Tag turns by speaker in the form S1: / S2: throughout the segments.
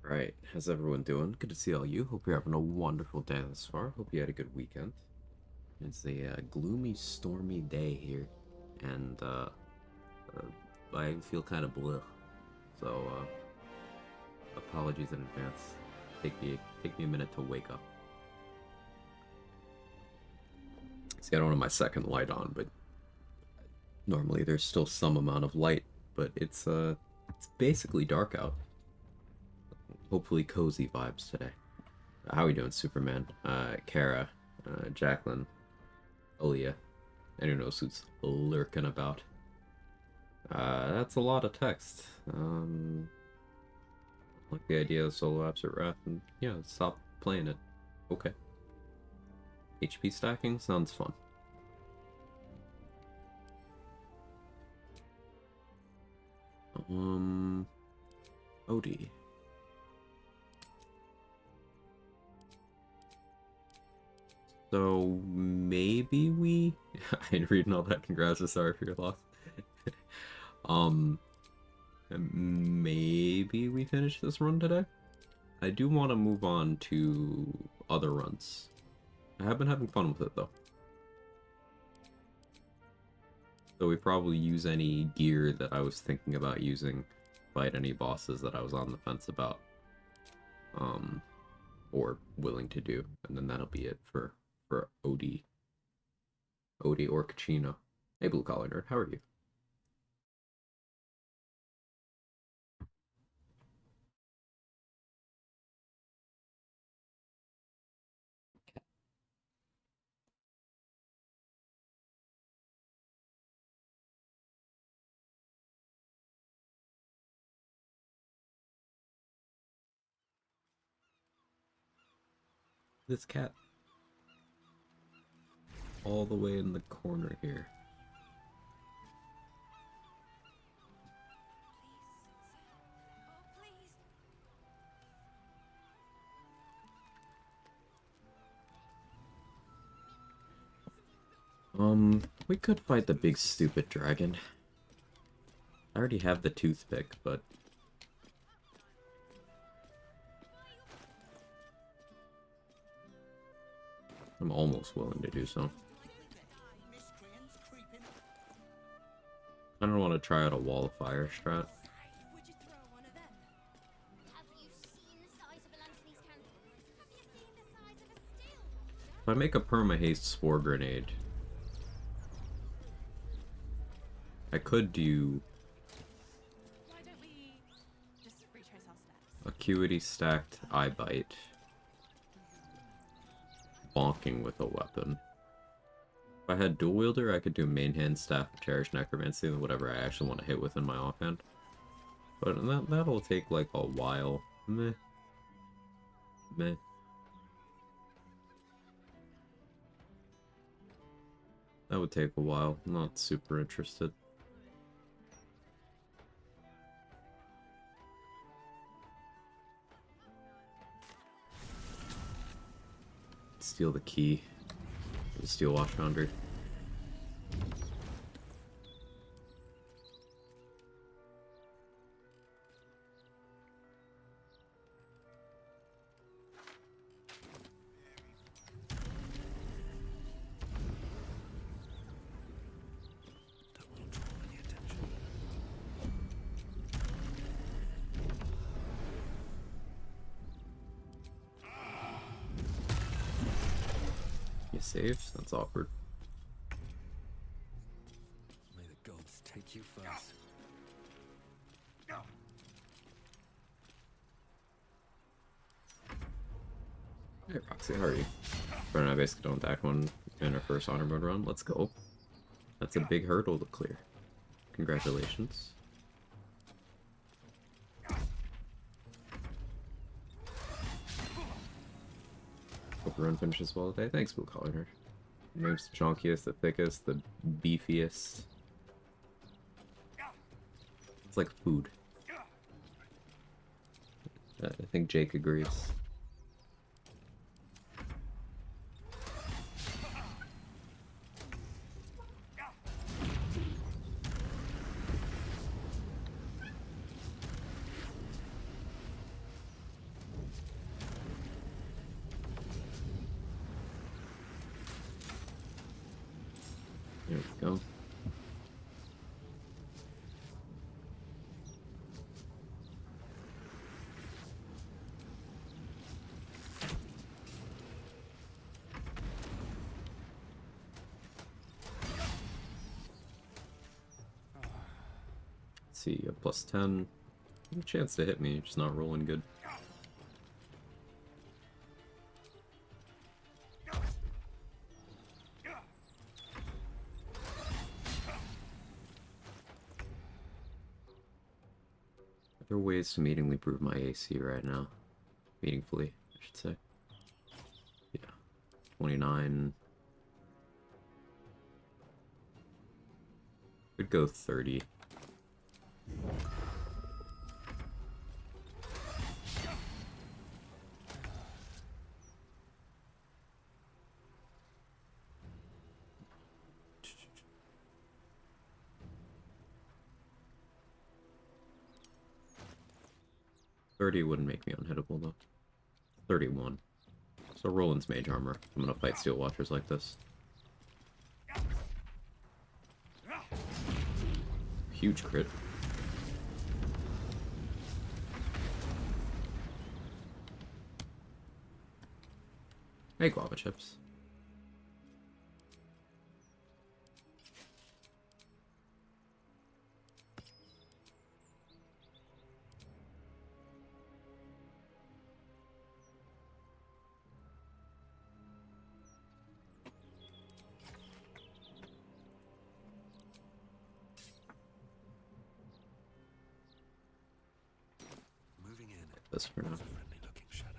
S1: Alright, how's everyone doing? Good to see all you. Hope you're having a wonderful day thus far. Hope you had a good weekend. It's a gloomy, stormy day here, and I feel kind of bleh. So, apologies in advance. Take me a minute to wake up. See, I don't have my second light on, but normally there's still some amount of light, but it's basically dark out. Hopefully cozy vibes today. How are we doing, Superman? Kara, Jacqueline, Aaliyah. Anyone knows who's lurking about? That's a lot of text. Like the idea of solo Absolute Wrath, and yeah, stop playing it. Okay. HP stacking sounds fun. Odie. So maybe we I ain't reading all that. Congrats, sorry for your loss. um Maybe we finish this run today. I do want to move on to other runs. I have been having fun with it though. So we probably use any gear that I was thinking about using, fight any bosses that I was on the fence about. Or willing to do, and then that'll be it for Odie. Odie or Kachino. Hey Blue Collar Nerd, how are you? This cat all the way in the corner here. We could fight the big stupid dragon. I already have the toothpick, but I'm almost willing to do so. I don't want to try out a wall of fire strat. If I make a perma-haste spore grenade, I could do acuity stacked eye bite, bonking with a weapon. If I had dual wielder, I could do main hand staff, cherish necromancy, and whatever I actually want to hit with in my offhand. But that'll take like a while. Meh. Meh. That would take a while. I'm not super interested. Steal the key. The Steel Watch Foundry. You saved? That's awkward.
S2: May the gods take you first.
S1: Hey Roxy, how are you? Brent and I basically don't attack one in our first honor mode run. Let's go. That's a big hurdle to clear. Congratulations. Hope the run finishes well today. Thanks, Blue Collar Nerd. Your name's the chunkiest, the thickest, the beefiest. It's like food. I think Jake agrees. There we go. Let's see, a plus 10. No chance to hit me, just not rolling good. Are there ways to meaningfully improve my AC right now? Meaningfully, I should say. Yeah. 29. Could go 30. $30 wouldn't make me unhittable though. 31. So Roland's mage armor. I'm gonna fight Steel Watchers like this. Huge crit. Hey, guava chips.
S2: Moving in.
S1: This for now.
S2: A friendly looking shadow.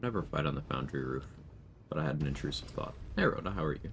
S1: Never fight on the foundry roof, but I had an intrusive thought. Hey Rhoda, how are you?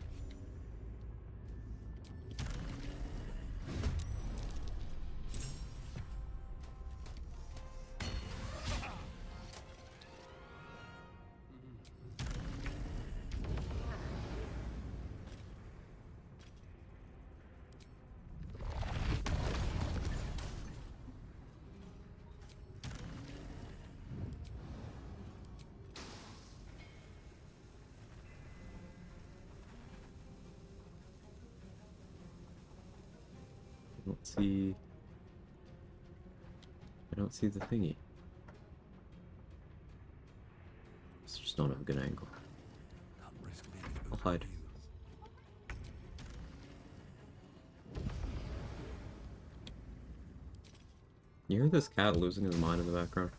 S1: I don't see the thingy. Just don't have a good angle.
S2: Can't risk being an
S1: I'll
S2: open
S1: hide.
S2: view.
S1: You hear this cat losing his mind in the background?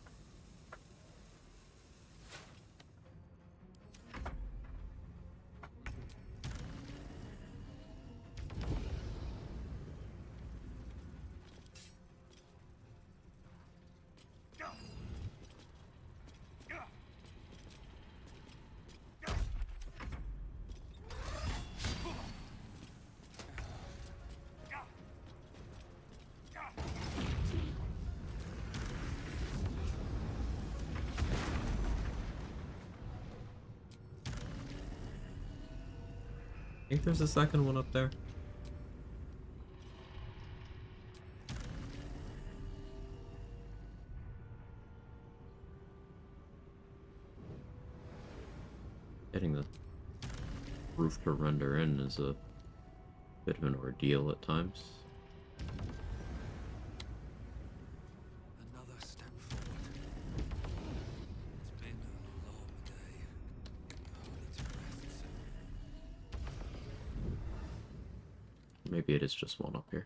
S1: I think there's a second one up there. Getting the roof to render in is a bit of an ordeal at times.
S2: Another step forward. It's been a long day. I'll need to rest soon.
S1: Maybe it is just one up here.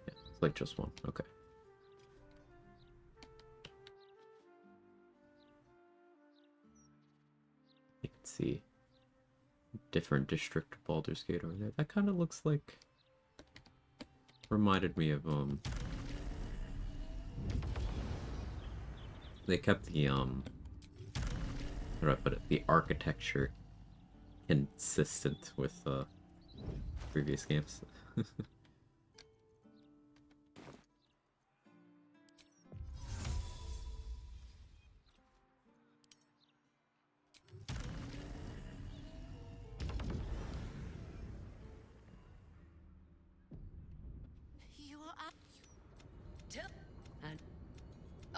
S1: Yeah, it's like just one. Okay. You can see different district of Baldur's Gate over there. That kind of looks like... reminded me of, they kept the, how do I put it? The architecture consistent with, previous games.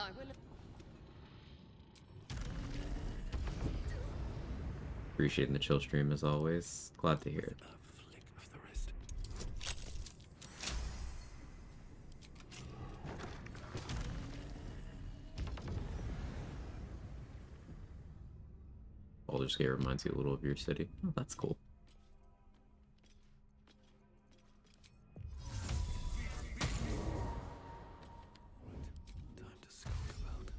S3: I will.
S1: Appreciating the chill stream as always. Glad to hear it.
S2: A flick of the wrist.
S1: Baldur's Gate reminds you a little of your city. Oh, that's cool.
S2: Time to skulk about.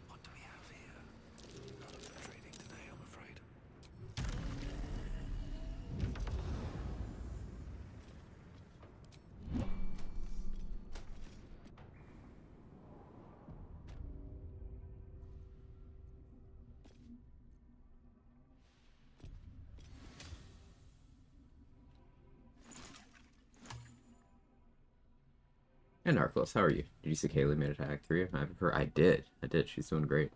S2: What do we have here? None of the trading today, I'm afraid.
S1: And Arclos, how are you? Did you see Kaylee made it to Act 3? I haven't heard. I did. She's doing great.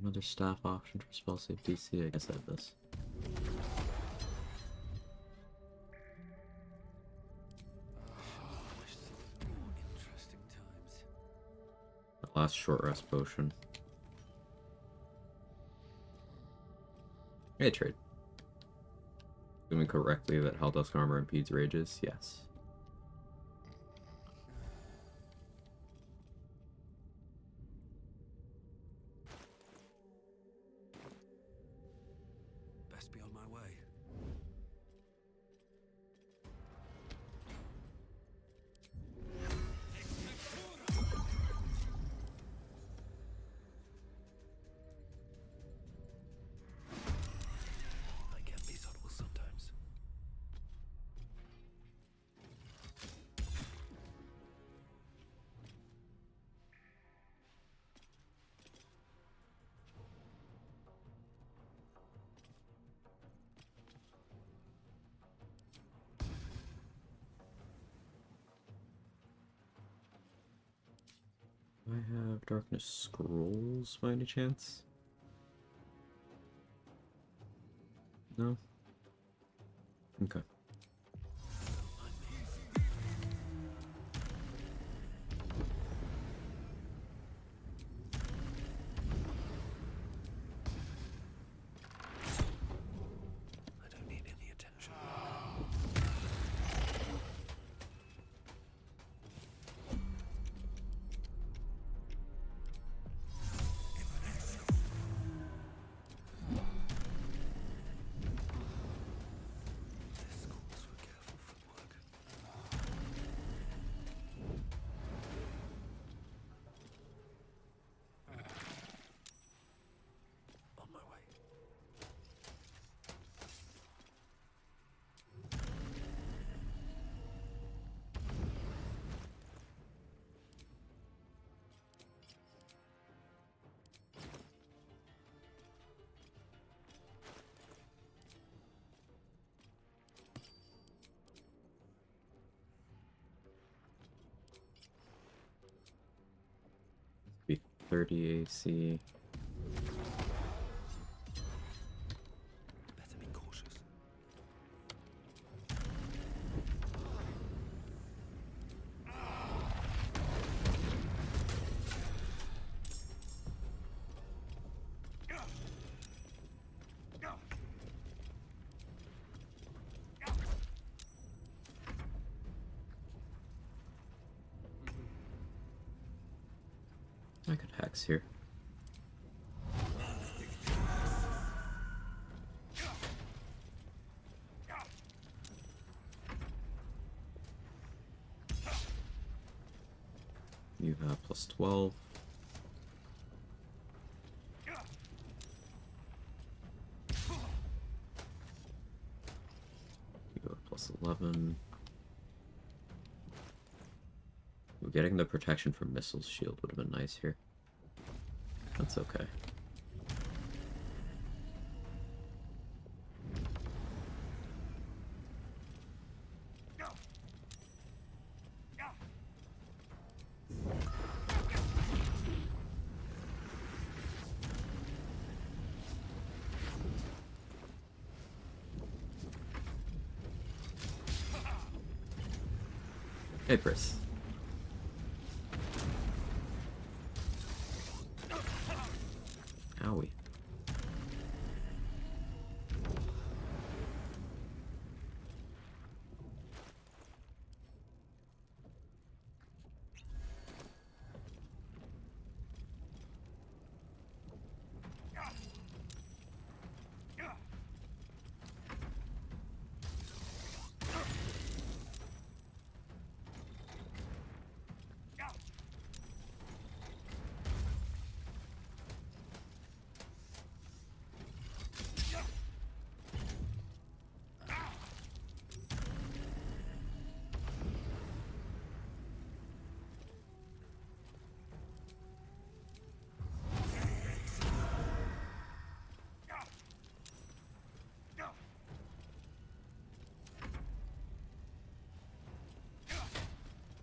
S1: Another staff option for spell save DC. I guess I have this.
S2: Wish there were more interesting times.
S1: The last short rest potion. Hey, trade. Assuming correctly that Helldusk armor impedes rages? Yes.
S2: Best be on my way. I can be subtle sometimes.
S1: Do I have Darkness Scrolls by any chance? No? Okay.
S2: I don't need any attention. This calls for careful footwork. On my way.
S1: Be 30 AC.
S2: Better be cautious.
S1: I could hex here. You have plus 12. You have plus 11. Getting the protection from missiles shield would have been nice here. That's okay. Hey, Chris. Owie.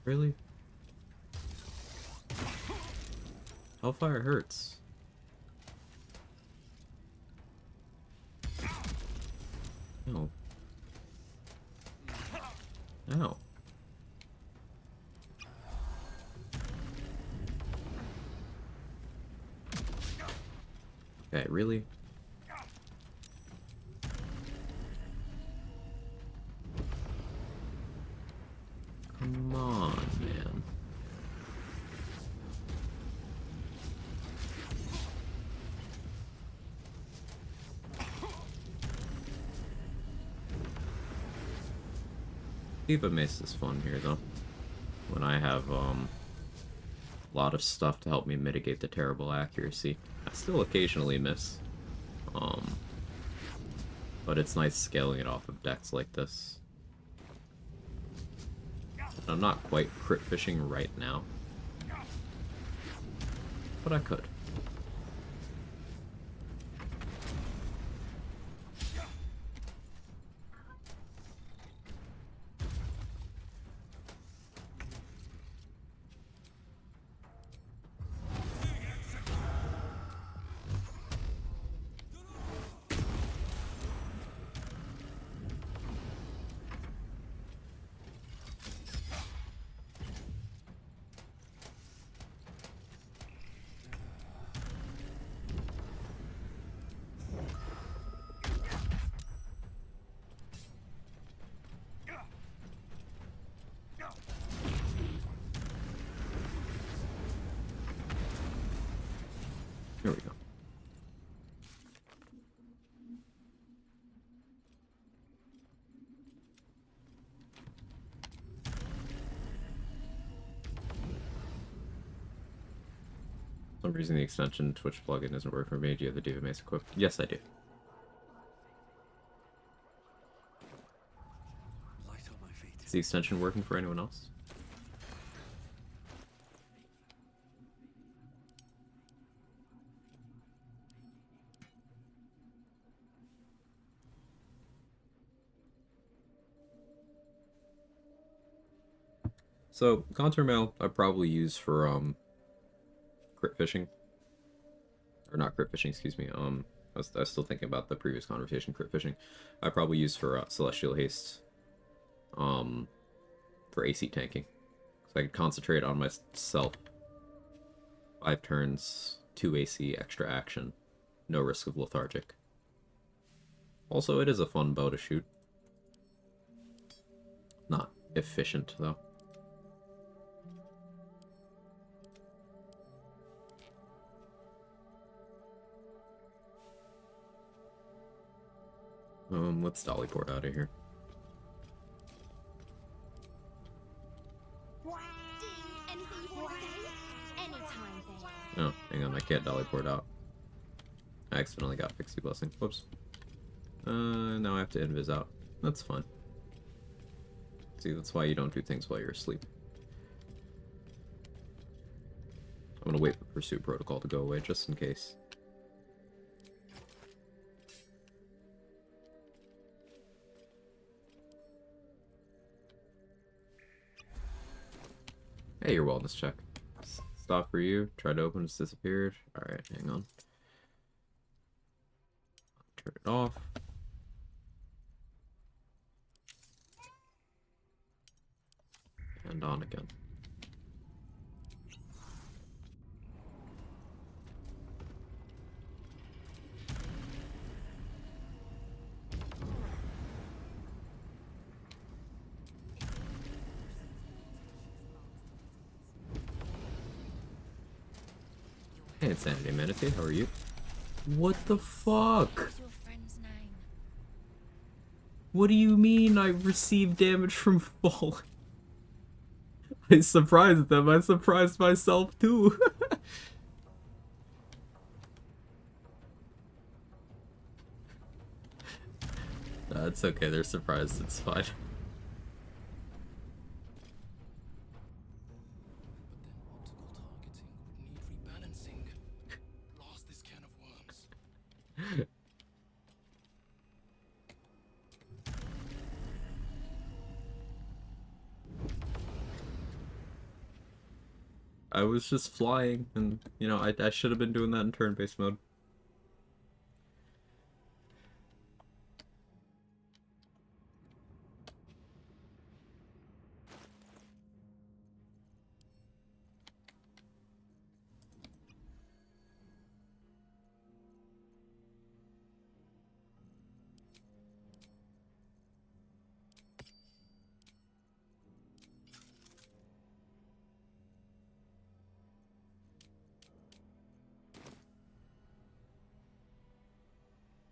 S1: Really? Hellfire hurts. No. Ow. Okay, really? Come on, man. Diva Mace is fun here, though. When I have, a lot of stuff to help me mitigate the terrible accuracy. I still occasionally miss. But it's nice scaling it off of decks like this. I'm not quite crit fishing right now. But I could. Here we go. For some reason the extension Twitch plugin doesn't work for me. Do you have the Diva Mace equipped? Yes, I do.
S2: Light on my feet.
S1: Is the extension working for anyone else? So, contour mail I probably use for crit fishing. Or not crit fishing, excuse me. I was still thinking about the previous conversation, crit fishing. I probably use for Celestial Haste. For AC tanking. So I could concentrate on myself. 5 turns, 2 AC, extra action. No risk of lethargic. Also, it is a fun bow to shoot. Not efficient, though. Let's dollyport out of here.
S3: Anything you want to say? Anytime, babe.
S1: Oh, hang on, I can't dollyport out. I accidentally got Pixie Blessing. Whoops. Now I have to invis out. That's fun. See, that's why you don't do things while you're asleep. I'm gonna wait for Pursuit Protocol to go away, just in case. Hey, your wellness check. Stop for you. Tried to open, it's disappeared. Alright, hang on. Turn it off. And on again. Hey, Insanity Manatee, how are you? What the fuck?
S3: What's your friend's name?
S1: What do you mean I received damage from falling? I surprised them, I surprised myself too. It's okay, they're surprised, it's fine.
S2: But then optical targeting would need rebalancing. Blast this can of worms.
S1: I was just flying, and, you know, I should have been doing that in turn-based mode.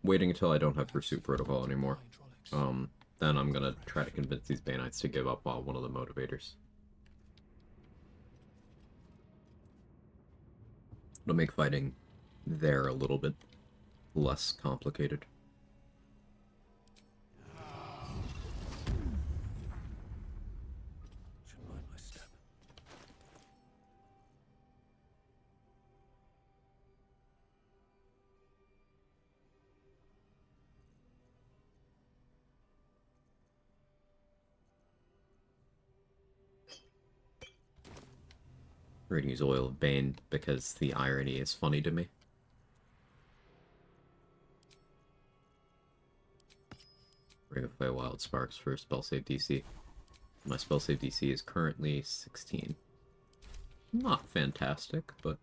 S1: Waiting until I don't have Pursuit Protocol anymore.
S2: Hydraulics.
S1: Then I'm gonna try to convince these Banites to give up one of the motivators. It'll make fighting there a little bit less complicated.
S2: Should mind my step.
S1: We're gonna use Oil of Bane because the irony is funny to me. We're gonna play Wild Sparks for spell save DC. My spell save DC is currently 16. Not fantastic, but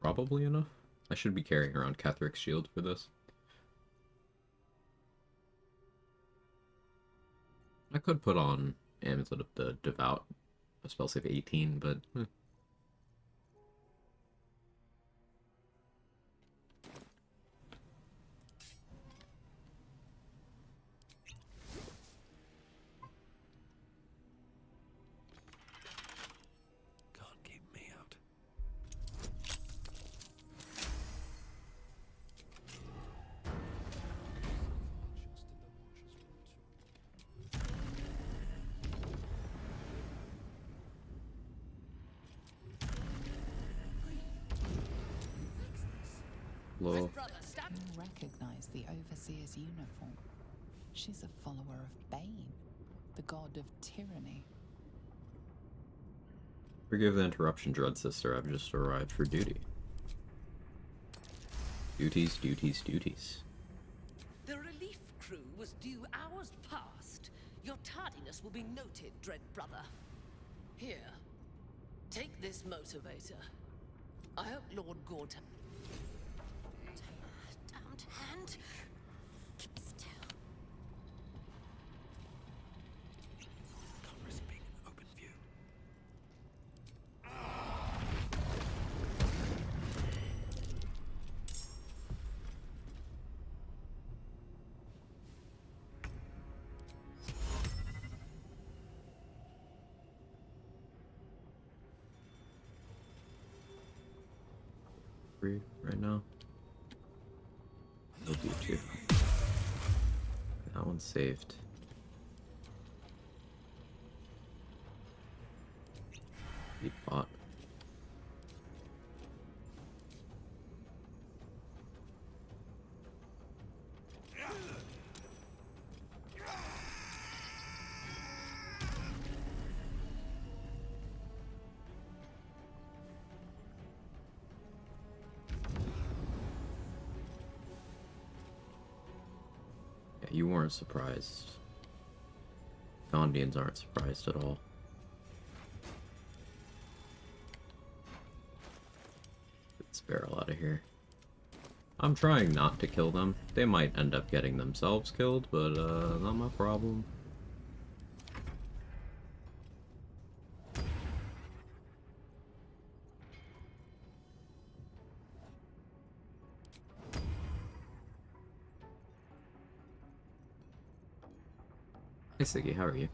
S1: probably enough. I should be carrying around Catheric's Shield for this. I could put on Amulet of the Devout, a spell save 18, but
S2: Can't keep me out.
S1: low.
S4: You recognize the Overseer's uniform. She's a follower of Bane, the god of tyranny.
S1: Forgive the interruption, Dread Sister. I've just arrived for duty. Duties, duties, duties.
S5: The relief crew was due hours past. Your tardiness will be noted, dread brother. Here, take this motivator. I hope Lord Gorta... Damned hand. Keep still.
S2: Can't risk being in open view.
S1: free right now. We'll do 2. That one's saved. Deep bot. Yeah, you weren't surprised. Gondians aren't surprised at all. Get this barrel out of here. I'm trying not to kill them. They might end up getting themselves killed, but not my problem. Hey Siggy, how are you?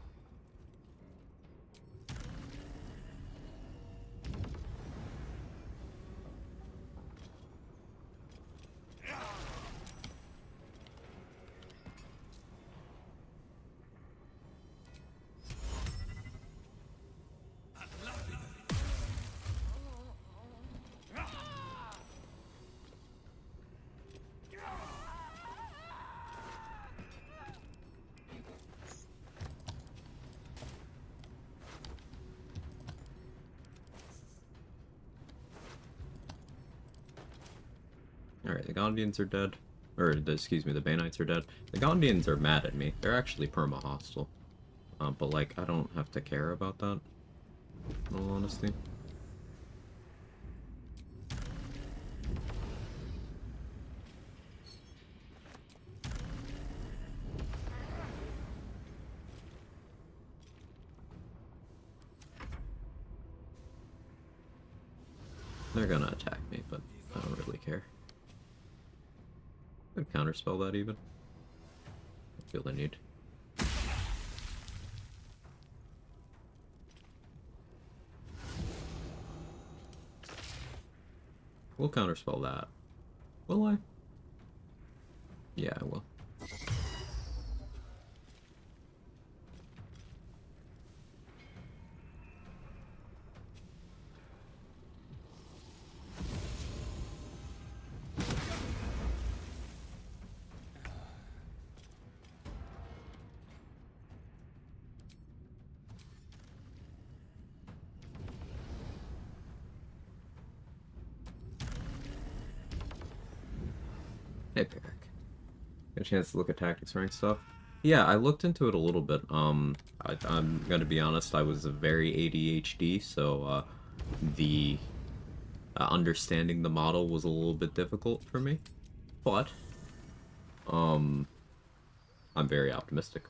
S1: Alright, the Gondians are dead. Or, excuse me, the Banites are dead. The Gondians are mad at me. They're actually perma-hostile. But, like, I don't have to care about that, in all honesty. They're gonna attack me, but I don't really care. I could counterspell that even. I feel the need. We'll counterspell that. Will I? Yeah, I will. Hey, Pick. Get a chance to look at tactics rank stuff. Yeah, I looked into it a little bit. I'm gonna be honest, I was very ADHD, so the understanding the model was a little bit difficult for me. But I'm very optimistic.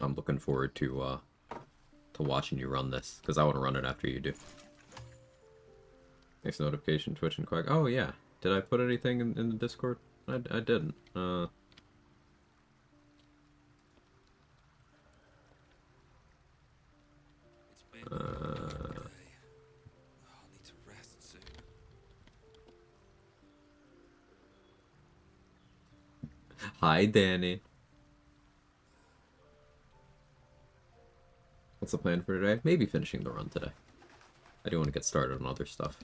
S1: I'm looking forward to watching you run this, because I want to run it after you do. Next notification, Twitch and Quag. Oh yeah, did I put anything in the Discord? I didn't.
S2: It's been a long day. I'll need to rest soon.
S1: Hi, Danny. What's the plan for today? Maybe finishing the run today. I do want to get started on other stuff.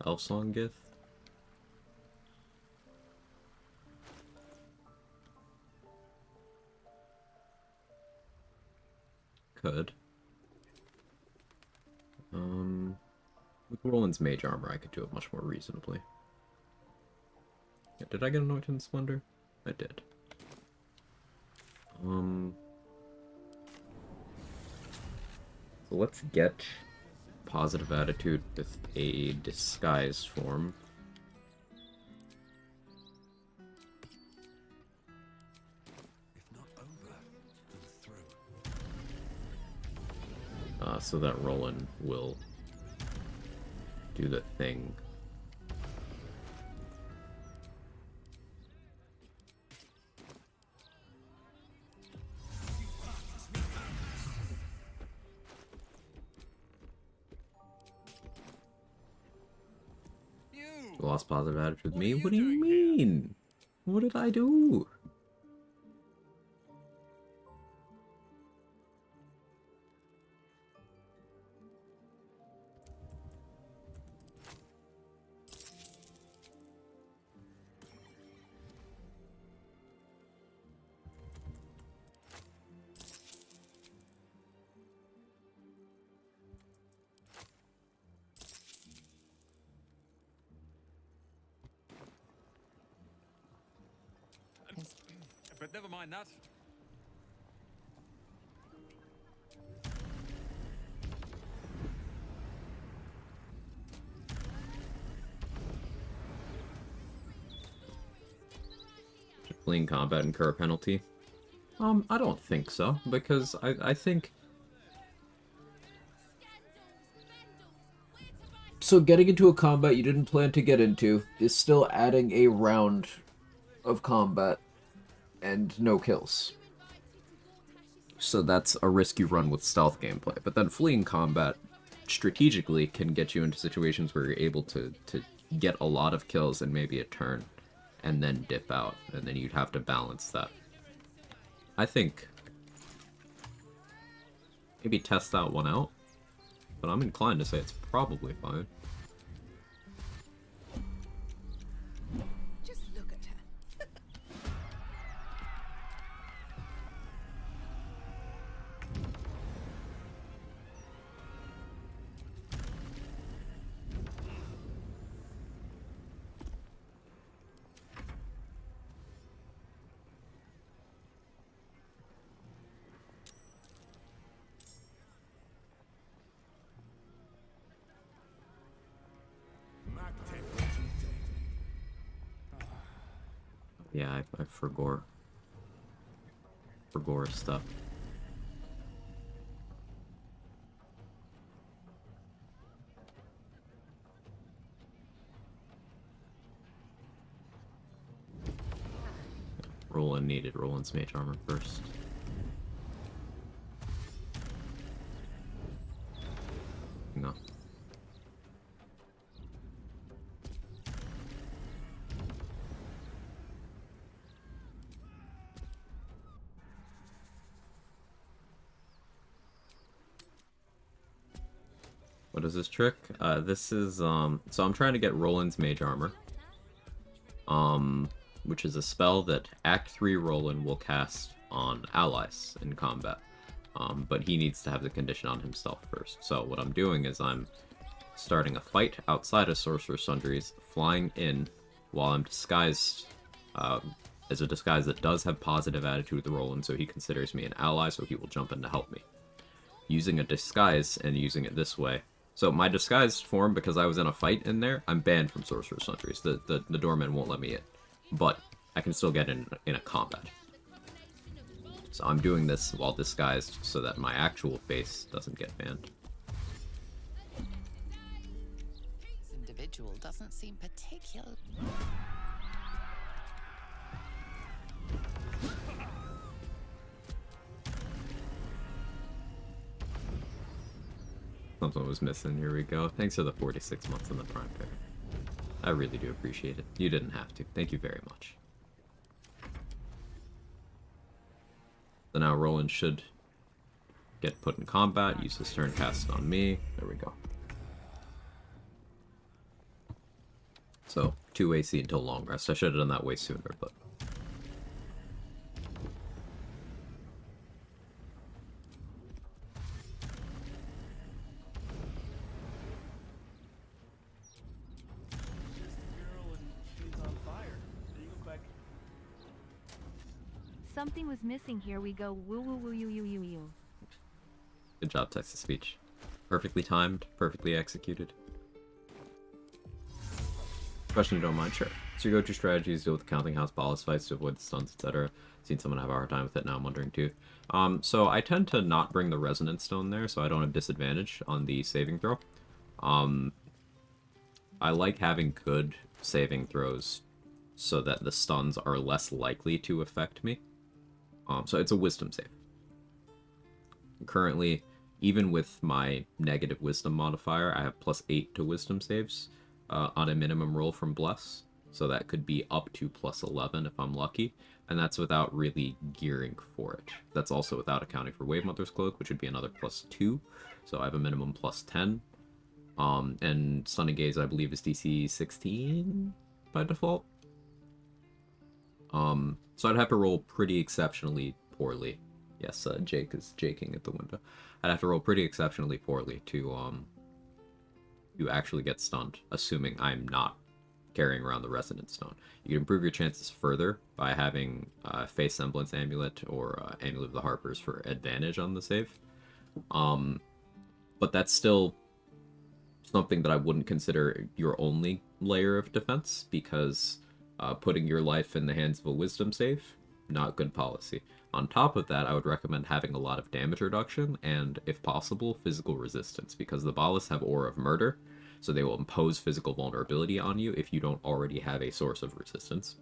S1: Elf Song Gith? Could. With Roland's mage armor, I could do it much more reasonably. Yeah, did I get Anointed Splendor? I did. So let's get Positive Attitude with a disguise form. so that Roland will do the thing. Lost positive attitude with me? What do you mean? What did I do?
S2: But never mind that.
S1: Fleeing combat incur a penalty? I don't think so, because I think... So getting into a combat you didn't plan to get into is still adding a round of combat and no kills. So that's a risk you run with stealth gameplay. But then fleeing combat strategically can get you into situations where you're able to get a lot of kills in maybe a turn and then dip out, and then you'd have to balance that. I think maybe test that one out, but I'm inclined to say it's probably fine.
S5: Just look at her.
S1: Yeah, I forgot stuff. Roland needed Roland's mage armor first. No. What is this trick? This is, so I'm trying to get Roland's mage armor. Which is a spell that Act 3 Roland will cast on allies in combat. But he needs to have the condition on himself first. So what I'm doing is I'm starting a fight outside of Sorcerer Sundries, flying in while I'm disguised as a disguise that does have positive attitude with Roland, so he considers me an ally, so he will jump in to help me. Using a disguise and using it this way. So my disguised form, because I was in a fight in there, I'm banned from Sorcerer Sundries. The doorman won't let me in. But I can still get in a combat. So I'm doing this while disguised so that my actual face doesn't get banned.
S4: This individual doesn't seem particular.
S1: Something was missing. Here we go. Thanks for the 46 months in the Prime Pair. I really do appreciate it. You didn't have to. Thank you very much. So now Roland should get put in combat, use his turn, cast it on me. There we go. So, 2 AC until long rest. I should have done that way sooner, but...
S6: Something was missing. Here we go. Woo woo woo you you you you.
S1: Good job, text-to-speech. Perfectly timed, perfectly executed. Question you don't mind? Sure. So your go-to strategies deal with the counting house boss fights to avoid the stuns, etc. Seen someone have a hard time with it, now I'm wondering too. So I tend to not bring the resonance stone there, so I don't have disadvantage on the saving throw. I like having good saving throws so that the stuns are less likely to affect me. So it's a wisdom save. Currently, even with my negative wisdom modifier, I have +8 to wisdom saves on a minimum roll from Bless. So that could be up to +11 if I'm lucky. And that's without really gearing for it. That's also without accounting for Wave Mother's Cloak, which would be another +2. So I have a minimum +10. And Stunning Gaze, I believe, is DC 16 by default. So I'd have to roll pretty exceptionally poorly. Yes, Jake is jaking at the window. I'd have to roll pretty exceptionally poorly to actually get stunned, assuming I'm not carrying around the Resonance Stone. You can improve your chances further by having Face Semblance Amulet or Amulet of the Harpers for advantage on the save. But that's still something that I wouldn't consider your only layer of defense, because putting your life in the hands of a wisdom save, not good policy. On top of that, I would recommend having a lot of damage reduction and, if possible, physical resistance, because the Ballists have Aura of Murder, so they will impose physical vulnerability on you if you don't already have a source of resistance.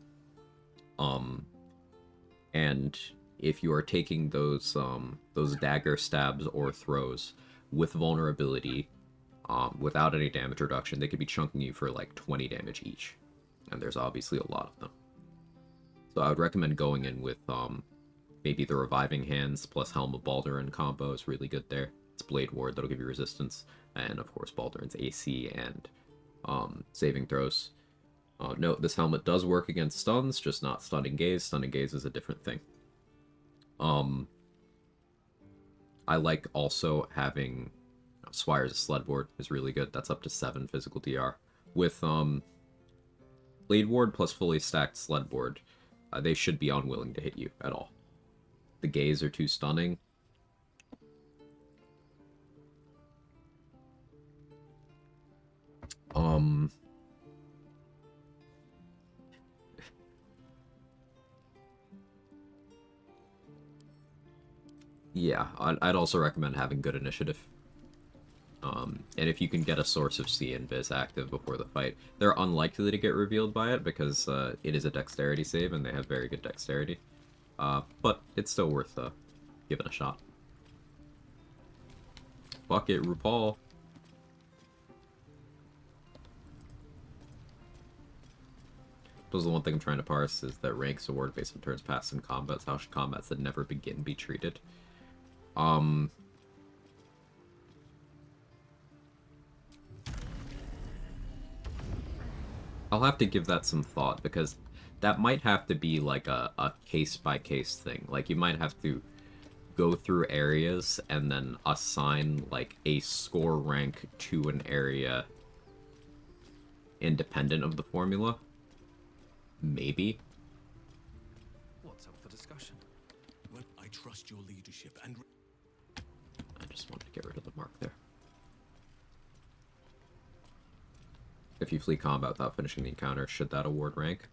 S1: And if you are taking those dagger stabs or throws with vulnerability, without any damage reduction, they could be chunking you for like 20 damage each. And there's obviously a lot of them. So I would recommend going in with maybe the Reviving Hands plus Helm of Baldurin combo is really good there. It's Blade Ward that'll give you resistance, and of course Baldurin's AC and saving throws. Note, this helmet does work against stuns, just not Stunning Gaze. Stunning Gaze is a different thing. I like also having Swire's Sled Board is really good. That's up to 7 physical DR. With Blade Ward plus fully stacked Sled Board, they should be unwilling to hit you at all. The Gaze are too stunning. Yeah, I'd also recommend having good initiative. And if you can get a source of C and Viz active before the fight, they're unlikely to get revealed by it because it is a dexterity save and they have very good dexterity. But it's still worth giving a shot. Fuck it, RuPaul. Those are the one thing I'm trying to parse is that ranks award based on turns passed in combats. How should combats that never begin be treated? I'll have to give that some thought, because that might have to be like a case-by-case thing. Like, you might have to go through areas and then assign, like, a score rank to an area independent of the formula. Maybe.
S2: What's up for discussion?
S7: Well, I trust your leadership and...
S1: I just wanted to get rid of the mark there. If you flee combat without finishing the encounter, should that award rank?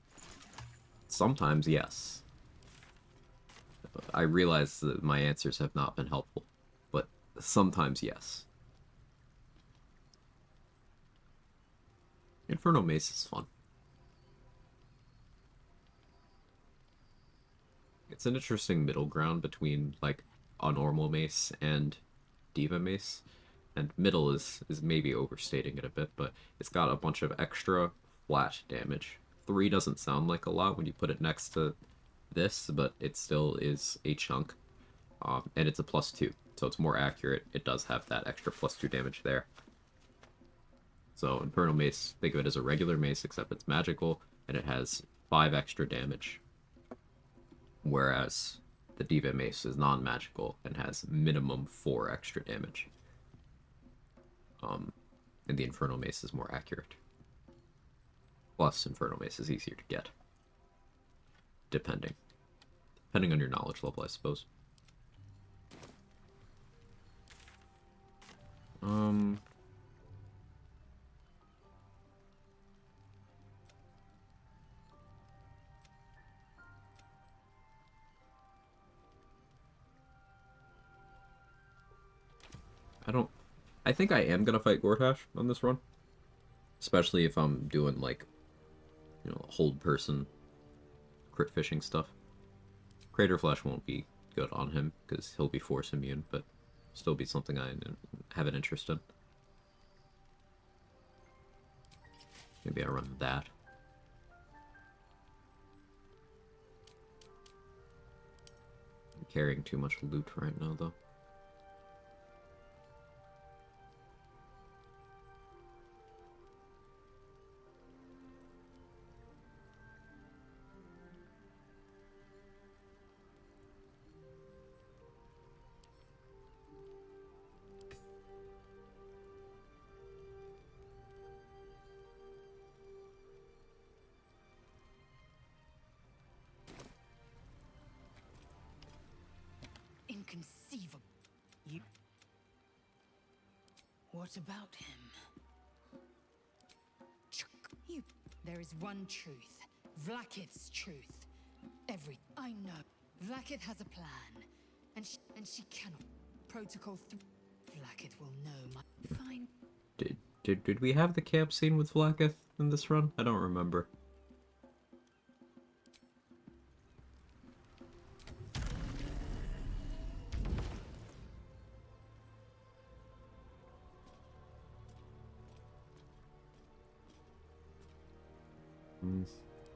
S1: Sometimes, yes. I realize that my answers have not been helpful, but sometimes, yes. Inferno Mace is fun. It's an interesting middle ground between, like, a normal mace and Diva Mace. And middle is maybe overstating it a bit, but it's got a bunch of extra flat damage. 3 doesn't sound like a lot when you put it next to this, but it still is a chunk. And it's a +2, so it's more accurate. It does have that extra +2 damage there. So Infernal Mace, think of it as a regular mace, except it's magical, and it has 5 extra damage. Whereas the Diva Mace is non-magical and has minimum 4 extra damage. And the Infernal Mace is more accurate. Plus, Infernal Mace is easier to get. Depending on your knowledge level, I suppose. I think I am gonna fight Gortash on this run. Especially if I'm doing, like, you know, hold person crit fishing stuff. Crater Flash won't be good on him, because he'll be force immune, but still be something I have an interest in. Maybe I run that. I'm carrying too much loot right now, though.
S5: Inconceivable. You. What about him? You. There is one truth. Vlakith's truth. I know. Vlakith has a plan, and she cannot. Protocol 3. Vlakith will know my. Fine.
S1: Did we have the camp scene with Vlakith in this run? I don't remember.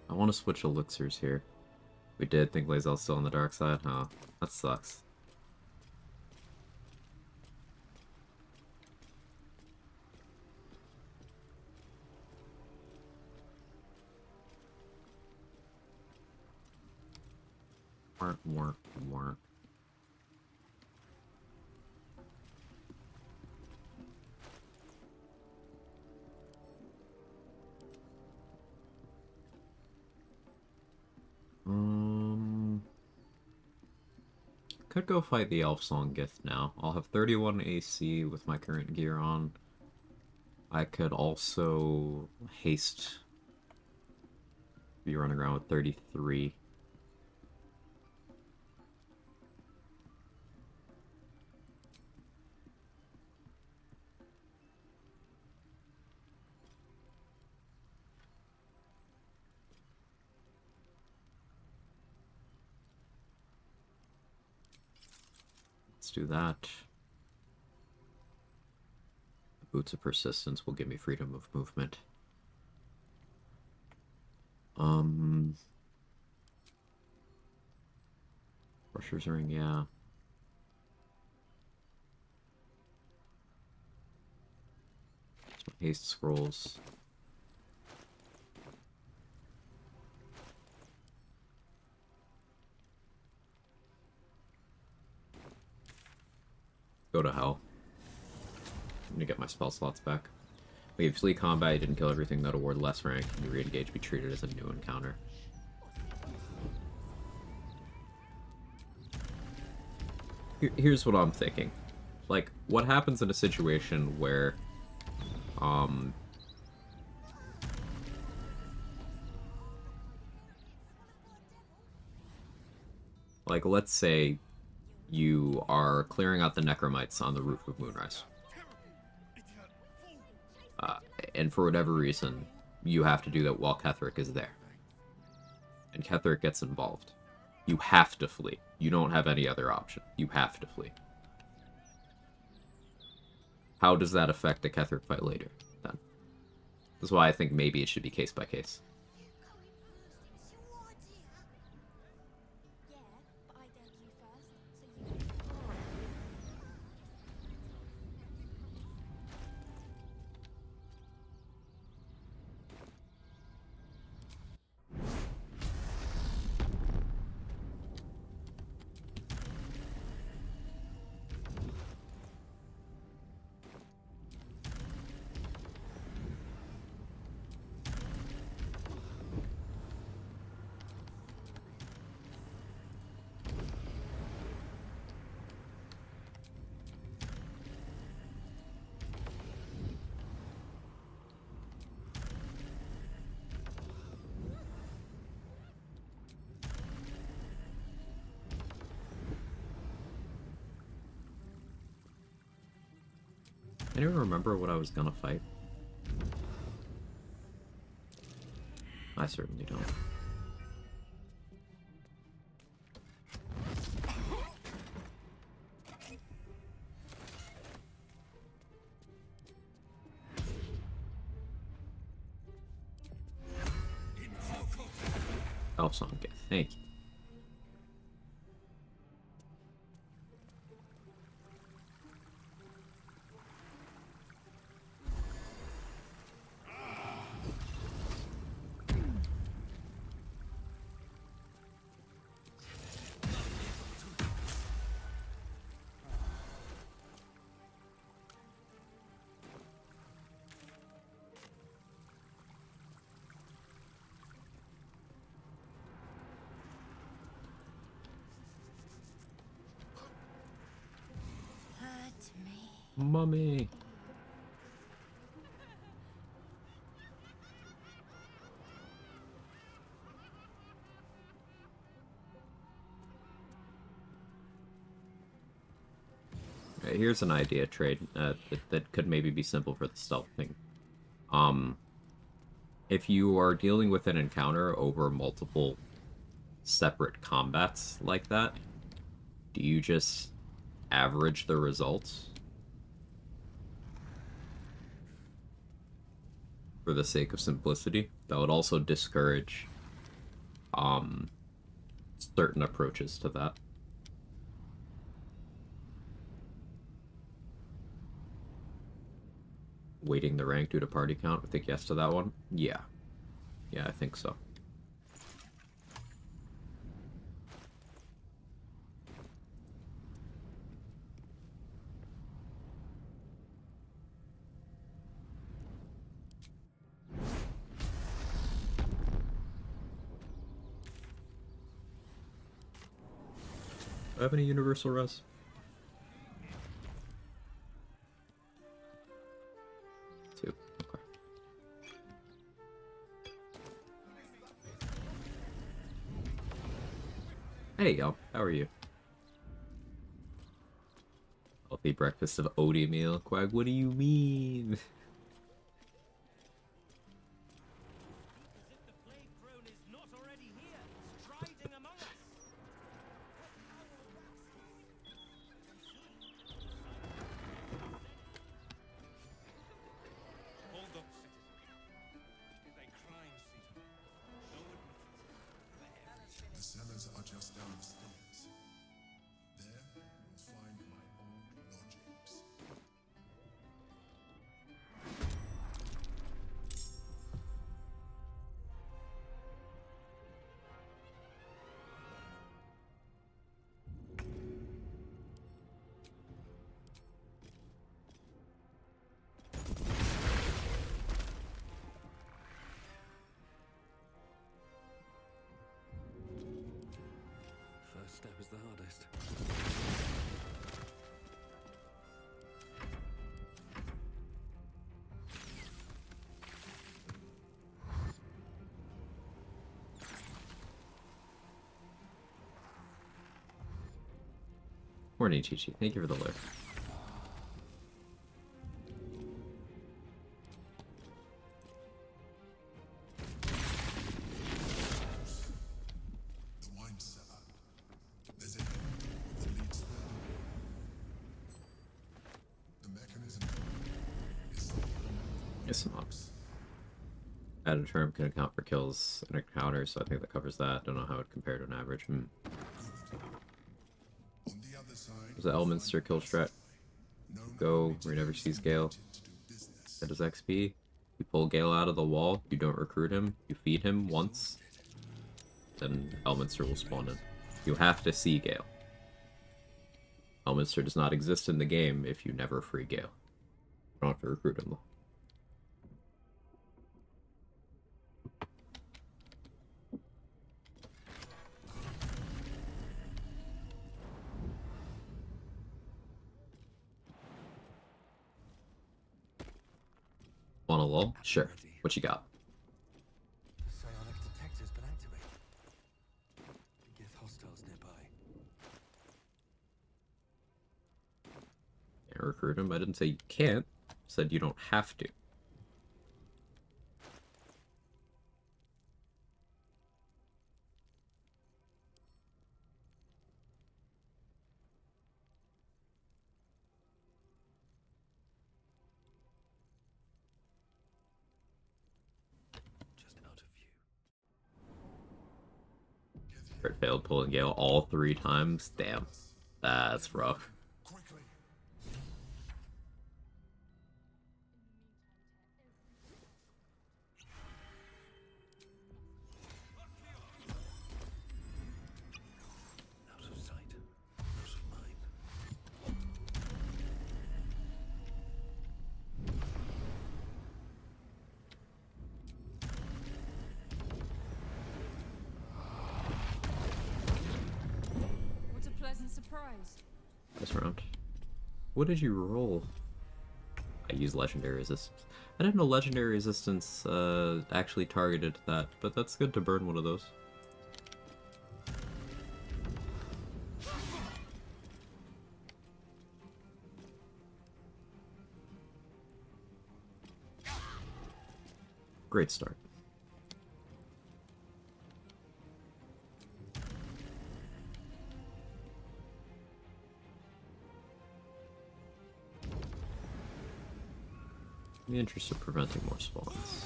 S1: I want to switch elixirs here. We did think Lae'zel's still on the dark side? Huh. That sucks. Work. Could go fight the Elf Song Gift now. I'll have 31 AC with my current gear on. I could also haste. Be running around with 33. Let's do that. Boots of Persistence will give me freedom of movement. Brusher's Ring, yeah. Haste Scrolls. Go to hell. I'm gonna get my spell slots back. We have flee combat, you didn't kill everything that award less rank. You re-engage, be treated as a new encounter. Here's what I'm thinking. Like, what happens in a situation where, like, let's say you are clearing out the Necromites on the roof of Moonrise. And for whatever reason, you have to do that while Ketheric is there. And Ketheric gets involved. You have to flee. You don't have any other option. You have to flee. How does that affect a Ketheric fight later, then? That's why I think maybe it should be case by case. Anyone remember what I was gonna fight? I certainly don't. Elf song, okay, thank you.
S3: Hurt me.
S1: Mummy! Right, here's an idea trade that could maybe be simple for the stealth thing. If you are dealing with an encounter over multiple separate combats like that, do you just average the results? For the sake of simplicity? That would also discourage certain approaches to that. Weighting the rank due to party count? I think yes to that one. Yeah. Yeah, I think so. Do I have any universal res? Two. Okay. Hey, y'all. How are you? Healthy breakfast of Odie meal. Quag, what do you mean?
S2: Hold up, citizen. Is a crime scene. No admittance.
S7: The cellars are just down the stairs. There, you'll find my old lodgings.
S2: First step is the hardest.
S1: Morning, Chi-Chi. Thank you for the alert.
S7: The wine cellar. There's a door that leads there. The mechanism is
S1: Yes, some ops. Add a term can account for kills and encounters, so I think that covers that. Don't know how it compared to an average.
S7: good. On the other side,
S1: There's an Elminster kill strat.
S7: no
S1: Go
S7: need to
S1: where he never
S7: use
S1: sees
S7: the
S1: Gale.
S7: motive to do business.
S1: That is XP. You pull Gale out of the wall, you don't recruit him, you feed him once, then Elminster will spawn in. You have to see Gale. Elminster does not exist in the game if you never free Gale. You don't have to recruit him though. Want a lull? Sure. What you got?
S2: The psionic detector's been activated. Get hostiles nearby.
S1: Can't recruit him. I didn't say you can't. said you don't have to.
S2: Just out of view.
S1: Crit failed pulling Gale all 3 times. Damn. That's rough.
S7: Quickly.
S2: Out of sight. Out of mind.
S8: What a pleasant surprise.
S1: This round. What did you roll? I use legendary resistance. I didn't know legendary resistance actually targeted that, but that's good to burn one of those. Great start. In the interest of preventing more spawns.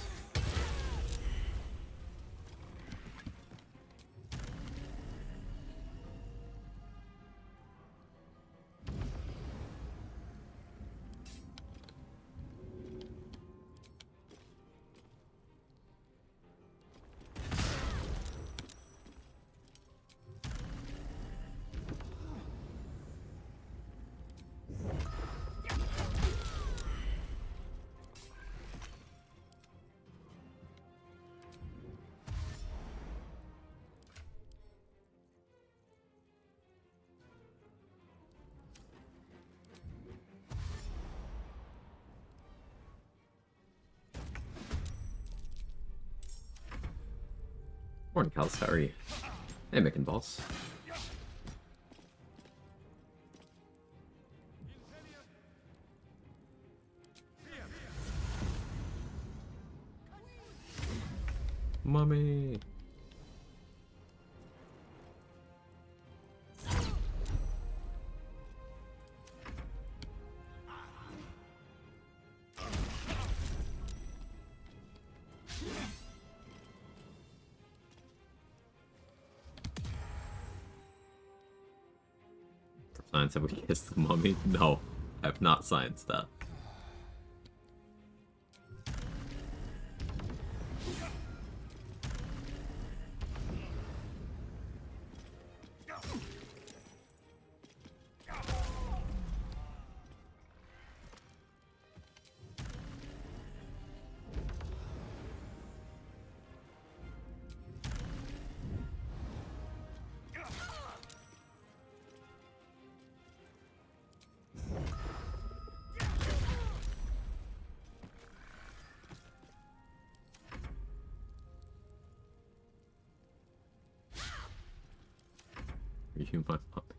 S1: Morning, Kals. How are you? Hey, Mick and Balls. Mommy. Science, have we kissed the mummy? No, I have not scienced that. Are you my puppy?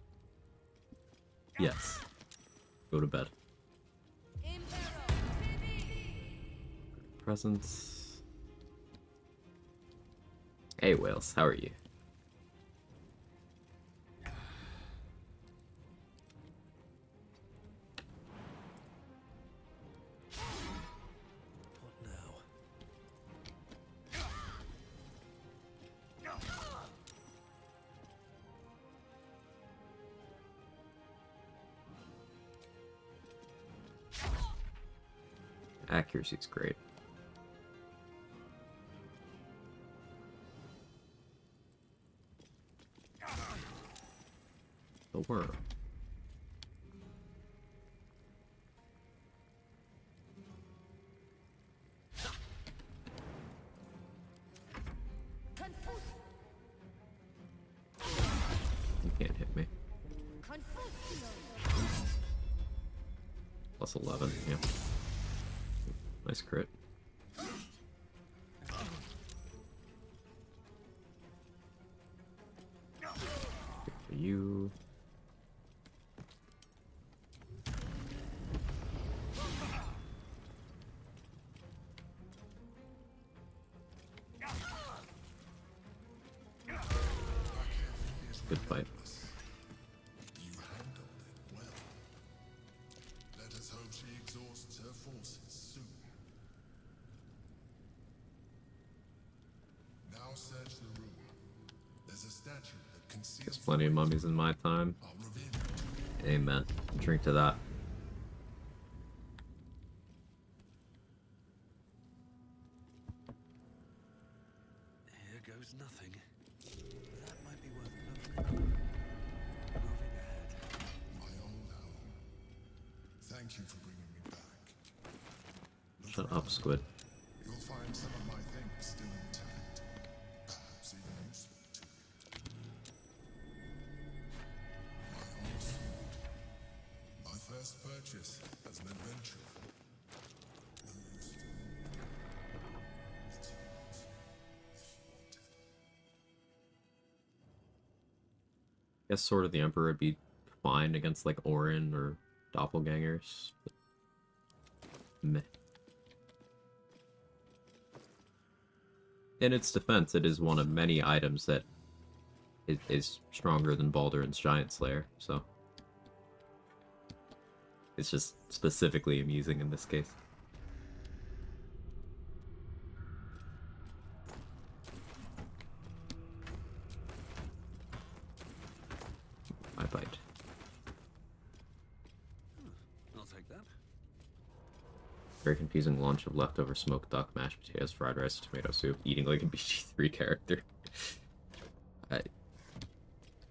S1: Yes. Go to bed. Presents. Hey, Wales, how are you?
S2: What now?
S1: Accuracy's great. The worm. You can't hit me. Plus 11, yeah. Nice crit. Good for you. Good fight.
S7: You handled it well. Let us hope she exhausts her forces soon. Now search the room. There's a statue that
S1: There's
S7: conceals
S1: plenty of mummies in my time.
S7: I'll reveal it.
S1: Amen. Drink to that.
S2: Here goes nothing. That might be worth a look. Moving ahead.
S7: My old home. Thank you for bringing me back. Look
S1: Shut
S7: around.
S1: up, Squid.
S7: You'll find some of my things still intact. Perhaps even useful to you. My old sword. My first purchase as an adventurer. No use to me. It's yours, if you want it.
S1: Guess Sword of the Emperor would be fine against like Orin or doppelgangers. But meh. In its defense, it is one of many items that is stronger than Baldur's Giant Slayer, so it's just specifically amusing in this case. I bite.
S2: I'll take that.
S1: Very confusing lunch of leftover smoked duck, mashed potatoes, fried rice, tomato soup, eating like a BG3 character.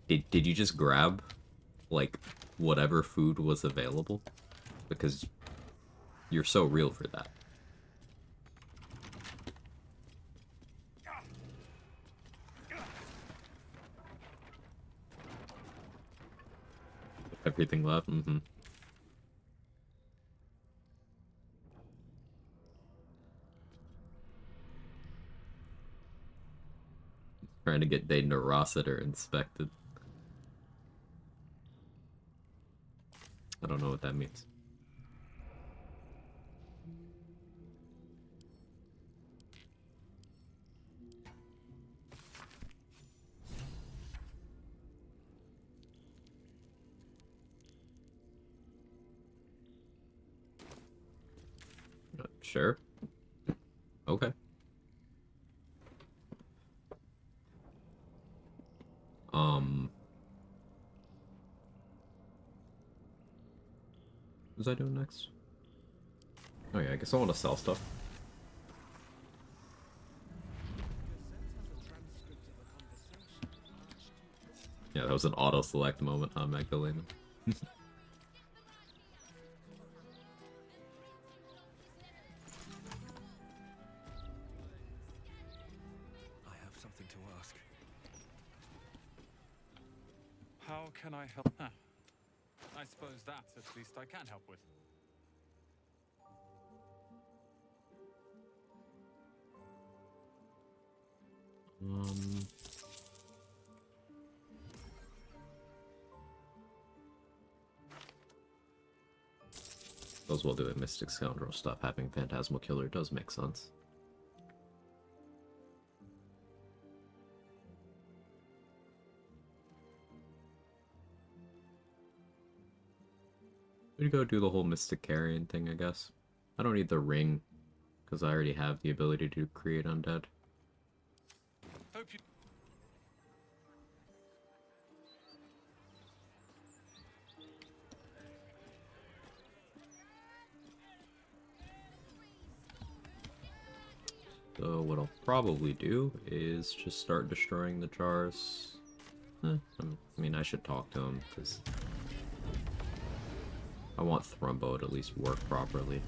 S1: Did you just grab, like, whatever food was available? Because you're so real for that. Everything left? Mm-hmm. Trying to get Dayton to Rossiter inspected. I don't know what that means. Sure. Okay. What was I doing next? Oh yeah, I guess I want to sell stuff. Yeah, that was an auto-select moment, huh, Magdalena?
S2: I have something to ask.
S9: How can I help? Huh. I suppose that at least I can help with.
S1: Those will do it. Mystic Scoundrel stuff. Having Phantasmal Killer does make sense. We go do the whole Mystic Carrion thing, I guess. I don't need the ring, because I already have the ability to create undead.
S9: Hope you.
S1: So what I'll probably do is just start destroying the jars. I mean, I should talk to him, because I want Thrumbo to at least work properly.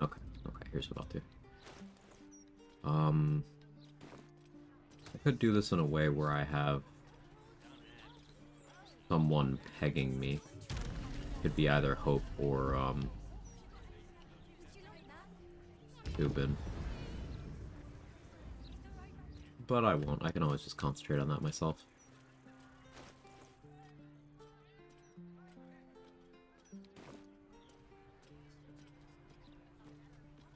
S1: Okay, here's what I'll do. I could do this in a way where I have someone pegging me. Could be either Hope or, Dubin. But I won't. I can always just concentrate on that myself.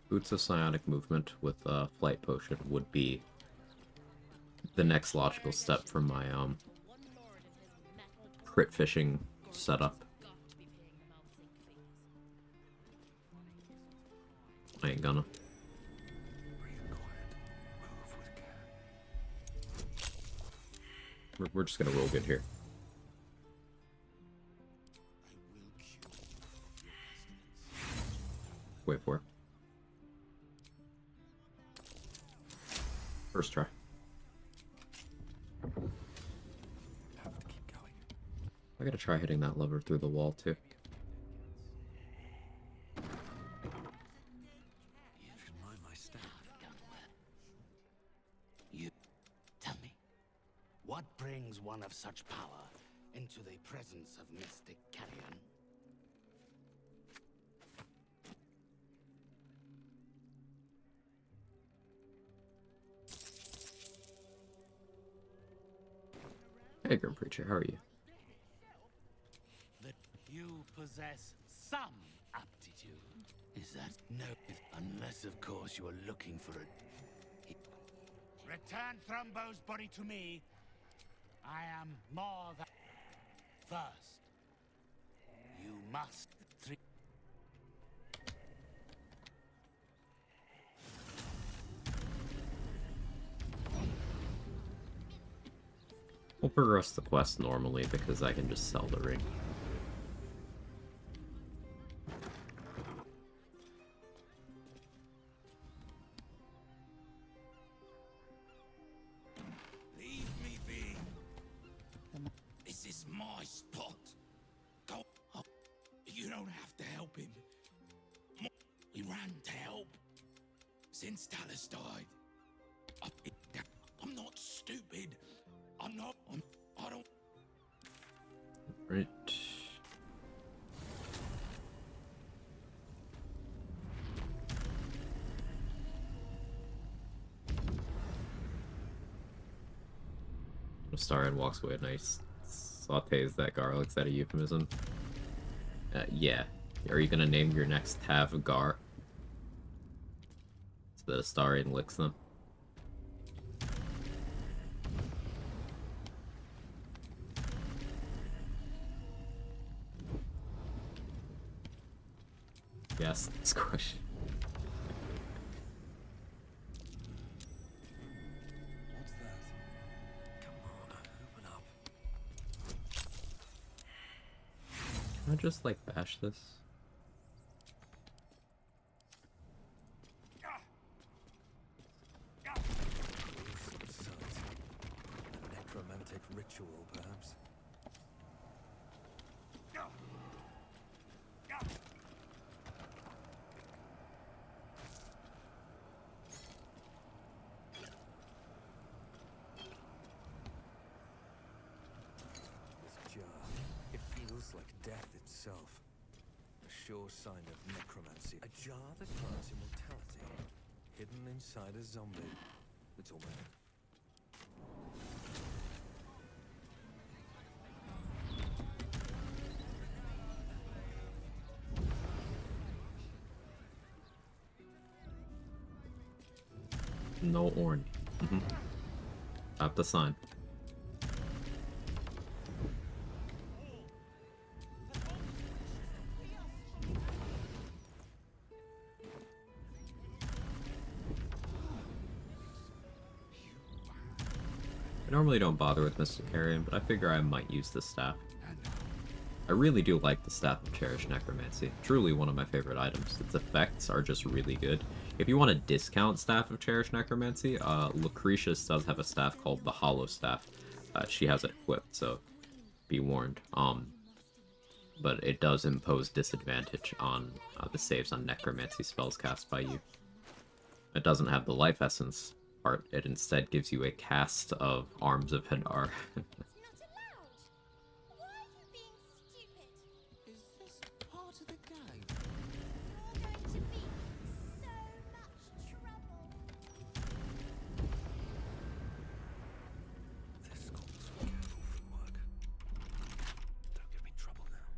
S1: Boots of Psionic Movement with Flight Potion would be the next logical step from my crit fishing setup. I ain't gonna. We're just gonna roll good here. Wait for it. First try.
S2: Have to keep going.
S1: I gotta try hitting that lever through the wall too.
S2: You should mind my staff.
S10: You tell me, what brings one of such power into the presence of mystic carrion?
S1: Hey, Grim Preacher, how are you?
S10: That you possess some aptitude. Is that no? Unless, of course, you are looking for a. Return Thrumbo's body to me. I am more than. First, you must.
S1: We'll progress the quest normally because I can just sell the ring.
S10: Leave me be. This is my spot. Go. Oh, you don't have to help him. We ran to help. Since Talus died. I'm not stupid. I'm not. I don't.
S1: Right. Starion walks away. Nice. Sautés that garlic. Is that a euphemism? Yeah. Are you gonna name your next Tav Gar? So that Astarion licks them? Yes, this question.
S2: What's that? Come on, open up.
S1: Can I just, like, bash this?
S2: A necromantic ritual, perhaps. This jar, it feels like death itself. A sure sign of necromancy. A jar that grants immortality, hidden inside a zombie. It's all right.
S1: No orange. Tap the sign. I normally don't bother with Mystic Carrion, but I figure I might use this staff. I really do like the Staff of Cherished Necromancy. Truly one of my favorite items. Its effects are just really good. If you want to discount Staff of Cherished Necromancy, Lucretius does have a staff called the Hollow Staff. She has it equipped, so be warned. But it does impose disadvantage on the saves on Necromancy spells cast by you. It doesn't have the Life Essence part. It instead gives you a cast of Arms of Hadar.
S3: Not allowed! Why are you being stupid?
S10: Is this part of the game?
S3: You're going to be so much trouble.
S2: This calls for careful Quag. Don't give me trouble now.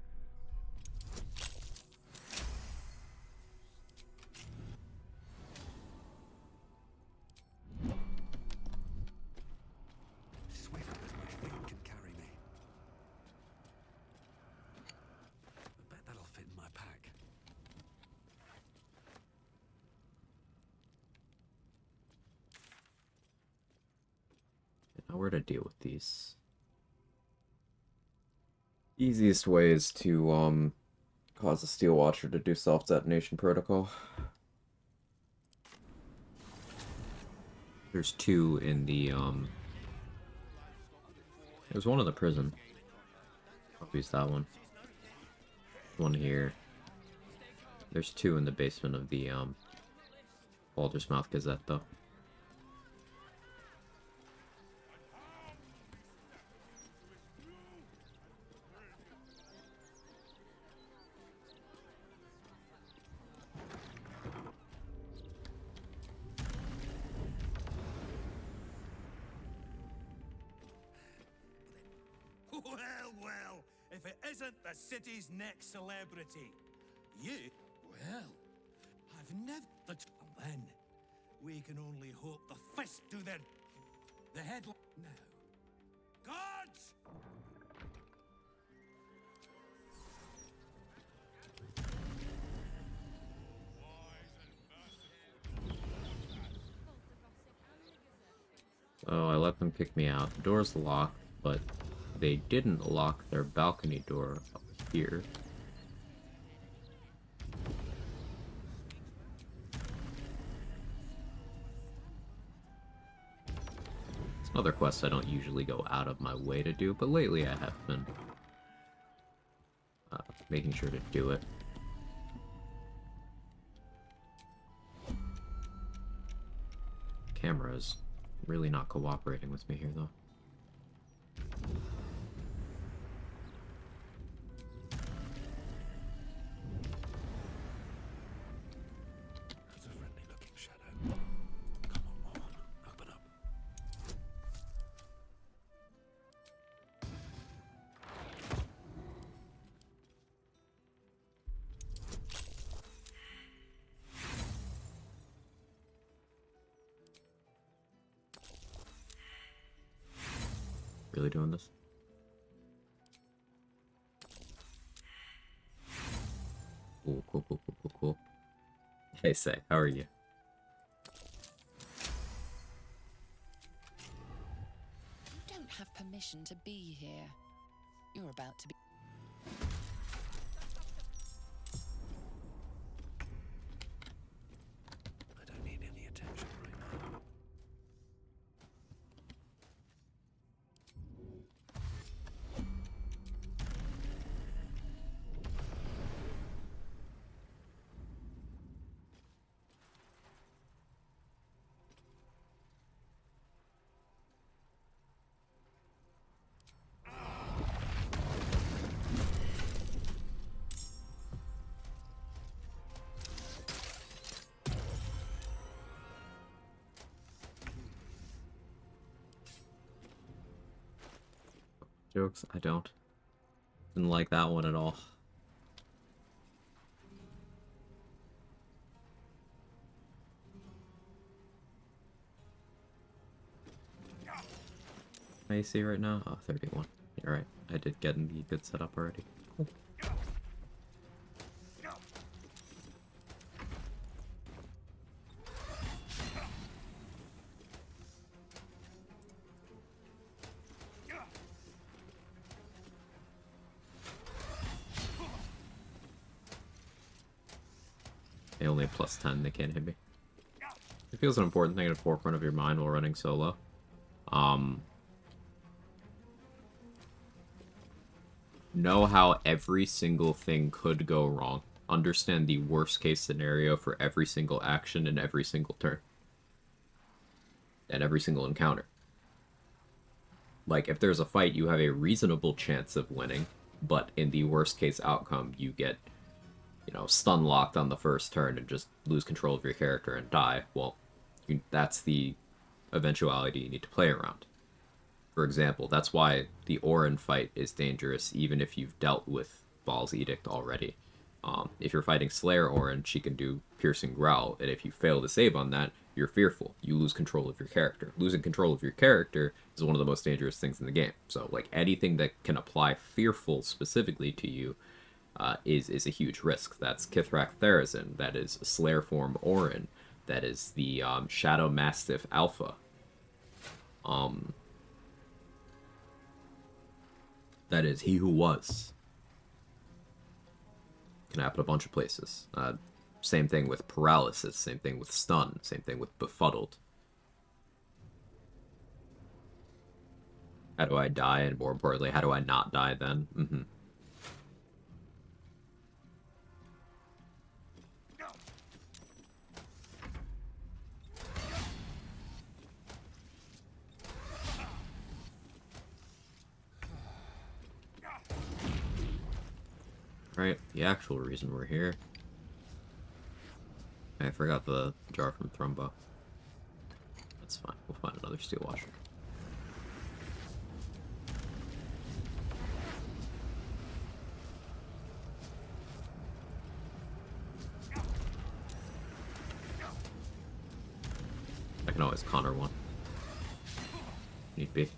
S1: to deal with these? Easiest way is to, cause a Steel Watcher to do self-detonation protocol. There's two in the, There's one in the prison. I'll use that one. One here. There's two in the basement of the, Baldur's Mouth Gazette, though.
S10: Well, if it isn't the city's next celebrity. You? Well, I've never... And then, we can only hope the fist do the head... Now. Guards!
S1: Oh, I let them kick me out. The door's locked, but they didn't lock their balcony door up here. It's another quest I don't usually go out of my way to do, but lately I have been making sure to do it. Camera's really not cooperating with me here, though.
S2: That's a friendly-looking shadow. Come on, open up.
S1: Really doing this? Cool, cool, cool, cool, cool, cool. Hey, Say, how are you?
S4: You don't have permission to be here. You're about to be...
S2: I don't need any attention right now.
S1: Jokes? I don't. Didn't like that one at all. How you see right now? Oh, 31. You're right. I did get in the good setup already. Cool. They only have +10, they can't hit me. It feels an important thing at the forefront of your mind while running solo. Know how every single thing could go wrong. Understand the worst case scenario for every single action and every single turn. And every single encounter. Like, if there's a fight, you have a reasonable chance of winning, but in the worst case outcome, you get, you know, stun locked on the first turn and just lose control of your character and die. Well, that's the eventuality you need to play around. For example, that's why the Orin fight is dangerous, even if you've dealt with Baal's Edict already. If you're fighting Slayer Orin, she can do Piercing Growl, and if you fail to save on that, you're fearful. You lose control of your character. Losing control of your character is one of the most dangerous things in the game. So, like, anything that can apply fearful specifically to you is a huge risk. That's Kithrak Therazin. That is Slayer form Orin. That is the Shadow Mastiff Alpha. That is, he who was. Can happen a bunch of places. Same thing with paralysis, same thing with stun, same thing with befuddled. How do I die, and more importantly, how do I not die then? Mm-hmm. Right, the actual reason we're here. I forgot the jar from Thrumbo. That's fine, we'll find another steel washer. I can always counter one. Need be.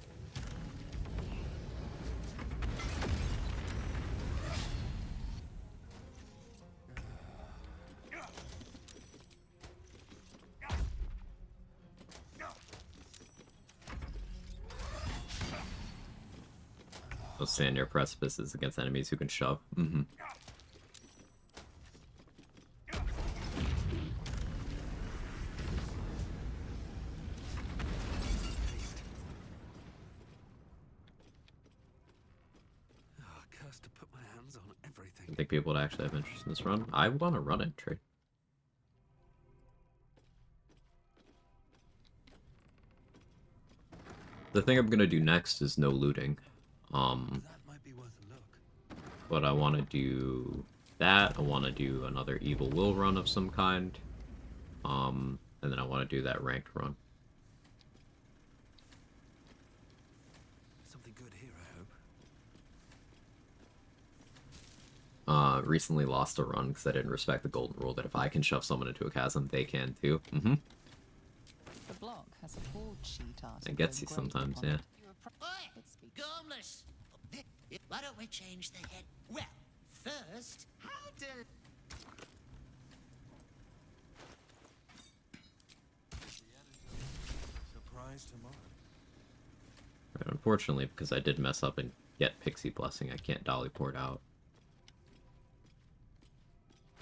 S1: They'll stand near precipices against enemies who can shove. Mm-hmm.
S2: Cursed to put my hands on everything.
S1: I think people would actually have interest in this run. I want to run it, trade. The thing I'm gonna do next is no looting.
S2: That might be worth a look.
S1: But I want to do that. I want to do another Evil Will run of some kind. And then I want to do that ranked run.
S2: Something good here, I hope.
S1: Recently lost a run because I didn't respect the golden rule that if I can shove someone into a chasm, they can too. Mm-hmm.
S4: The block has a board sheet article.
S1: It gets you
S4: engraved
S1: sometimes,
S4: upon
S1: yeah.
S4: it.
S10: Oi! Gormless! Why don't we change the head? Well, first, how to...
S2: Surprise tomorrow.
S1: Right, unfortunately, because I did mess up and get Pixie Blessing, I can't Dolly Port out.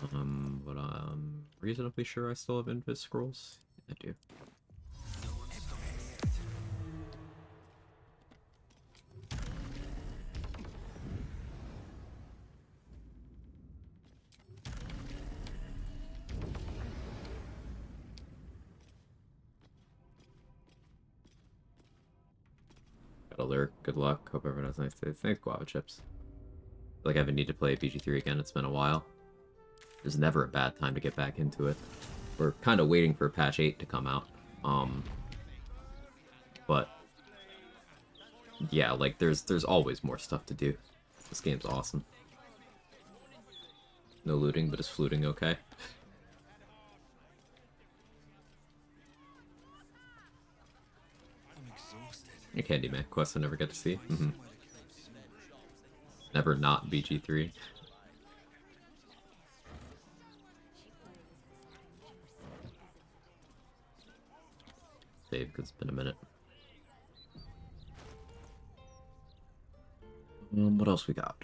S1: But I'm reasonably sure I still have Invis Scrolls. I do. Got a lyric. Good luck. Hope everyone has a nice day. Thanks, Guava Chips. I feel like I haven't need to play BG3 again. It's been a while. There's never a bad time to get back into it. We're kind of waiting for patch 8 to come out. But yeah, like there's always more stuff to do. This game's awesome. No looting, but is fluting okay?
S2: I'm exhausted.
S1: A Candyman quest I never get to see. Mm-hmm. Never not BG3. Save because it's been a minute. What else we got?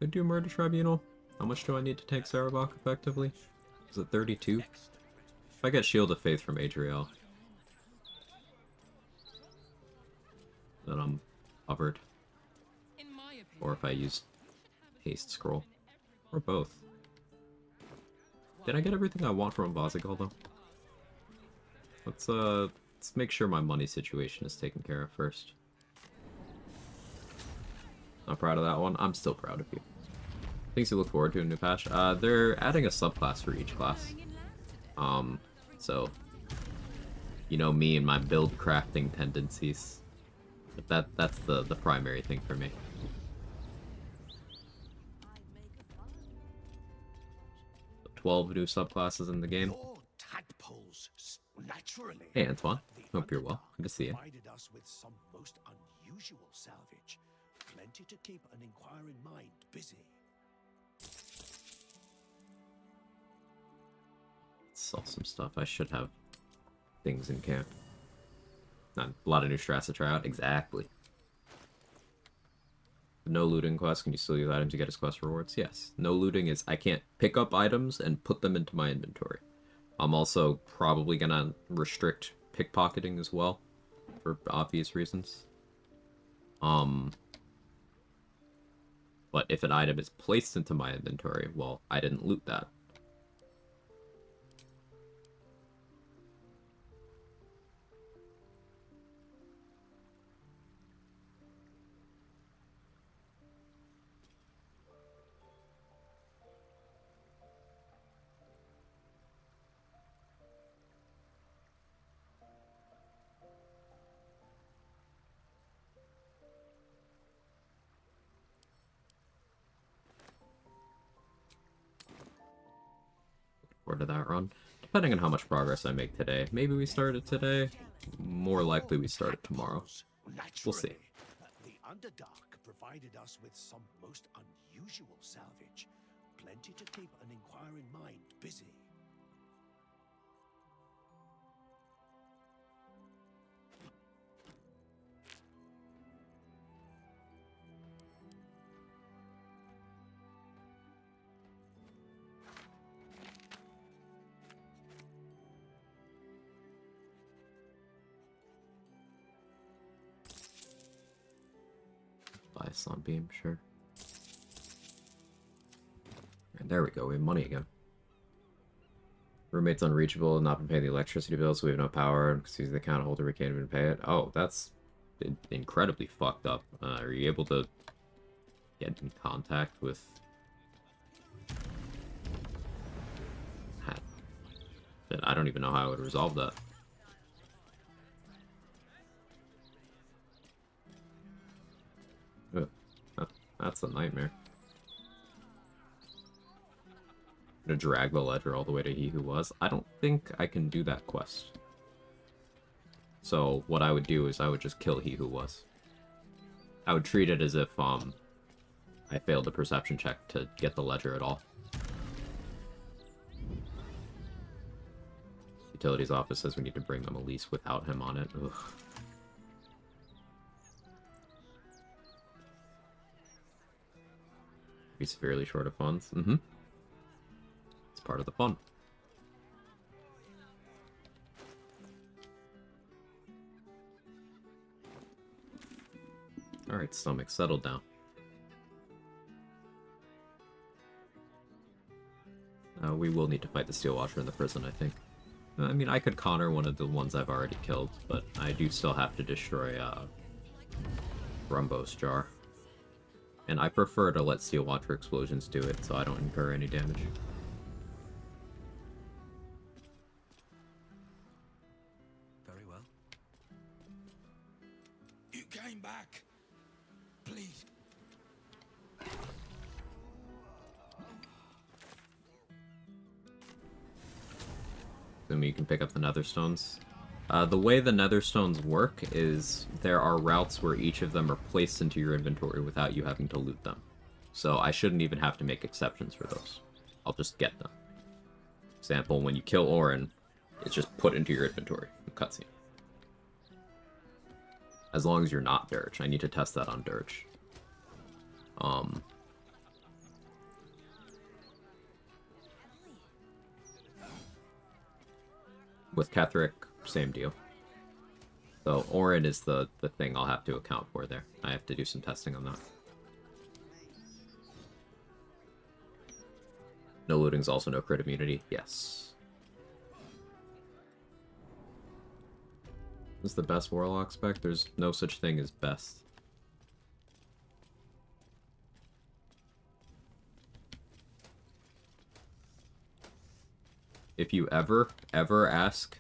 S1: Could do Murder Tribunal. How much do I need to take Sarabok effectively? Is it 32? If I get Shield of Faith from Adriel, then I'm covered. Or if I use Haste Scroll. Or both. Did I get everything I want from Bazigal though? Let's make sure my money situation is taken care of first. Not proud of that one. I'm still proud of you. Things you look forward to in a new patch. They're adding a subclass for each class. So you know me and my build crafting tendencies. But that's the primary thing for me. 12 new subclasses in the game.
S10: Your tadpoles, naturally.
S1: Hey Antoine, hope you're well. Good to see you.
S10: Provided us with some most unusual salvage. Plenty to keep an inquiring mind busy.
S1: Sell some stuff. I should have things in camp. Not a lot of new strats to try out. Exactly. No looting quest. Can you still use items to get as quest rewards? Yes. No looting is I can't pick up items and put them into my inventory. I'm also probably gonna restrict pickpocketing as well, for obvious reasons. But if an item is placed into my inventory, well, I didn't loot that. Forward to that run. Depending on how much progress I make today. Maybe we start it today. More likely we start it tomorrow. We'll see.
S10: The Underdark provided us with some most unusual salvage. Plenty to keep an inquiring mind busy.
S1: Buy a Sunbeam, sure. And there we go, we have money again. Roommate's unreachable, not been paying the electricity bill, so we have no power. Because he's the account holder, we can't even pay it. Oh, that's incredibly fucked up. Are you able to get in contact with... I don't even know how I would resolve that. Ugh, that's a nightmare. To drag the ledger all the way to He Who Was. I don't think I can do that quest. So what I would do is I would just kill He Who Was. I would treat it as if I failed the perception check to get the ledger at all. Utilities office says we need to bring them a lease without him on it. Ugh. Be severely short of funds. Mm-hmm. It's part of the fun. Alright, stomach, settle down. We will need to fight the Steel Watcher in the prison, I think. I mean, I could counter one of the ones I've already killed, but I do still have to destroy Rumbo's jar. And I prefer to let Steel Watcher explosions do it, so I don't incur any damage.
S2: Very well.
S10: You came back. Please.
S1: Then you can pick up the Netherstones. The way the Netherstones work is there are routes where each of them are placed into your inventory without you having to loot them. So I shouldn't even have to make exceptions for those. I'll just get them. Example, when you kill Orin, it's just put into your inventory. Cutscene. As long as you're not Dirge. I need to test that on Dirge. With Ketheric, same deal. So Orin is the thing I'll have to account for there. I have to do some testing on that. No looting's also no crit immunity. Yes. This is the best Warlock spec? There's no such thing as best. If you ever ask,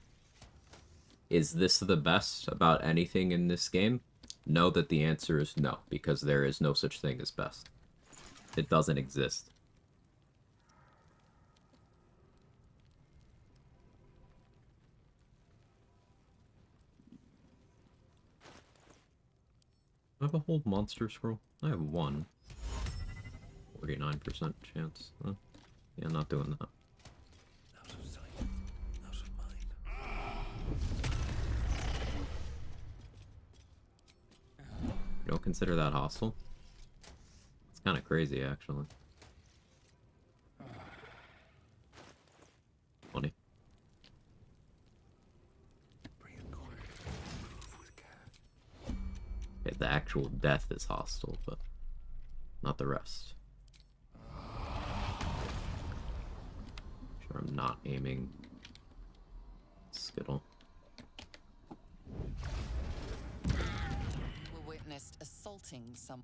S1: is this the best about anything in this game? Know that the answer is no, because there is no such thing as best. It doesn't exist. I have a whole monster scroll. I have one. 49% chance. Huh? Yeah, not doing that.
S2: Out of sight.
S1: consider that hostile? It's kind of crazy, actually. Funny. Okay, the actual death is hostile, but not the rest. Sure, I'm not aiming Skittle.
S4: We witnessed assaulting some.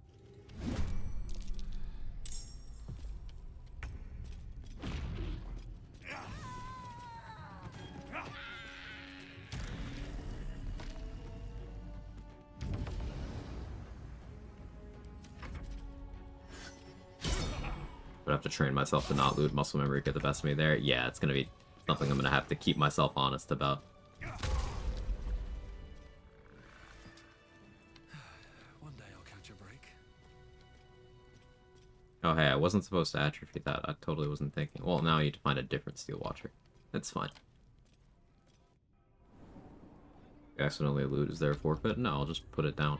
S1: I have to train myself to not loot muscle memory, get the best of me there. Yeah, it's gonna be something I'm gonna have to keep myself honest about.
S2: One day I'll catch a break.
S1: Oh hey, I wasn't supposed to atrophy that. I totally wasn't thinking. Well, now I need to find a different Steel Watcher. That's fine. Accidentally loot, is there a forfeit? No, I'll just put it down.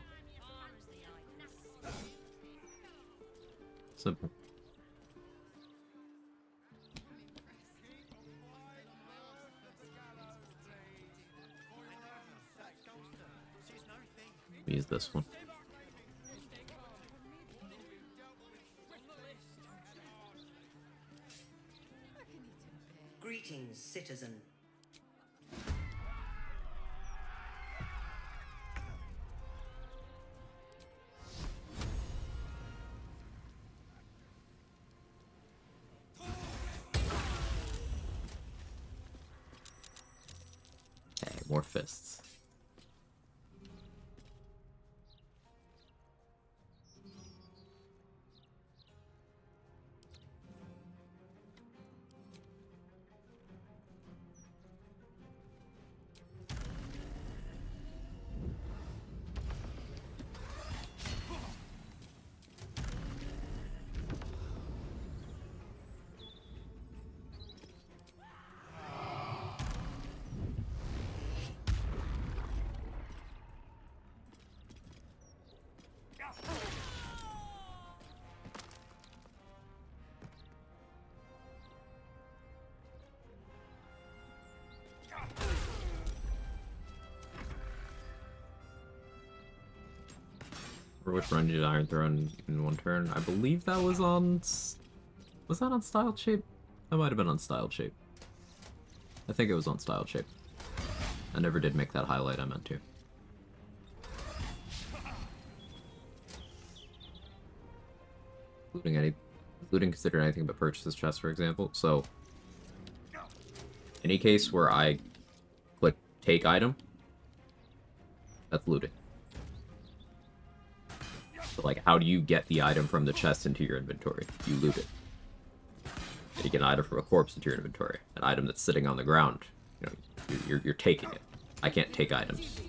S1: Simple. Use this one.
S11: Greetings, citizen.
S1: Okay, more fists. For which run did Iron Throne in one turn? I believe that was on... Was that on Styled Shape? That might have been on Styled Shape. I think it was on Styled Shape. I never did make that highlight, I meant to. Looting considered anything but purchases chest, for example. So, any case where I click take item, that's looting. So, like, how do you get the item from the chest into your inventory? You loot it. And you get an item from a corpse into your inventory. An item that's sitting on the ground. You know, you're taking it. I can't take items.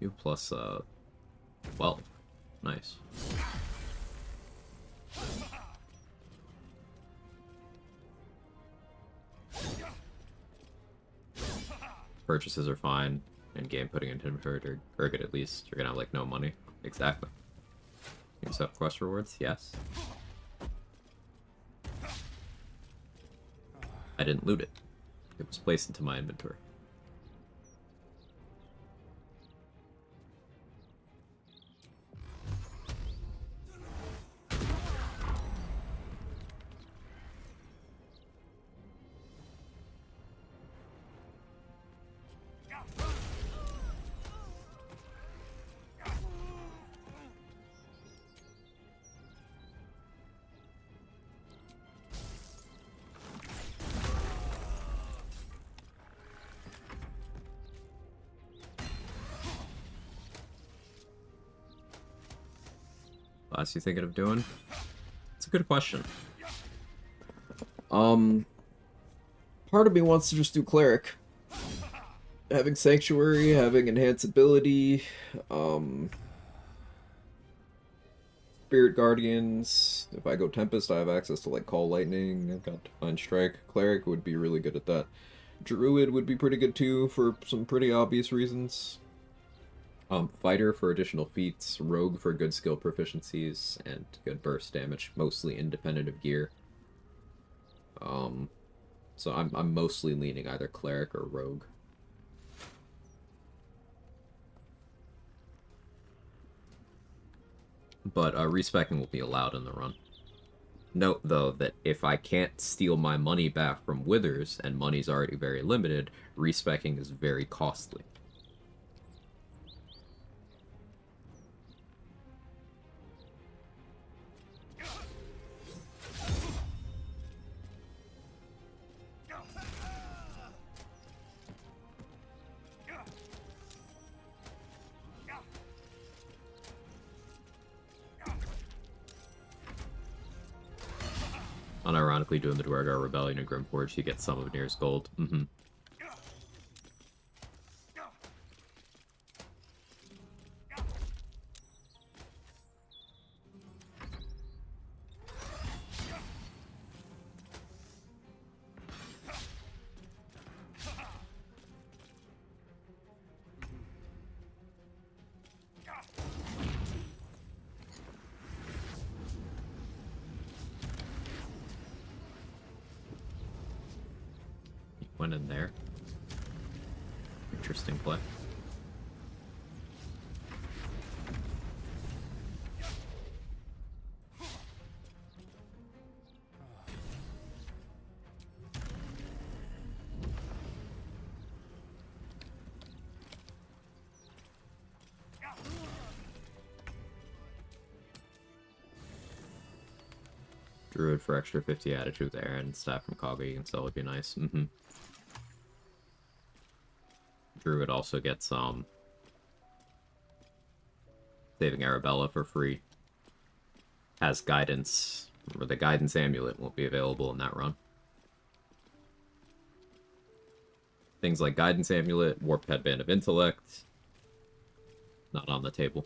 S1: You plus 12. Nice. Purchases are fine. In game, putting into inventory or good at least. You're gonna have like no money. Exactly. You accept quest rewards? Yes. I didn't loot it. It was placed into my inventory. Class you thinking of doing? It's a good question. Part of me wants to just do cleric. Having sanctuary, having enhanced ability, spirit guardians. If I go tempest, I have access to like call lightning. I've got divine strike. Cleric would be really good at that. Druid would be pretty good too, for some pretty obvious reasons. Fighter for additional feats, Rogue for good skill proficiencies, and good burst damage, mostly independent of gear. So I'm mostly leaning either Cleric or Rogue. But respecking will be allowed in the run. Note, though, that if I can't steal my money back from Withers, and money's already very limited, respecking is very costly. Unironically, doing the Dwargar Rebellion and Grimforge, you get some of Nir's gold. Went in there. Interesting play. Druid for extra 50 attitude there, and staff from Quag you can sell would be nice. Druid also gets Saving Arabella for free. Has guidance, or the guidance amulet won't be available in that run. Things like guidance amulet, warped headband of intellect, not on the table.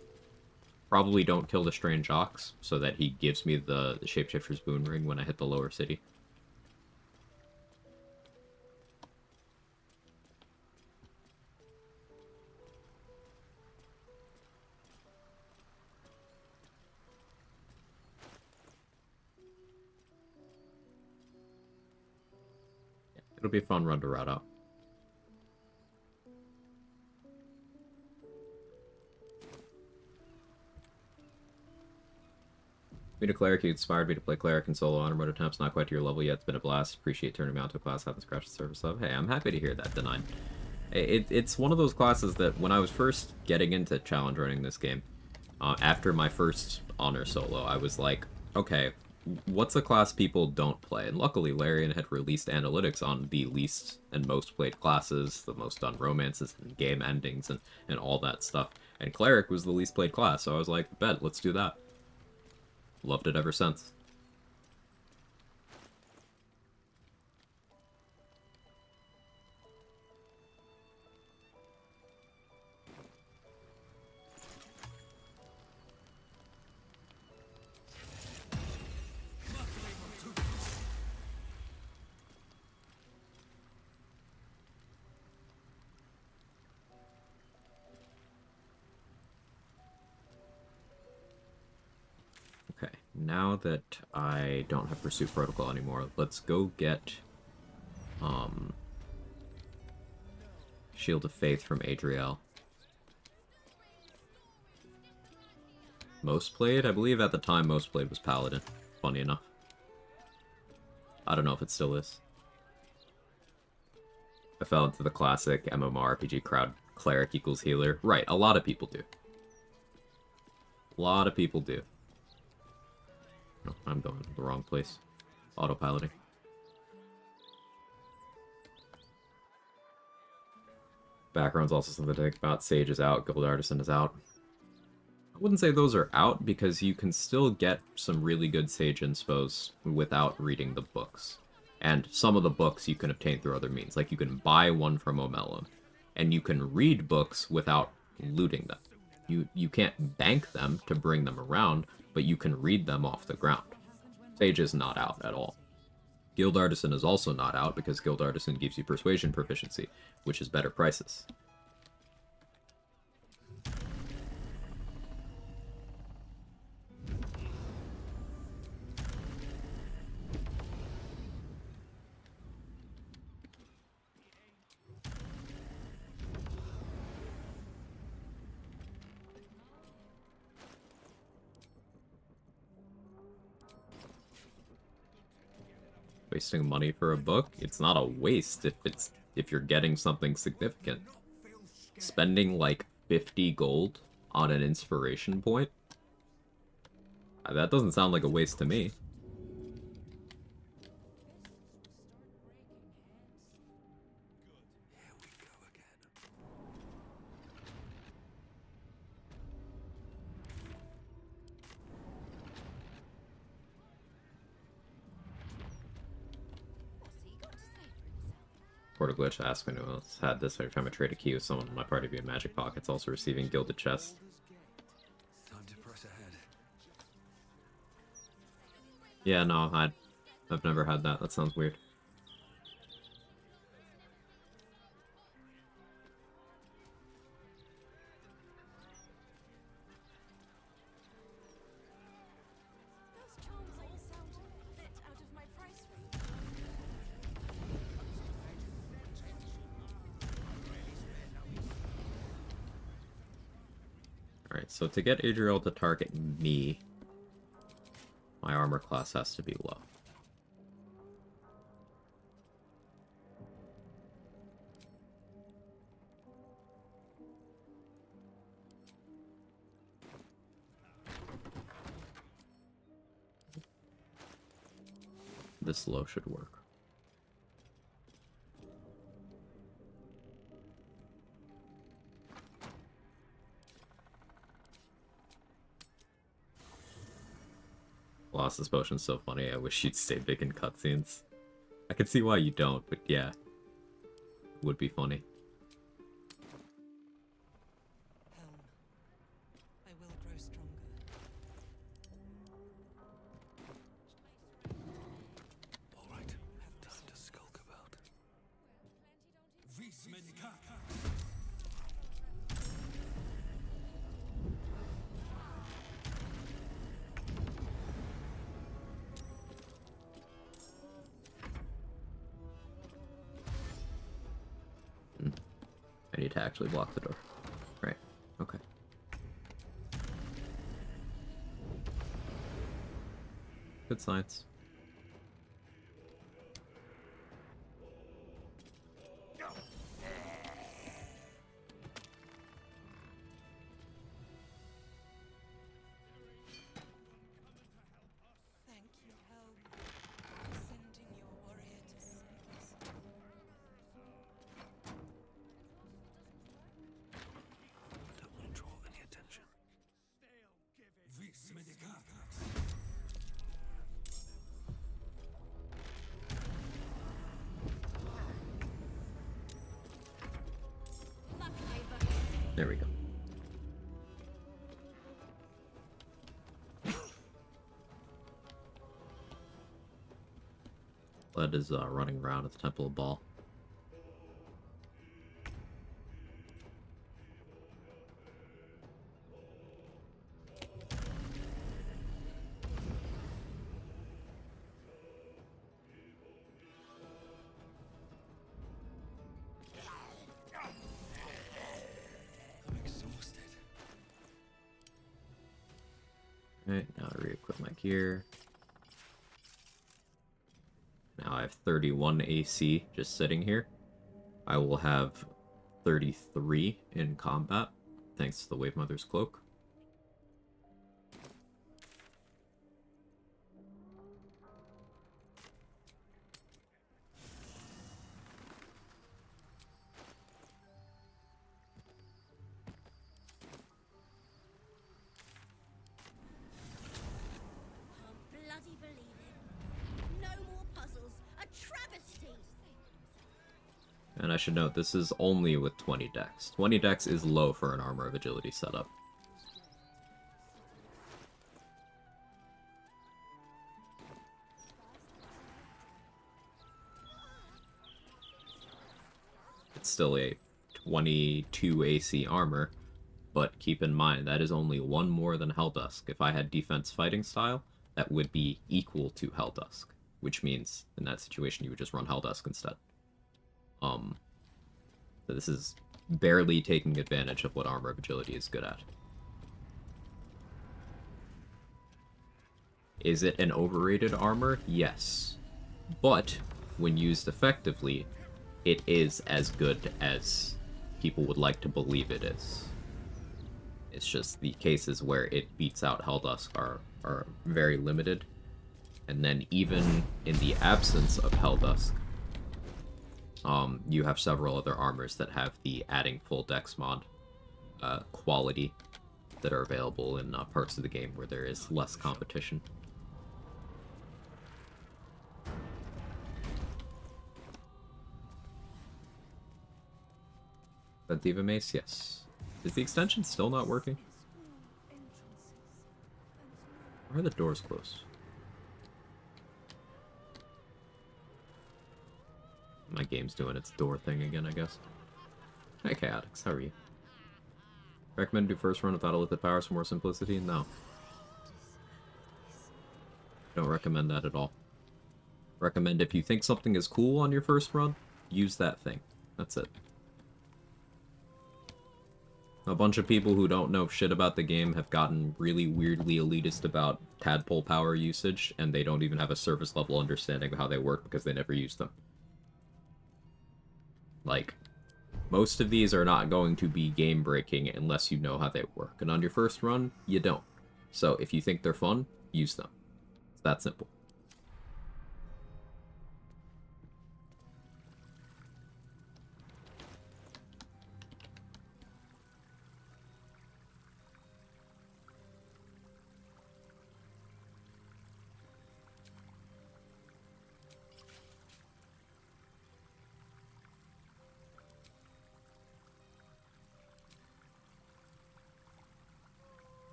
S1: Probably don't kill the strange ox, so that he gives me the shapeshifter's boon ring when I hit the lower city. It'll be a fun run to route out. Being a cleric, you inspired me to play cleric in solo on remote attempts. Not quite to your level yet. It's been a blast. Appreciate turning me on to a class. Haven't scratched the surface of. Hey, I'm happy to hear that, Denine. It's one of those classes that when I was first getting into challenge running this game, after my first honor solo, I was like, okay, what's a class people don't play? And luckily, Larian had released analytics on the least and most played classes, the most done romances and game endings and all that stuff. And cleric was the least played class, so I was like, bet, let's do that. Loved it ever since. Okay, now that I don't have Pursuit Protocol anymore, let's go get Shield of Faith from Adriel. Most played? I believe at the time most played was Paladin, funny enough. I don't know if it still is. I fell into the classic MMORPG crowd, cleric equals healer. Right, a lot of people do. A lot of people do. Oh, I'm going to the wrong place. Autopiloting. Background's also something to think about. Sage is out, Guild Artisan is out. I wouldn't say those are out, because you can still get some really good Sage inspos without reading the books. And some of the books you can obtain through other means. Like, you can buy one from Omelum, and you can read books without looting them. You can't bank them to bring them around, but you can read them off the ground. Sage is not out at all. Guild Artisan is also not out because Guild Artisan gives you Persuasion proficiency, which is better prices. Wasting money for a book? It's not a waste if you're getting something significant. Spending like 50 gold on an inspiration point? That doesn't sound like a waste to me.
S2: Here we go again.
S3: What's he got to say for himself?
S1: Portal Glitch asked me who else had this every time I trade a key with someone in my party via Magic Pockets, also receiving Gilded Chest.
S2: Time to press ahead.
S1: Yeah, no, I've never had that. That sounds weird.
S3: Those charms all sound a bit out of my price range.
S1: Alright, so to get Adriel to target me, my armor class has to be low. This low should work. Colossus Potion's so funny, I wish you'd stay big in cutscenes. I can see why you don't, but yeah. It would be funny.
S5: Helm, I will grow stronger.
S2: All right, time to skulk about.
S1: I need to actually block the door. Right. Okay. Good science.
S5: Thank you, Helm, for sending your warrior to save us.
S2: Don't want to draw any attention.
S1: There we go. Led is running around at the Temple of Baal.
S2: I'm exhausted.
S1: Alright, now I re-equip my gear. Now I have 31 AC just sitting here. I will have 33 in combat, thanks to the Wave Mother's Cloak.
S3: Can't bloody believe it. No more puzzles. A travesty.
S1: And I should note, this is only with 20 dex. 20 dex is low for an Armor of Agility setup. That's still a 22 AC armor, but keep in mind, that is only one more than Helldusk. If I had defense fighting style, that would be equal to Helldusk, which means, in that situation, you would just run Helldusk instead. So this is barely taking advantage of what Armor of Agility is good at. Is it an overrated armor? Yes. But, when used effectively, it is as good as people would like to believe it is. It's just the cases where it beats out Helldusk are very limited. And then even in the absence of Helldusk, you have several other armors that have the adding full dex mod quality that are available in parts of the game where there is less competition. That Diva Mace? Yes. Is the extension still not working? Why are the doors closed? My game's doing its door thing again, I guess. Hey, Chaotix, how are you? Recommend do first run without Elithid powers for more simplicity? No. Don't recommend that at all. Recommend if you think something is cool on your first run, use that thing. That's it. A bunch of people who don't know shit about the game have gotten really weirdly elitist about tadpole power usage, and they don't even have a surface level understanding of how they work because they never use them. Like, most of these are not going to be game-breaking unless you know how they work. And on your first run, you don't. So if you think they're fun, use them. It's that simple.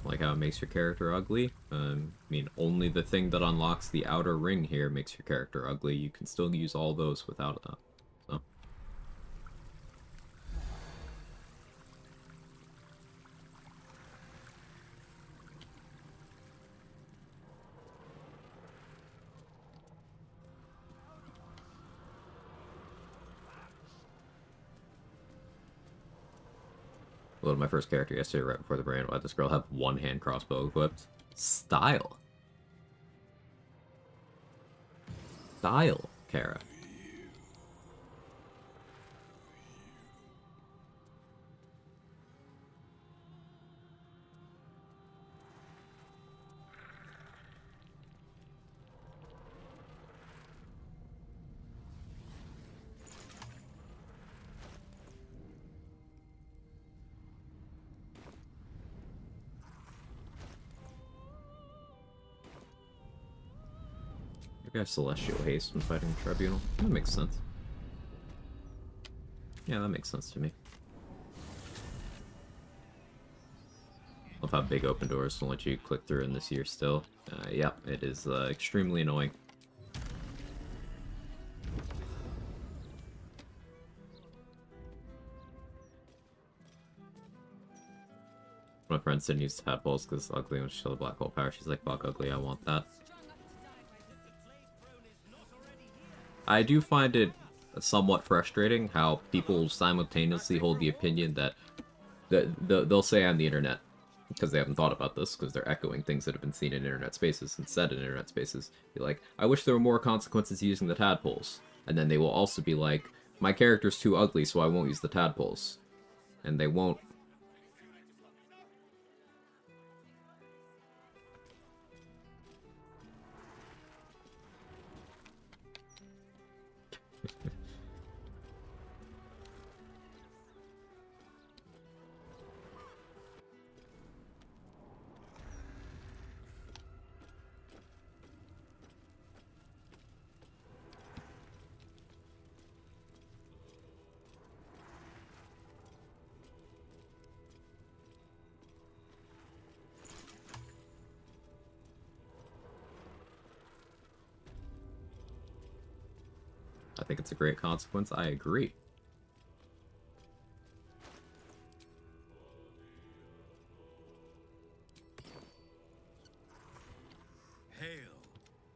S1: Like how it makes your character ugly. I mean, only the thing that unlocks the outer ring here makes your character ugly. You can still use all those without that. So. Loaded my first character yesterday right before the brand. Why'd this girl have one hand crossbow equipped? Style. Style, Kara. I have Celestial Haste when fighting the Tribunal. That makes sense. Yeah, that makes sense to me. Love how big open doors don't let you click through in this year still. Yeah, it is extremely annoying. My friend didn't use tadpoles because it's ugly when she saw the black hole power. She's like, fuck ugly, I want that. I do find it somewhat frustrating how people simultaneously hold the opinion that they'll say on the internet, because they haven't thought about this, because they're echoing things that have been seen in internet spaces and said in internet spaces. Be like, I wish there were more consequences using the tadpoles. And then they will also be like, my character's too ugly, so I won't use the tadpoles. And they won't. I think it's a great consequence. I agree.
S10: Hail,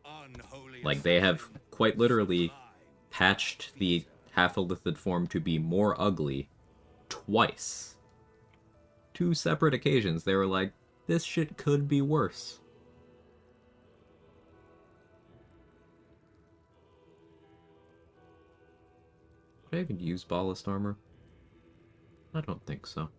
S10: unholy
S1: Like, they have
S10: assassin.
S1: quite literally patched the half-elithid form to be more ugly twice. 2 separate occasions. They were like, this shit could be worse. Could I even use ballast armor? I don't think so.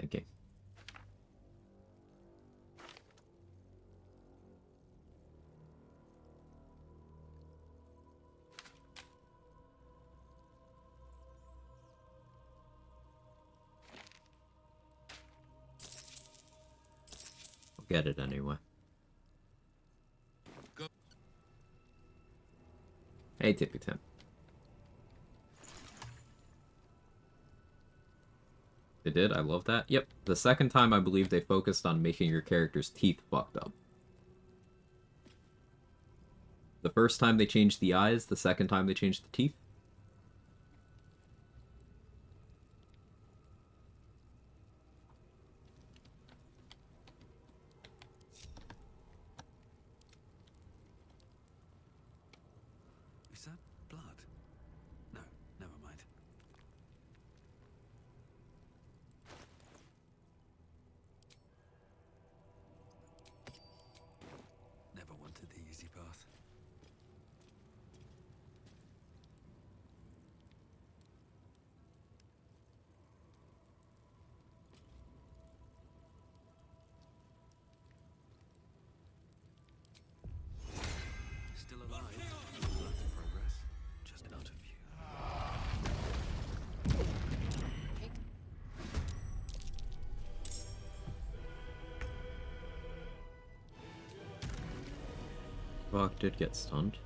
S1: Thinking. I'll get it anyway.
S10: Go.
S1: Hey, Tippy Tim. They did? I love that. Yep. The second time, I believe they focused on making your character's teeth fucked up. The first time they changed the eyes, the second time they changed the teeth.
S2: Is that blood? No, never mind. Never wanted the easy path. Still alive. Lots of progress. Just out of view.
S1: Quag did get stunned.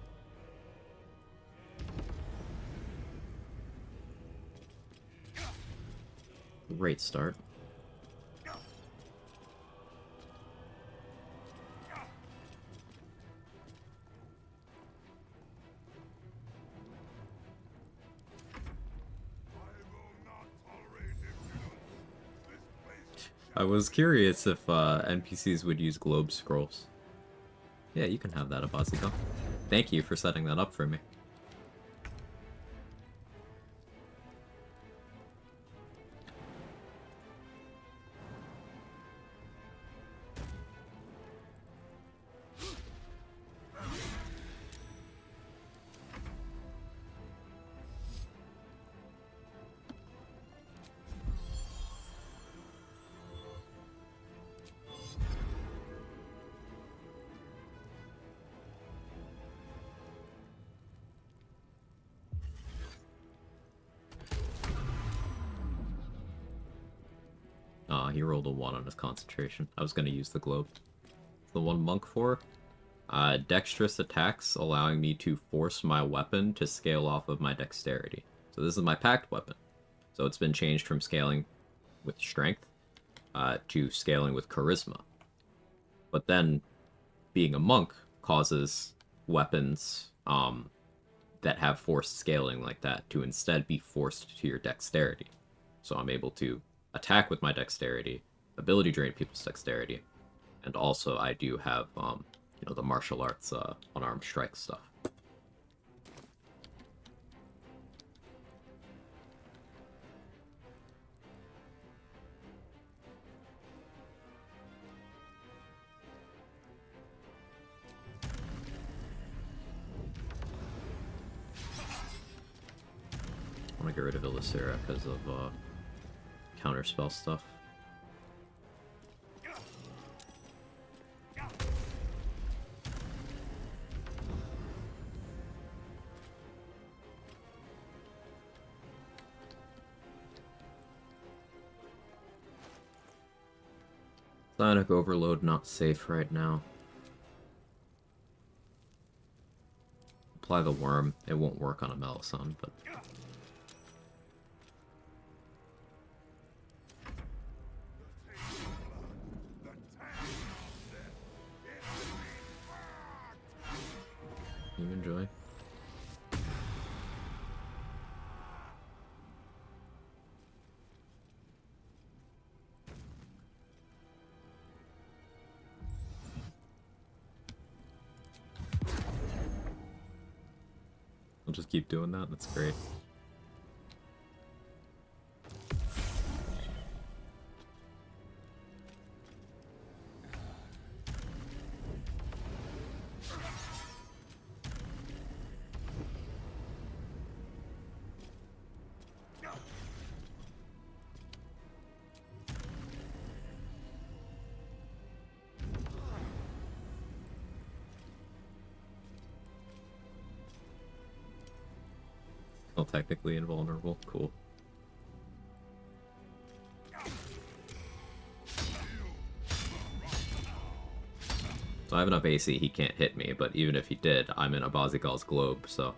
S1: Great start. I was curious if NPCs would use globe scrolls. Yeah, you can have that, Abaziko. Thank you for setting that up for me. He rolled a 1 on his concentration. I was going to use the globe. The one monk for? Dexterous attacks, allowing me to force my weapon to scale off of my dexterity. So this is my packed weapon. So it's been changed from scaling with strength to scaling with charisma. But then, being a monk causes weapons that have forced scaling like that to instead be forced to your dexterity. So I'm able to attack with my dexterity, ability drain people's dexterity, and also I do have, you know, the martial arts unarmed strike stuff. want to get rid of Illicera because of counterspell stuff. Sonic Overload not safe right now. Apply the worm. It won't work on a Melisande, but... You enjoy. I'll just keep doing that. That's great. Still technically invulnerable. Cool. So I have enough AC, he can't hit me, but even if he did, I'm in a Bazigal's globe, so...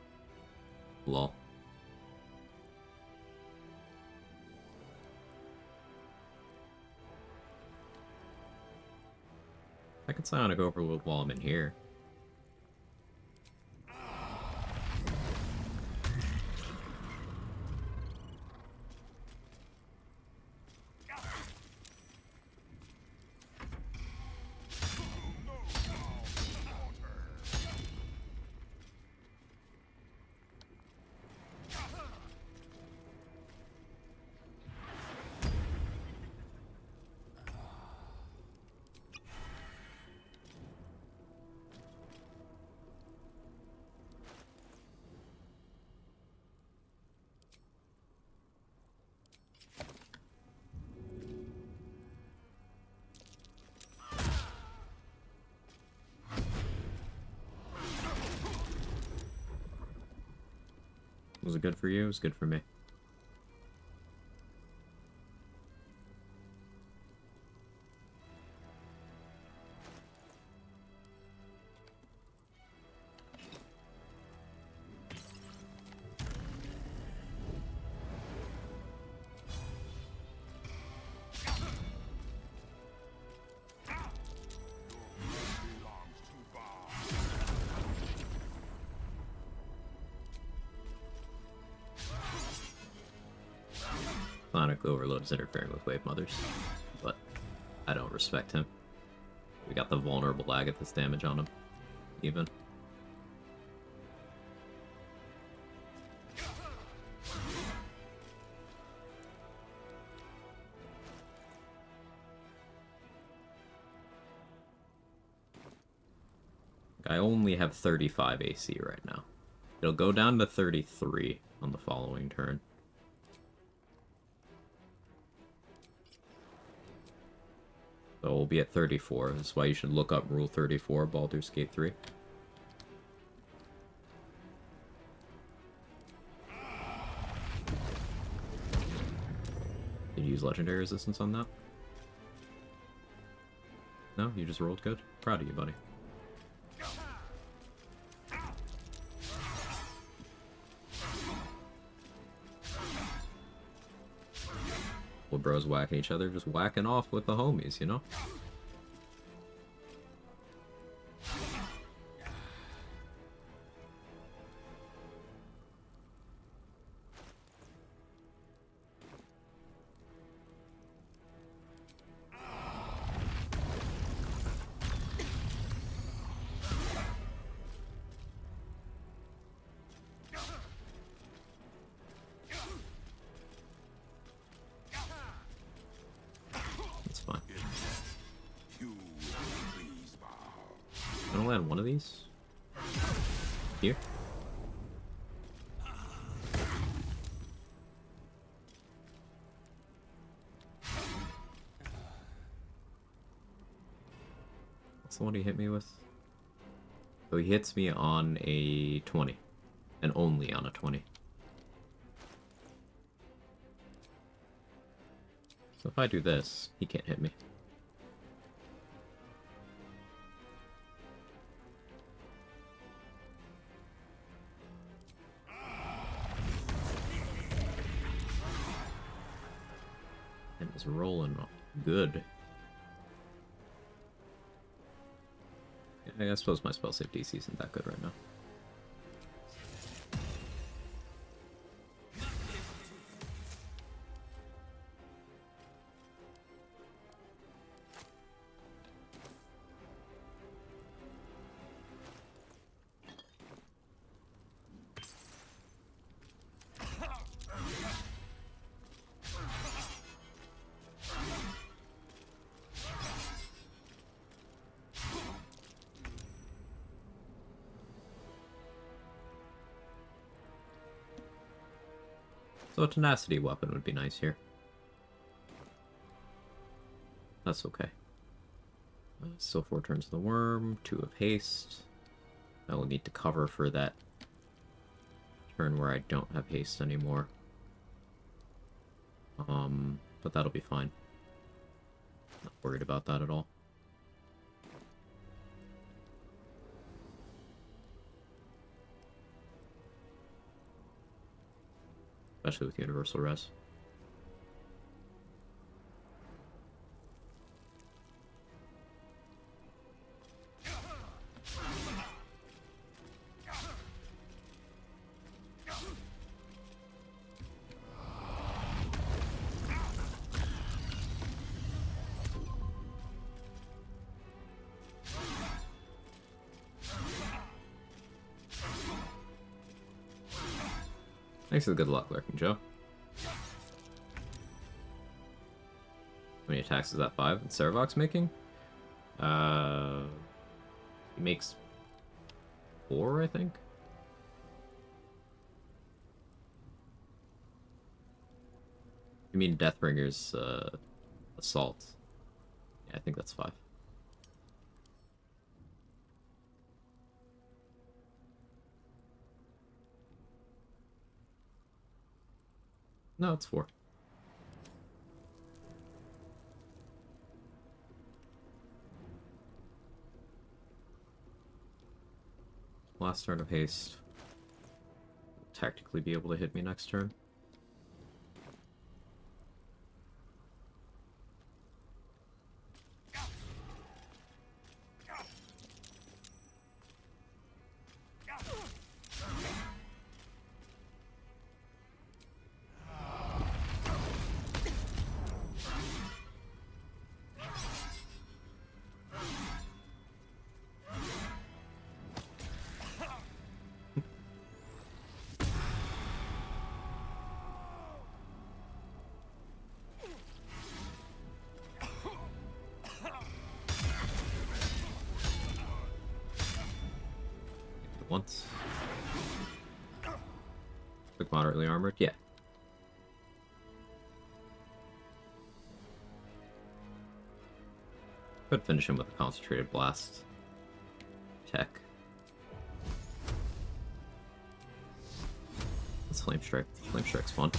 S1: Lol. I can Psionic Overload while I'm in here. Was it good for you? It was good for me. Sonic Overload is interfering with Wave Mothers, but I don't respect him. We got the vulnerable Agathis damage on him, even. I only have 35 AC right now. It'll go down to 33 on the following turn. So we'll be at 34. That's why you should look up Rule 34, Baldur's Gate 3. Did you use Legendary Resistance on that? No? You just rolled good? Proud of you, buddy. Bros whacking each other, just whacking off with the homies, you know? One of these here. What's the one he hit me with? So he hits me on a 20. And only on a 20. So if I do this, he can't hit me. And it's rolling good. Yeah, I suppose my spell save DC isn't that good right now. So a tenacity weapon would be nice here. That's okay. Still 4 turns of the worm, 2 of haste. I will need to cover for that turn where I don't have haste anymore. But that'll be fine. Not worried about that at all. Especially with Universal Res. Thanks for the good luck, Lurking Joe. How many attacks is that? 5? And Saravox making? He makes 4, I think? You mean Deathbringer's assault? Yeah, I think that's 5. No, it's 4. Last turn of haste. Will tactically be able to hit me next turn. Once. Quick, moderately armored? Yeah. Could finish him with a concentrated blast. Tech. Let's Flame Strike. Flame Strike's fun.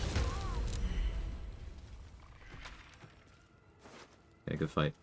S1: Okay, good fight.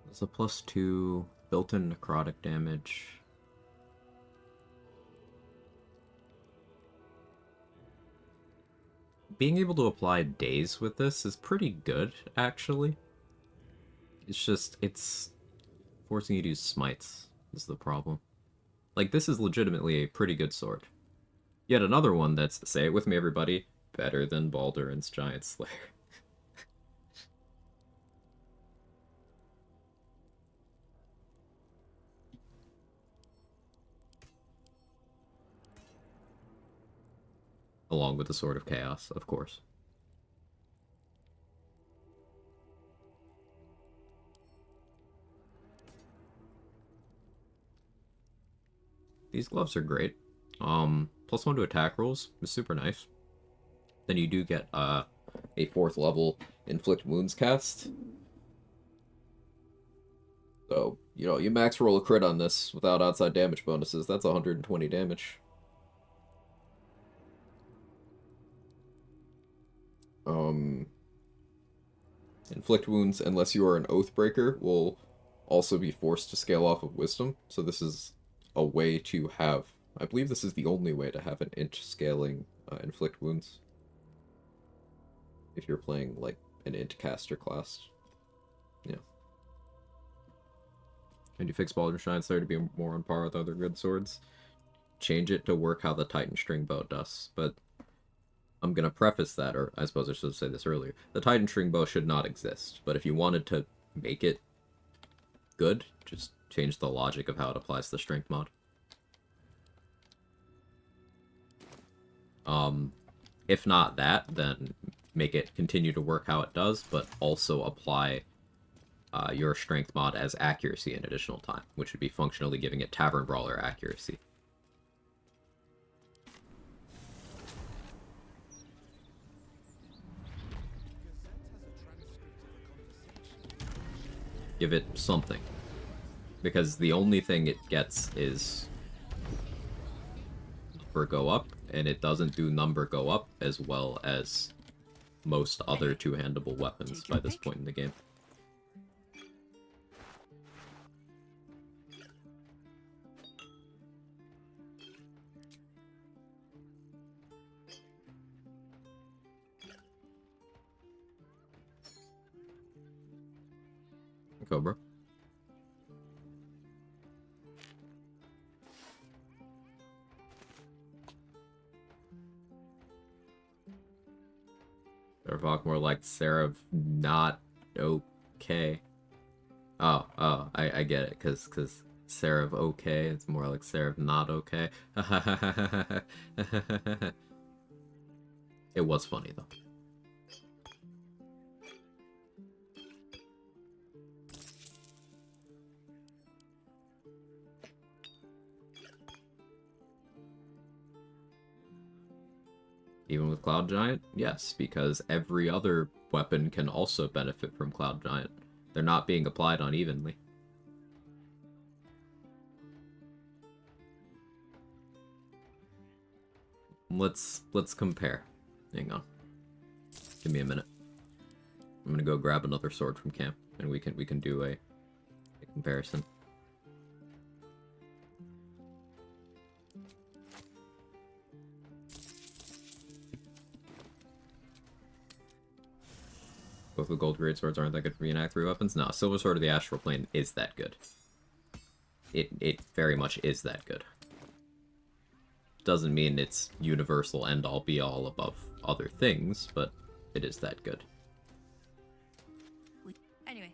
S1: It's a +2 built-in necrotic damage. Being able to apply daze with this is pretty good, actually. It's just, it's forcing you to use smites is the problem. Like, this is legitimately a pretty good sword. Yet another one that's, say it with me everybody, better than Baldur's Giant Slayer. Along with the Sword of Chaos, of course. These gloves are great. +1 to attack rolls is super nice. Then you do get a 4th level inflict wounds cast. So, you know, you max roll a crit on this without outside damage bonuses. That's 120 damage. Inflict wounds, unless you are an Oathbreaker, will also be forced to scale off of Wisdom. So this is a way to have... I believe this is the only way to have an int scaling inflict wounds. If you're playing, like, an int caster class. Yeah. And you fix Baldur's Giant Slayer to be more on par with other good swords. Change it to work how the Titan String Bow does. But I'm going to preface that, or I suppose I should say this earlier. The Titan String Bow should not exist, but if you wanted to make it good, just change the logic of how it applies to the strength mod. If not that, then make it continue to work how it does, but also apply your strength mod as accuracy an additional time, which would be functionally giving it Tavern Brawler accuracy. Give it something. Because the only thing it gets is number go up, and it doesn't do number go up as well as most other two-handable weapons by this point in the game. Cobra. Servok more like Seraph not okay. Oh, I get it, cause Seraph okay, it's more like Seraph not okay. It was funny though. Even with Cloud Giant? Yes, because every other weapon can also benefit from Cloud Giant. They're not being applied unevenly. Let's compare. Hang on. Give me a minute. I'm gonna go grab another sword from camp, and we can do a comparison. Both the gold great swords aren't that good for reenact 3 weapons. No, Silver Sword of the Astral Plane is that good. It very much is that good. Doesn't mean it's universal end all be all above other things, but it is that good.
S3: Anyway,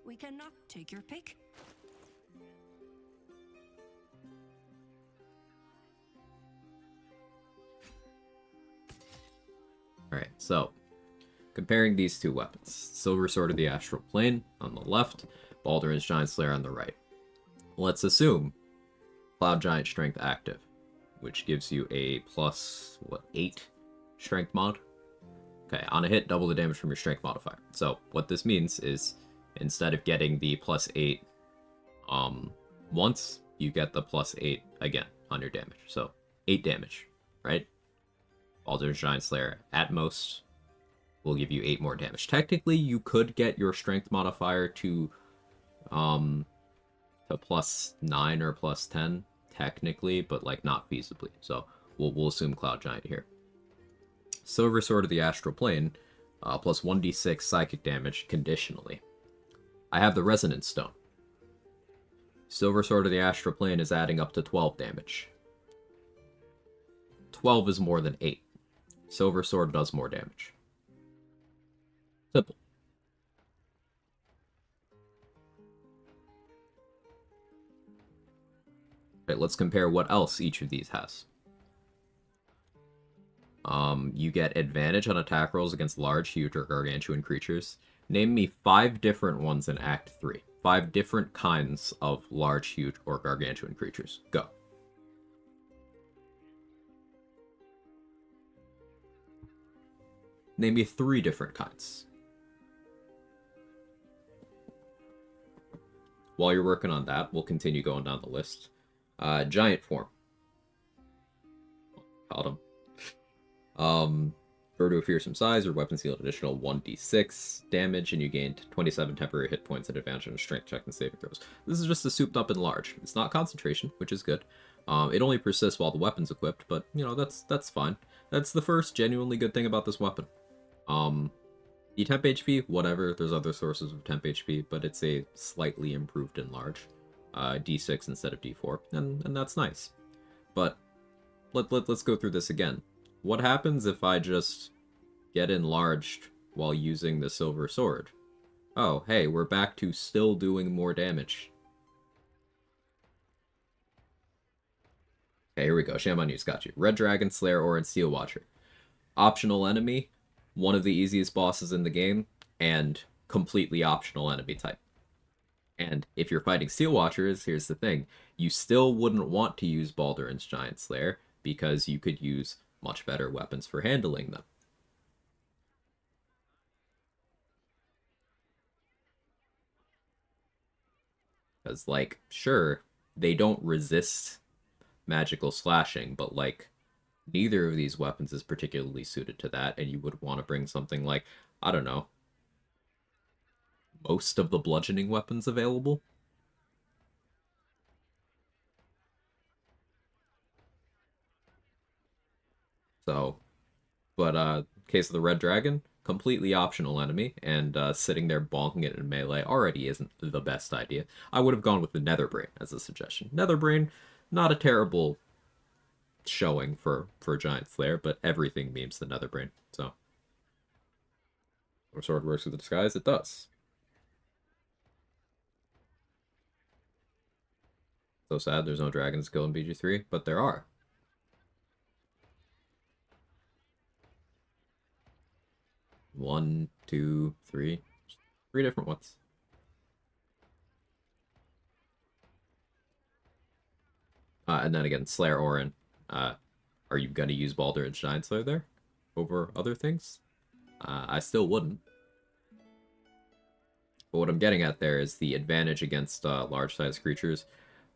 S3: we cannot take your pick.
S1: Alright, so comparing these two weapons. Silver Sword of the Astral Plane on the left, Baldur's Giant Slayer on the right. Let's assume Cloud Giant Strength active, which gives you a plus, 8 strength mod? Okay, on a hit, double the damage from your strength modifier. So, what this means is, instead of getting the plus 8 once, you get the plus 8 again on your damage. So, 8 damage, right? Baldur's Giant Slayer, at most, will give you 8 more damage. Technically, you could get your strength modifier to plus 9 or plus 10, technically, but like not feasibly. So we'll assume Cloud Giant here. Silver Sword of the Astral Plane, plus 1d6 psychic damage conditionally. I have the Resonance Stone. Silver Sword of the Astral Plane is adding up to 12 damage. 12 is more than 8. Silver Sword does more damage. Simple. Okay, let's compare what else each of these has. You get advantage on attack rolls against large, huge, or gargantuan creatures. Name me 5 different ones in Act 3. 5 different kinds of large, huge, or gargantuan creatures. Go. Name me 3 different kinds. While you're working on that, we'll continue going down the list. Giant form. Caught him. Bird of fearsome size, or weapons deal additional 1d6 damage, and you gained 27 temporary hit points and advantage on strength check and saving throws. This is just a souped up and large. It's not concentration, which is good. It only persists while the weapon's equipped, but, you know, that's fine. That's the first genuinely good thing about this weapon. The temp HP, whatever, there's other sources of temp HP, but it's a slightly improved enlarge. D6 instead of D4, and that's nice. But let's go through this again. What happens if I just get enlarged while using the Silver Sword? Oh, hey, we're back to still doing more damage. Okay, here we go. Shame on you, got you. Red Dragon, Slayer, Orin, Steel Watcher. Optional enemy, one of the easiest bosses in the game, and completely optional enemy type. And if you're fighting Steel Watchers, here's the thing. You still wouldn't want to use Balduran's Giant Slayer, because you could use much better weapons for handling them. Because, like, sure, they don't resist magical slashing, but, like, neither of these weapons is particularly suited to that, and you would want to bring something like, I don't know, most of the bludgeoning weapons available. So, but case of the Red Dragon, completely optional enemy, and sitting there bonking it in melee already isn't the best idea. I would have gone with the Netherbrain as a suggestion. Netherbrain, not a terrible showing for Giant Slayer, but everything memes the Netherbrain, so. Or sword works with the disguise? It does. So sad there's no dragon skill in BG3, but there are. One, two, three. 3 different ones. And then again, Slayer Orin. Are you going to use Baldur and Giant Slayer there over other things? I still wouldn't. But what I'm getting at there is the advantage against large-sized creatures.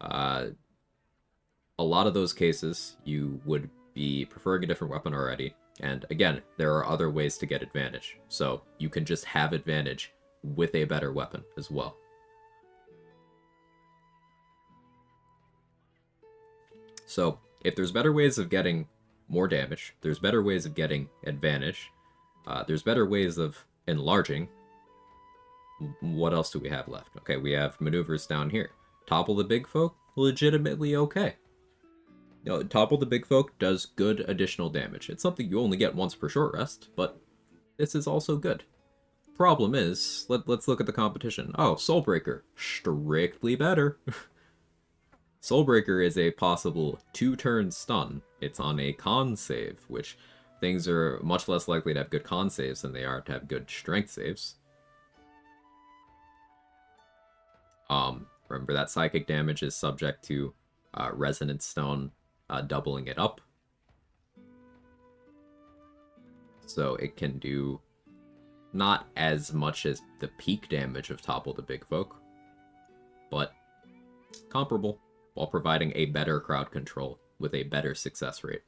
S1: A lot of those cases, you would be preferring a different weapon already. And again, there are other ways to get advantage. So you can just have advantage with a better weapon as well. So if there's better ways of getting more damage, there's better ways of getting advantage, there's better ways of enlarging, what else do we have left? Okay, we have maneuvers down here. Topple the big folk, legitimately okay. You know, Topple the big folk does good additional damage. It's something you only get once per short rest, but this is also good. Problem is, let's look at the competition. Oh, Soulbreaker, strictly better. Soulbreaker is a possible 2-turn stun. It's on a con save, which things are much less likely to have good con saves than they are to have good strength saves. Remember that psychic damage is subject to Resonance Stone doubling it up. So it can do not as much as the peak damage of Topple the Big Folk, but comparable, while providing a better crowd control with a better success rate.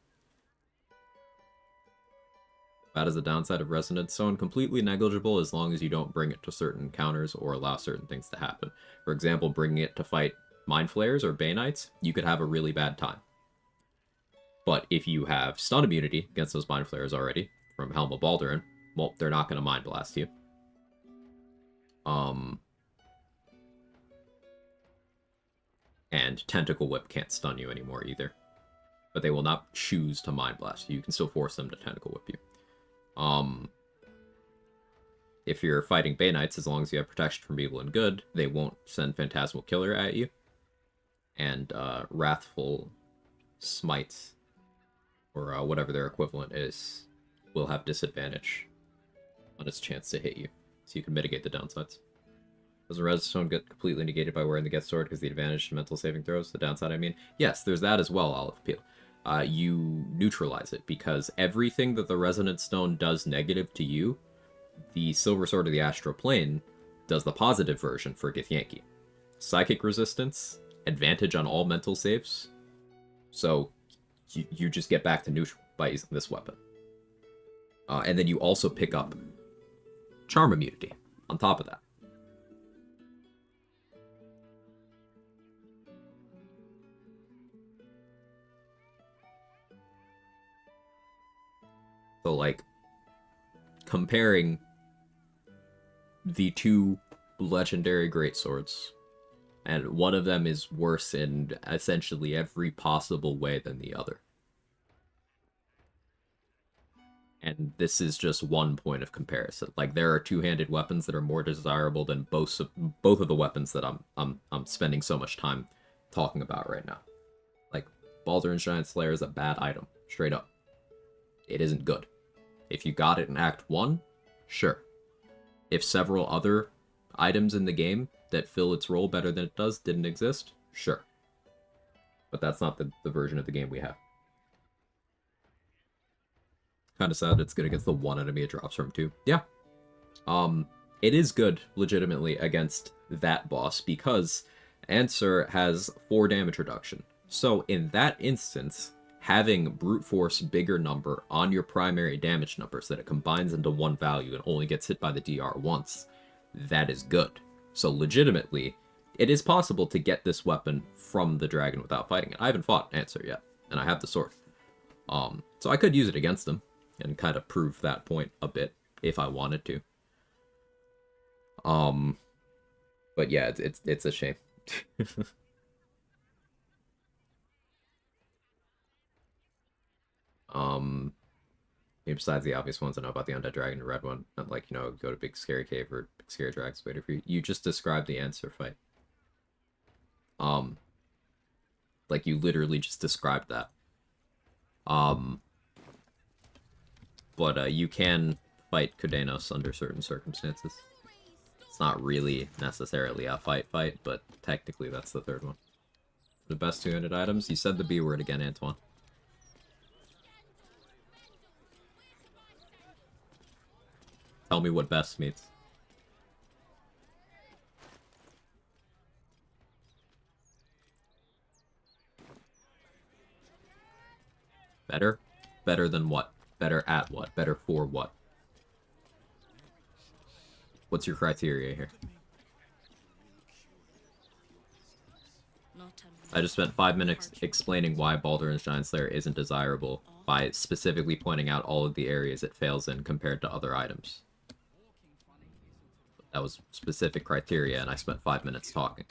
S1: That is the downside of Resonance Stone. Completely negligible as long as you don't bring it to certain counters or allow certain things to happen. For example, bringing it to fight Mind Flayers or Banites, you could have a really bad time. But if you have stun immunity against those Mind Flayers already, from Helm of Balduran, well, they're not going to Mind Blast you. And Tentacle Whip can't stun you anymore either. but they will not choose to Mind Blast you. You can still force them to Tentacle Whip you. If you're fighting Bay Knights, as long as you have protection from evil and good, they won't send Phantasmal Killer at you. And Wrathful Smites, or whatever their equivalent is, will have disadvantage on its chance to hit you. So you can mitigate the downsides. Does a Redstone get completely negated by wearing the Get Sword because the advantage to mental saving throws? The downside, I mean? Yes, there's that as well, Olive Peel. You neutralize it, because everything that the Resonant Stone does negative to you, the Silver Sword of the Astral Plane does the positive version for Githyanki. Psychic resistance, advantage on all mental saves, so you just get back to neutral by using this weapon. And then you also pick up Charm immunity on top of that. So, like, comparing the two legendary greatswords, and one of them is worse in essentially every possible way than the other. And this is just one point of comparison. Like, there are two-handed weapons that are more desirable than both of the weapons that I'm spending so much time talking about right now. Like, Baldur's Giant Slayer is a bad item, straight up. It isn't good. If you got it in Act 1, sure. If several other items in the game that fill its role better than it does didn't exist, sure. But that's not the version of the game we have. Kind of sad it's good against the one enemy it drops from too. Yeah. It is good, legitimately, against that boss, because Answer has 4 damage reduction. So in that instance, having Brute Force bigger number on your primary damage numbers that it combines into one value and only gets hit by the DR once, that is good. So legitimately, it is possible to get this weapon from the dragon without fighting it. I haven't fought Answer yet, and I have the sword. So I could use it against him and kind of prove that point a bit if I wanted to. But yeah, it's a shame. Besides the obvious ones, I know about the Undead Dragon, the red one, and like, you know, go to Big Scary Cave or Big Scary Dragon's Wait for you. You just described the Answer fight. Like, you literally just described that. But you can fight Kudenos under certain circumstances. It's not really necessarily a fight, but technically that's the third one. The best 200 items? You said the B word again, Antoine. Tell me what best means. Better? Better than what? Better at what? Better for what? What's your criteria here? I just spent 5 minutes explaining why Baldur's Giant Slayer isn't desirable by specifically pointing out all of the areas it fails in compared to other items. That was specific criteria, and I spent 5 minutes talking.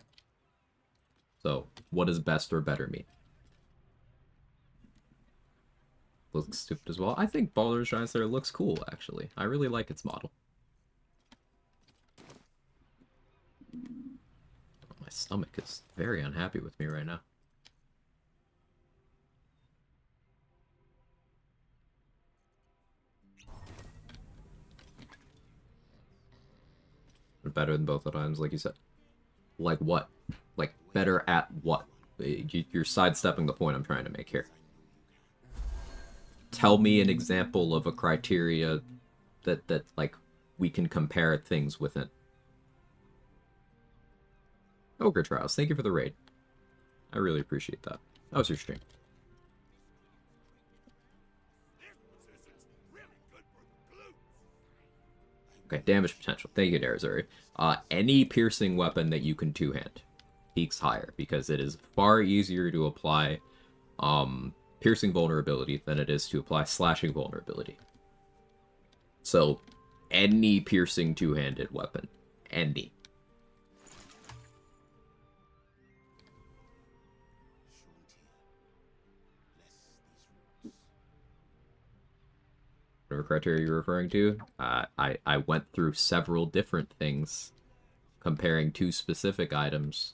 S1: So, what does best or better mean? Looks stupid as well. I think Baldur's Giant Slayer looks cool, actually. I really like its model. My stomach is very unhappy with me right now. Better than both the times, like you said. Like what? Like, better at what? You're sidestepping the point I'm trying to make here. Tell me an example of a criteria that like, we can compare things with it. Ogre Trials, thank you for the raid. I really appreciate that. That was your stream. Okay, damage potential. Thank you, Darazuri. Any piercing weapon that you can two-hand peaks higher, because it is far easier to apply piercing vulnerability than it is to apply slashing vulnerability. So, any piercing two-handed weapon. Any. whatever criteria you're referring to, I went through several different things comparing two specific items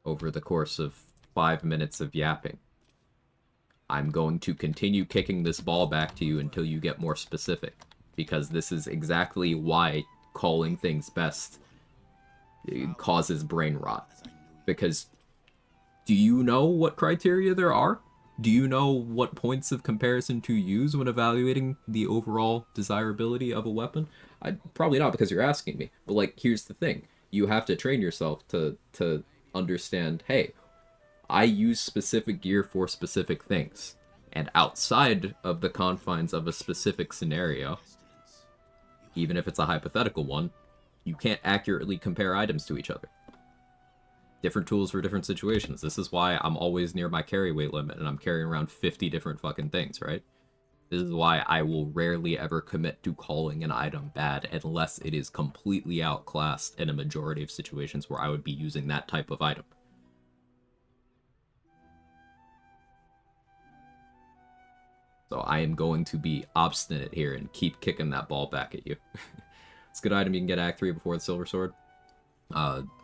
S1: over the course of 5 minutes of yapping. I'm going to continue kicking this ball back to you until you get more specific, because this is exactly why calling things best causes brain rot. Because do you know what criteria there are? Do you know what points of comparison to use when evaluating the overall desirability of a weapon? Probably not, because you're asking me. But, like, here's the thing. You have to train yourself to understand, hey, I use specific gear for specific things. And outside of the confines of a specific scenario, even if it's a hypothetical one, you can't accurately compare items to each other. Different tools for different situations. This is why I'm always near my carry weight limit and I'm carrying around 50 different fucking things, right? This is why I will rarely ever commit to calling an item bad unless it is completely outclassed in a majority of situations where I would be using that type of item. So I am going to be obstinate here and keep kicking that ball back at you. It's a good item you can get Act 3 before the Silver Sword.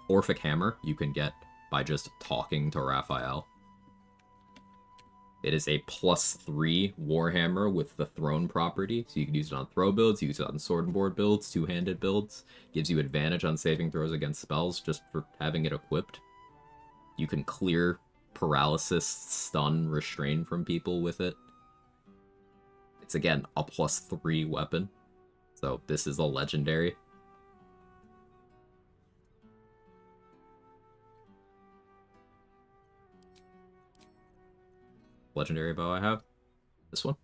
S1: Orphic Hammer you can get by just talking to Raphael. It is a +3 Warhammer with the Throne property, so you can use it on throw builds, use it on sword and board builds, two-handed builds. Gives you advantage on saving throws against spells just for having it equipped. You can clear paralysis, stun, restrain from people with it. It's, again, a +3 weapon, so this is a legendary. Legendary bow I have. This one.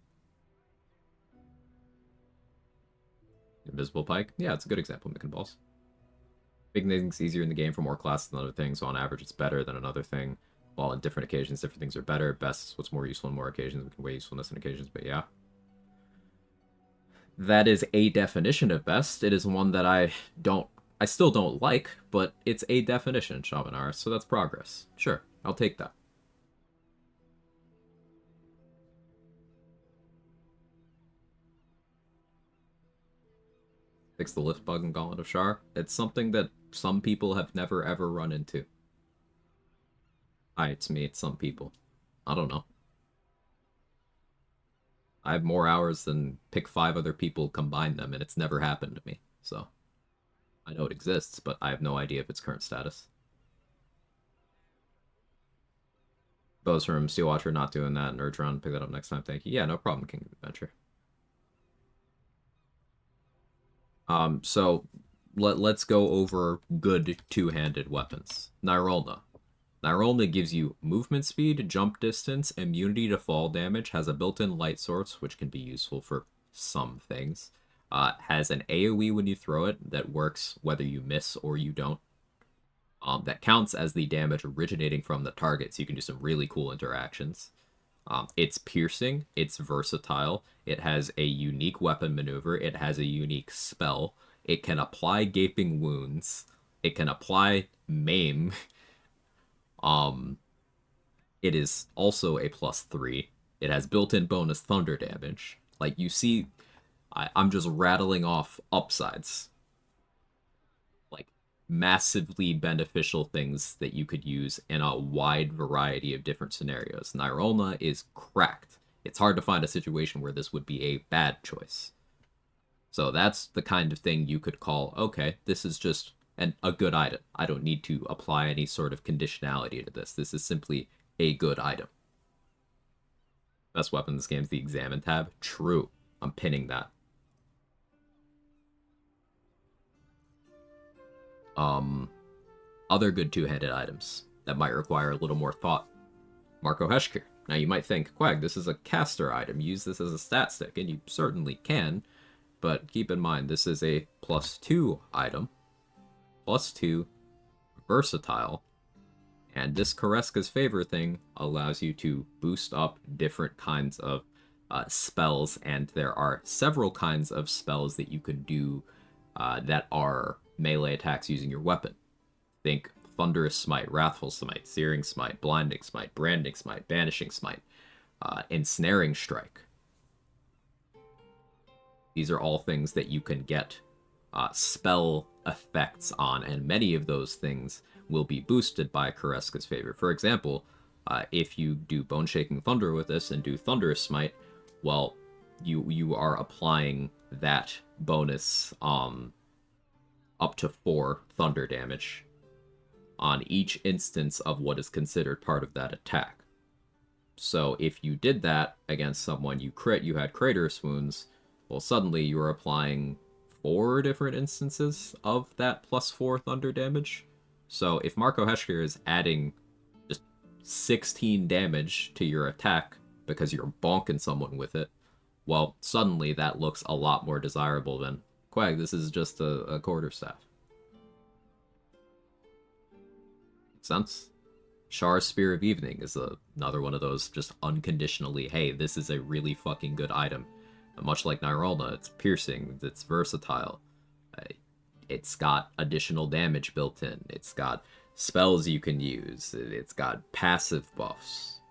S1: Invisible Pike. Yeah, it's a good example of making balls. Making things easier in the game for more classes than other things, so on average it's better than another thing. While on different occasions, different things are better. Best is what's more useful on more occasions. We can weigh usefulness on occasions, but yeah. That is a definition of best. It is one that I still don't like, but it's a definition, Shamanar, so that's progress. Sure, I'll take that. Fix the lift bug in Gauntlet of Shar. It's something that some people have never ever run into. It's me, it's some people. I don't know. I have more hours than pick 5 other people, combine them, and it's never happened to me. So, I know it exists, but I have no idea of its current status. Bows from Steel Watcher not doing that. Nerd Run, pick that up next time, thank you. Yeah, no problem, King of Adventure. So let's go over good two-handed weapons. Nyrolna. Nyrolna gives you movement speed, jump distance, immunity to fall damage, has a built-in light source, which can be useful for some things. Has an AoE when you throw it that works whether you miss or you don't. That counts as the damage originating from the target, so you can do some really cool interactions. It's piercing, it's versatile, it has a unique weapon maneuver, it has a unique spell, it can apply gaping wounds, it can apply maim. It is also a +3. It has built-in bonus thunder damage. Like, you see, I'm just rattling off upsides. Like, massively beneficial things that you could use in a wide variety of different scenarios. Nyrolna is cracked. It's hard to find a situation where this would be a bad choice. So that's the kind of thing you could call, okay, this is just a good item. I don't need to apply any sort of conditionality to this. This is simply a good item. Best weapon in this game is the Examine tab. True. I'm pinning that. Other good two-handed items that might require a little more thought. Marco Heshkir. Now you might think, Quag, this is a caster item. Use this as a stat stick, and you certainly can. But keep in mind, this is a +2 item. +2, versatile, and this Koreska's Favor thing allows you to boost up different kinds of spells, and there are several kinds of spells that you can do that are melee attacks using your weapon. Think Thunderous Smite, Wrathful Smite, Searing Smite, Blinding Smite, Branding Smite, Banishing Smite, Ensnaring Strike. These are all things that you can get spell effects on, and many of those things will be boosted by Kareska's favor. For example, if you do Bone Shaking Thunder with this and do Thunderous Smite, well, you are applying that bonus up to 4 thunder damage on each instance of what is considered part of that attack. So if you did that against someone you had Craterous Wounds, well, suddenly you are applying 4 different instances of that +4 thunder damage. So if Marco Heschker is adding just 16 damage to your attack because you're bonking someone with it, well, suddenly that looks a lot more desirable than, Quag, this is just a quarterstaff. Makes sense? Char's Spear of Evening is another one of those just unconditionally, hey, this is a really fucking good item. Much like Niralna, it's piercing, it's versatile. It's got additional damage built in. It's got spells you can use. It's got passive buffs.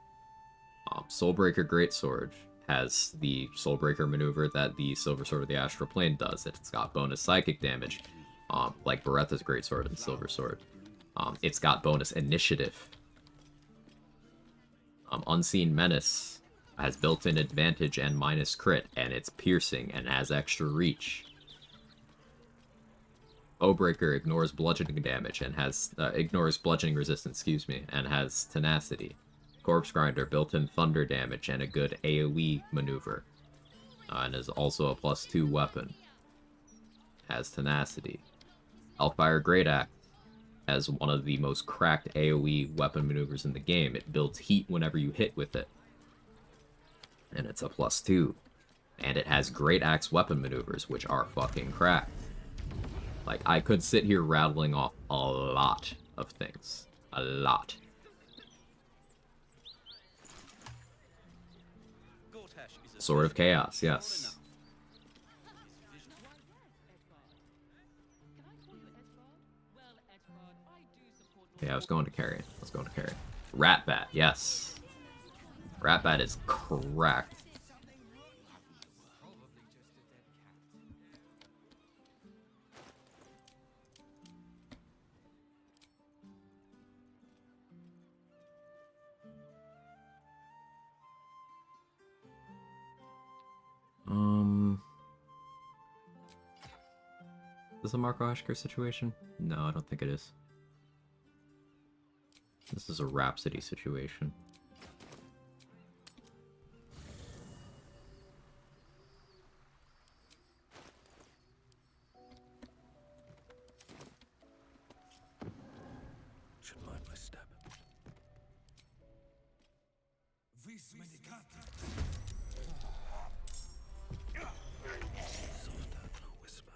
S1: Soulbreaker Greatsword has the Soulbreaker maneuver that the Silver Sword of the Astral Plane does. It's got bonus psychic damage, like Beretha's Greatsword and Silver Sword. It's got bonus initiative. Unseen Menace has built-in advantage and minus crit, and it's piercing and has extra reach. Bowbreaker ignores bludgeoning damage and has ignores bludgeoning resistance, excuse me, and has tenacity. Corpse Grinder built-in thunder damage and a good AoE maneuver, and is also a +2 weapon. Has tenacity. Hellfire Great Axe has one of the most cracked AoE weapon maneuvers in the game. It builds heat whenever you hit with it, and it's a +2. And it has Great Axe weapon maneuvers, which are fucking cracked. Like, I could sit here rattling off a lot of things. A lot. Sword of Chaos, yes. Yeah, I was going to carry. Ratbat, yes. Ratbat is cracked. Is this a Marco Heschker situation? No, I don't think it is. This is a Rhapsody situation.
S2: Should mind my step. Softer than a whisper.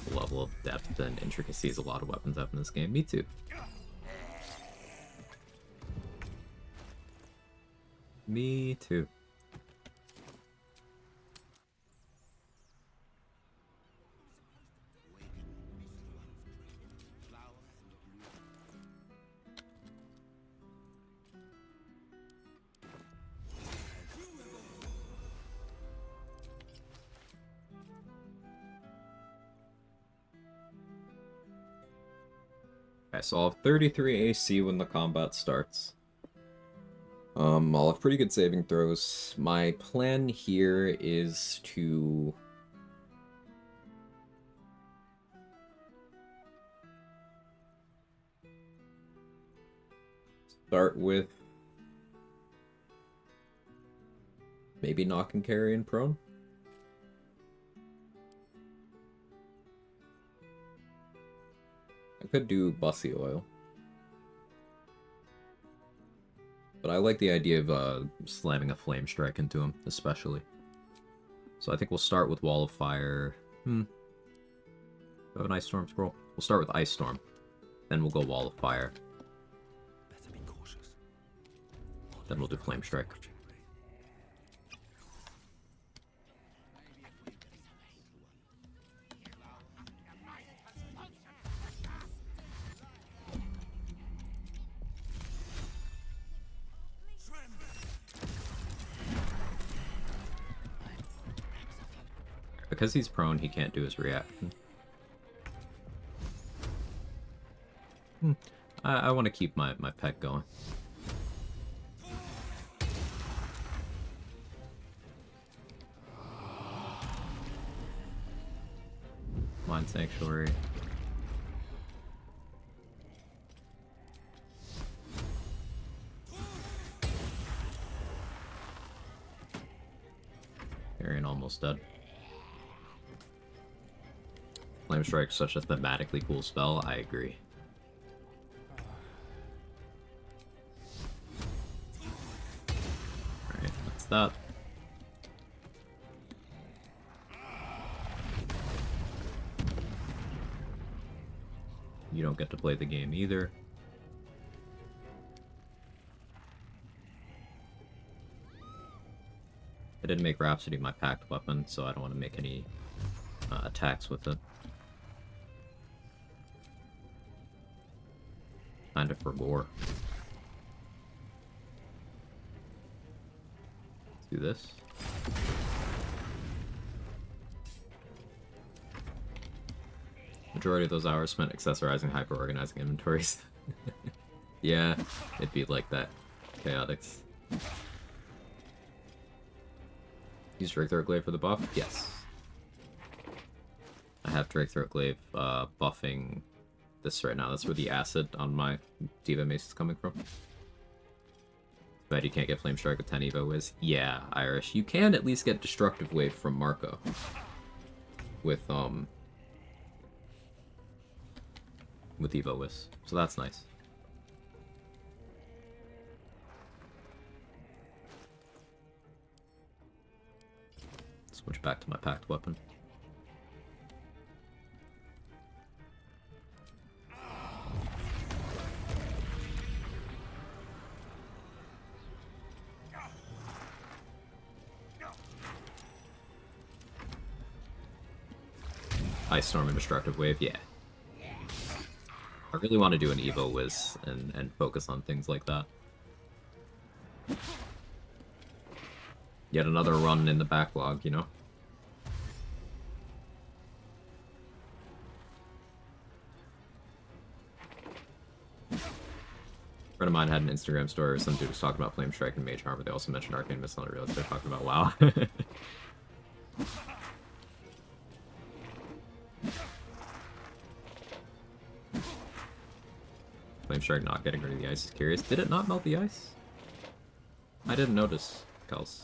S1: The level of depth and intricacies a lot of weapons have in this game. Me too. Me too. Okay, so I'll have 33 AC when the combat starts. I'll have pretty good saving throws. My plan here is to start with maybe knock and carry and prone. I could do Bussy Oil. But I like the idea of slamming a Flame Strike into him, especially. So I think we'll start with Wall of Fire. We have an Ice Storm scroll. We'll start with Ice Storm. Then we'll go Wall of Fire.
S2: Better be cautious.
S1: Then we'll do Flame Strike. Because he's prone, he can't do his reaction. I want to keep my pet going. Mind Sanctuary. Arian almost dead. Flame Strike's such a thematically cool spell, I agree. Alright, that's that. You don't get to play the game either. I didn't make Rhapsody my packed weapon, so I don't want to make any attacks with it. Kind of for gore. Let's do this. Majority of those hours spent accessorizing hyper-organizing inventories. Yeah, it'd be like that. Chaotix. Use Drake Throat Glaive for the buff? Yes. I have Drake Throat Glaive buffing this right now. That's where the acid on my Diva Mace is coming from. But you can't get Flame Strike with 10 Evo Wiz. Yeah, Irish. You can at least get Destructive Wave from Marco. With Evo Wiz. So that's nice. Switch back to my packed weapon. Ice Storm and Destructive Wave, yeah. I really want to do an Evo Wiz and focus on things like that. Yet another run in the backlog, you know? A friend of mine had an Instagram story where some dude was talking about Flame Strike and Mage Armor. They also mentioned Arcane Missile, and I realized they're talking about WoW. Flame Strike not getting rid of the ice is curious. Did it not melt the ice? I didn't notice, Kels.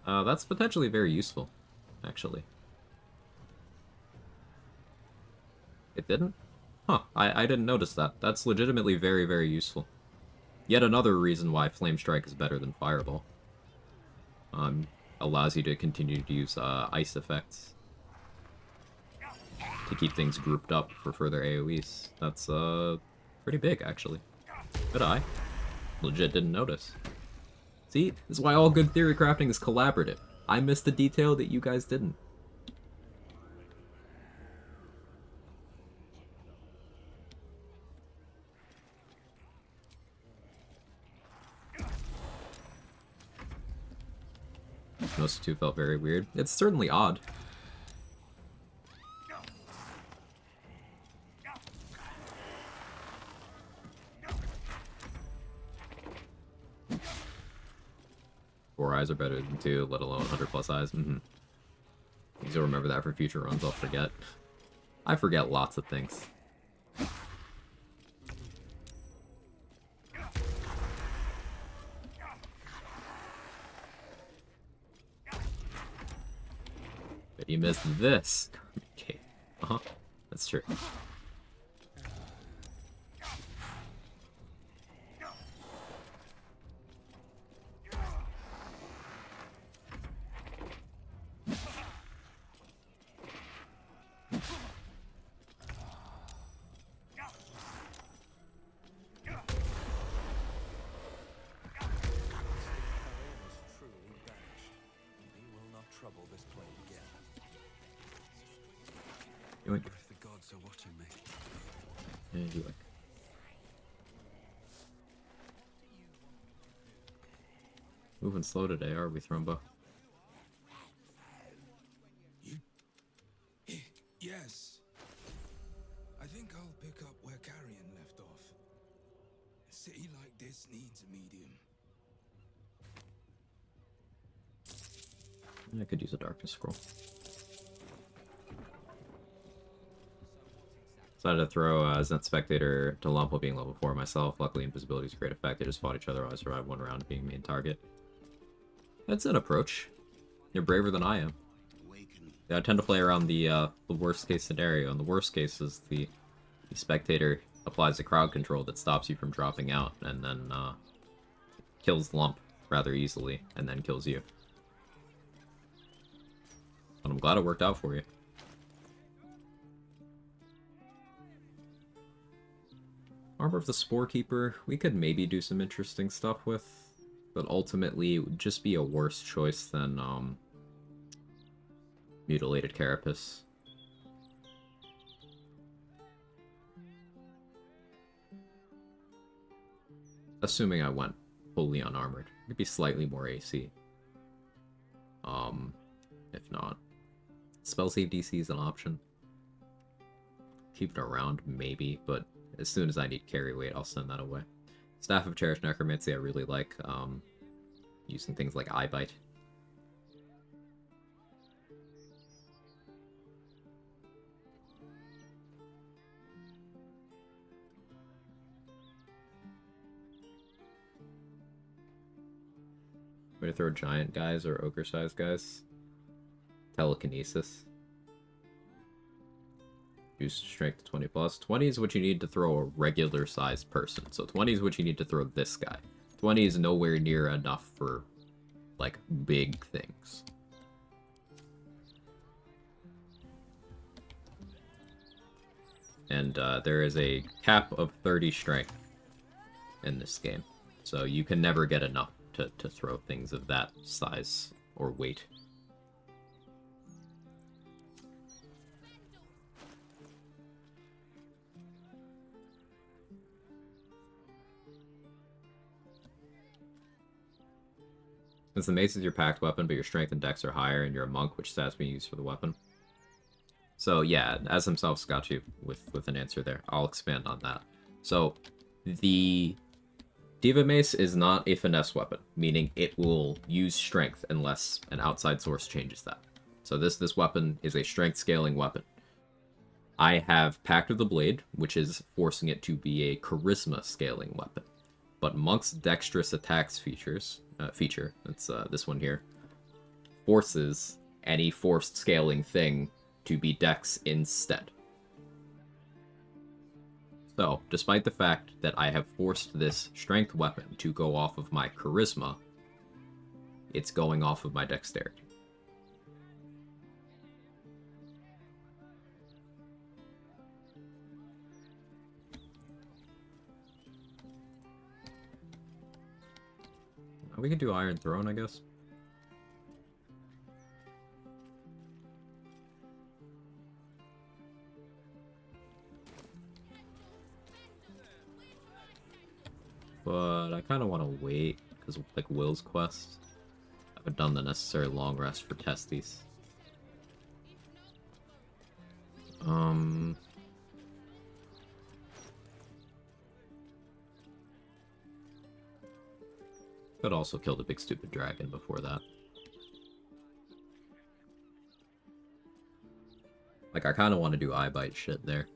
S1: That's potentially very useful, actually. It didn't? Huh, I didn't notice that. That's legitimately very, very useful. Yet another reason why Flame Strike is better than Fireball. Allows you to continue to use ice effects to keep things grouped up for further AoEs. That's pretty big, actually. But I legit didn't notice. See, this is why all good theory crafting is collaborative. I missed the detail that you guys didn't. Those two felt very weird. It's certainly odd. Four eyes are better than two, let alone 100 plus eyes. You'll remember that for future runs, I'll forget. I forget lots of things. But you missed this. Okay. That's true.
S2: If the gods are watching me.
S1: And you like. Moving slow today, are we, Thrumbo? I could use a darkness scroll. Decided to throw Zen Spectator to Lump while being level 4 myself. Luckily, invisibility is a great effect. They just fought each other. I survived one round being main target. That's an approach. You're braver than I am. Yeah, I tend to play around the worst case scenario, and the worst case is the Spectator applies a crowd control that stops you from dropping out, and then kills Lump rather easily, and then kills you. But I'm glad it worked out for you. Armor of the Spore Keeper, we could maybe do some interesting stuff with, but ultimately it would just be a worse choice than Mutilated Carapace. Assuming I went fully unarmored. It could be slightly more AC. If not. Spell save DC is an option. Keep it around, maybe, but as soon as I need carry weight, I'll send that away. Staff of Cherished Necromancy I really like, using things like Eye Bite. Way to throw giant guys or ogre-sized guys. Telekinesis. Boost strength to 20 plus. 20 is what you need to throw a regular-sized person. So 20 is what you need to throw this guy. 20 is nowhere near enough for, like, big things. And there is a cap of 30 strength in this game. So you can never get enough to throw things of that size or weight. Since the mace is your packed weapon, but your strength and dex are higher, and you're a monk, which stats being used for the weapon. So yeah, as himself's got you with an answer there. I'll expand on that. So the Diva Mace is not a finesse weapon, meaning it will use strength unless an outside source changes that. So this weapon is a strength scaling weapon. I have Pact of the Blade, which is forcing it to be a charisma scaling weapon. But Monk's Dexterous Attacks feature, that's this one here, forces any forced scaling thing to be Dex instead. So, despite the fact that I have forced this strength weapon to go off of my charisma, it's going off of my dexterity. We can do Iron Throne, I guess. But I kind of want to wait, because like Will's quest, I haven't done the necessary long rest for Testes. Could also kill the big stupid dragon before that. Like, I kind of want to do Eye Bite shit there.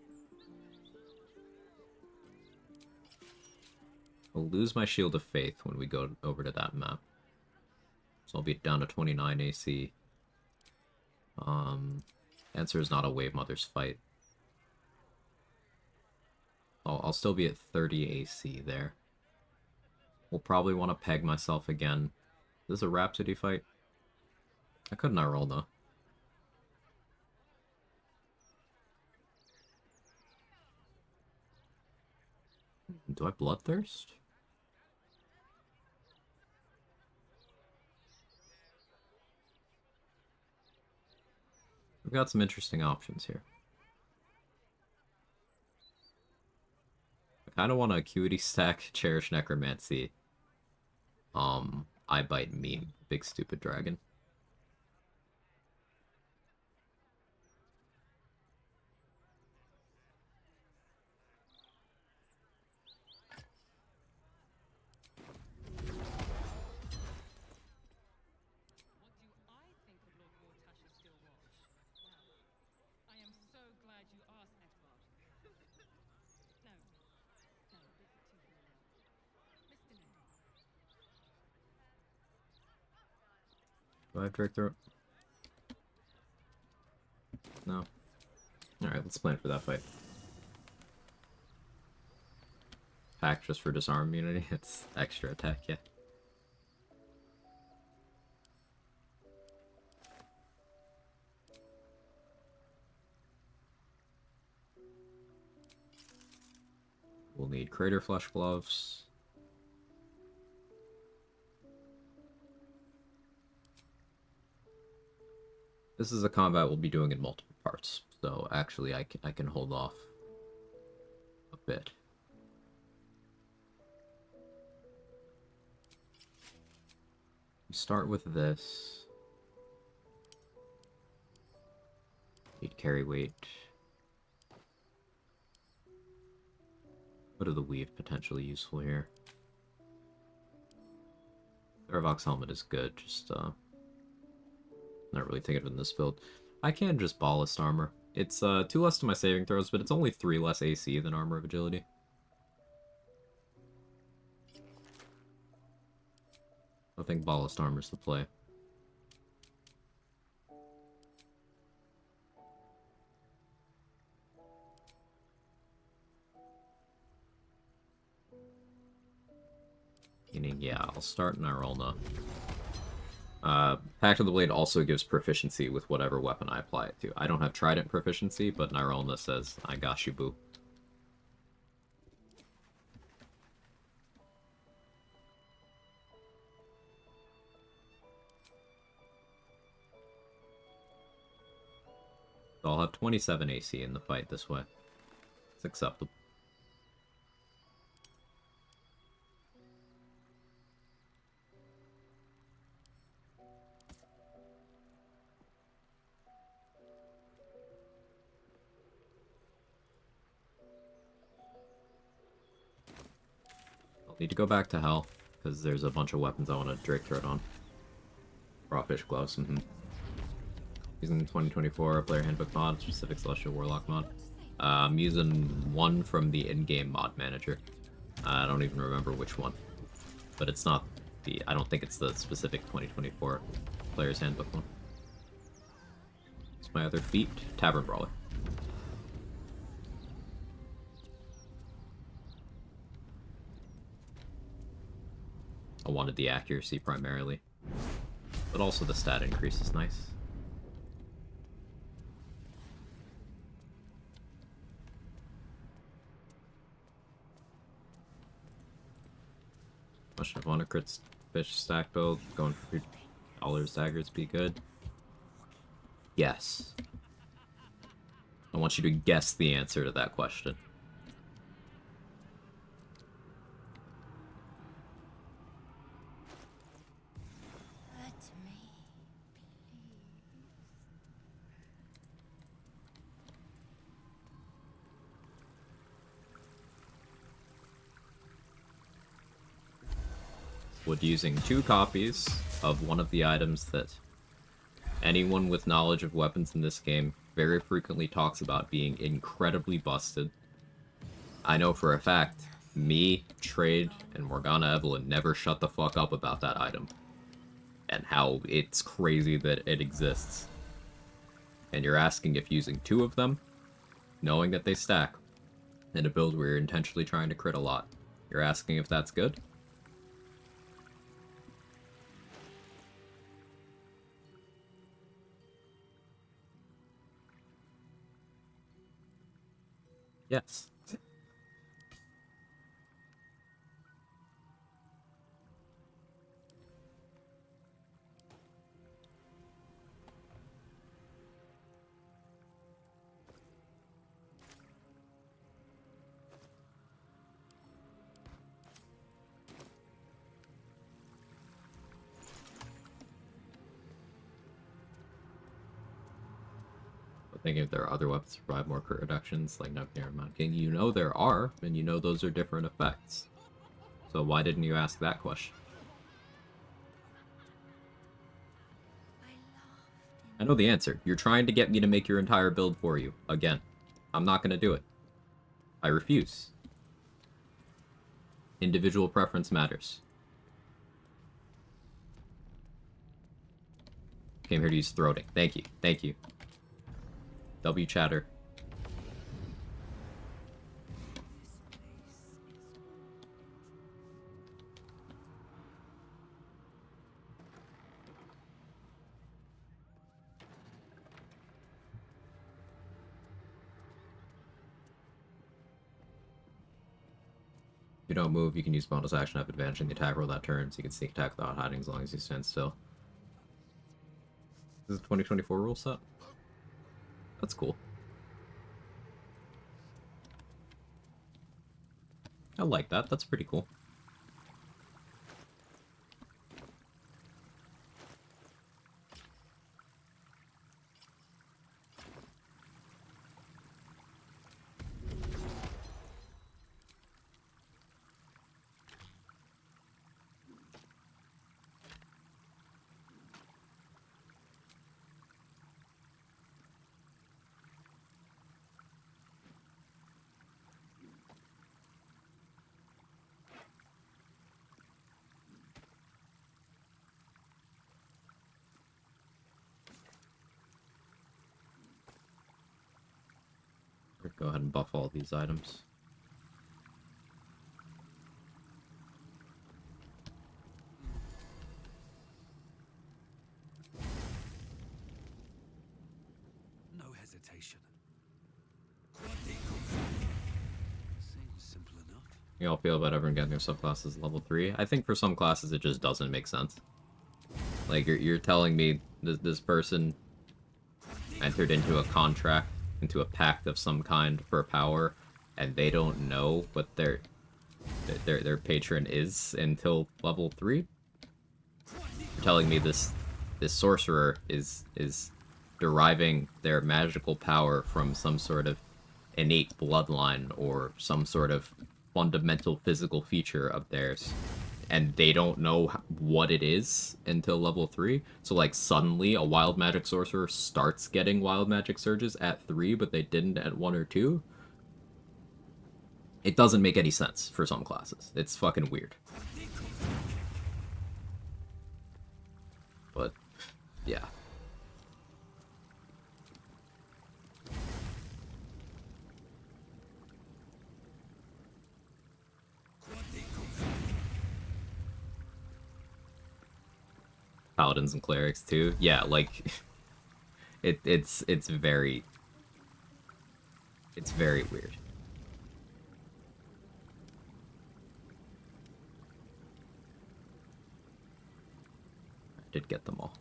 S1: I'll lose my Shield of Faith when we go over to that map. So I'll be down to 29 AC. Answer is not a Wave Mother's fight. I'll still be at 30 AC there. We'll probably want to peg myself again. Is this a Rhapsody fight? I could not roll though. Do I Bloodthirst? We've got some interesting options here. I kind of want to Acuity stack Cherish Necromancy. Eye Bite meme. Big stupid dragon. Do I have Drake through it? No. Alright, let's plan for that fight. Pack just for disarm immunity? It's extra attack, yeah. We'll need Crater Flesh Gloves. This is a combat we'll be doing in multiple parts, so actually I can hold off a bit. We start with this. Need carry weight. What are the weave potentially useful here? Airvox helmet is good, just not really thinking of it in this build. I can just ballast armor. It's 2 less to my saving throws, but it's only 3 less AC than armor of agility. I think ballast armor's the play. Meaning, yeah, I'll start Nirolna. Pact of the Blade also gives proficiency with whatever weapon I apply it to. I don't have Trident proficiency, but Nirolna says, I got you, boo. So I'll have 27 AC in the fight this way. It's acceptable. I'll need to go back to Hell, because there's a bunch of weapons I want to Drake Thread on. Raw Fish Gloves, Using 2024 Player Handbook mod, specific Celestial Warlock mod. I'm using one from the in-game mod manager. I don't even remember which one. But it's not the... I don't think it's the specific 2024 Player's Handbook one. It's my other feat, Tavern Brawler. I wanted the accuracy primarily. But also the stat increase is nice. Question of Honor crits fish stack build, going for $2 daggers be good. Yes. I want you to guess the answer to that question.
S3: Let me,
S1: Would using 2 copies of one of the items that anyone with knowledge of weapons in this game very frequently talks about being incredibly busted. I know for a fact, me, Trade, and Morgana Evelyn never shut the fuck up about that item. And how it's crazy that it exists. And you're asking if using 2 of them, knowing that they stack, in a build where you're intentionally trying to crit a lot, you're asking if that's good? Yes. Thinking if there are other weapons to provide more crit reductions, like Nuclear Mount King. You know there are, and you know those are different effects. So why didn't you ask that question? I know the answer. You're trying to get me to make your entire build for you. Again. I'm not going to do it. I refuse. Individual preference matters. Came here to use throating. Thank you. Thank you. W chatter. If you don't move, you can use bonus action, have advantage in the attack roll that turn, so you can sneak attack without hiding as long as you stand still. This is a 2024 rule set? That's cool. I like that. That's pretty cool. Go ahead and buff all these items.
S2: No hesitation. Seems simple enough.
S1: You all feel about everyone getting their subclasses level 3? I think for some classes it just doesn't make sense. Like, you're telling me this person entered into a contract, into a pact of some kind for power, and they don't know what their patron is until level 3? You're telling me this sorcerer is deriving their magical power from some sort of innate bloodline or some sort of fundamental physical feature of theirs, and they don't know what it is until level 3? So, like, suddenly a wild magic sorcerer starts getting wild magic surges at 3, but they didn't at 1 or 2? It doesn't make any sense for some classes. It's fucking weird. But, yeah. Paladins and clerics too. Yeah, like it's very weird. I did get them all.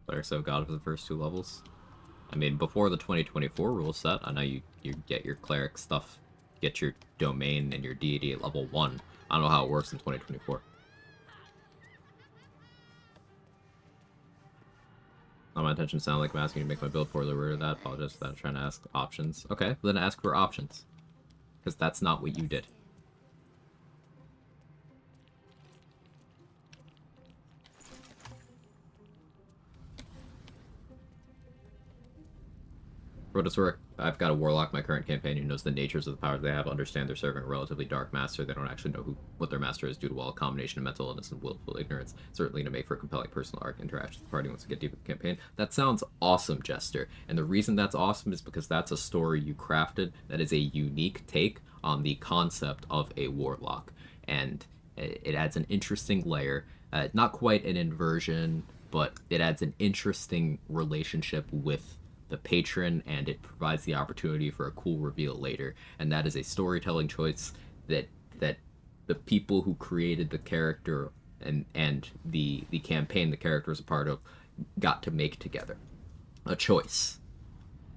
S1: Clerics have God for the first 2 levels. I mean, before the 2024 rule set, I know you get your cleric stuff, get your domain and your deity at level 1. I don't know how it works in 2024. Not my intention sound like I'm asking you to make my build poorly worded that. Apologize for that. I'm trying to ask options. Okay, then ask for options. Because that's not what you did. Rhodosaur, I've got a Warlock, my current campaign, who knows the natures of the powers they have, understand they're serving a relatively dark master. They don't actually know what their master is due to a combination of mental illness and willful ignorance, certainly to make for a compelling personal arc interaction with the party once we get deep in the campaign. That sounds awesome, Jester. And the reason that's awesome is because that's a story you crafted that is a unique take on the concept of a Warlock. And it adds an interesting layer. Not quite an inversion, but it adds an interesting relationship with the patron, and it provides the opportunity for a cool reveal later. And that is a storytelling choice that the people who created the character and the campaign the character is a part of got to make together. A choice.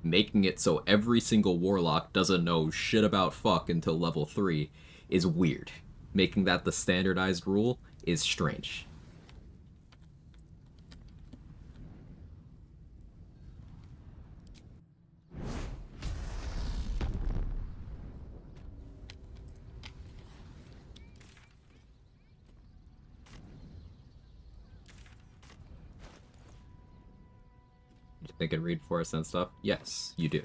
S1: Making it so every single Warlock doesn't know shit about fuck until level 3 is weird. Making that the standardized rule is strange. You think I can read before I send stuff? Yes, you do.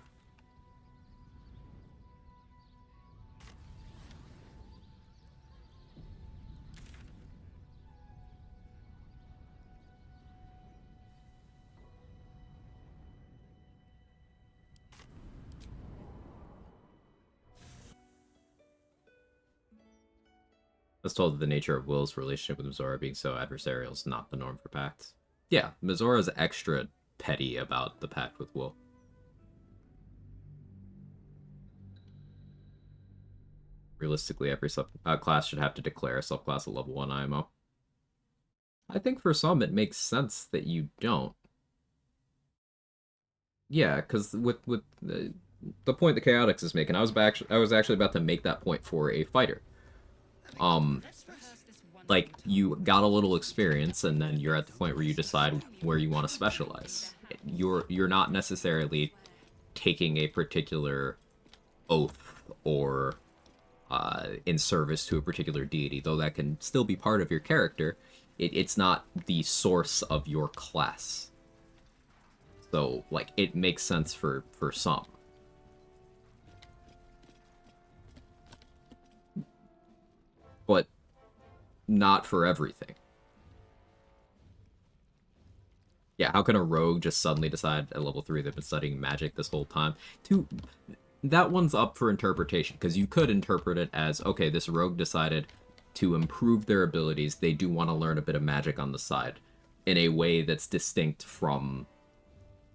S1: I was told that the nature of Will's relationship with Mizora being so adversarial is not the norm for pacts. Yeah, Mizora's extra petty about the pact with Will. Realistically, every class should have to declare a subclass at level 1 IMO. I think for some it makes sense that you don't. Yeah, because with the point that Chaotix is making, I was actually about to make that point for a fighter. Like, you got a little experience, and then you're at the point where you decide where you want to specialize. You're not necessarily taking a particular oath or in service to a particular deity, though that can still be part of your character. It's not the source of your class. So, like, it makes sense for some. But not for everything. Yeah, how can a rogue just suddenly decide at level 3 they've been studying magic this whole time? That one's up for interpretation, because you could interpret it as, okay, this rogue decided to improve their abilities, they do want to learn a bit of magic on the side, in a way that's distinct from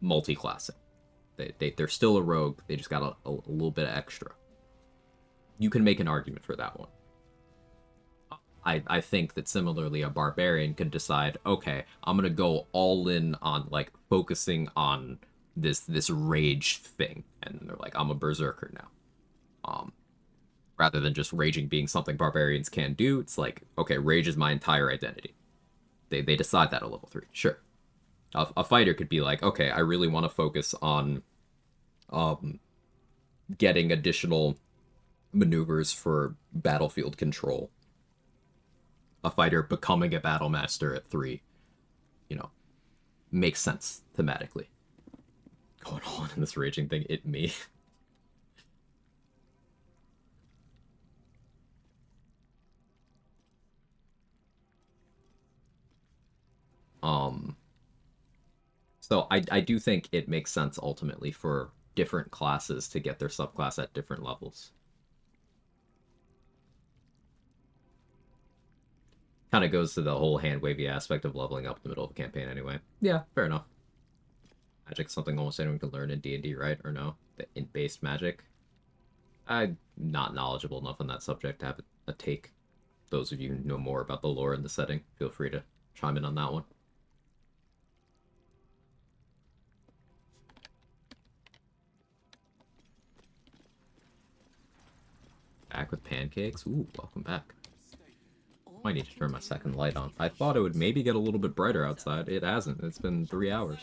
S1: multi-classing. They're still a rogue, they just got a little bit of extra. You can make an argument for that one. I think that similarly a barbarian could decide, okay, I'm gonna go all in on, like, focusing on this rage thing, and they're like, I'm a berserker now. Rather than just raging being something barbarians can do, it's like, okay, rage is my entire identity. They decide that at level 3, sure. A fighter could be like, okay, I really want to focus on getting additional maneuvers for battlefield control. A fighter becoming a battle master at 3, makes sense thematically. Going on in this raging thing, me. So I do think it makes sense ultimately for different classes to get their subclass at different levels. Kind of goes to the whole hand-wavy aspect of leveling up in the middle of a campaign anyway. Yeah, fair enough. Magic's something almost anyone can learn in D&D, right? Or no? The int-based magic? I'm not knowledgeable enough on that subject to have a take. Those of you who know more about the lore and the setting, feel free to chime in on that one. Back with pancakes? Ooh, welcome back. Might need to turn my second light on. I thought it would maybe get a little bit brighter outside. It hasn't. It's been 3 hours.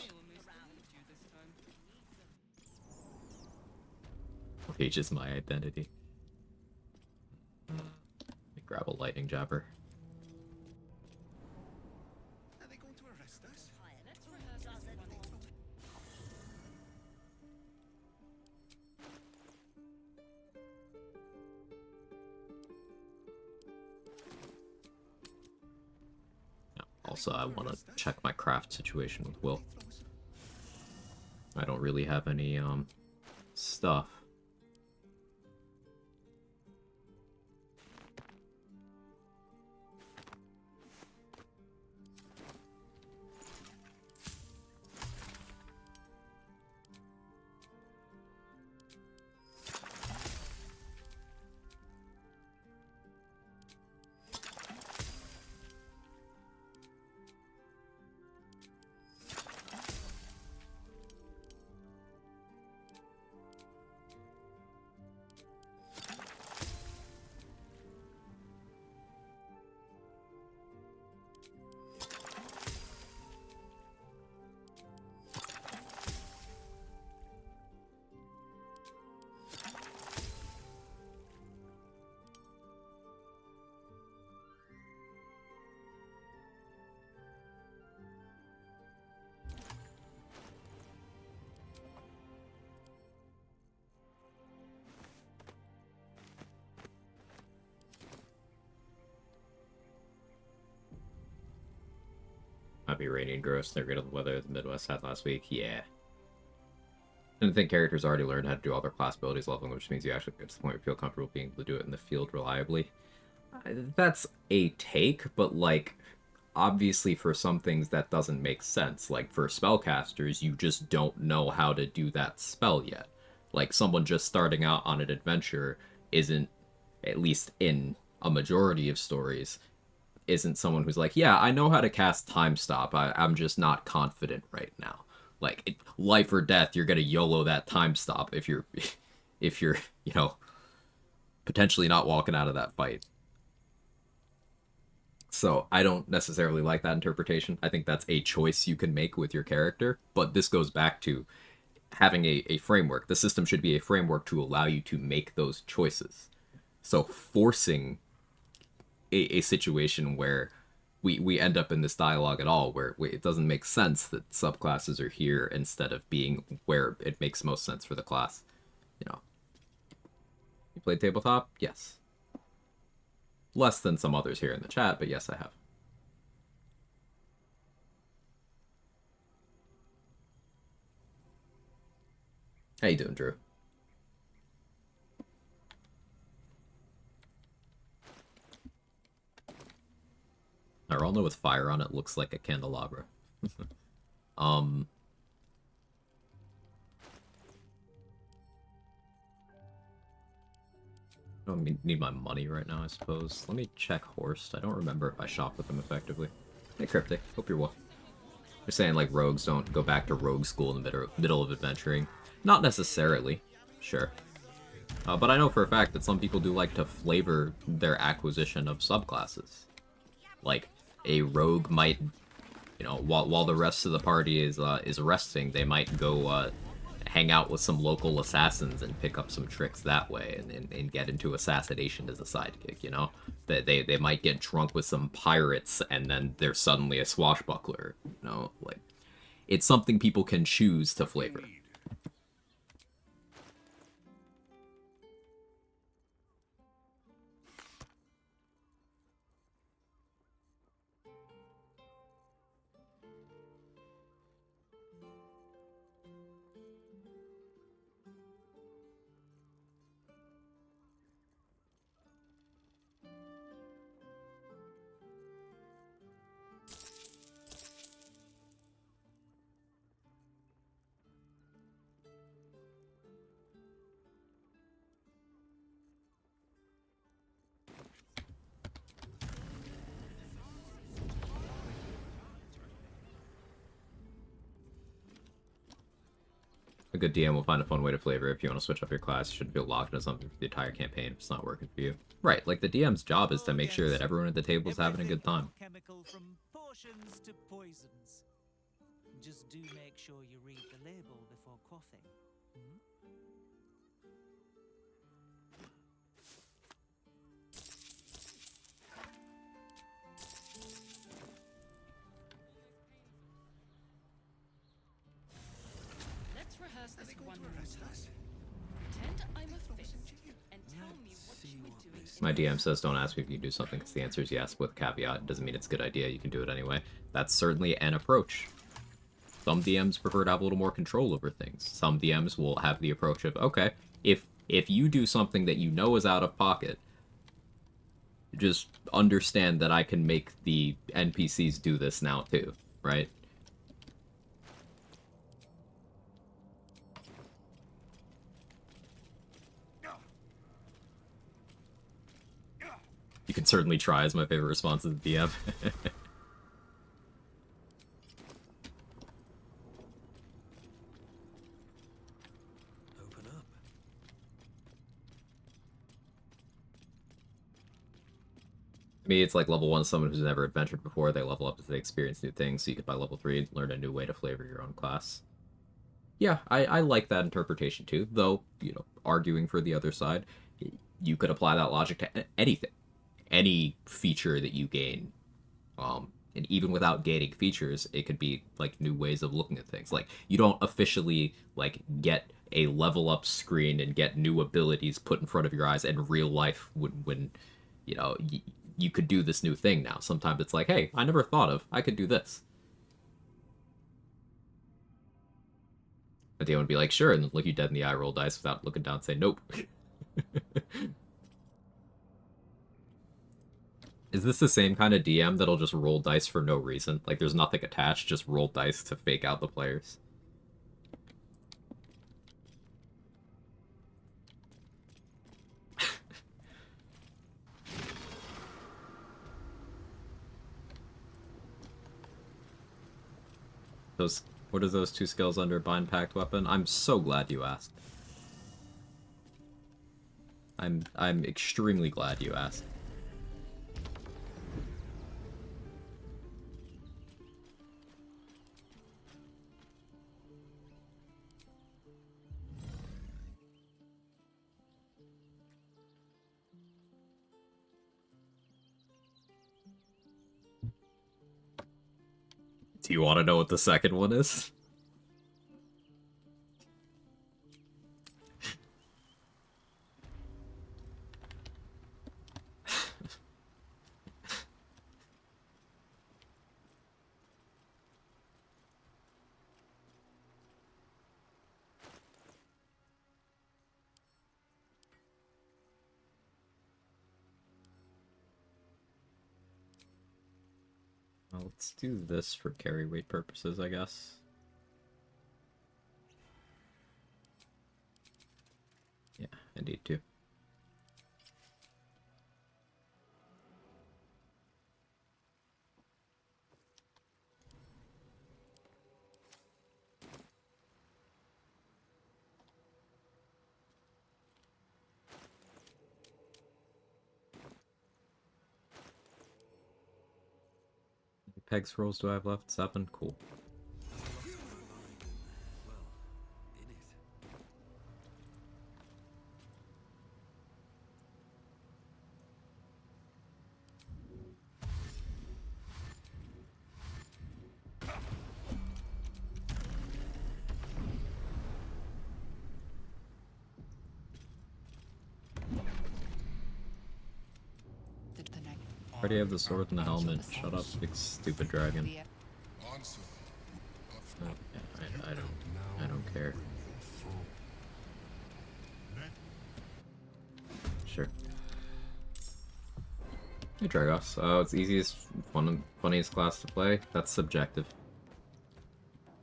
S1: Rage is my identity. Let me grab a lightning jabber.
S10: Are they going to arrest us?
S1: Also, I want to check my craft situation with Will. I don't really have any, stuff. be rainy and gross. They're good at the weather the Midwest had last week. Yeah. And I think characters already learned how to do all their class abilities leveling, which means you actually get to the point where you feel comfortable being able to do it in the field reliably. That's a take, but like, obviously for some things that doesn't make sense. Like for spellcasters, you just don't know how to do that spell yet. Like someone just starting out on an adventure isn't, at least in a majority of stories, isn't someone who's like, yeah, I know how to cast Time Stop. I'm just not confident right now. Like life or death, you're gonna YOLO that Time Stop if you're, you know, potentially not walking out of that fight. So I don't necessarily like that interpretation. I think that's a choice you can make with your character, but this goes back to having a framework. The system should be a framework to allow you to make those choices. So forcing a situation where we end up in this dialogue at all, where it doesn't make sense that subclasses are here instead of being where it makes most sense for the class. You know, you played tabletop? Yes. Less than some others here in the chat, but yes, I have. How you doing, Drew? I all know with fire on it looks like a candelabra. I don't need my money right now, I suppose. Let me check Horst. I don't remember if I shop with them effectively. Hey, Cryptic. Hope you're well. They're saying, like, rogues don't go back to rogue school in the middle of adventuring. Not necessarily. Sure. But I know for a fact that some people do like to flavor their acquisition of subclasses. Like, a rogue might, you know, while the rest of the party is resting, they might go hang out with some local assassins and pick up some tricks that way, and get into assassination as a sidekick, you know? They might get drunk with some pirates, and then they're suddenly a swashbuckler, you know? Like, it's something people can choose to flavor. A good DM will find a fun way to flavor. If you want to switch up your class, you should feel locked into something for the entire campaign if it's not working for you. Right, like the DM's job is to make sure that everyone at the table is having a good time.
S11: Chemical from potions to poisons. Just do make sure you read the label before quaffing.
S5: Let's rehearse this one more time. Pretend I'm a fish and tell me what you were doing.
S1: My DM says don't ask me if you can do something because the answer is yes, with caveat. It doesn't mean it's a good idea, you can do it anyway. That's certainly an approach. Some DMs prefer to have a little more control over things. Some DMs will have the approach of, okay, if you do something that you know is out of pocket, just understand that I can make the NPCs do this now too, right? You can certainly try is my favorite response to the DM.
S2: Open up.
S1: To me, it's like level 1 is someone who's never adventured before. They level up as they experience new things, so you could by level 3 learn a new way to flavor your own class. Yeah, I like that interpretation too, though, you know, arguing for the other side, you could apply that logic to anything. Any feature that you gain, and even without gaining features, it could be like new ways of looking at things. Like you don't officially like get a level up screen and get new abilities put in front of your eyes in real life when you know you could do this new thing now. Sometimes it's like, hey, I never thought of, I could do this. At the end would be like, sure, and then look you dead in the eye, roll dice without looking down and say, nope. Is this the same kind of DM that'll just roll dice for no reason? Like, there's nothing attached, just roll dice to fake out the players? What are those 2 skills under Bind Pact Weapon? I'm so glad you asked. I'm extremely glad you asked. Do you want to know what the second one is? Well, let's do this for carry weight purposes, I guess. Yeah, I need to. Pegs rolls do I have left? 7? Cool. Already have the sword and the helmet. Shut up, big stupid dragon. Oh, yeah, I don't care. Sure. Hey Dragos. Oh, it's easiest, funniest class to play. That's subjective.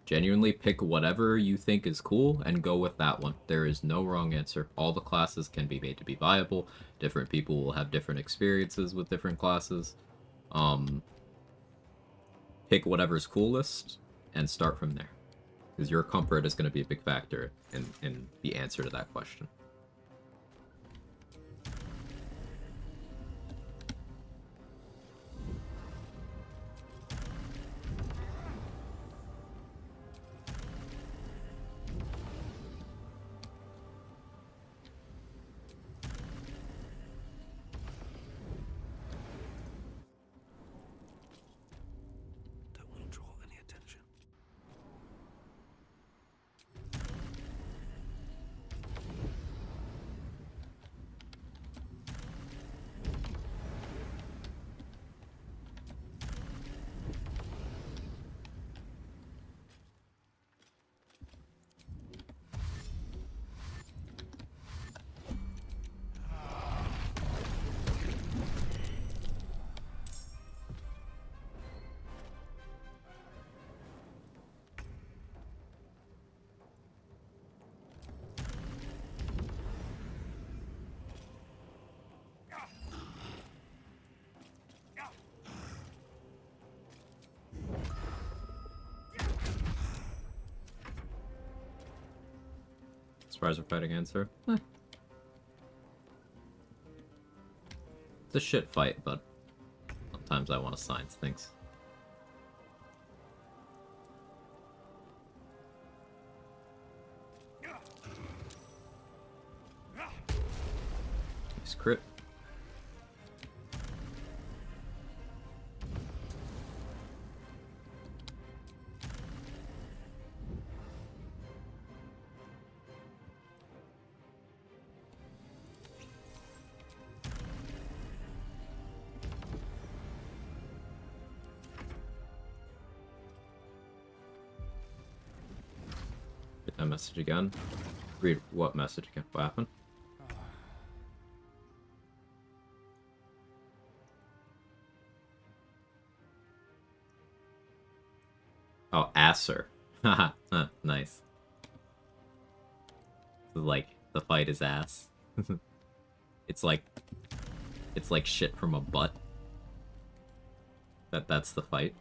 S1: Genuinely pick whatever you think is cool and go with that one. There is no wrong answer. All the classes can be made to be viable. Different people will have different experiences with different classes. Pick whatever's coolest and start from there. Because your comfort is going to be a big factor in the answer to that question. Surprise we're fighting against her. It's a shit fight, but sometimes I want to science things. Nice crit. that message again. Read what message again? What happened? Oh, Acer. Haha, nice. Like, the fight is ass. It's like shit from a butt. That's the fight.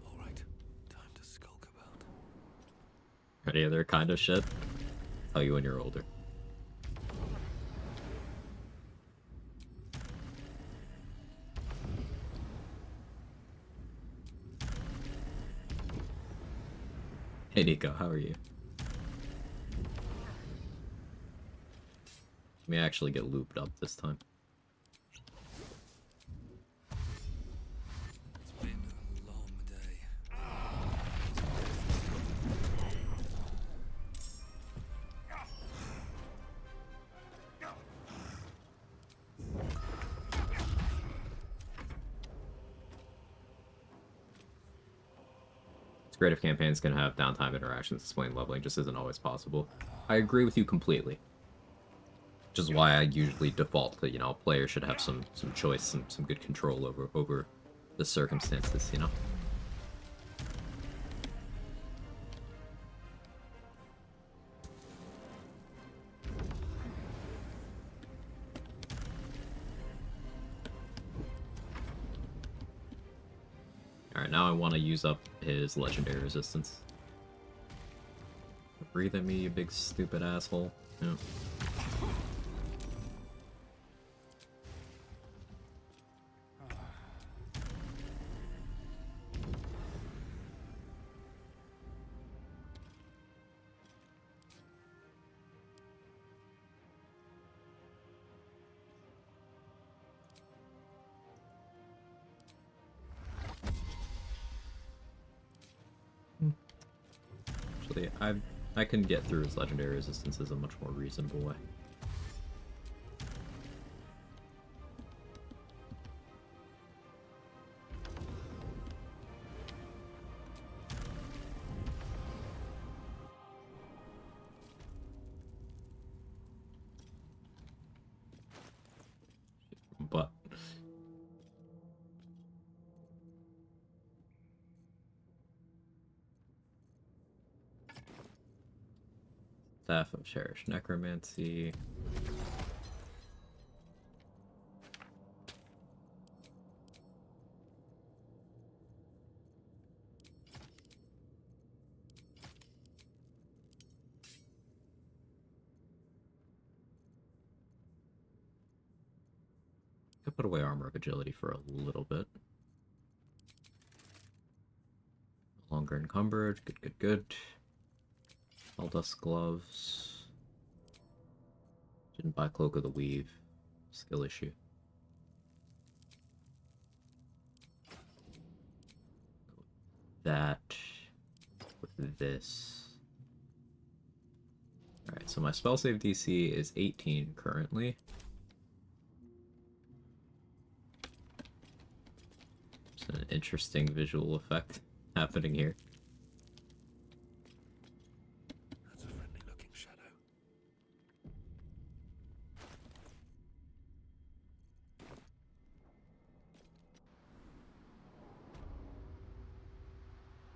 S2: Alright, time to skulk about.
S1: Any other kind of shit? Tell you when you're older. Hey Nico, how are you? Let me actually get looped up this time.
S2: It's been a long day.
S1: It's great if campaigns can have downtime interactions. Explain leveling just isn't always possible. I agree with you completely. Which is why I usually default to, you know, players should have some choice, some good control over the circumstances, you know? Alright, now I want to use up his legendary resistance. Breathe at me, you big stupid asshole. Yeah. Actually, I can get through his legendary resistances a much more reasonable way. But Staff of Cherished Necromancy. Could put away Armor of Agility for a little bit. No longer encumbered. Good, good, good. Dust Gloves. Didn't buy Cloak of the Weave. Skill issue. That with this. Alright, so my spell save DC is 18 currently. It's an interesting visual effect happening here.
S2: That's a friendly looking shadow.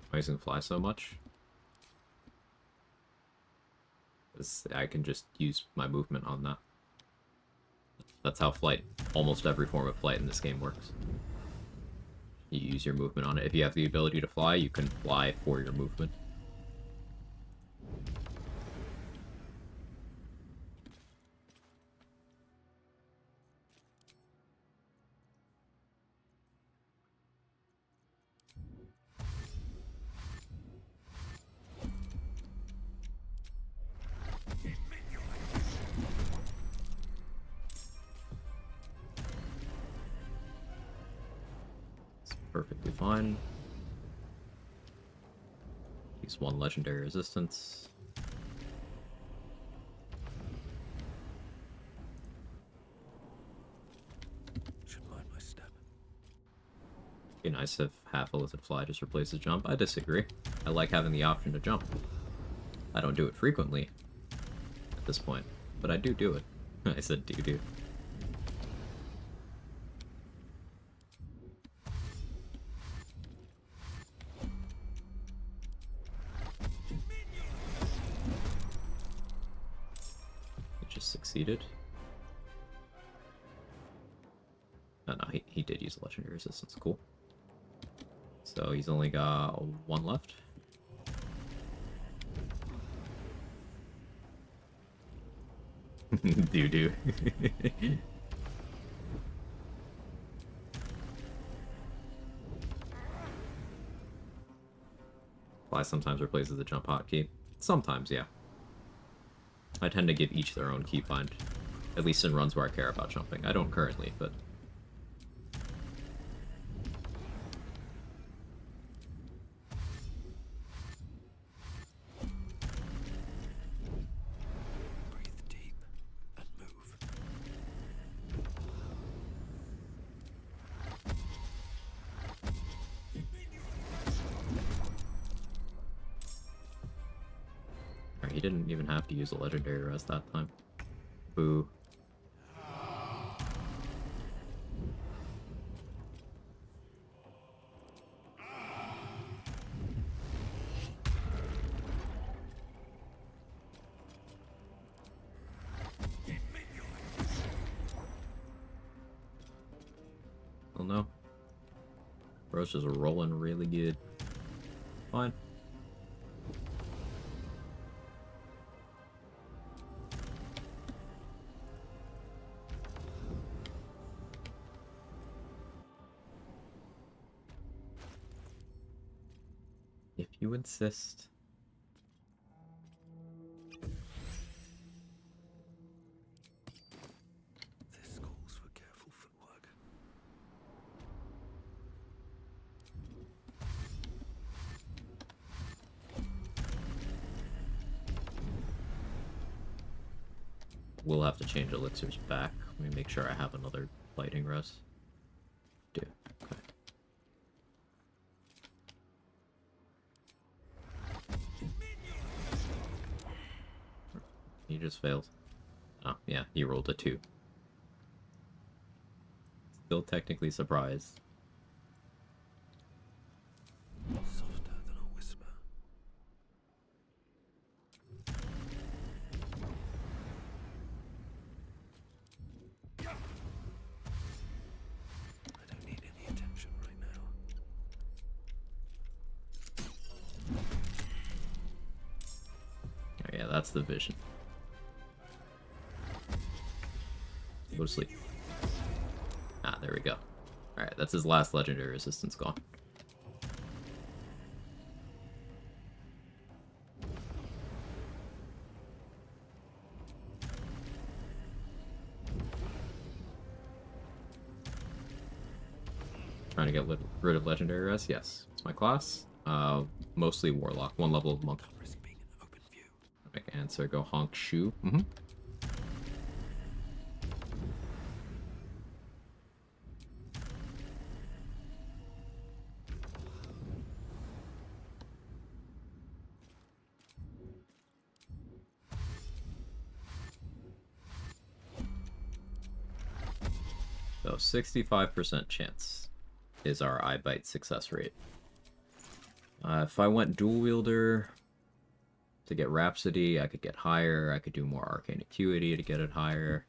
S1: Why doesn't fly so much? I can just use my movement on that. That's how flight, almost every form of flight in this game works. You use your movement on it. If you have the ability to fly, you can fly for your movement. Perfectly fine. Use one legendary resistance. Be nice if half a lizard fly just replaces jump. I disagree. I like having the option to jump. I don't do it frequently at this point, but I do it. I said do. It just succeeded. Oh no, he did use legendary resistance. Cool. So he's only got one left. do. Fly sometimes replaces the jump hotkey. Sometimes, yeah. I tend to give each their own keybind. At least in runs where I care about jumping. I don't currently, but...
S2: Breathe deep and move.
S1: Alright, he didn't even have to use a legendary rest that time. Boo. Oh no. Bro's just rolling really good. Fine. If you insist.
S2: This calls for careful footwork.
S1: We'll have to change elixirs back. Let me make sure I have another lighting rest. Do. Okay. He just failed. Oh, yeah, he rolled a 2. Still technically surprised.
S2: Softer than a whisper. I don't need any attention right now.
S1: Oh, yeah, that's the vision. Go to sleep. Ah, there we go. Alright, that's his last legendary resistance gone. Trying to get rid of legendary rest? Yes. It's my class. Mostly Warlock. 1 level of monk.
S2: Risk being in open view.
S1: Make answer, go honk shoe. So 65% chance is our eye bite success rate. If I went dual wielder to get Rhapsody, I could get higher. I could do more arcane acuity to get it higher.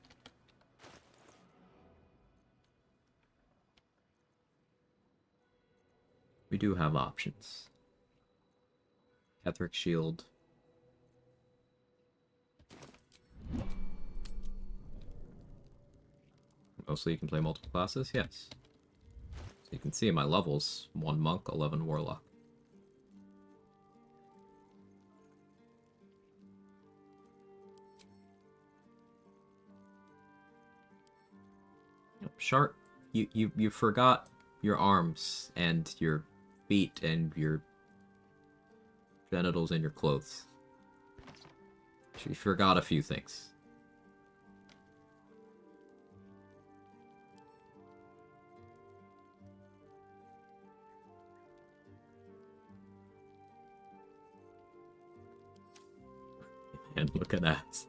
S1: We do have options. Ketheric Shield. Mostly you can play multiple classes, yes. So you can see my levels, 1 monk, 11 warlock. Shart, you forgot your arms and your feet and your genitals and your clothes. You forgot a few things. looking ass.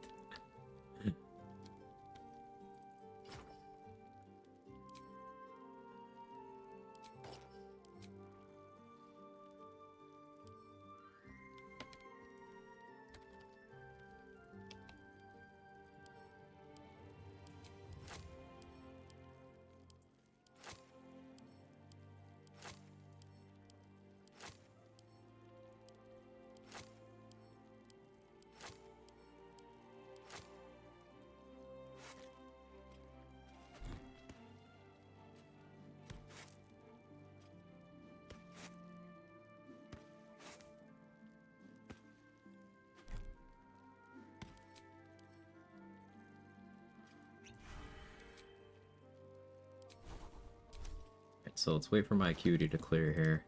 S1: So let's wait for my acuity to clear here.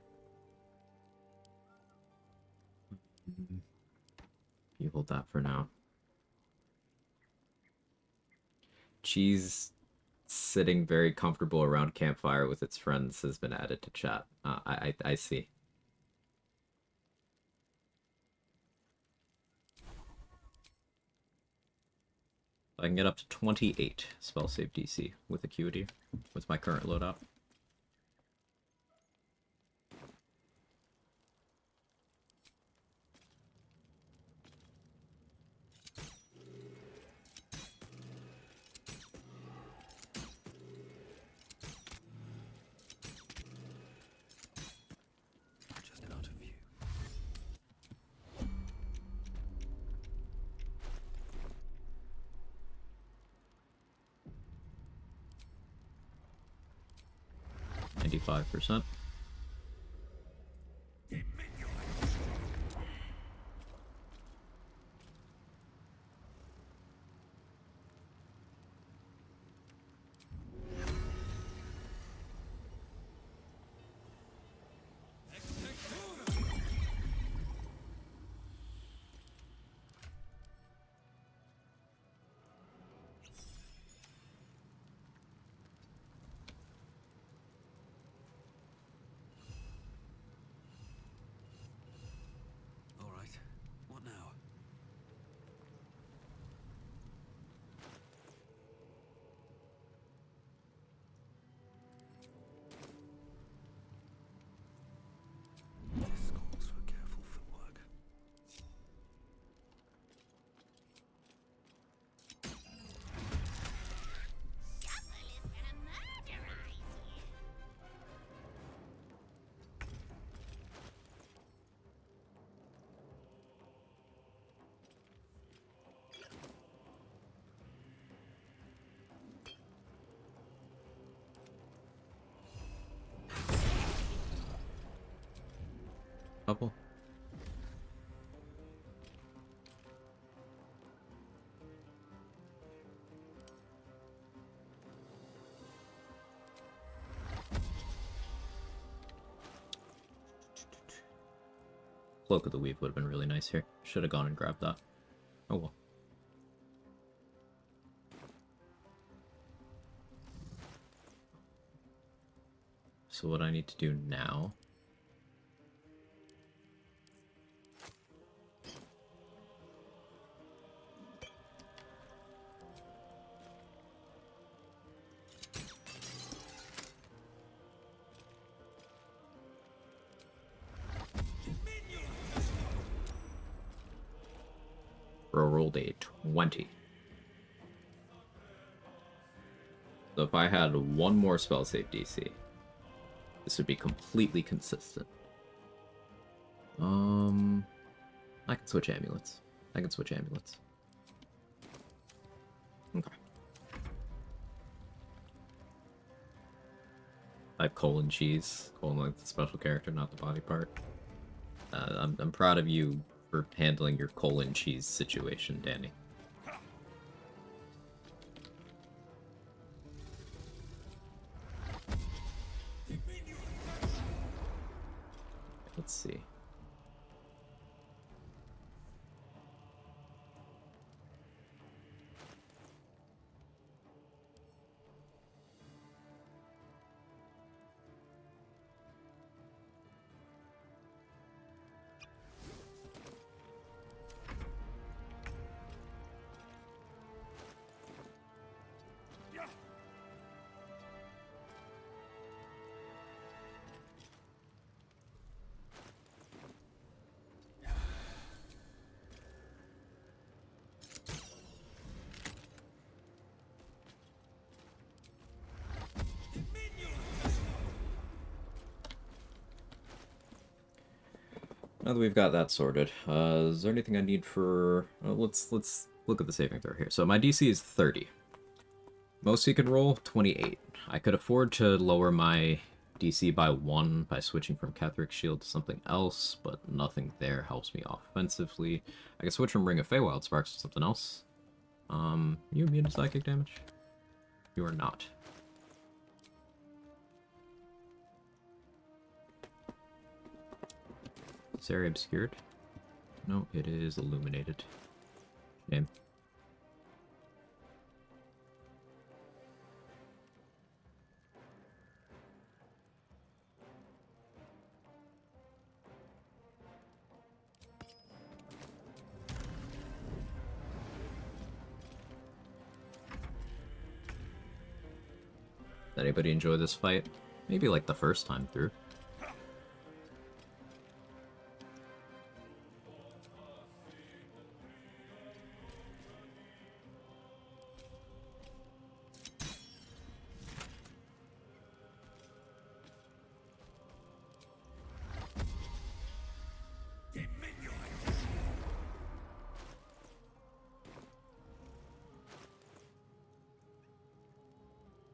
S1: You hold that for now. Cheese sitting very comfortable around campfire with its friends has been added to chat. I see. I can get up to 28 spell save DC with acuity with my current loadout.
S2: Just out of view.
S1: %.
S2: All right. What now? This calls for careful footwork.
S3: Shuffle is gonna murderize you.
S1: Couple. Cloak of the Weave would have been really nice here. Should have gone and grabbed that. Oh well. So what I need to do now... rolled a 20. So if I had one more spell save DC, this would be completely consistent. I can switch amulets. Okay. I have colon cheese. Colon like the special character, not the body part. I'm proud of you for handling your colon cheese situation, Danny. Let's see. Now that we've got that sorted, is there anything I need for... let's look at the saving throw here. So my DC is 30. Most you could roll, 28. I could afford to lower my DC by 1 by switching from Catherick Shield to something else, but nothing there helps me offensively. I can switch from Ring of Feywild Sparks to something else. You immune to psychic damage? You are not. Is area obscured? No, it is illuminated. Shame. Did anybody enjoy this fight? Maybe like the first time through.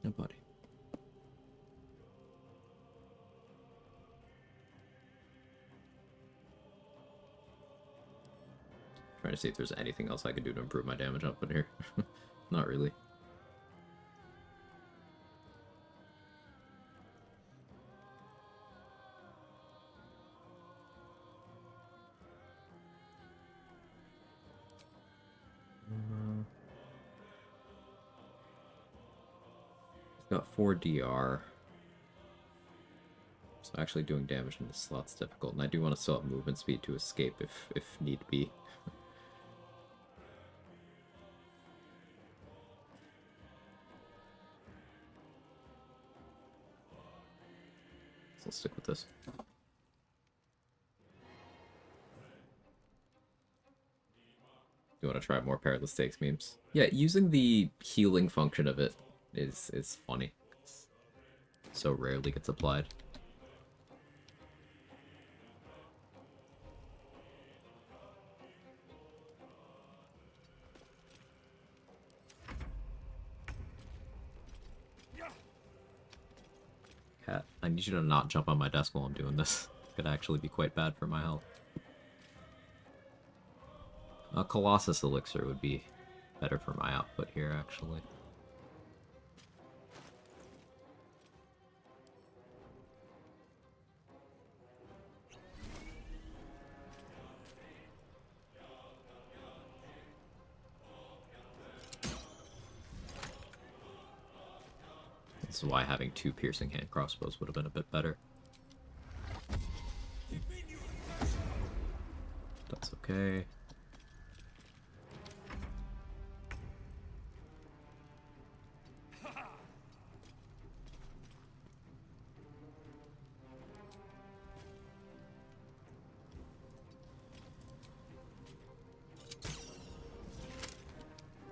S1: No, buddy. Trying to see if there's anything else I can do to improve my damage output here. Not really. Got 4 DR. So actually doing damage in this slot's difficult, and I do want to still have movement speed to escape if need be. So I'll stick with this. You want to try more Perilous Stakes memes? Yeah, using the healing function of it is funny. So rarely gets applied. Cat, I need you to not jump on my desk while I'm doing this. It could actually be quite bad for my health. A Colossus Elixir would be better for my output here, actually. This is why having 2 piercing hand crossbows would have been a bit better. That's okay.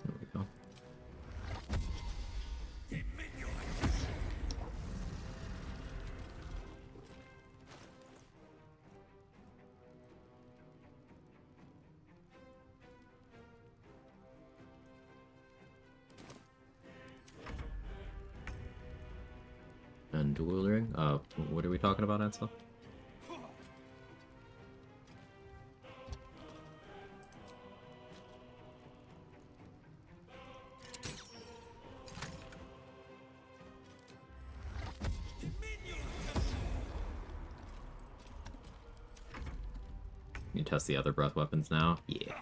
S1: There we go. And dual ring? What are we talking about, Ansel? You test the other breath weapons now? Yeah.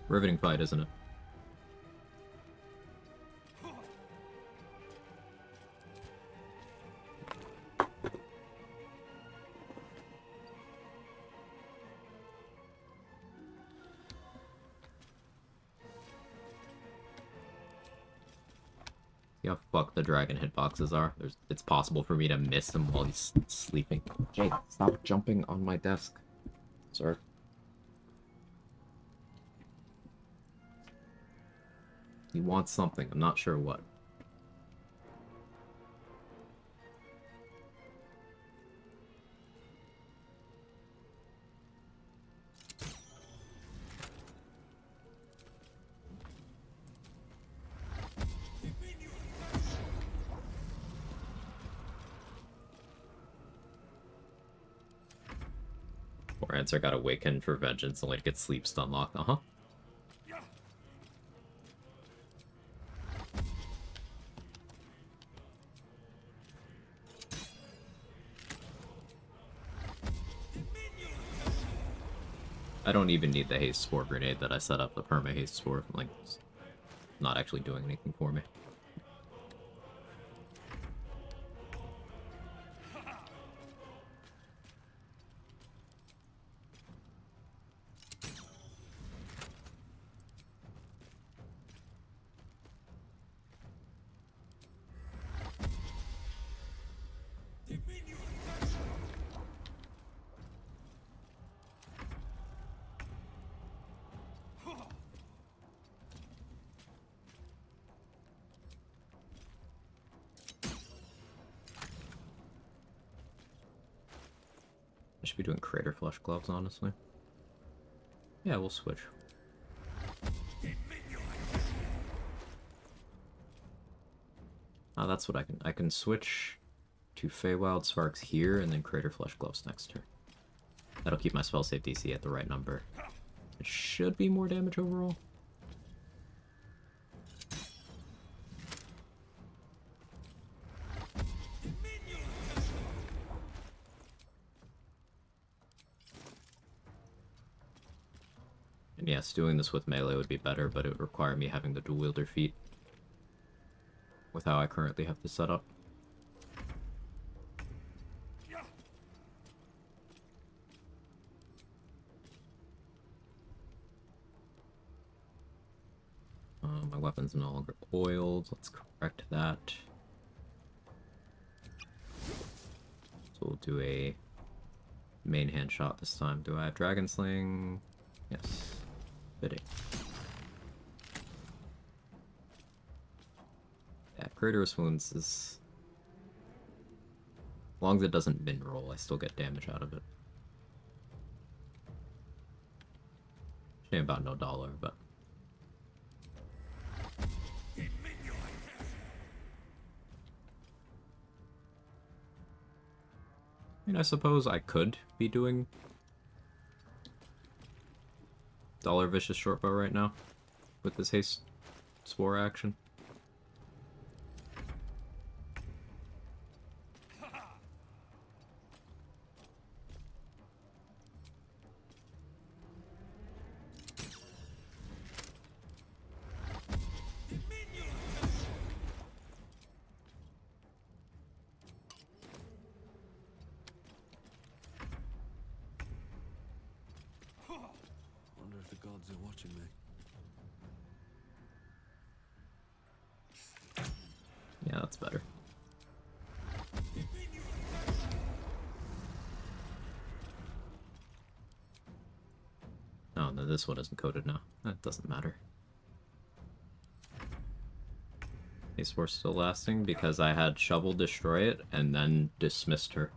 S1: Riveting fight, isn't it? See how fucked the dragon hitboxes are? It's possible for me to miss him while he's sleeping. Jake, stop jumping on my desk. Sir. He wants something. I'm not sure what. Poor answer got awakened for vengeance and like get sleep stun locked. Uh-huh. I don't even need the haste spore grenade that I set up, the perma haste spore. Like, it's not actually doing anything for me. I should be doing Crater Flush Gloves, honestly. Yeah, we'll switch. Oh, that's what I can switch to Feywild Sparks here, and then Crater Flush Gloves next turn. That'll keep my spell save DC at the right number. It should be more damage overall. And yes, doing this with melee would be better, but it would require me having the dual wielder feat with how I currently have this set up. My weapon's no longer oiled. Let's correct that. So we'll do a main hand shot this time. Do I have Dragon Sling? Yes. Fitting. Yeah, Craterous Wounds is... As long as it doesn't min roll, I still get damage out of it. Shame about no dollar, but... I mean, I suppose I could be doing Dollar Vicious Shortbow right now with this haste spore action.
S2: Wonder if the gods are watching me.
S1: Yeah, that's better. Oh, no, this one isn't coded now. That doesn't matter. Haste Spore's still lasting because I had Shovel destroy it and then dismissed her.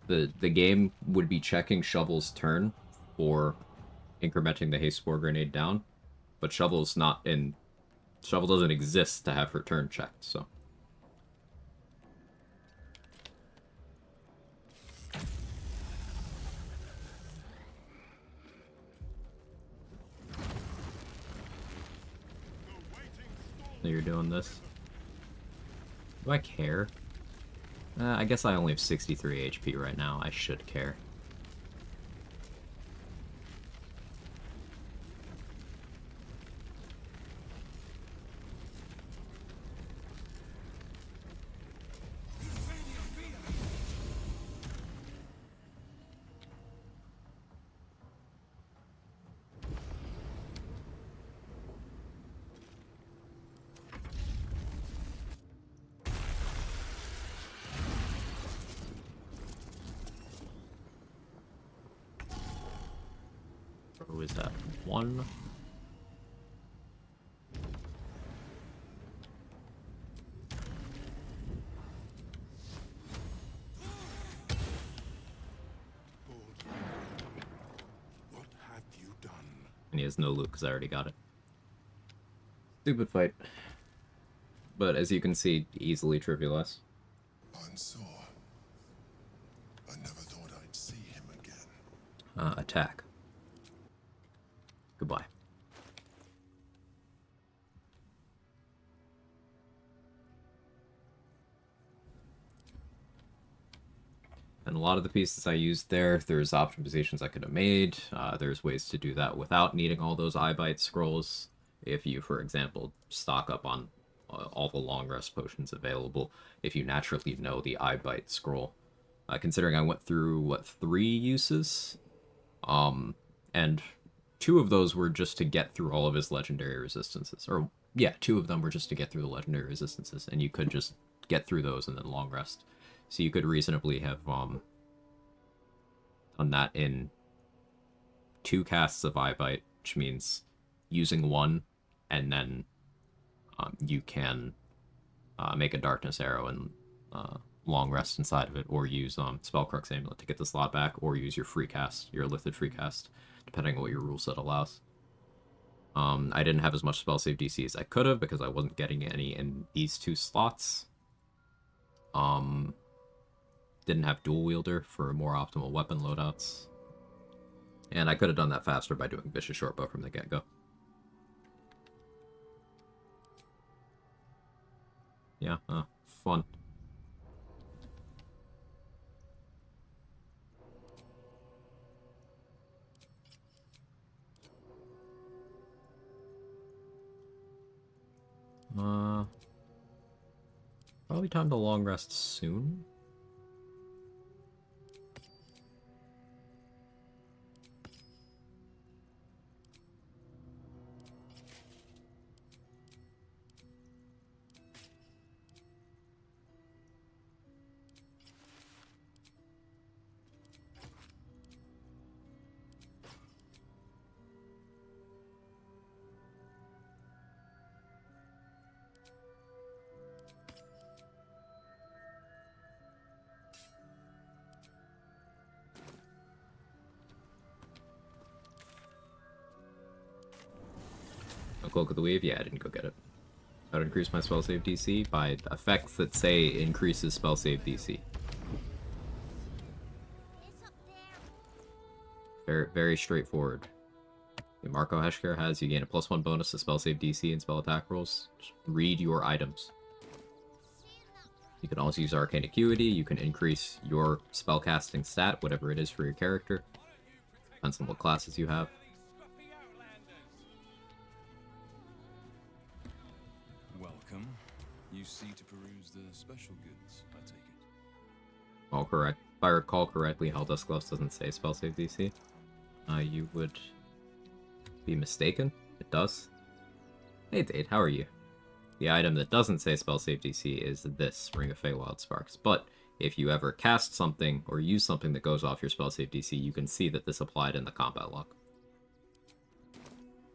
S1: The game would be checking Shovel's turn for incrementing the Haste Spore grenade down, but Shovel's not in... Shovel doesn't exist to have her turn checked, so... So you're doing this. Do I care? I guess I only have 63 HP right now. I should care. Who is that? One. And he has no loot because I already got it. Stupid fight. But as you can see, easily trivialized.
S7: I'm sore. I never thought I'd see him again.
S1: Attack. Goodbye. And a lot of the pieces I used there's optimizations I could have made. There's ways to do that without needing all those iBite scrolls. If you, for example, stock up on all the long rest potions available, if you naturally know the iBite scroll. Considering I went through, what, 3 uses? And 2 of those were just to get through all of his legendary resistances. Or, yeah, 2 of them were just to get through the legendary resistances, and you could just get through those and then long rest. So you could reasonably have done that in 2 casts of iBite, which means using 1, and then you can make a darkness arrow and long rest inside of it, or use Spellcrux Amulet to get the slot back, or use your free cast, your Lithid free cast, depending on what your rule set allows. I didn't have as much spell save DC as I could have because I wasn't getting any in these 2 slots. Didn't have dual wielder for more optimal weapon loadouts. And I could have done that faster by doing Vicious Shortbow from the get-go. Yeah, fun. Probably time to long rest soon. Cloak of the Weave? Yeah, I didn't go get it. How to increase my spell save DC? By effects that say increases spell save DC. Very straightforward. Marco Heshker has you gain a +1 bonus to spell save DC and spell attack rolls. Just read your items. You can also use Arcane Acuity. You can increase your spellcasting stat, whatever it is for your character. Depends on what classes you have.
S2: Welcome. You see to peruse the special goods, I take it.
S1: All correct. If I recall correctly, Helldusk Gloves doesn't say spell save DC. You would be mistaken. It does. Hey Dade, how are you? The item that doesn't say spell save DC is this, Ring of Feywild Sparks. But if you ever cast something or use something that goes off your spell save DC, you can see that this applied in the combat log.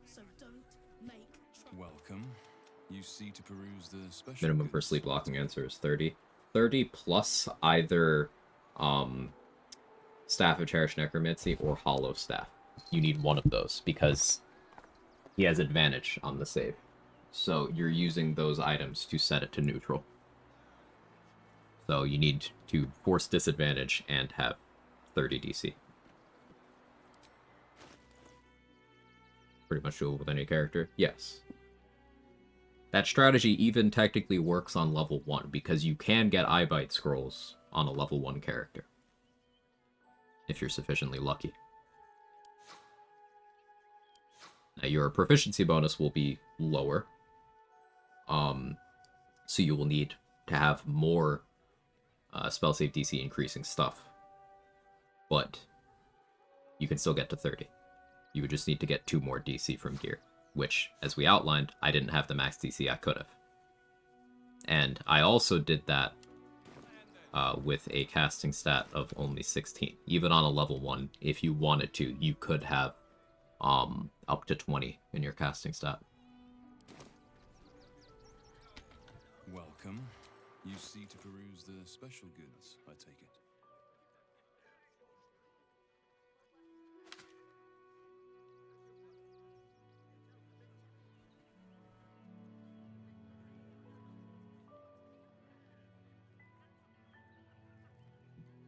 S5: So don't make
S2: Welcome. You see to peruse the special
S1: Minimum for sleep blocking answer is 30. 30 plus either Staff of Cherished Necromancy or Hollow Staff. You need one of those because he has advantage on the save. So you're using those items to set it to neutral. So you need to force disadvantage and have 30 DC. Pretty much doable with any character? Yes. That strategy even technically works on level 1, because you can get iBite scrolls on a level 1 character. If you're sufficiently lucky. Now, your proficiency bonus will be lower. So you will need to have more spell save DC increasing stuff. But you can still get to 30. You would just need to get 2 more DC from gear. Which, as we outlined, I didn't have the max DC I could have. And I also did that with a casting stat of only 16. Even on a level 1, if you wanted to, you could have up to 20 in your casting stat.
S2: Welcome. You see to peruse the special goods, I take it.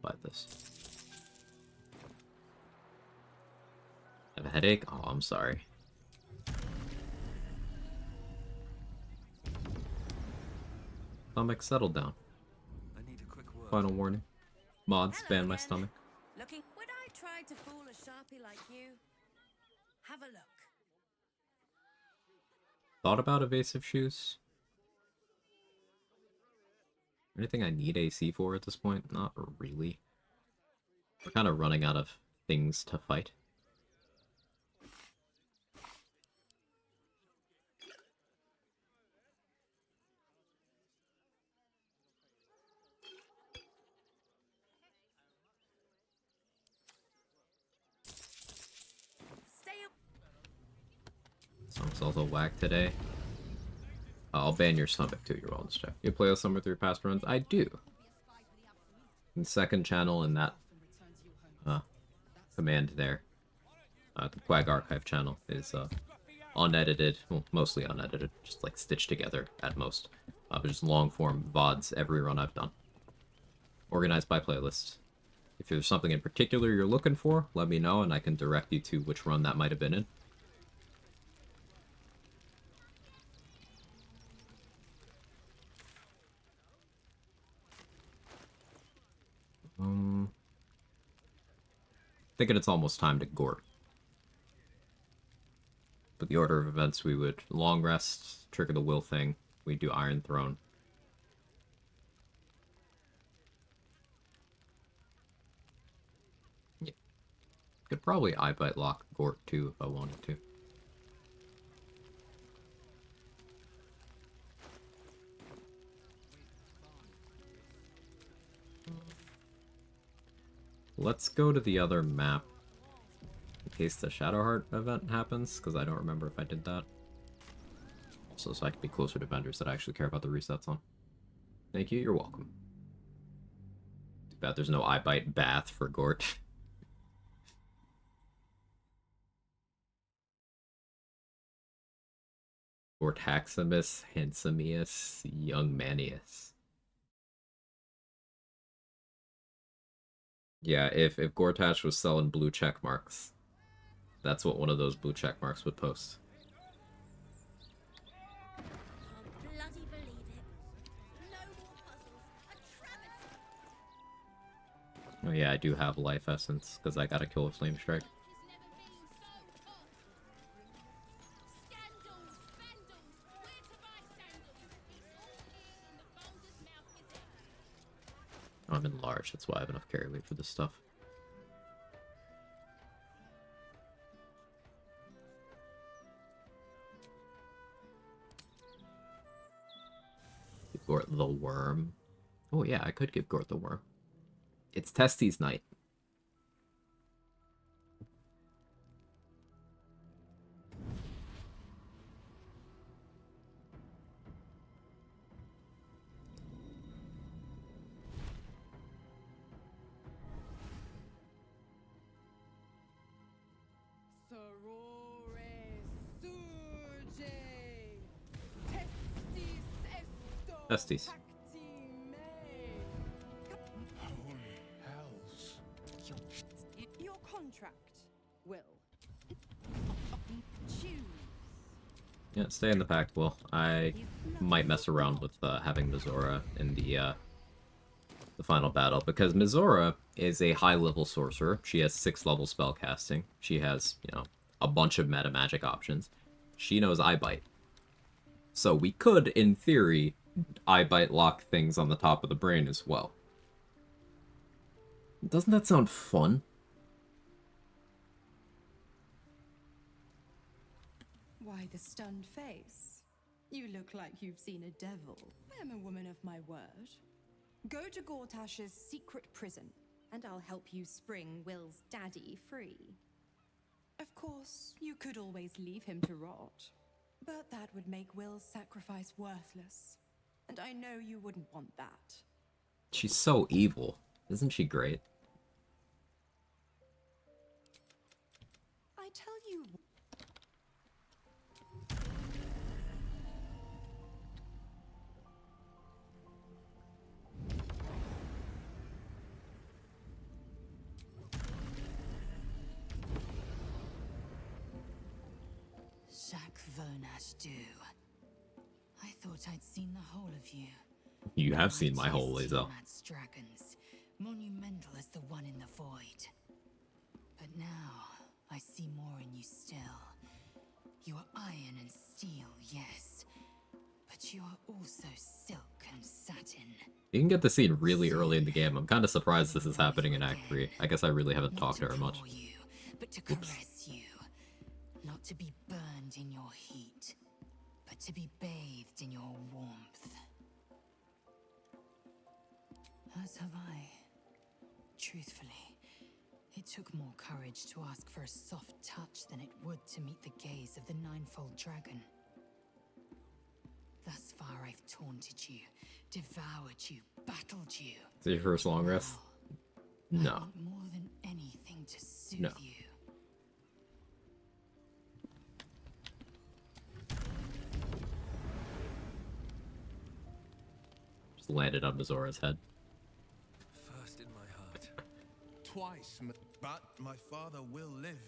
S1: buy this. Have a headache? Oh, I'm sorry. Stomach, settle down.
S2: I need a quick word.
S1: Final warning. Mods,
S3: Hello
S1: ban my
S3: again.
S1: stomach.
S3: Looking. Would I try to fool a sharpie like you? Have a look.
S1: Thought about evasive shoes? Anything I need AC for at this point? Not really. We're kind of running out of things to fight.
S3: Stay up.
S1: Stomach's also whack today. I'll ban your stomach too, your wellness check. You play with some of your past runs? I do. In second channel in that command there. The Quag archive channel is unedited, well, mostly unedited, just like stitched together at most. But just long form VODs every run I've done. Organized by playlist. If there's something in particular you're looking for, let me know and I can direct you to which run that might have been in. Thinking it's almost time to Gort. But the order of events, we would long rest, trigger the will thing, we do Iron Throne. Yeah. Could probably Eyebite lock Gort too if I wanted to. Let's go to the other map in case the Shadowheart event happens, because I don't remember if I did that. Also, so I can be closer to vendors that I actually care about the resets on. Thank you, you're welcome. Too bad there's no Eyebite Bath for Gort. Gortaximus, Handsemius, Young Manius. Yeah, if Gortash was selling blue check marks, that's what one of those blue check marks would post.
S3: Can't bloody believe it. No more puzzles. A travesty.
S1: Oh yeah, I do have life essence, because I gotta kill a flame strike. I'm enlarged, that's why I have enough carry weight for this stuff. Give Gort the worm. Oh yeah, I could give Gort the worm. It's Testes night. Testes.
S12: Your contract, Will. Choose.
S1: Yeah, stay in the pact, Will. I might mess around with having Mizora in the final battle, because Mizora is a high-level sorcerer. She has 6-level spellcasting. She has, you know, a bunch of meta magic options. She knows Eyebite. So we could, in theory, Eyebite lock things on the top of the brain as well. Doesn't that sound fun?
S12: Why the stunned face? You look like you've seen a devil. I am a woman of my word. Go to Gortash's secret prison, and I'll help you spring Will's daddy free. Of course, you could always leave him to rot, but that would make Will's sacrifice worthless. And I know you wouldn't want that.
S1: She's so evil. Isn't she great?
S12: I tell you...
S13: Shaq Vernash do? I thought I'd seen the whole of you.
S1: You have seen my whole Lae'zel.
S13: Tiamat's dragons, monumental as the one in the void. But now, I see more in you still. You are iron and steel, yes. But you are also silk and satin.
S1: You can get the scene really early in the game. I'm kind of surprised this is happening in Act 3. I guess I really haven't talked to her much.
S13: But to caress you. Not to be burned in your heat, but to be bathed in your warmth. As have I. Truthfully, it took more courage to ask for a soft touch than it would to meet the gaze of the ninefold dragon. Thus far I've taunted you, devoured you, battled you.
S1: Is it your first long rest? No.
S13: I want more than anything to soothe
S1: No.
S13: you.
S1: Just landed on Zora's head.
S2: First in my heart.
S14: Twice, but my father will live.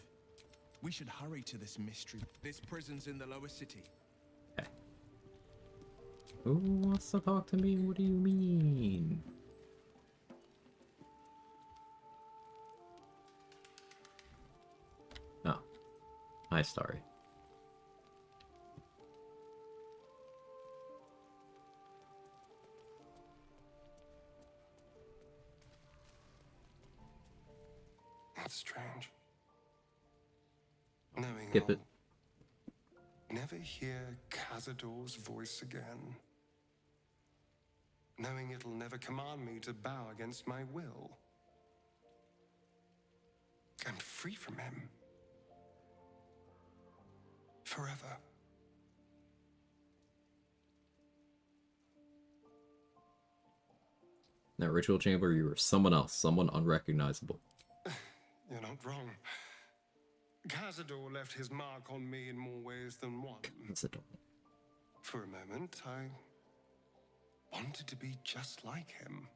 S14: We should hurry to this mystery.
S2: This prison's in the lower city.
S1: Who wants to talk to me? What do you mean? Oh. Hi, Starry.
S15: That's strange. Knowing
S1: Skip it.
S15: I'll never hear Cazador's voice again. Knowing it'll never command me to bow against my will. I'm free from him. Forever.
S1: In that ritual chamber, you were someone else, someone unrecognizable.
S15: You're not wrong. Cazador left his mark on me in more ways than one.
S1: Cazador.
S15: For a moment, I wanted to be just like him.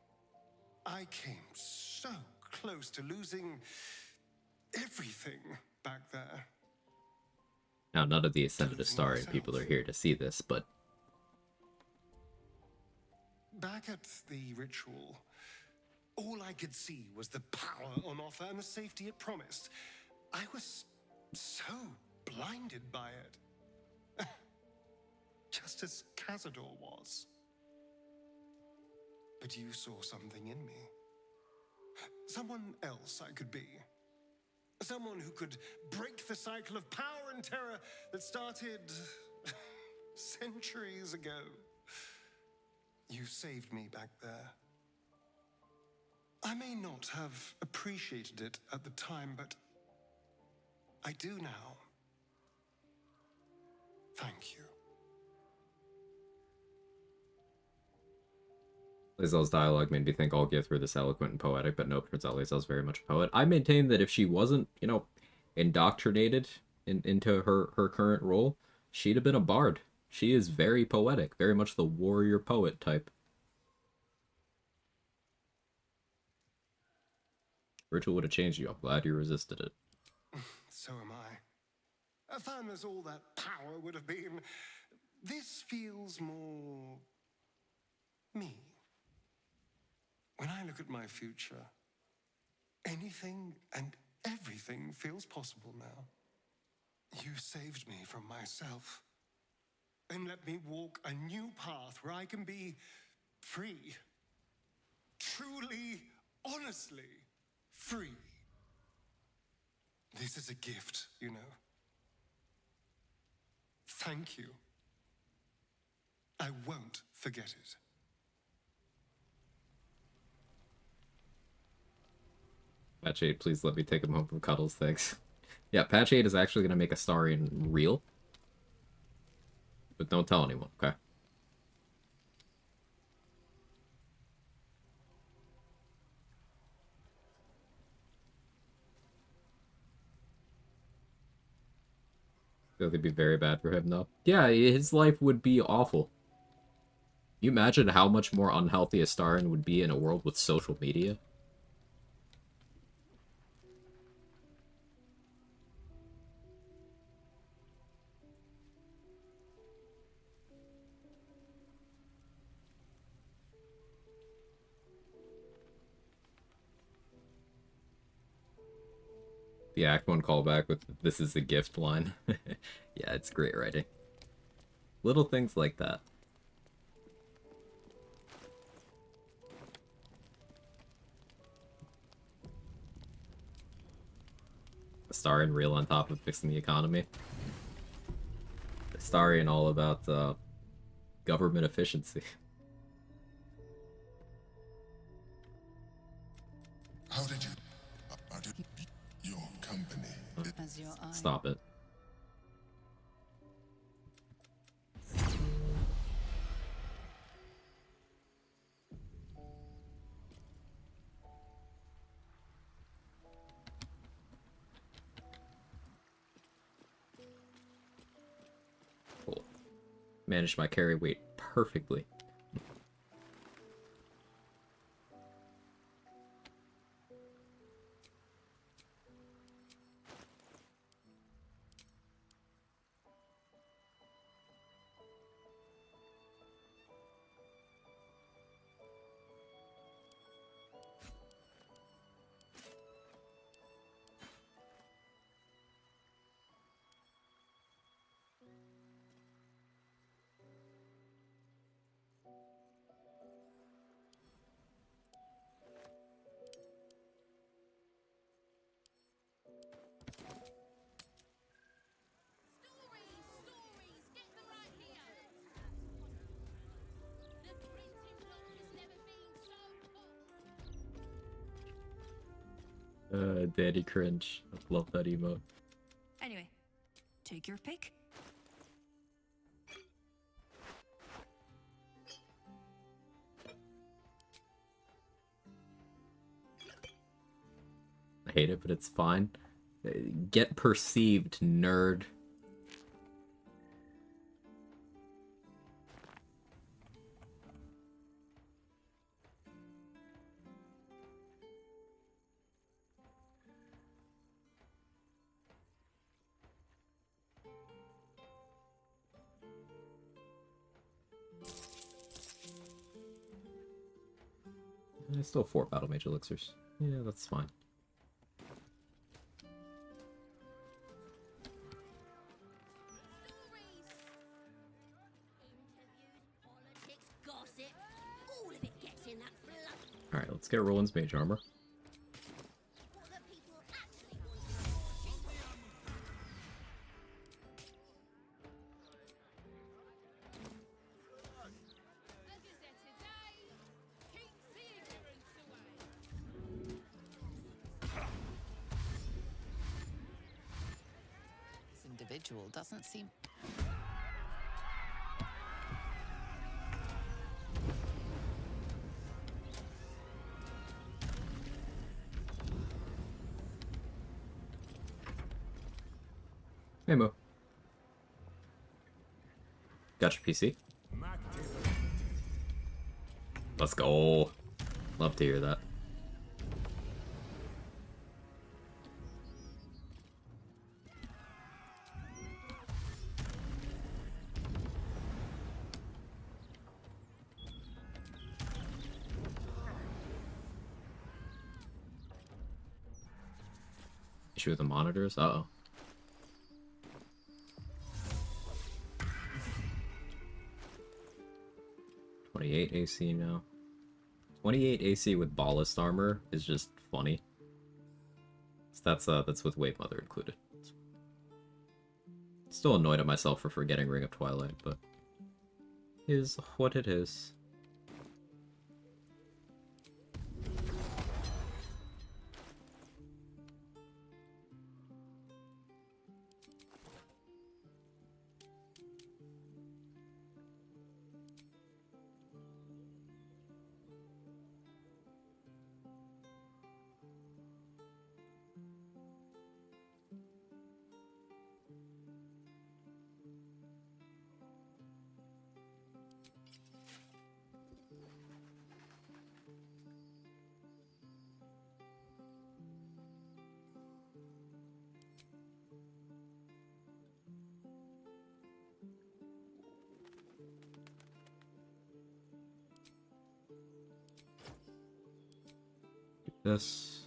S15: I came so close to losing everything back there.
S1: Now, none of the Ascended Astarian people are here to see this, but...
S15: Back at the ritual, all I could see was the power on offer and the safety it promised. I was so blinded by it. Just as Cazador was. But you saw something in me. Someone else I could be. Someone who could break the cycle of power and terror that started centuries ago. You saved me back there. I may not have appreciated it at the time, but I do now. Thank you.
S1: Lae'zel's dialogue made me think Olgierd this eloquent and poetic, but nope, turns out Lae'zel's very much a poet. I maintain that if she wasn't, you know, indoctrinated into her current role, she'd have been a bard. She is very poetic, very much the warrior poet type. Ritual would have changed you. I'm glad you resisted it.
S15: So am I. Fun as all that power would have been, this feels more me. When I look at my future, anything and everything feels possible now. You saved me from myself. And let me walk a new path where I can be free. Truly, honestly free. This is a gift, you know. Thank you. I won't forget it.
S1: Patch 8, please let me take him home from Cuddles, thanks. Yeah, Patch 8 is actually going to make Astarion real. But don't tell anyone, okay? I think it'd be very bad for him, though. Yeah, his life would be awful. You imagine how much more unhealthy Astarion would be in a world with social media? The Act 1 callback with "This is a gift" line. Yeah, it's great writing. Little things like that. Astarion real on top of fixing the economy. Astarion all about government efficiency.
S7: How did you... your company...
S4: As your eye.
S1: Stop it. Cool. Managed my carry weight perfectly. Daddy cringe. I love that emote.
S12: Anyway, take your pick.
S1: I hate it, but it's fine. Get perceived, nerd. There's still 4 Battle Mage elixirs. Yeah, that's fine. Alright, let's get Roland's mage armor.
S4: This individual doesn't seem...
S1: Hey, Mo. Got your PC? Let's go. Love to hear that. Issue with the monitors? Uh-oh. $28 AC now. 28 AC with ballast armor is just funny. So that's with Wave Mother included. Still annoyed at myself for forgetting Ring of Twilight, but is what it is. This.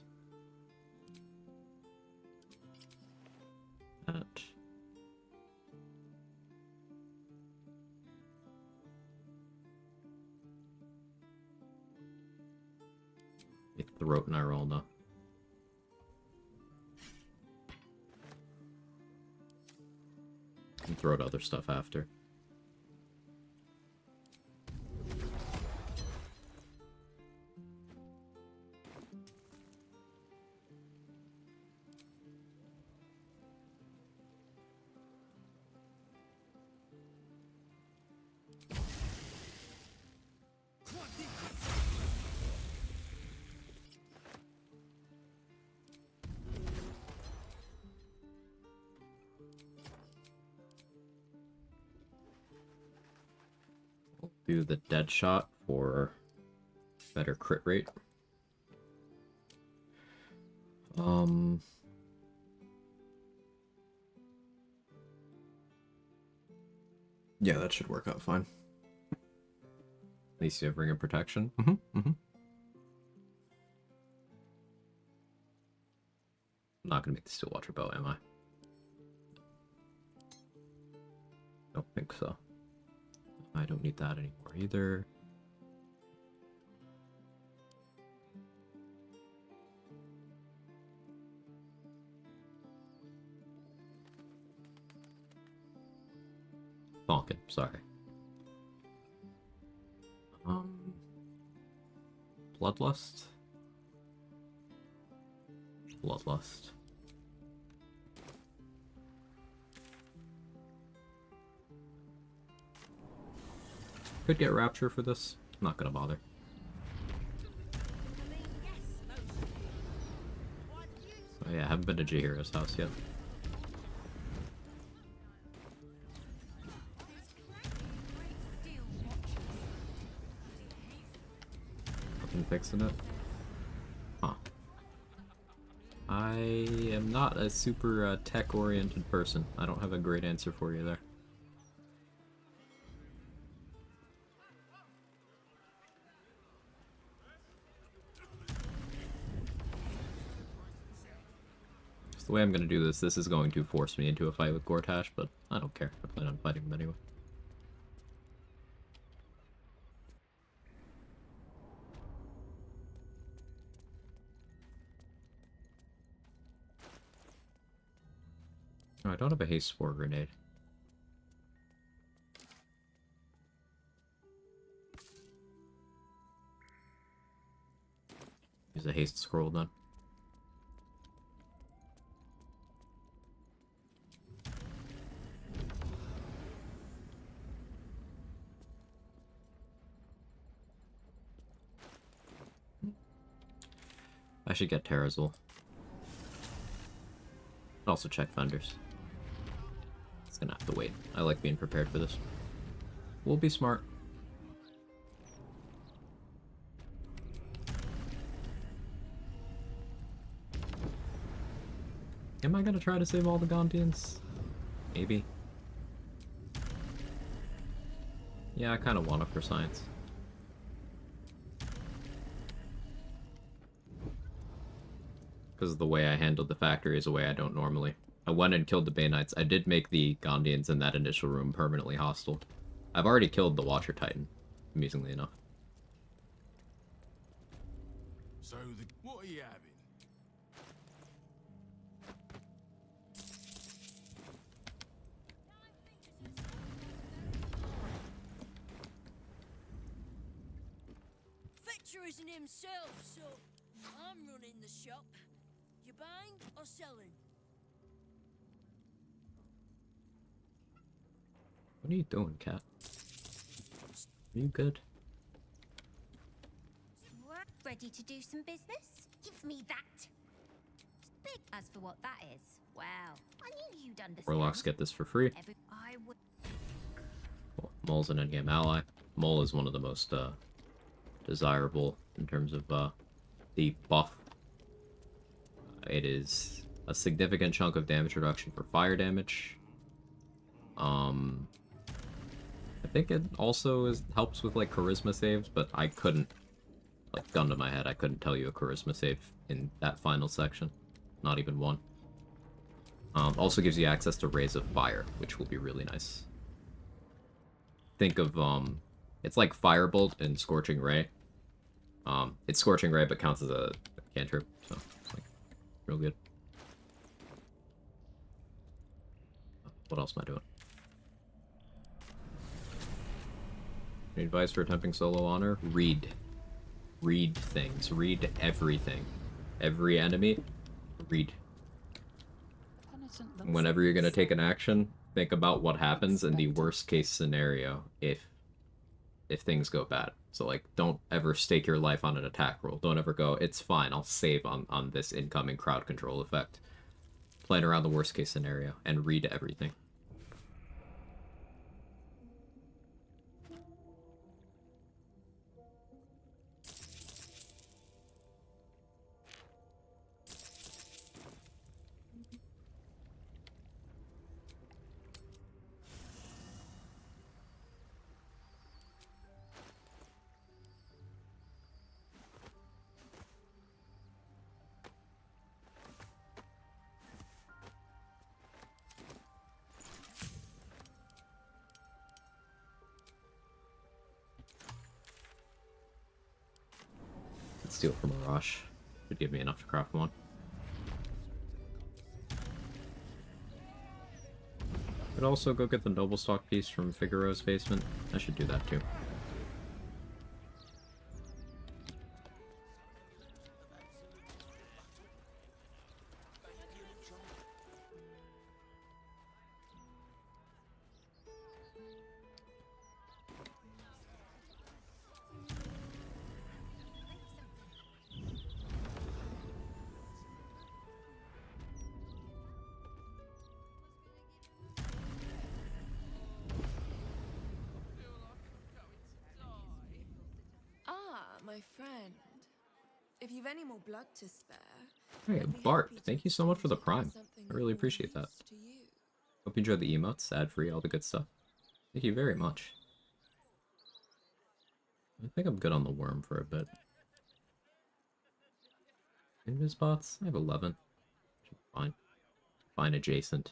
S1: throat and I roll enough. Can throw out other stuff after. Do the dead shot for better crit rate. Yeah, that should work out fine. At least you have Ring of Protection. I'm not gonna make the Steel Watcher bow, am I? Don't think so. I don't need that anymore either. Falcon, sorry. Bloodlust? Bloodlust. Could get Rapture for this. I'm not gonna bother. Oh yeah, I haven't been to Jaheira's house yet. Nothing fixing it? Huh. I am not a super tech-oriented person. I don't have a great answer for you there. The way I'm going to do this is going to force me into a fight with Gortash, but I don't care. I plan on fighting him anyway. Oh, I don't have a haste spore grenade. Use a haste scroll then. I should get Terrazul. Also check vendors. It's gonna have to wait. I like being prepared for this. We'll be smart. Am I gonna try to save all the Gondians? Maybe. Yeah, I kinda want it for science. Because the way I handled the factory is a way I don't normally. I went and killed the Bay Knights. I did make the Gondians in that initial room permanently hostile. I've already killed the Watcher Titan, amusingly enough.
S10: So, what are you having?
S3: Fetcher isn't himself, so I'm running the shop. You buying or selling?
S1: What are you doing, cat? Are you good?
S16: What? Ready to do some business? Give me that. Big as for what that is. Well, I knew you'd understand.
S1: Warlocks get this for free.
S16: I would.
S1: Well, Mole's an endgame ally. Mole is one of the most desirable in terms of the buff. It is a significant chunk of damage reduction for fire damage. I think it also helps with like charisma saves, but I couldn't, like, gun to my head, I couldn't tell you a charisma save in that final section. Not even one. Also gives you access to Rays of Fire, which will be really nice. Think of, it's like Firebolt and Scorching Ray. It's Scorching Ray, but counts as a cantrip, so it's like real good. What else am I doing? Any advice for attempting solo honor? Read. Read things. Read everything. Every enemy, read. Whenever you're gonna take an action, think about what happens in the worst case scenario if things go bad. So like, don't ever stake your life on an attack roll. Don't ever go, it's fine, I'll save on this incoming crowd control effect. Plan around the worst case scenario and read everything. Steal from a rush. Should give me enough to craft one. Could also go get the noble stock piece from Figaro's basement. I should do that too.
S17: My friend, if you've any more blood to spare.
S1: Hey, Bart, thank you so much for the prime. I really appreciate that. Hope you enjoyed the emotes, ad-free, all the good stuff. Thank you very much. I think I'm good on the worm for a bit. Invis bots? I have 11. Fine. Fine adjacent.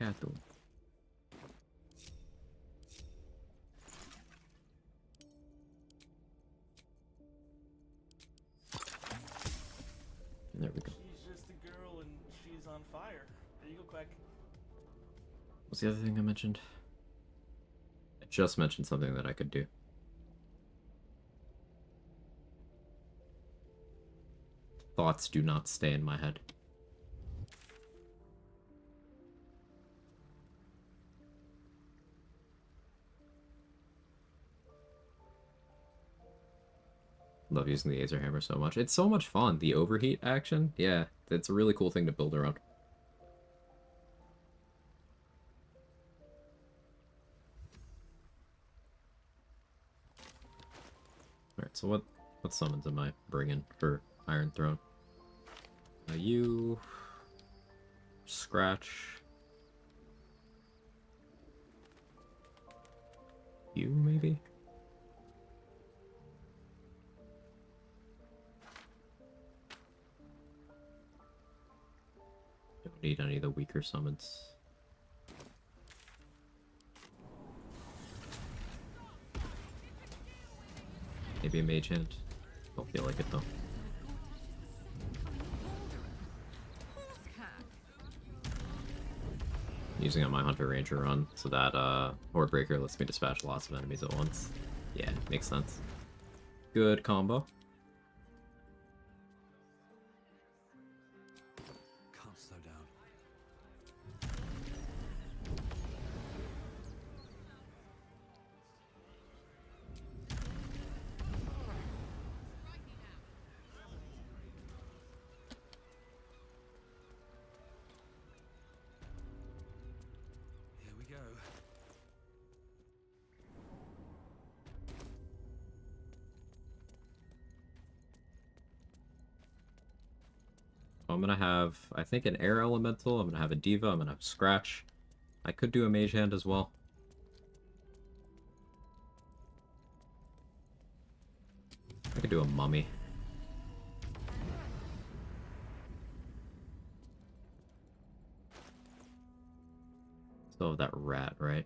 S1: Peccato. There we go.
S18: She's just a girl and she's on fire. There you go, Quag.
S1: What's the other thing I mentioned? I just mentioned something that I could do. Thoughts do not stay in my head. Love using the Aether Hammer so much. It's so much fun. The overheat action, yeah, it's a really cool thing to build around. Alright, so what summons am I bringing for Iron Throne? You... Scratch... You, maybe? Don't need any of the weaker summons. Maybe a mage hand. Don't feel like it though. Using on my Hunter Ranger run so that Horde Breaker lets me dispatch lots of enemies at once. Yeah, makes sense. Good combo.
S2: Can't slow down. Here we go.
S1: I'm gonna have, I think, an Air Elemental. I'm gonna have a Diva. I'm gonna have Scratch. I could do a Mage Hand as well. I could do a mummy. Still have that rat, right?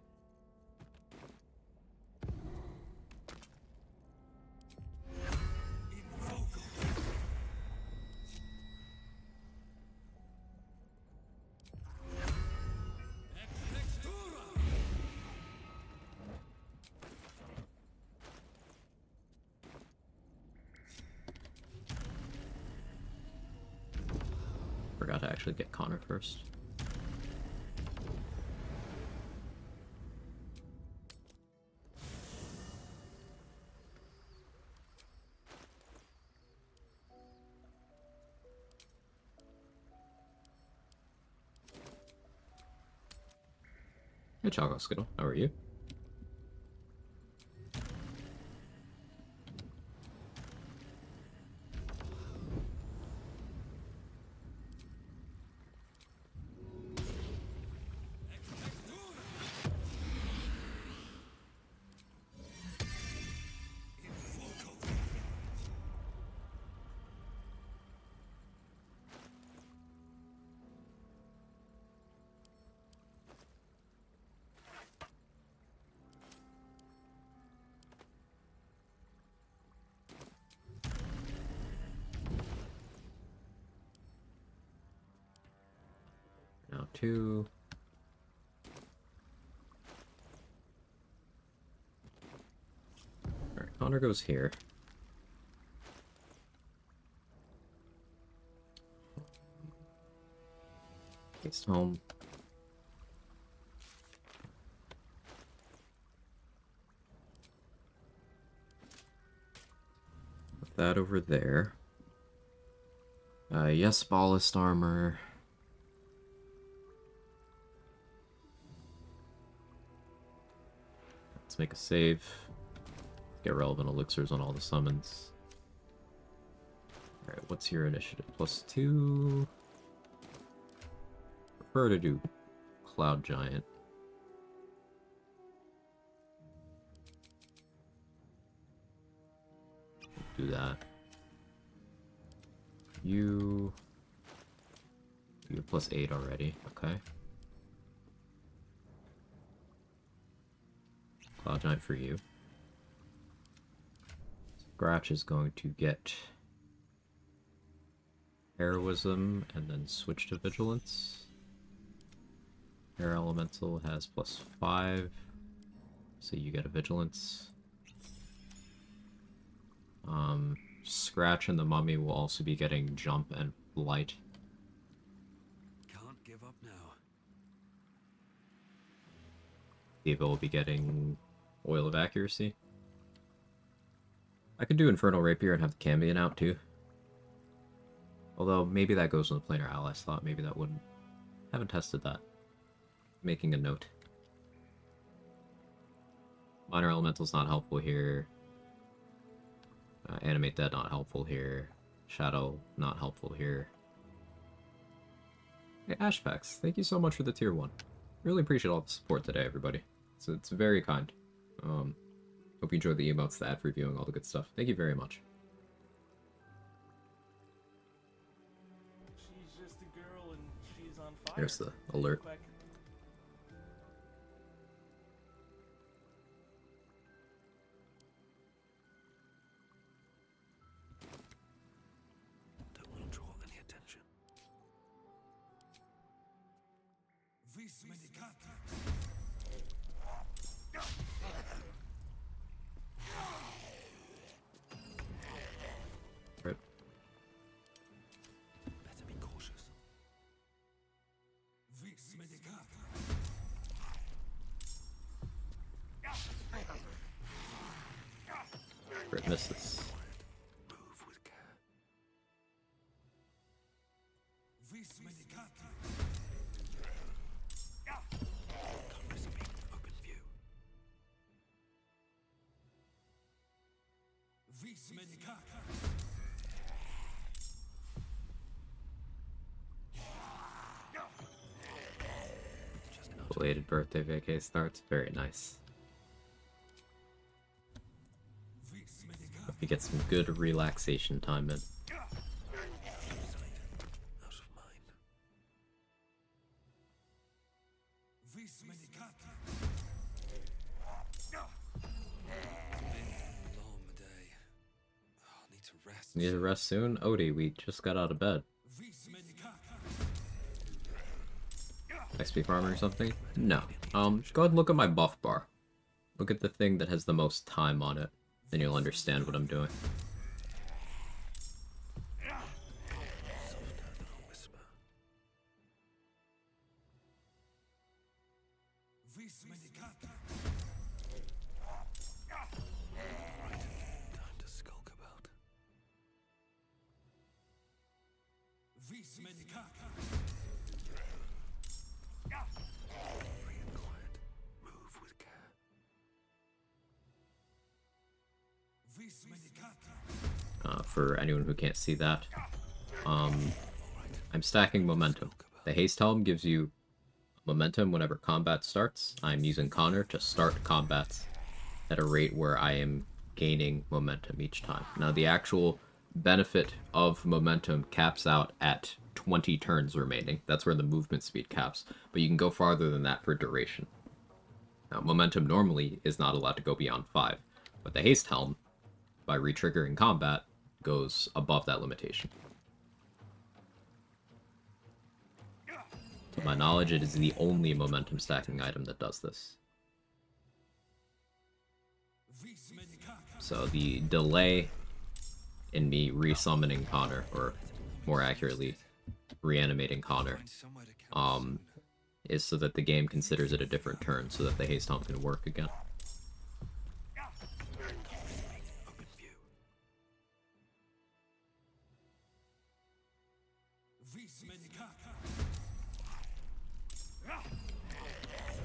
S1: Forgot to actually get Connor first. Hey, Choco Skittle, how are you? Now 2. Alright, Connor goes here. Haste home. Put that over there. Yes, ballast armor. Let's make a save. Get relevant elixirs on all the summons. Alright, what's your initiative? +2. Prefer to do Cloud Giant. Do that. You have +8 already, okay. Cloud Giant for you. Scratch is going to get Heroism and then switch to Vigilance. Air Elemental has +5, so you get a Vigilance. Scratch and the Mummy will also be getting Jump and Light.
S2: Can't give up now.
S1: Diva will be getting Oil of Accuracy. I could do Infernal Rapier and have the Cambion out too. Although maybe that goes in the Planar Ally slot, maybe that wouldn't. Haven't tested that. Making a note. Minor Elemental's not helpful here. Animate Dead not helpful here. Shadow not helpful here. Hey, Ashpex, thank you so much for the tier 1. Really appreciate all the support today, everybody. It's very kind. Hope you enjoyed the emotes, the ad reviewing, all the good stuff. Thank you very much.
S18: She's just a girl and she's on fire.
S1: Here's the alert.
S18: Quag.
S2: Don't want to draw any attention.
S1: Right.
S2: Better be cautious.
S1: Crit misses.
S2: Move with care. Can't risk being in open view.
S1: Belated birthday vacay starts. Very nice. to get some good relaxation time in. Need to rest soon? Odie, we just got out of bed. XP farmer or something? No. Go ahead and look at my buff bar. Look at the thing that has the most time on it. Then you'll understand what I'm doing. For anyone who can't see that, I'm stacking momentum. The haste helm gives you momentum whenever combat starts. I'm using Connor to start combats at a rate where I am gaining momentum each time. Now, the actual benefit of momentum caps out at 20 turns remaining. That's where the movement speed caps, but you can go farther than that for duration. Now, momentum normally is not allowed to go beyond 5, but the haste helm, by re-triggering combat, goes above that limitation. To my knowledge, it is the only momentum stacking item that does this. So the delay in me resummoning Connor, or more accurately, reanimating Connor, is so that the game considers it a different turn, so that the haste helm can work again.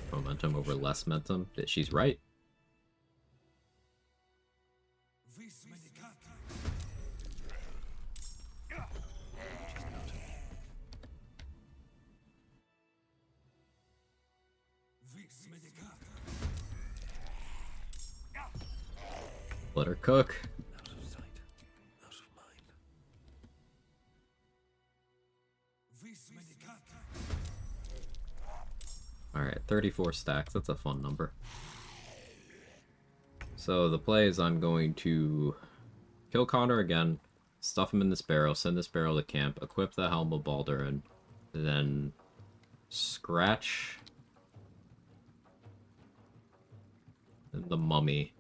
S1: Momentum over less momentum. She's right. Let her cook. Alright, 34 stacks. That's a fun number. So the play is I'm going to kill Connor again, stuff him in this barrel, send this barrel to camp, equip the Helm of Baldurin, then scratch the mummy.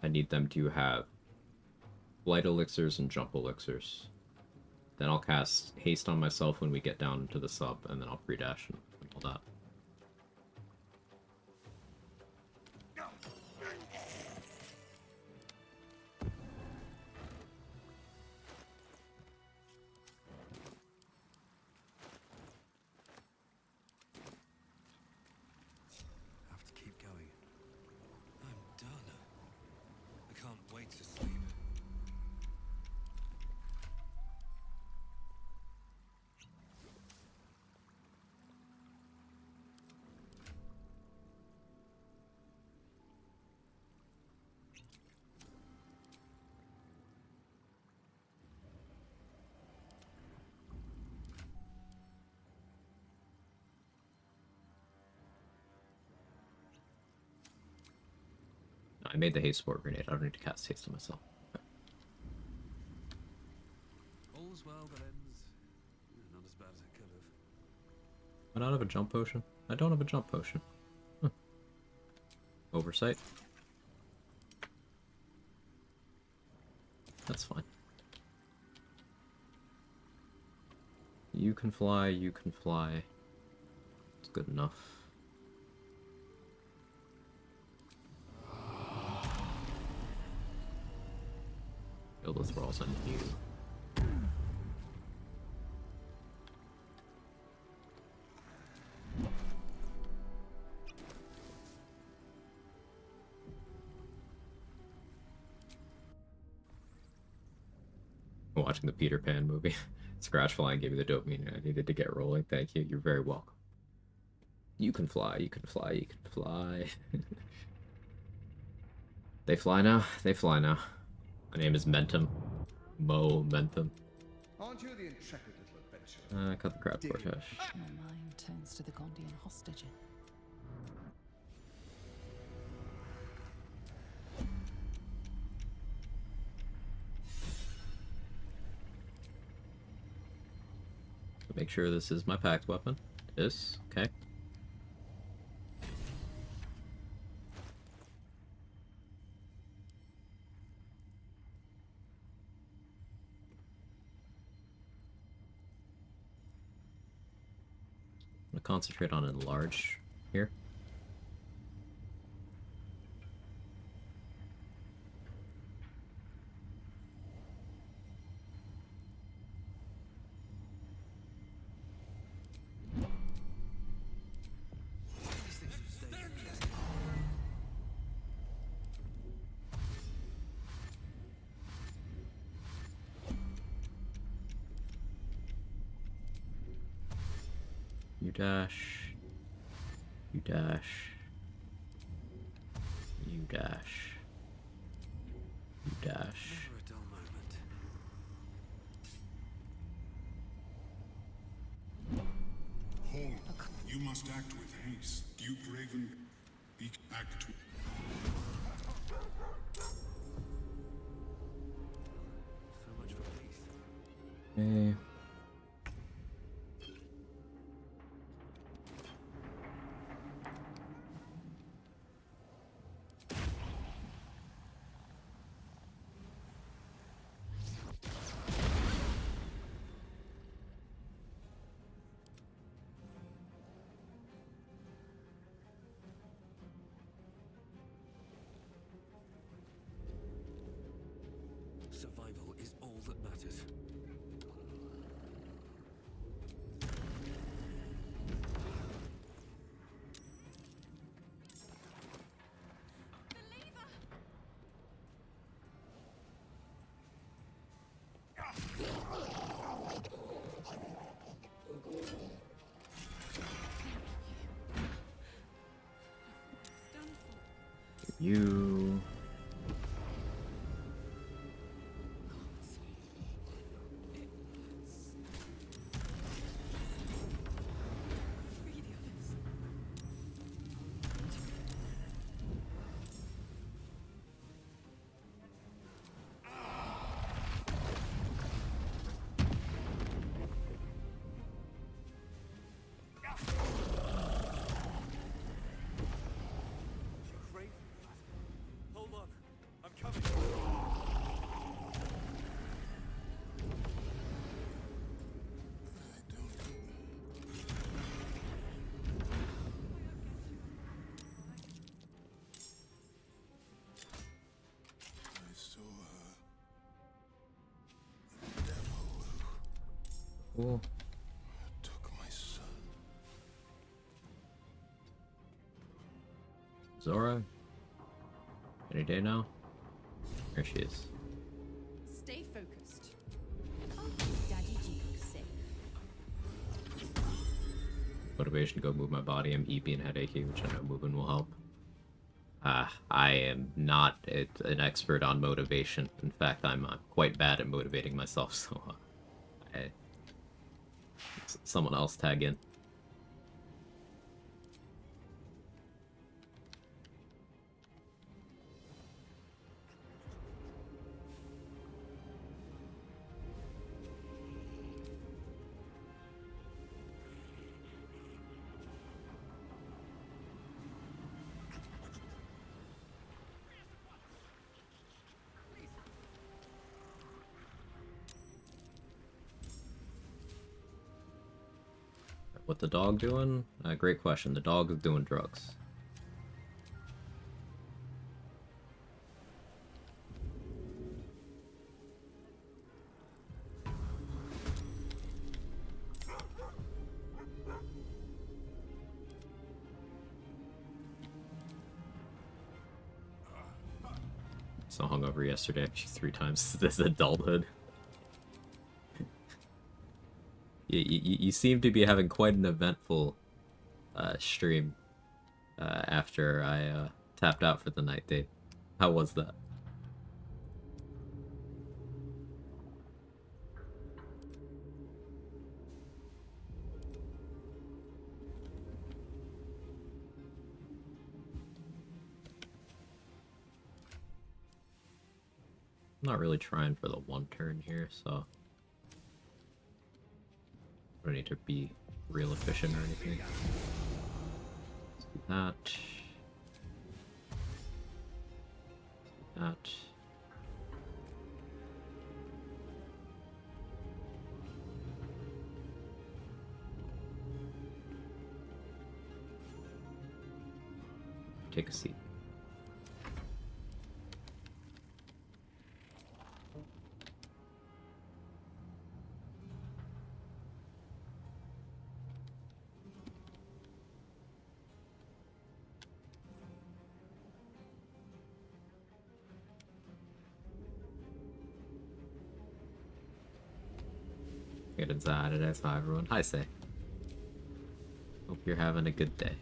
S1: I need them to have Blight Elixirs and Jump Elixirs. Then I'll cast Haste on myself when we get down to the sub, and then I'll free dash and all that.
S2: Have to keep going. I'm done. I can't wait to sleep.
S1: I made the haste sport grenade. I don't need to cast haste on myself. Okay.
S2: All's well that ends not as bad as it could have.
S1: I don't have a jump potion. I don't have a jump potion. Huh. Oversight. That's fine. You can fly, you can fly. It's good enough. Build the thralls on you. Watching the Peter Pan movie. Scratch flying gave me the dopamine I needed to get rolling. Thank you. You're very welcome. You can fly, you can fly, you can fly. They fly now? They fly now. My name is Mentum. Mo Mentum.
S19: Aren't you the intrepid little adventurer?
S1: Cut the crowd cortege.
S4: My mind turns to the Gondian hostage.
S1: Make sure this is my packed weapon. It is. Okay. I'm gonna concentrate on enlarge here. You dash. You dash. You dash. You dash.
S2: Never a dull moment.
S7: Hold. You must act with haste. Duke Raven, act.
S2: So much for peace.
S1: Okay.
S2: Survival is all that matters.
S1: You.
S2: Hold on, I'm coming.
S7: I saw her. The devil
S1: Cool.
S7: took my son.
S1: Zora? Any day now? There she is.
S12: Stay focused.
S16: Daddy Duke safe.
S1: Motivation to go move my body. I'm heapy and headachy, which I know moving will help. I am not an expert on motivation. In fact, I'm quite bad at motivating myself, so someone else tag in. What the dog doing? Great question. The dog is doing drugs. So hungover yesterday, actually 3 times this adulthood. You seem to be having quite an eventful stream after I tapped out for the night, Dave. How was that? I'm not really trying for the one turn here, so I don't need to be real efficient or anything. Let's do that. Do that. Take a seat. Get inside it. Hi everyone. Hi Say. Hope you're having a good day.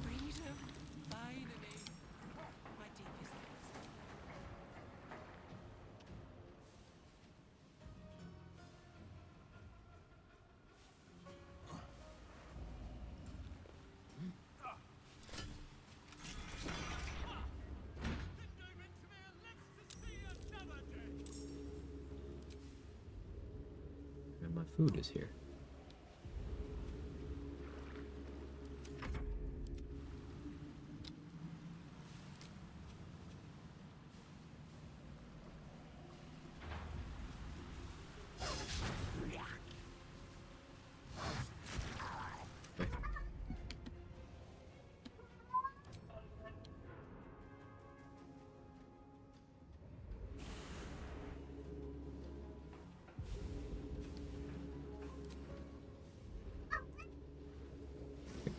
S11: Freedom, finally. My deepest thanks.
S1: And my food is here.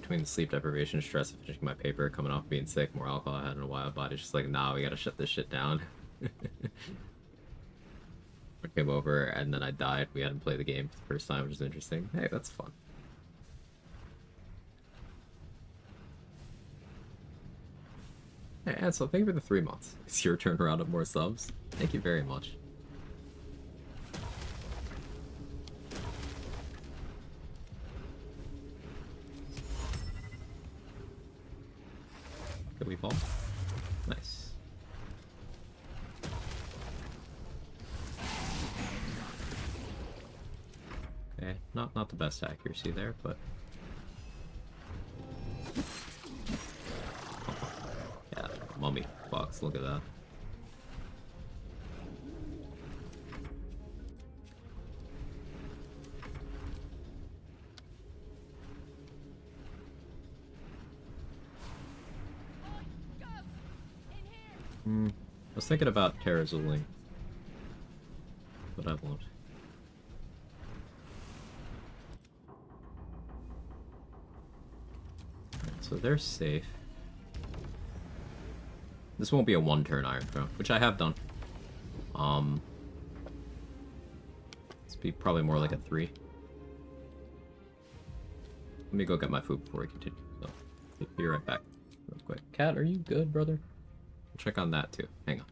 S1: Between the sleep deprivation, stress of finishing my paper, coming off being sick, more alcohol I had in a while, body's just like, nah, we gotta shut this shit down. I came over and then I died. We hadn't played the game for the first time, which is interesting. Hey, that's fun. Hey, Ansel, thank you for the 3 months. It's your turn to round up more subs. Thank you very much. Did we fall? Nice. Okay, not the best accuracy there, but yeah, mummy box. Look at that. I was thinking about Terrazuling, but I won't. Alright, so they're safe. This won't be a one-turn Iron Throne, which I have done. It's be probably more like a 3. Let me go get my food before we continue. So, be right back, real quick. Cat, are you good, brother? We'll check on that too. Hang on.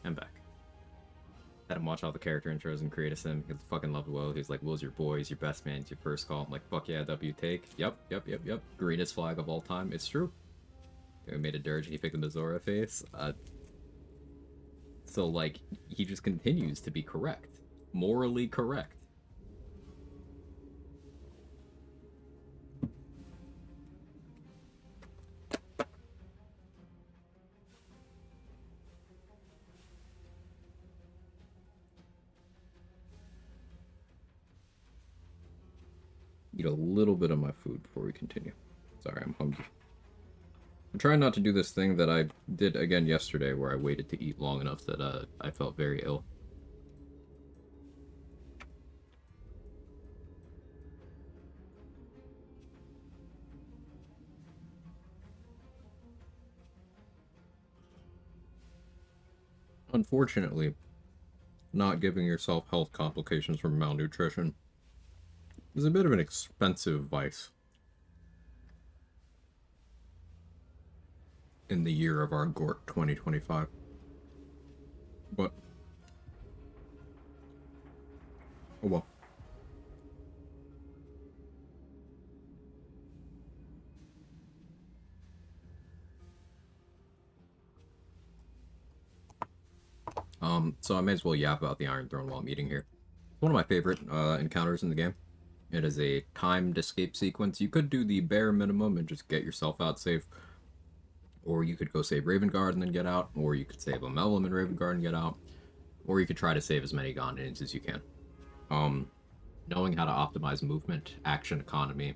S1: I'm back. Had him watch all the character intros and create a sim. He fucking loved Will. He's like, Will's your boy, he's your best man, he's your first call. I'm like, fuck yeah, W take. Yep. Greenest flag of all time. It's true. We made a dirge and he picked the Mizora face. So, like, he just continues to be correct. Morally correct. Eat a little bit of my food before we continue. Sorry, I'm hungry. I'm trying not to do this thing that I did again yesterday where I waited to eat long enough that I felt very ill. Unfortunately, not giving yourself health complications from malnutrition is a bit of an expensive vice. In the year of our Gort 2025. But oh well. So I may as well yap about the Iron Throne while I'm eating here. It's one of my favorite encounters in the game. It is a timed escape sequence. You could do the bare minimum and just get yourself out safe. Or you could go save Ravengard and then get out. Or you could save Omelum and Ravengard and get out. Or you could try to save as many Gondians as you can. Knowing how to optimize movement, action economy,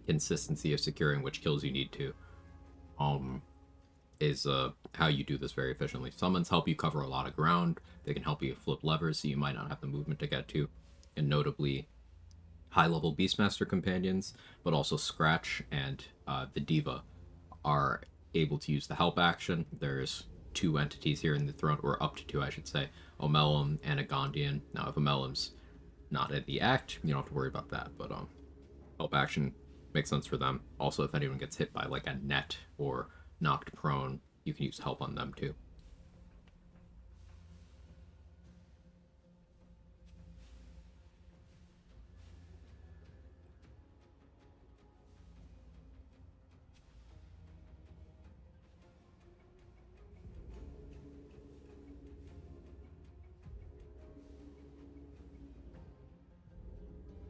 S1: consistency of securing which kills you need to, is how you do this very efficiently. Summons help you cover a lot of ground. They can help you flip levers so you might not have the movement to get to. And notably, high-level Beastmaster companions, but also Scratch and the Diva are able to use the help action. There's 2 entities here in the throne, or up to 2, I should say. Omelum and a Gondian. Now, if Omelum's not in the act, you don't have to worry about that, but help action makes sense for them. Also, if anyone gets hit by like a net or knocked prone, you can use help on them too.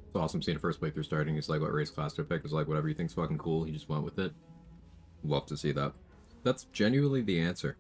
S1: It's awesome seeing the first playthrough starting. He's like, what race class to pick? It's like, whatever you think's fucking cool. He just went with it. Love to see that. That's genuinely the answer.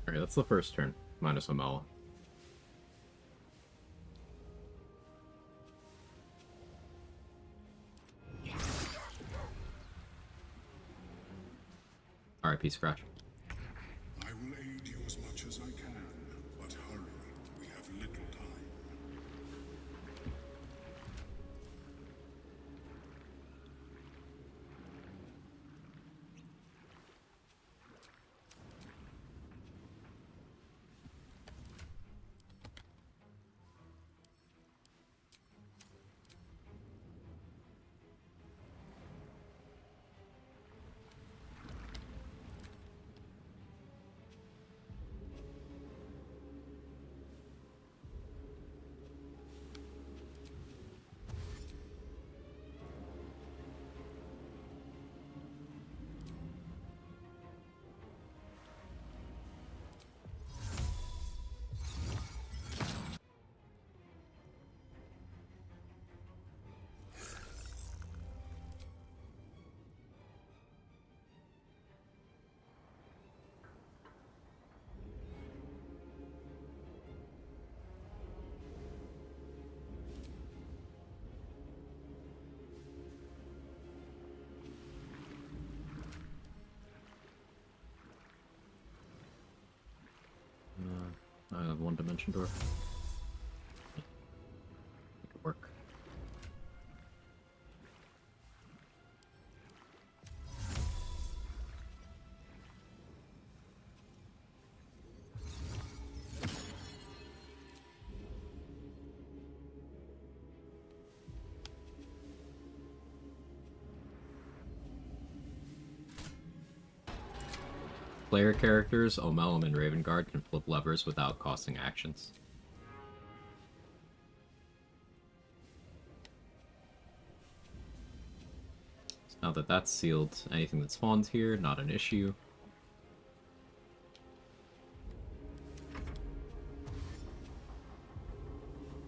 S1: Alright, that's the first turn. minus Amela. R.I.P. Scratch.
S7: I will aid you as much as I can, but hurry. We have little time.
S1: I have one dimension door. Make it work. Player characters, Omelum and Raven Guard can flip levers without costing actions. So now that that's sealed, anything that spawns here, not an issue.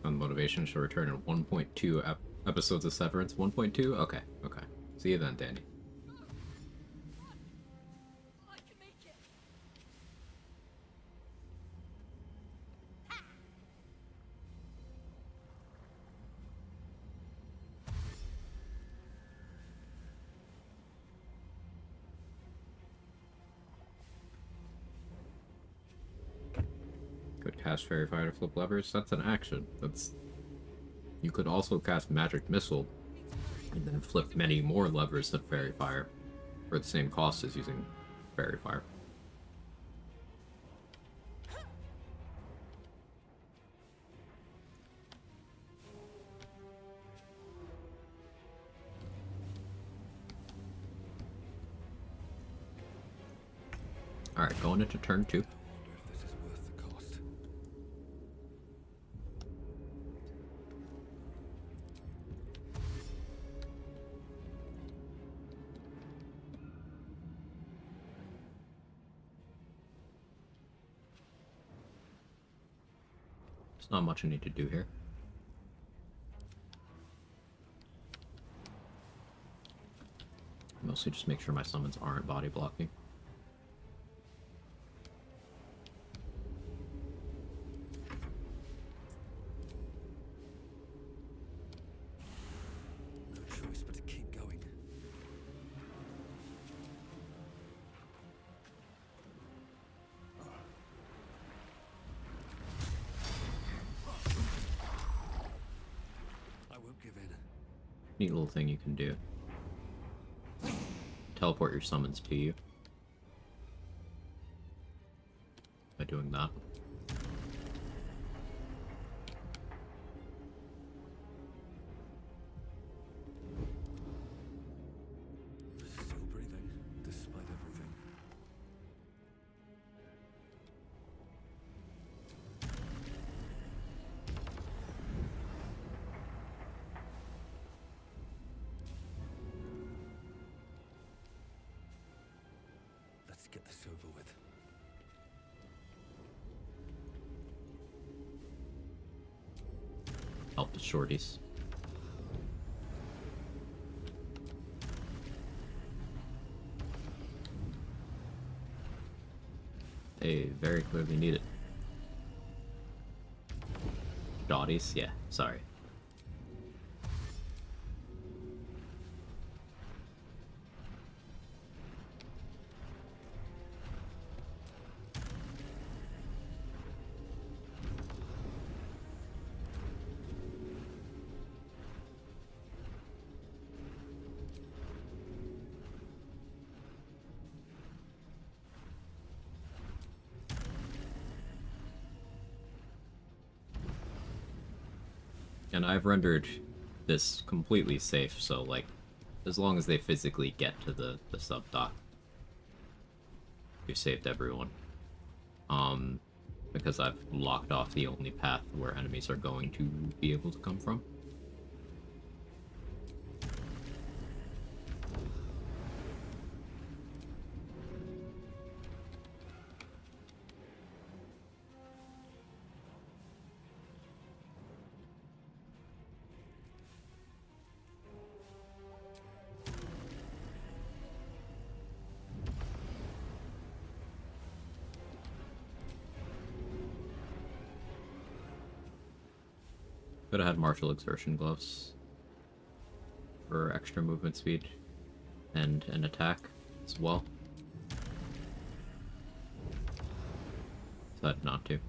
S1: And motivation shall return in 1.2 episodes of Severance. 1.2? Okay, okay. See you then, Danny. Could cast Fairy Fire to flip levers. That's an action. That's. You could also cast Magic Missile and then flip many more levers than Fairy Fire for the same cost as using Fairy Fire. Alright, going into turn 2. There's not much I need to do here. Mostly just make sure my summons aren't body blocking.
S2: No choice but to keep going. I won't give in.
S1: Neat little thing you can do. Teleport your summons to you by doing that.
S2: Still breathing, despite everything. Let's get this over with.
S1: Help the shorties. They very clearly need it. Dotties? Yeah, sorry. And I've rendered this completely safe, so, like, as long as they physically get to the sub-dock, we've saved everyone. Because I've locked off the only path where enemies are going to be able to come from. Could have had martial exertion gloves for extra movement speed and an attack as well. Decided not to.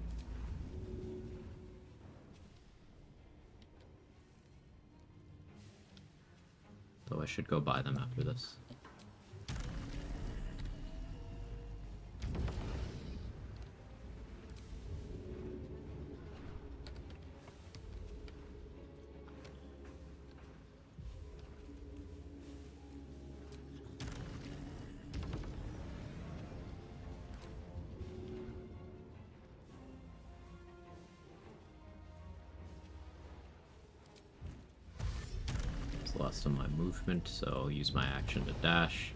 S1: So I should go buy them after this. Less of my movement, so I'll use my action to dash,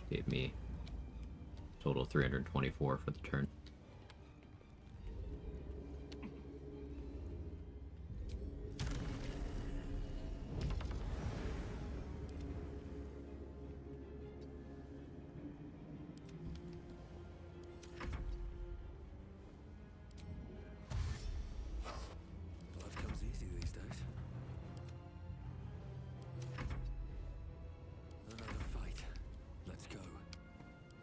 S1: which gave me total 324 for the turn.
S2: Blood comes easy these days. Another fight. Let's go.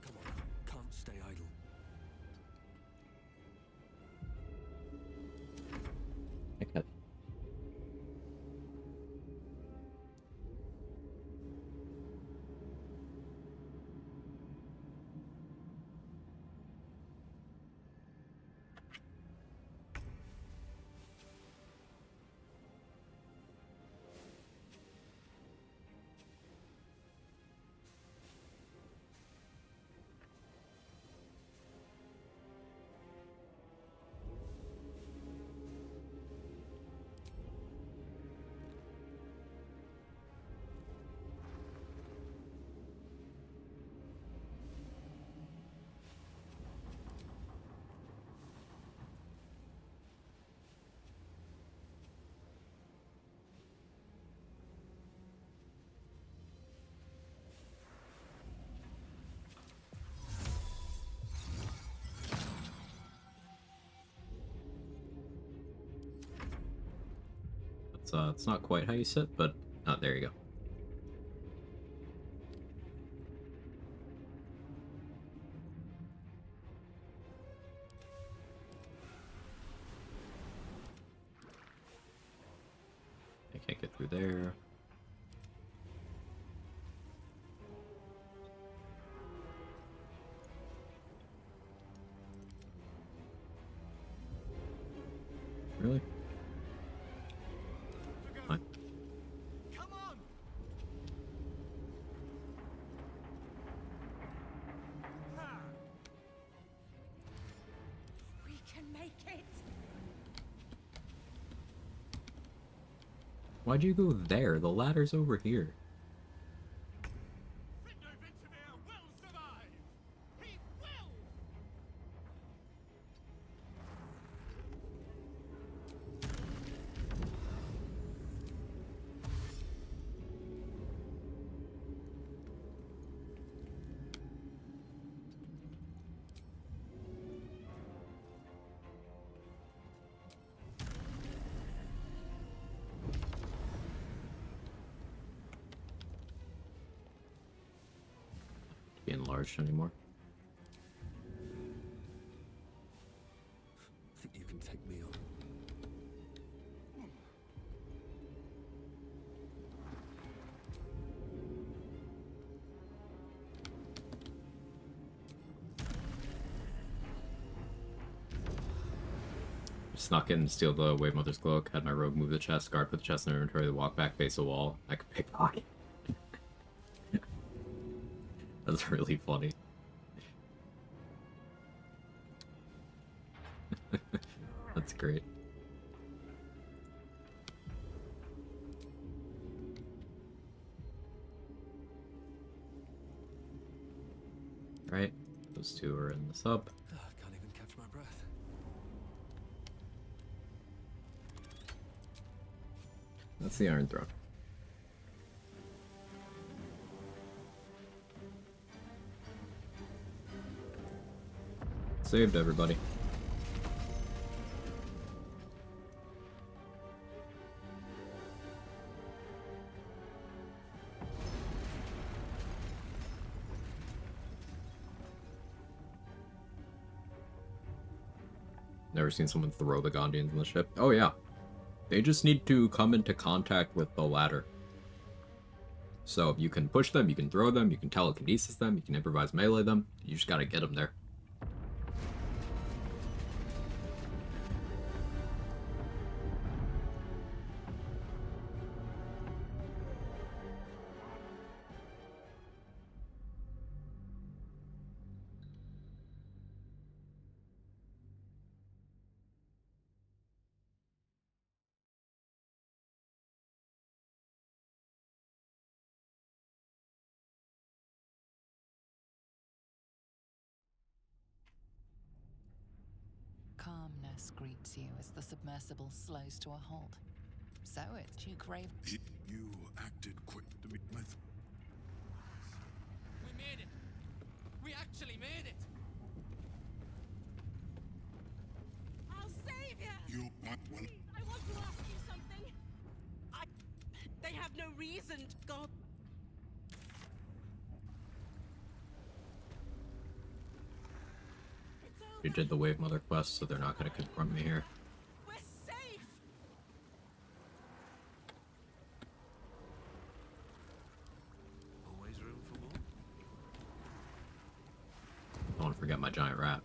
S2: Come on, can't stay idle.
S1: Okay. It's not quite how you sit, but there you go. I can't get through there. Really? Fine.
S10: Come on!
S3: We can make it.
S1: Why'd you go there? The ladder's over here. enlarged anymore.
S2: Think you can take me on?
S1: Snuck in and steal the Wave Mother's cloak. Had my rogue move the chest, guard put the chest in her inventory, walk back, face a wall. I could pickpocket. That's really funny. That's great. Right, those two are in the sub.
S2: Can't even catch my breath.
S1: That's the Iron Throne. Saved everybody. Never seen someone throw the Gondians in the ship. Oh yeah. They just need to come into contact with the ladder. So you can push them, you can throw them, you can telekinesis them, you can improvise melee them. You just gotta get them there.
S4: Calmness greets you as the submersible slows to a halt. So it's you crave.
S7: You acted quick to be with.
S20: We made it! We actually made it!
S3: I'll save you!
S7: You might well.
S3: I want to ask you something. They have no reason to God.
S1: We did the Wave Mother quest, so they're not gonna confront me here.
S3: We're safe!
S2: Always room for more?
S1: Don't want to forget my giant rat.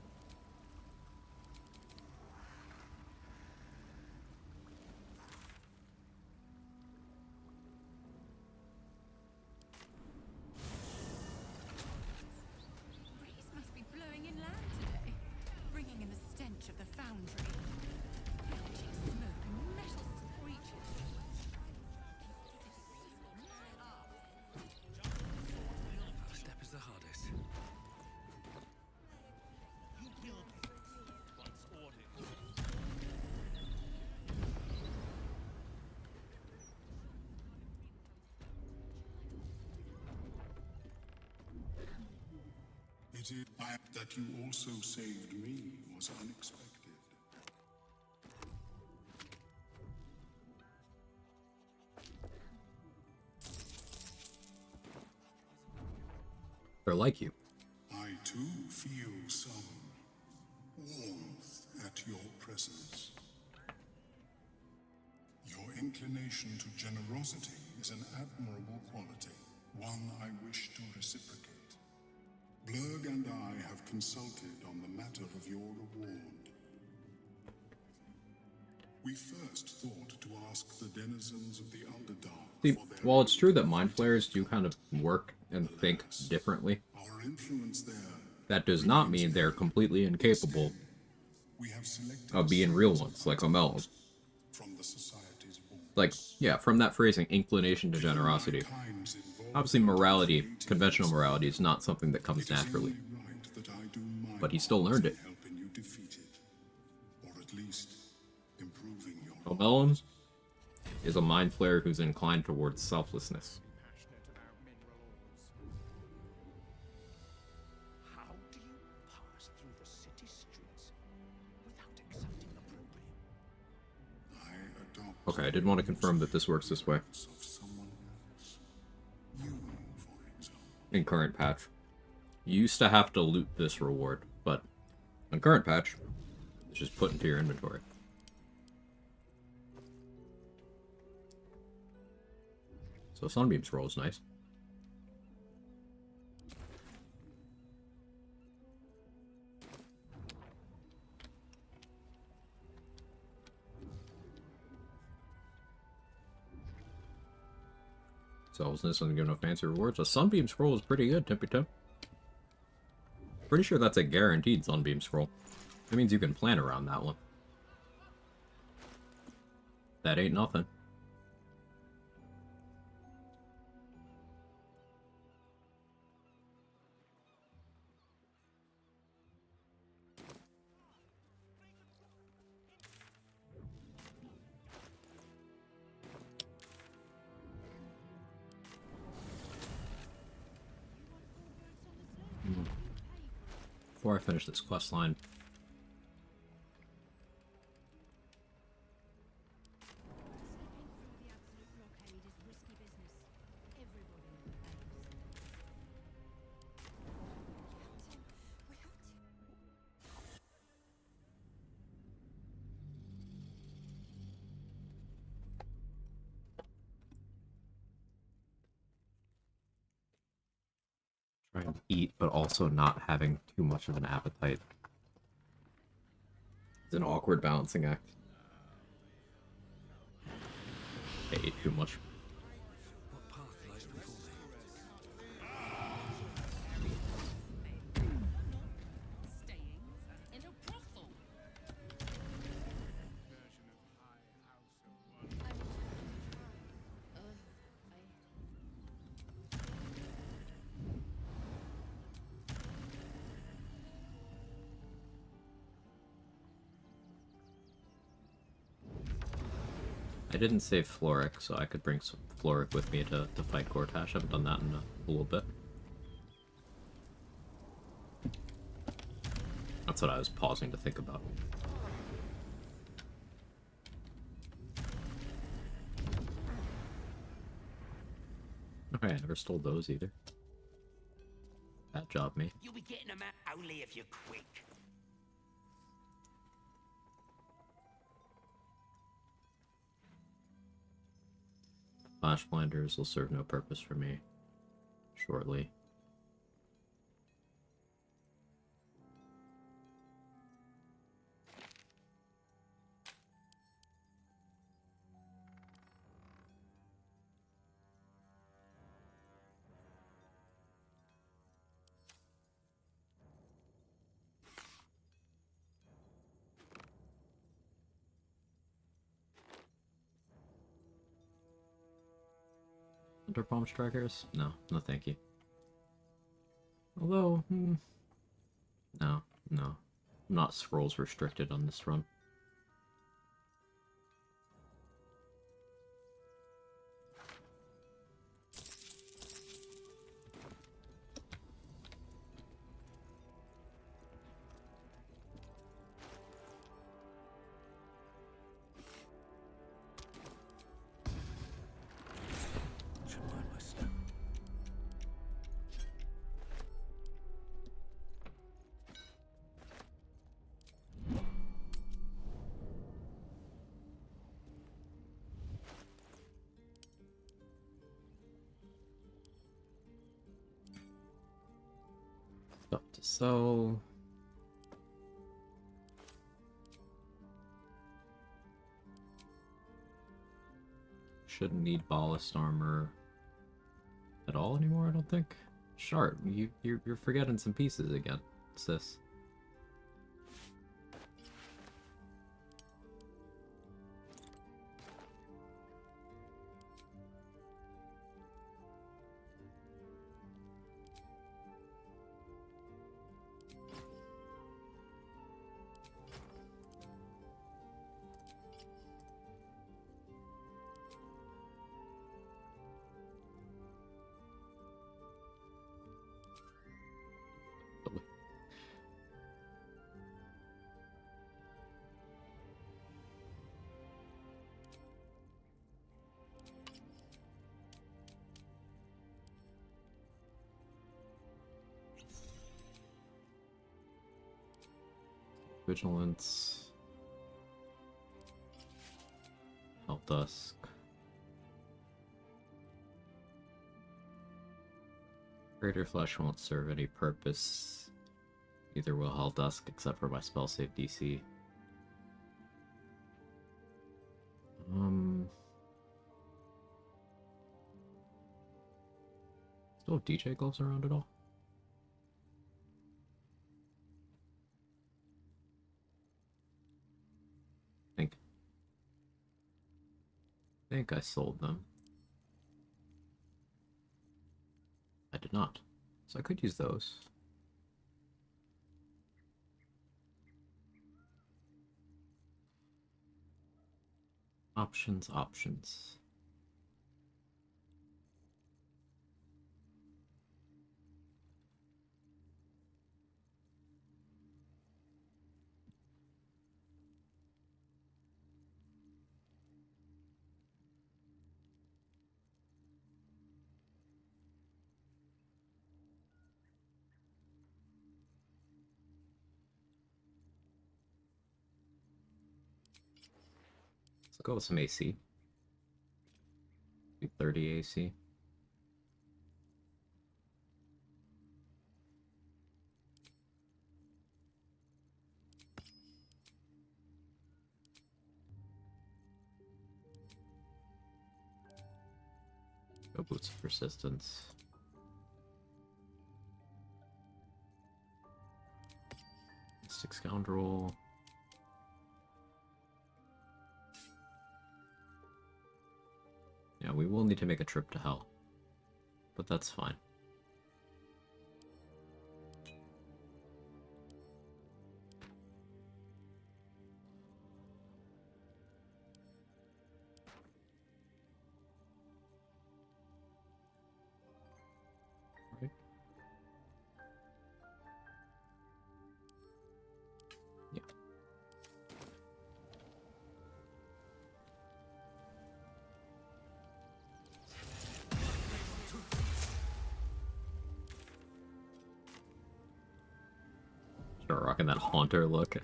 S13: Breeze must be blowing inland today, bringing in the stench of the foundry. Belching smoke and metal screeches.
S2: First step is the hardest.
S7: It is that you also saved me was unexpected.
S1: They're like you.
S7: I too feel some warmth at your presence. Your inclination to generosity is an admirable quality, one I wish to reciprocate. Blurg and I have consulted on the matter of your reward. We first thought to ask the denizens of the Underdark.
S1: See, while it's true that mind flayers do kind of work and think differently,
S7: Our influence there.
S1: that does not mean they're completely incapable
S7: We have selected
S1: of being real ones, like Omelon.
S7: from the society's wall.
S1: Like, yeah, from that phrasing, inclination to generosity. Obviously, morality, conventional morality, is not something that comes naturally.
S7: That I do my
S1: But he still learned it.
S7: helping you defeat it, or at least improving your.
S1: Omelon is a mind flayer who's inclined towards selflessness.
S10: How do you pass through the city streets without accepting opprobrium?
S1: Okay, I did want to confirm that this works this way. In current patch. You used to have to loot this reward, but on current patch, it's just put into your inventory. So Sunbeam Scroll is nice. Sells this and give no fancy rewards. A Sunbeam Scroll is pretty good, Tippy Tip. Pretty sure that's a guaranteed Sunbeam Scroll. That means you can plan around that one. That ain't nothing. Before I finish this quest line, trying to eat, but also not having too much of an appetite. It's an awkward balancing act. I ate too much.
S2: What path lies before me?
S1: I didn't save Floric, so I could bring some Floric with me to fight Gortash. I haven't done that in a little bit. That's what I was pausing to think about. Okay, I never stole those either. Bad job, me.
S10: You'll be getting them out only if you're quick.
S1: Flash blinders will serve no purpose for me shortly. Under palm strikers? No, no thank you. Although, no, no. I'm not scrolls restricted on this run. Stuff to sell. Shouldn't need ballast armor at all anymore, I don't think. Shart, you're forgetting some pieces again, sis. Vigilance. Dusk. Greater Flesh won't serve any purpose. Neither will Dusk, except for my spell save DC. Still have DJ gloves around at all? I think I sold them. I did not. So I could use those. Options, options. Let's go with some AC. 30 AC. Go Boots of Persistence. Mystic Scoundrel. Yeah, we will need to make a trip to hell. But that's fine. Right. Yeah. Start rocking that Haunter look.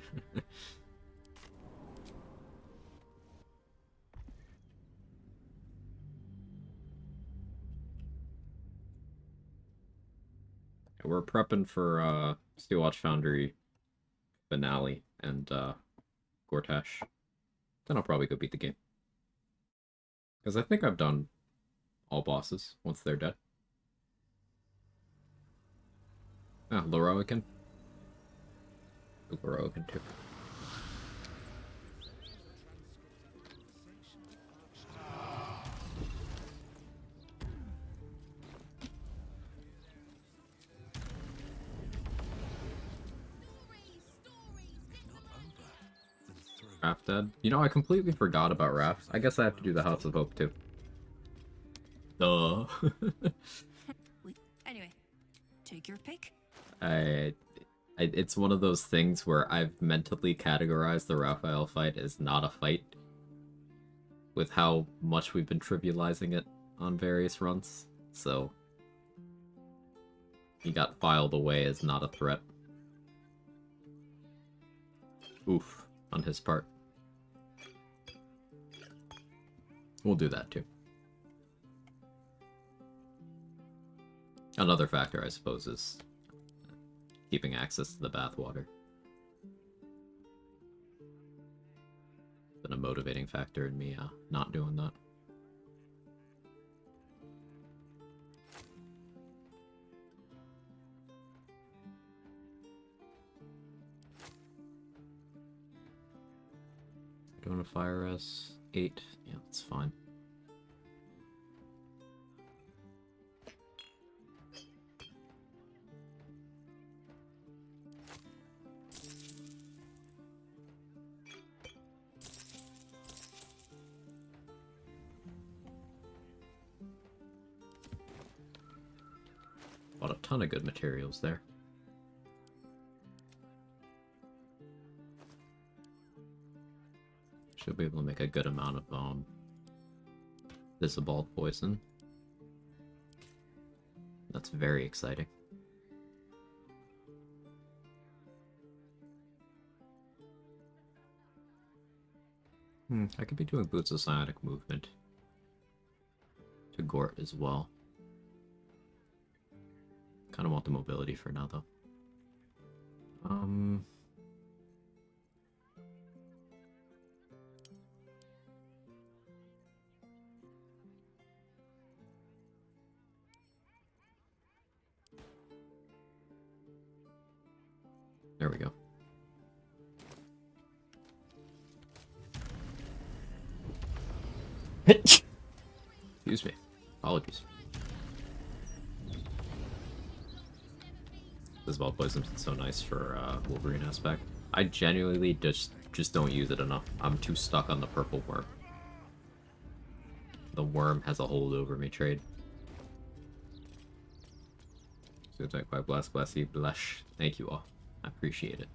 S1: We're prepping for Steelwatch Foundry finale and Gortash. Then I'll probably go beat the game. Because I think I've done all bosses once they're dead. Ah, Loroican. Loroican too. Raph dead. You know, I completely forgot about Raph. I guess I have to do the House of Hope too. Duh.
S13: Anyway, take your pick.
S1: It's one of those things where I've mentally categorized the Raphael fight as not a fight. With how much we've been trivializing it on various runs. So he got filed away as not a threat. Oof, on his part. We'll do that too. Another factor, I suppose, is keeping access to the bathwater. Been a motivating factor in me not doing that. Doing a fire S 8. Yeah, that's fine. Bought a ton of good materials there. Should be able to make a good amount of Visibald poison. That's very exciting. I could be doing Boots of Psionic Movement to Gort as well. Kind of want the mobility for now, though. There we go. Excuse me. Apologies. This ball poison's so nice for Wolverine aspect. I genuinely just don't use it enough. I'm too stuck on the purple worm. The worm has a hold over me trade. Seems like quite bless you, blush. Thank you all. I appreciate it.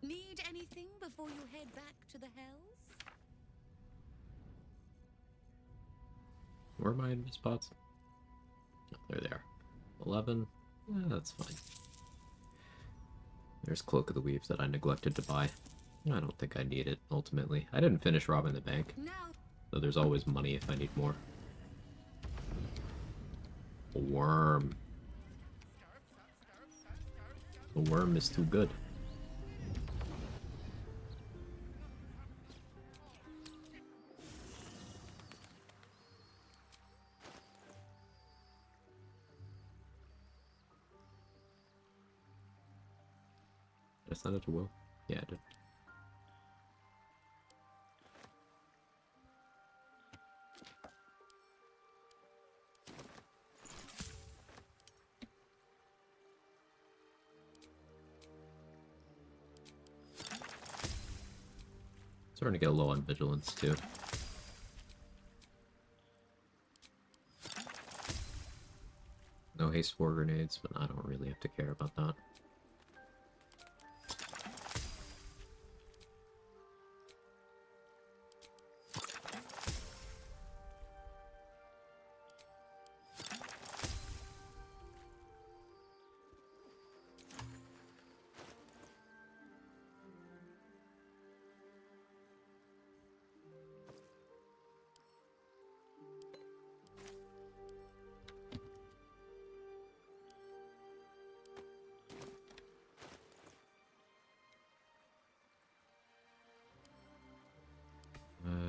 S16: Need anything before you head back to the Hells?
S1: Where are my enemy spots? Oh, there they are. 11. That's fine. There's Cloak of the Weaves that I neglected to buy. I don't think I need it, ultimately. I didn't finish robbing the bank. So there's always money if I need more. A worm. The worm is too good. Did I send it to Will? Yeah, I did. Starting to get low on vigilance too. No haste war grenades, but I don't really have to care about that.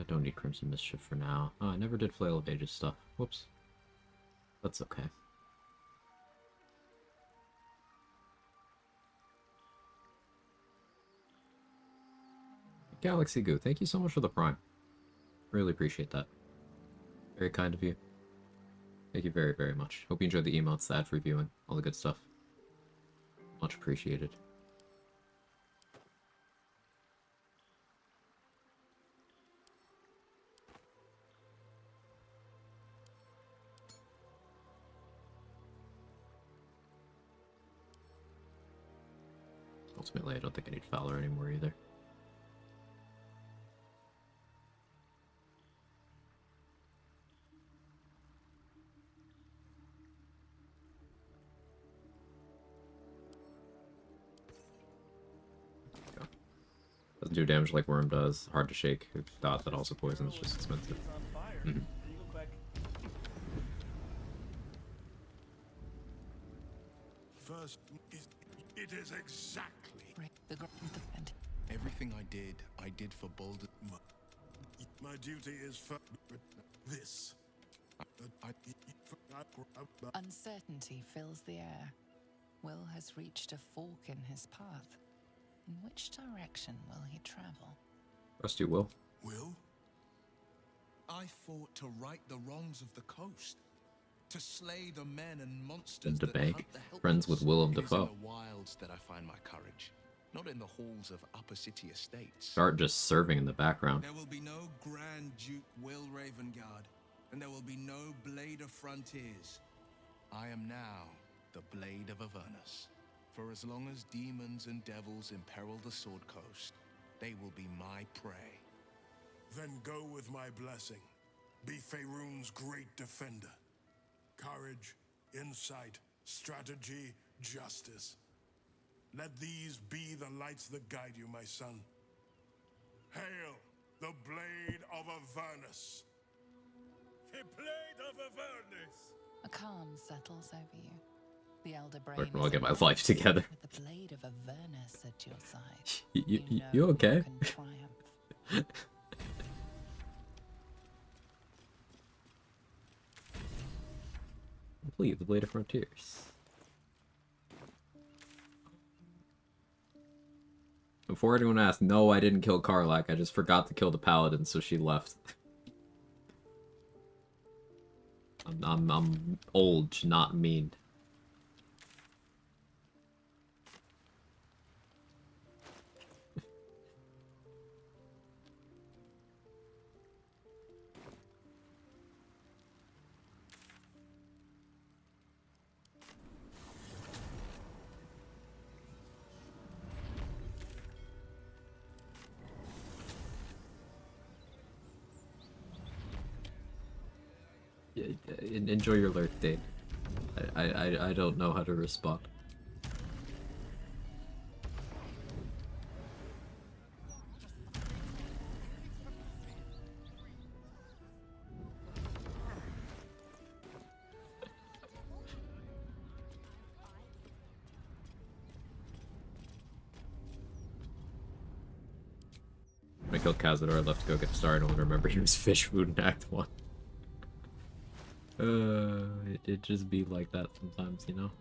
S1: Don't need Crimson Mischief for now. Oh, I never did Flail of Ages stuff. Whoops. That's okay. Galaxy Goo, thank you so much for the Prime. Really appreciate that. Very kind of you. Thank you very, very much. Hope you enjoyed the emotes, the ad for reviewing, all the good stuff. Much appreciated. Ultimately, I don't think I need Fowler anymore either. Doesn't do damage like Worm does. Hard to shake. Dot that also poisons, just expensive.
S7: First, it is exactly everything I did for Boulder. My duty is for this.
S4: Uncertainty fills the air. Will has reached a fork in his path. In which direction will he travel?
S1: Trust you, Will.
S14: Will? I fought to right the wrongs of the coast. To slay the men and monsters
S1: The
S14: that
S1: bank.
S14: hunt the helpless.
S1: Friends with Willem
S14: It is
S1: Dafoe.
S14: in the wilds that I find my courage, not in the halls of upper city estates.
S1: Start just serving in the background.
S14: There will be no Grand Duke Will Ravengard, and there will be no Blade of Frontiers. I am now the Blade of Avernus. For as long as demons and devils imperil the Sword Coast, they will be my prey.
S7: Then go with my blessing. Be Faerun's great defender. Courage, insight, strategy, justice. Let these be the lights that guide you, my son. Hail the Blade of Avernus.
S10: The Blade of Avernus.
S4: A calm settles over you. The Elder Brain
S1: Where can I
S4: is
S1: get my
S4: alive
S1: life together?
S4: with the Blade of Avernus at your side.
S1: You okay?
S4: You can triumph.
S1: Complete the Blade of Frontiers. Before anyone asked, no, I didn't kill Karlak. I just forgot to kill the paladin, so she left. I'm old, not mean. Enjoy your lurk date. I don't know how to respond. I killed Cazador, I left to go get started, and I remember he was fish food in Act 1. It just be like that sometimes, you know?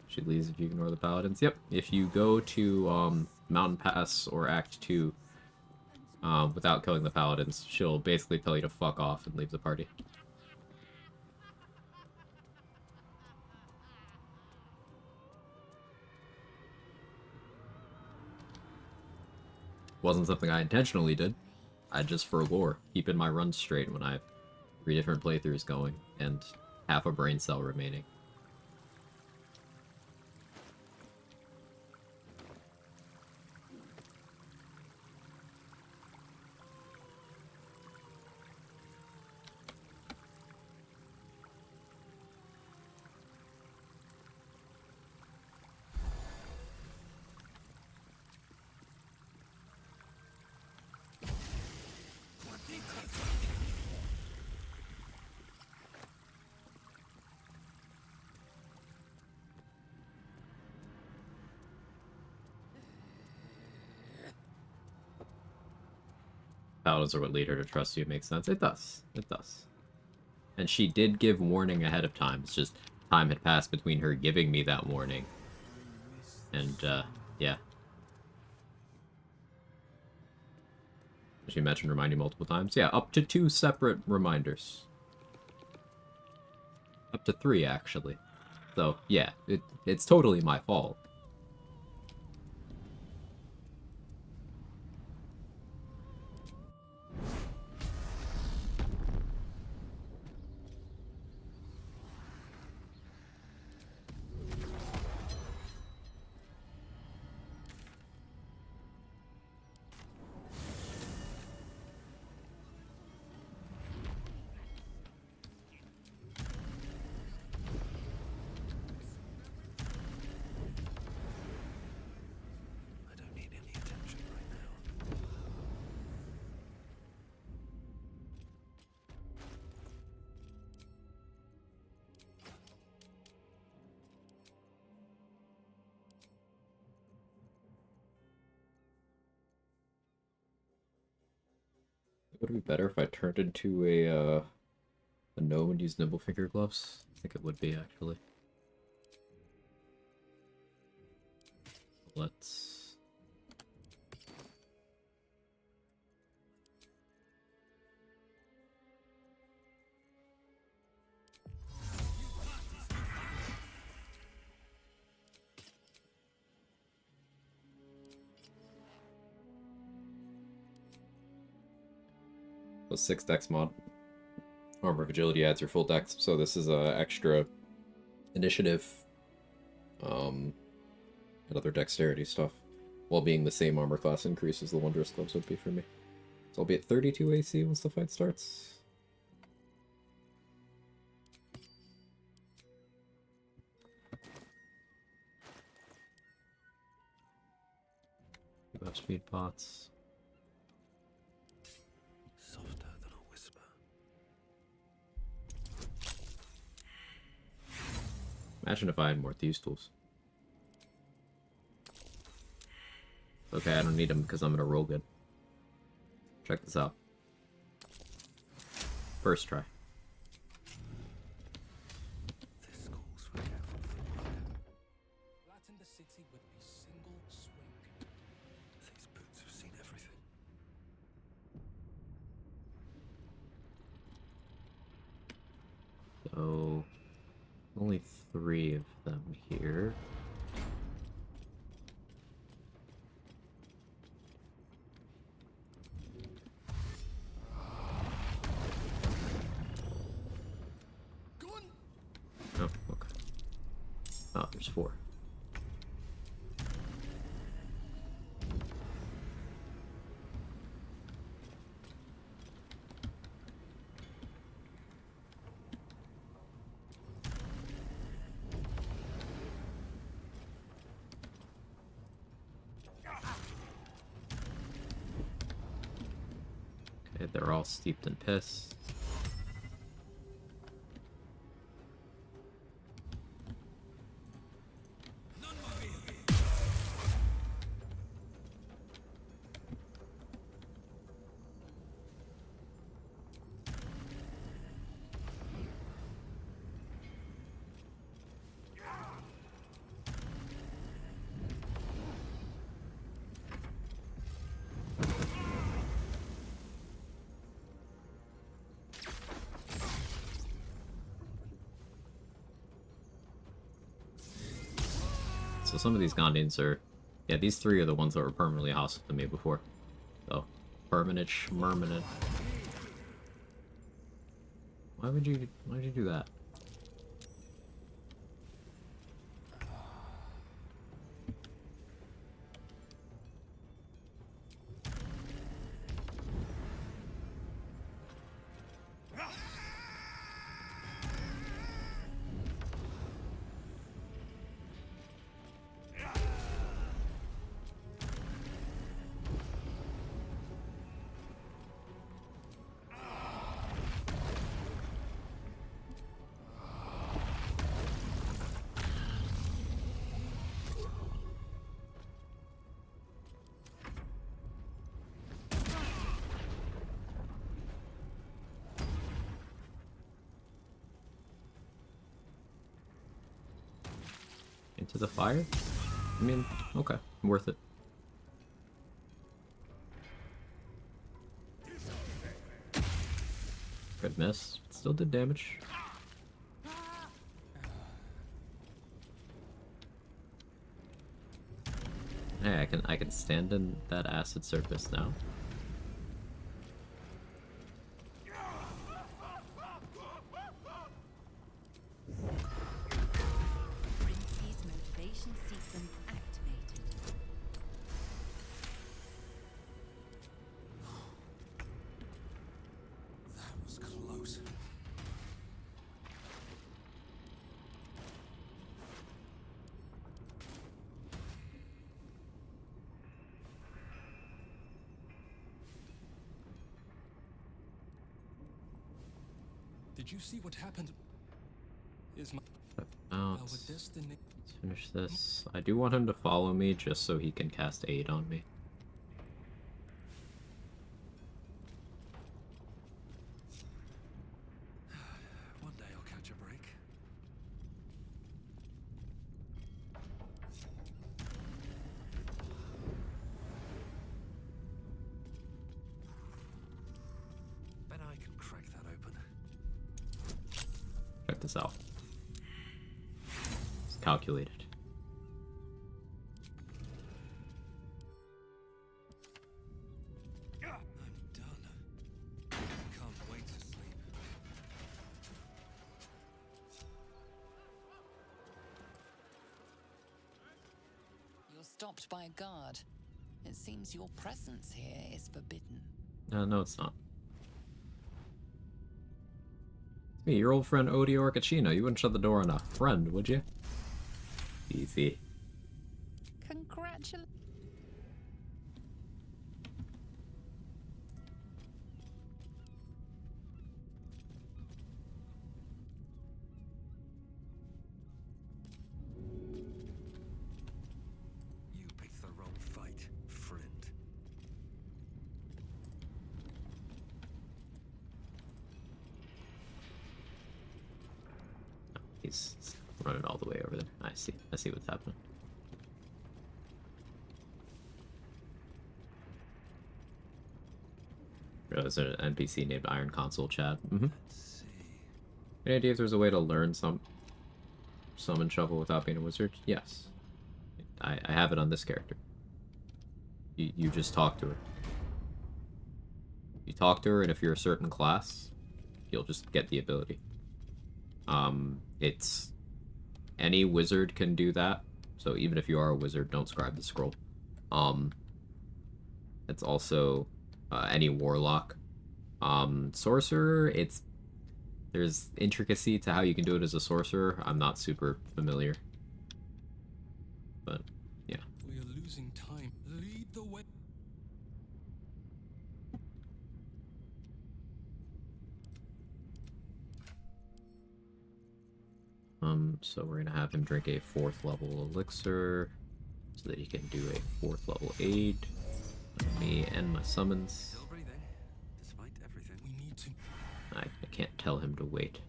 S1: She leaves if you ignore the paladins. Yep, if you go to Mountain Pass or Act 2 without killing the paladins, she'll basically tell you to fuck off and leave the party. Wasn't something I intentionally did. I just for lore, keeping my runs straight when I have 3 different playthroughs going and half a brain cell remaining. Paladins are what lead her to trust you. It makes sense. It does. It does. And she did give warning ahead of time. It's just time had passed between her giving me that warning. And, yeah. She mentioned remind you multiple times. Yeah, up to 2 separate reminders. Up to 3, actually. So, yeah, it's totally my fault.
S2: I don't need any attention right now.
S1: Would it be better if I turned into a gnome and used nimble finger gloves? I think it would be, actually. Let's... So 6 dex mod. Armor of Agility adds your full dex, so this is extra initiative, and other dexterity stuff, while being the same armor class increase as the Wondrous Gloves would be for me. So I'll be at 32 AC once the fight starts. Speed pots.
S2: Softer than a whisper.
S1: Imagine if I had more Thieves tools. Okay, I don't need them because I'm gonna roll good. Check this out. First try.
S2: This calls for careful thought.
S20: Flatten the city with a single swing.
S2: These boots have seen everything.
S1: So, only 3 of them here. Oh, okay. Oh, there's 4. Okay, they're all steeped in piss. So some of these Gondians are... Yeah, these 3 are the ones that were permanently hostile to me before. So, permanent, schmermanent. Why would you do that? Into the fire? I mean, okay, worth it. Good miss. Still did damage. Hey, I can stand in that acid surface now.
S3: Princey's motivation sequence activated.
S2: That was close.
S20: Did you see what happened? Is my
S1: Out.
S20: our destiny?
S1: Let's finish this. I do want him to follow me just so he can cast aid on me.
S2: One day I'll catch a break. Bet I can crack that open.
S1: Check this out. It's calculated.
S2: I'm done. Can't wait to sleep.
S4: You're stopped by a guard. It seems your presence here is forbidden.
S1: No, it's not. It's me, your old friend Odio Orcachino. You wouldn't shut the door on a friend, would you? Easy.
S4: Congratulations.
S1: he's running all the way over there. I see what's happening. There's an NPC named Iron Console Chad. Any idea if there's a way to learn summon shovel without being a wizard? Yes. I have it on this character. You just talk to her. You talk to her, and if you're a certain class, you'll just get the ability. It's... Any wizard can do that, so even if you are a wizard, don't scribe the scroll. It's also any warlock. Sorcerer, there's intricacy to how you can do it as a sorcerer. I'm not super familiar. But, yeah.
S20: We are losing time. Lead the way.
S1: So we're gonna have him drink a 4th level elixir so that he can do a 4th level aid. Me and my summons.
S2: Still breathing, despite everything.
S20: We need to.
S1: I can't tell him to wait.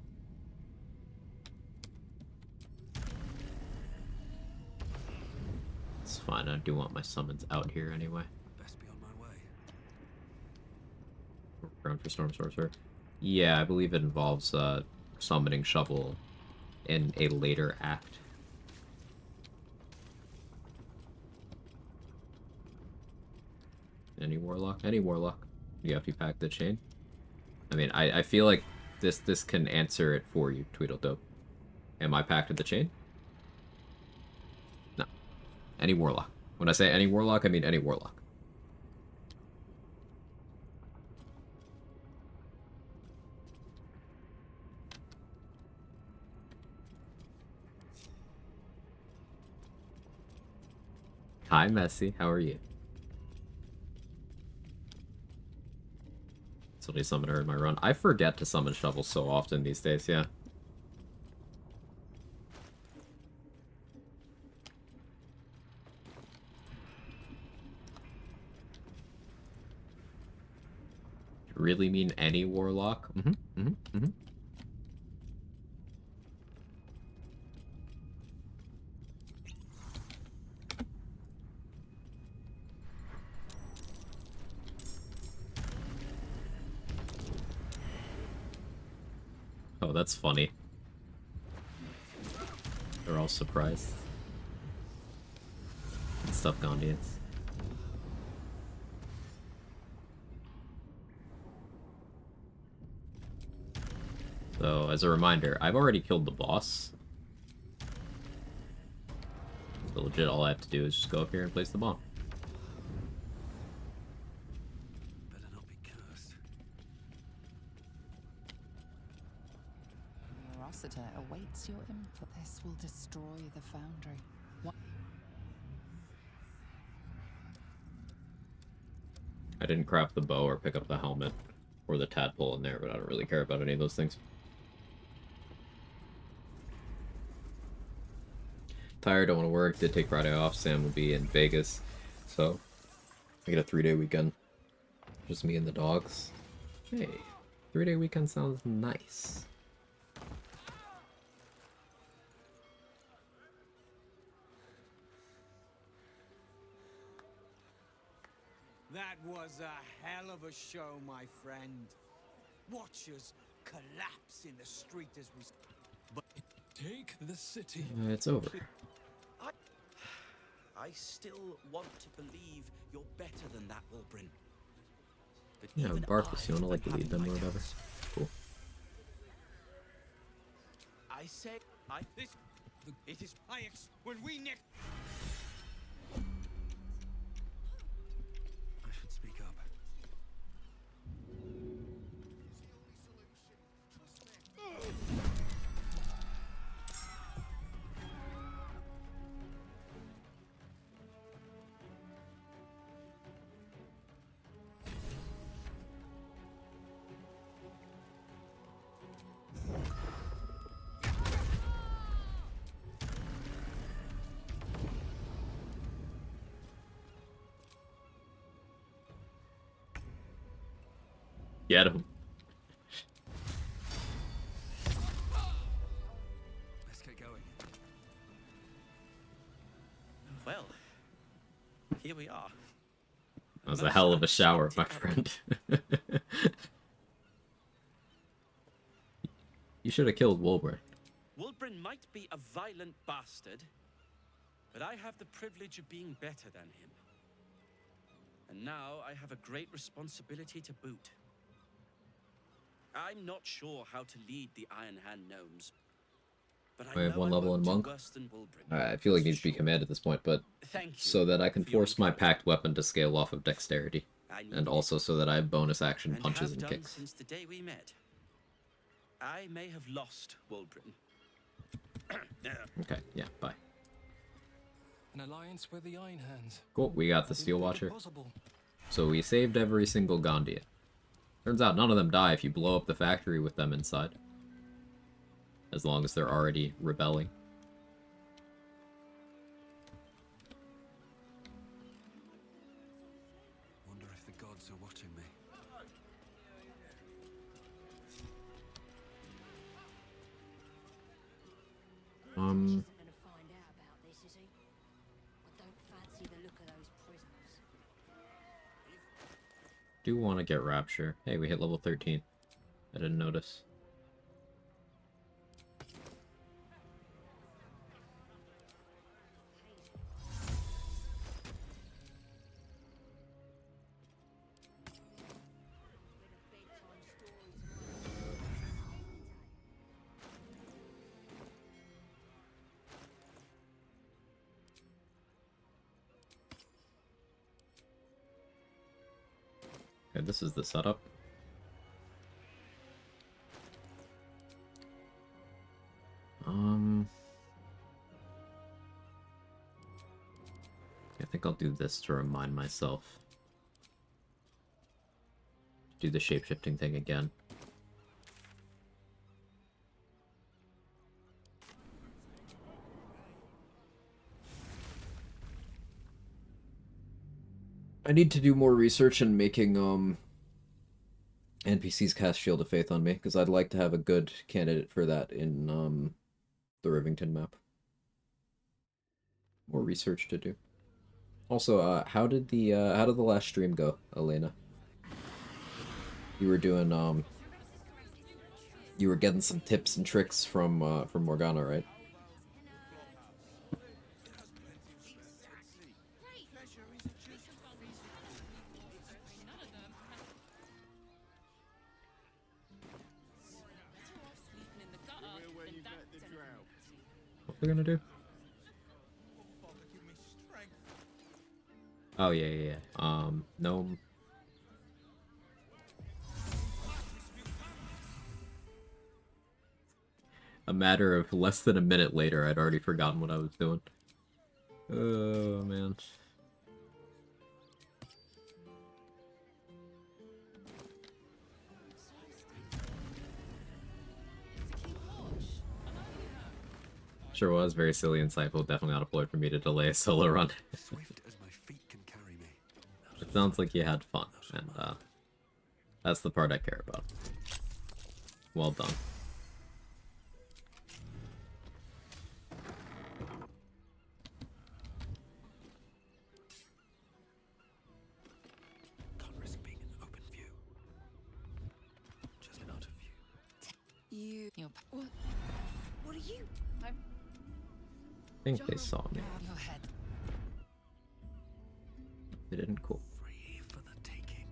S1: It's fine, I do want my summons out here anyway.
S2: Best be on my way.
S1: Ground for Storm Sorcerer. Yeah, I believe it involves summoning Shovel in a later act. Any Warlock? Any Warlock. You have to pack the chain? I mean, I feel like this can answer it for you, Tweedledope. Am I packed to the chain? No. Any Warlock. When I say any Warlock, I mean any Warlock. Hi, Messi. How are you? Somebody summoned her in my run. I forget to summon Shovel so often these days, yeah. You really mean any Warlock? Oh, that's funny. They're all surprised. Stuff Gondians. So, as a reminder, I've already killed the boss. So legit, all I have to do is just go up here and place the bomb.
S2: Better not be cursed.
S4: Rossiter awaits your input. This will destroy the foundry. What?
S1: I didn't craft the bow or pick up the helmet or the tadpole in there, but I don't really care about any of those things. Tired, don't want to work, did take Friday off. Sam will be in Vegas, so I get a 3-day weekend. Just me and the dogs. Hey, 3-day weekend sounds nice.
S10: That was a hell of a show, my friend. Watchers collapse in the street as we... But
S20: take the city.
S1: It's over.
S21: I still want to believe you're better than that, Wilbrin. But
S1: Yeah,
S21: even
S1: Barkus, you wanna like
S21: have
S1: lead them
S21: my
S1: or whatever?
S21: doubts.
S1: Cool.
S10: I say, it is when we next...
S2: I should speak up.
S1: Get him.
S2: Best
S21: Well, here we are.
S1: That was a hell of a shower, my friend. You should have killed Wolbert.
S21: Wulbren might be a violent bastard, but I have the privilege of being better than him. And now I have a great responsibility to boot. I'm not sure how to lead the Iron Hand gnomes, but
S1: I have one level in Monk.
S21: worse than Wulbren.
S1: I feel like it needs to be command at this point, but so that I can force my packed weapon to scale off of dexterity, and also so that I have bonus action punches and kicks.
S21: Since the day we met. I may have lost Wulbren.
S1: Okay, yeah, bye.
S20: An alliance with the Iron Hands.
S1: Cool, we got the Steel Watcher. So we saved every single Gondia. Turns out none of them die if you blow up the factory with them inside. As long as they're already rebelling.
S2: Wonder if the gods are watching me.
S16: Gonna find out about this, is he? I don't fancy the look of those prisoners.
S1: Do want to get Rapture. Hey, we hit level 13. I didn't notice. Okay, this is the setup. I think I'll do this to remind myself. Do the shape-shifting thing again. I need to do more research in making NPCs cast Shield of Faith on me, because I'd like to have a good candidate for that in the Rivington map. More research to do. Also, how did the last stream go, Elena? You were doing you were getting some tips and tricks from Morgana, right? What we're gonna do? Oh yeah. Gnome. A matter of less than a minute later, I'd already forgotten what I was doing. Oh man. Sure was very silly and insightful. Definitely not employed for me to delay a solo run.
S2: Swift as my feet can carry me.
S1: It sounds like you had fun, and that's the part I care about. Well done.
S2: Can't risk being in open view. Just out of view.
S17: What are you?
S1: I think they saw me.
S4: Your head.
S1: They didn't. Cool.
S2: Free for the taking.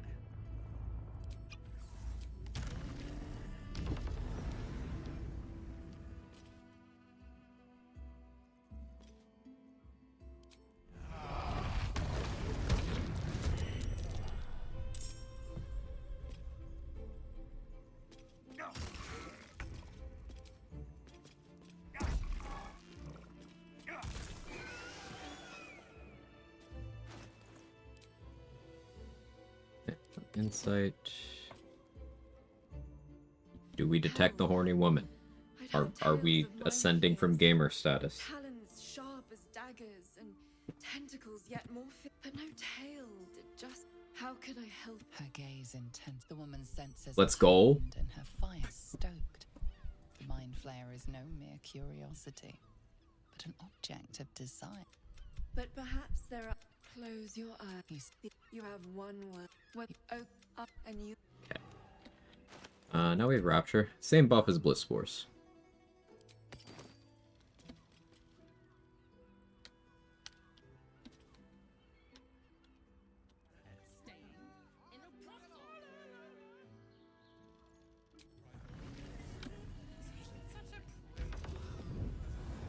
S1: Insight. Do we detect the horny woman? Are we ascending from gamer status?
S17: Talons sharp as daggers and tentacles yet more but no tail. It just how could I help?
S4: Her gaze intense. The woman's senses.
S1: Let's go.
S4: And her fire stoked. The mind flare is no mere curiosity, but an object of desire.
S17: But perhaps there are. Close your eyes. You have one word. What? Open up and you.
S1: Now we have Rapture. Same buff as Bliss Force.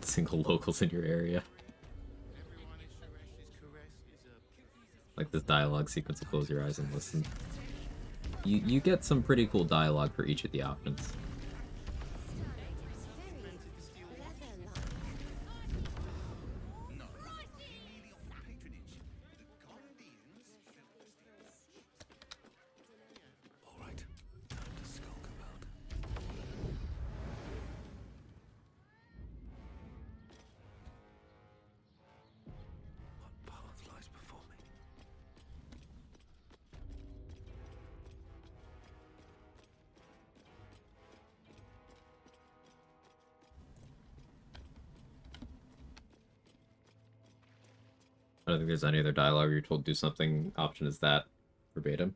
S1: Single locals in your area. Like this dialogue sequence of Close Your Eyes and Listen. You get some pretty cool dialogue for each of the options. I don't think there's any other dialogue where you're told to do something. Option is that verbatim.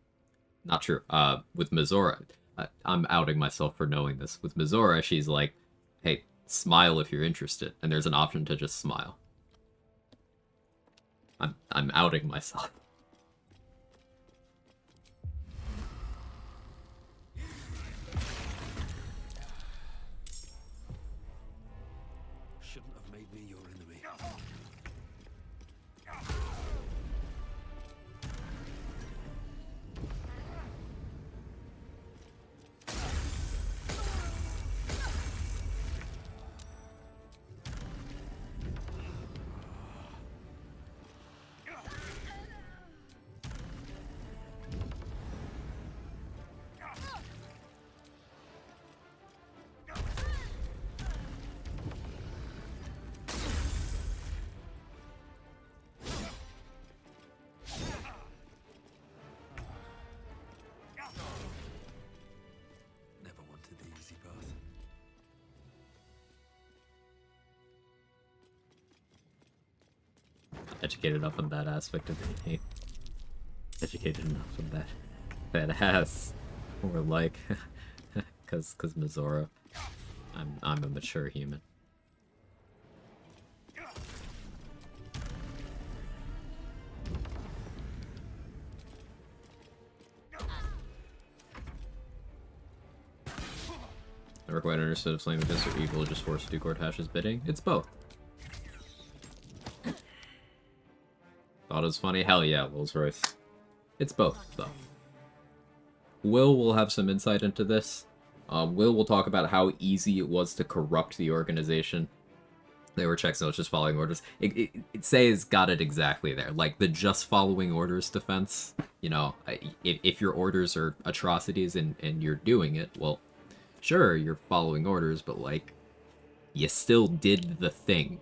S1: Not true. With Mizora, I'm outing myself for knowing this. With Mizora, she's like, "Hey, smile if you're interested," and there's an option to just smile. I'm outing myself.
S2: Shouldn't have made me your enemy. Never wanted the easy path.
S1: Educated enough on that aspect of the game. Educated enough on that ass. Or like, cause Mizora. I'm a mature human. Never quite understood if slamming fists are evil or just forced to do Gortash's bidding. It's both. Thought it was funny? Hell yeah, Rolls Royce. It's both, though. Will have some insight into this. Will talk about how easy it was to corrupt the organization. They were checks notes, just following orders. It says got it exactly there. Like, the just following orders defense. You know, if your orders are atrocities and you're doing it, well, sure, you're following orders, but, like, you still did the thing.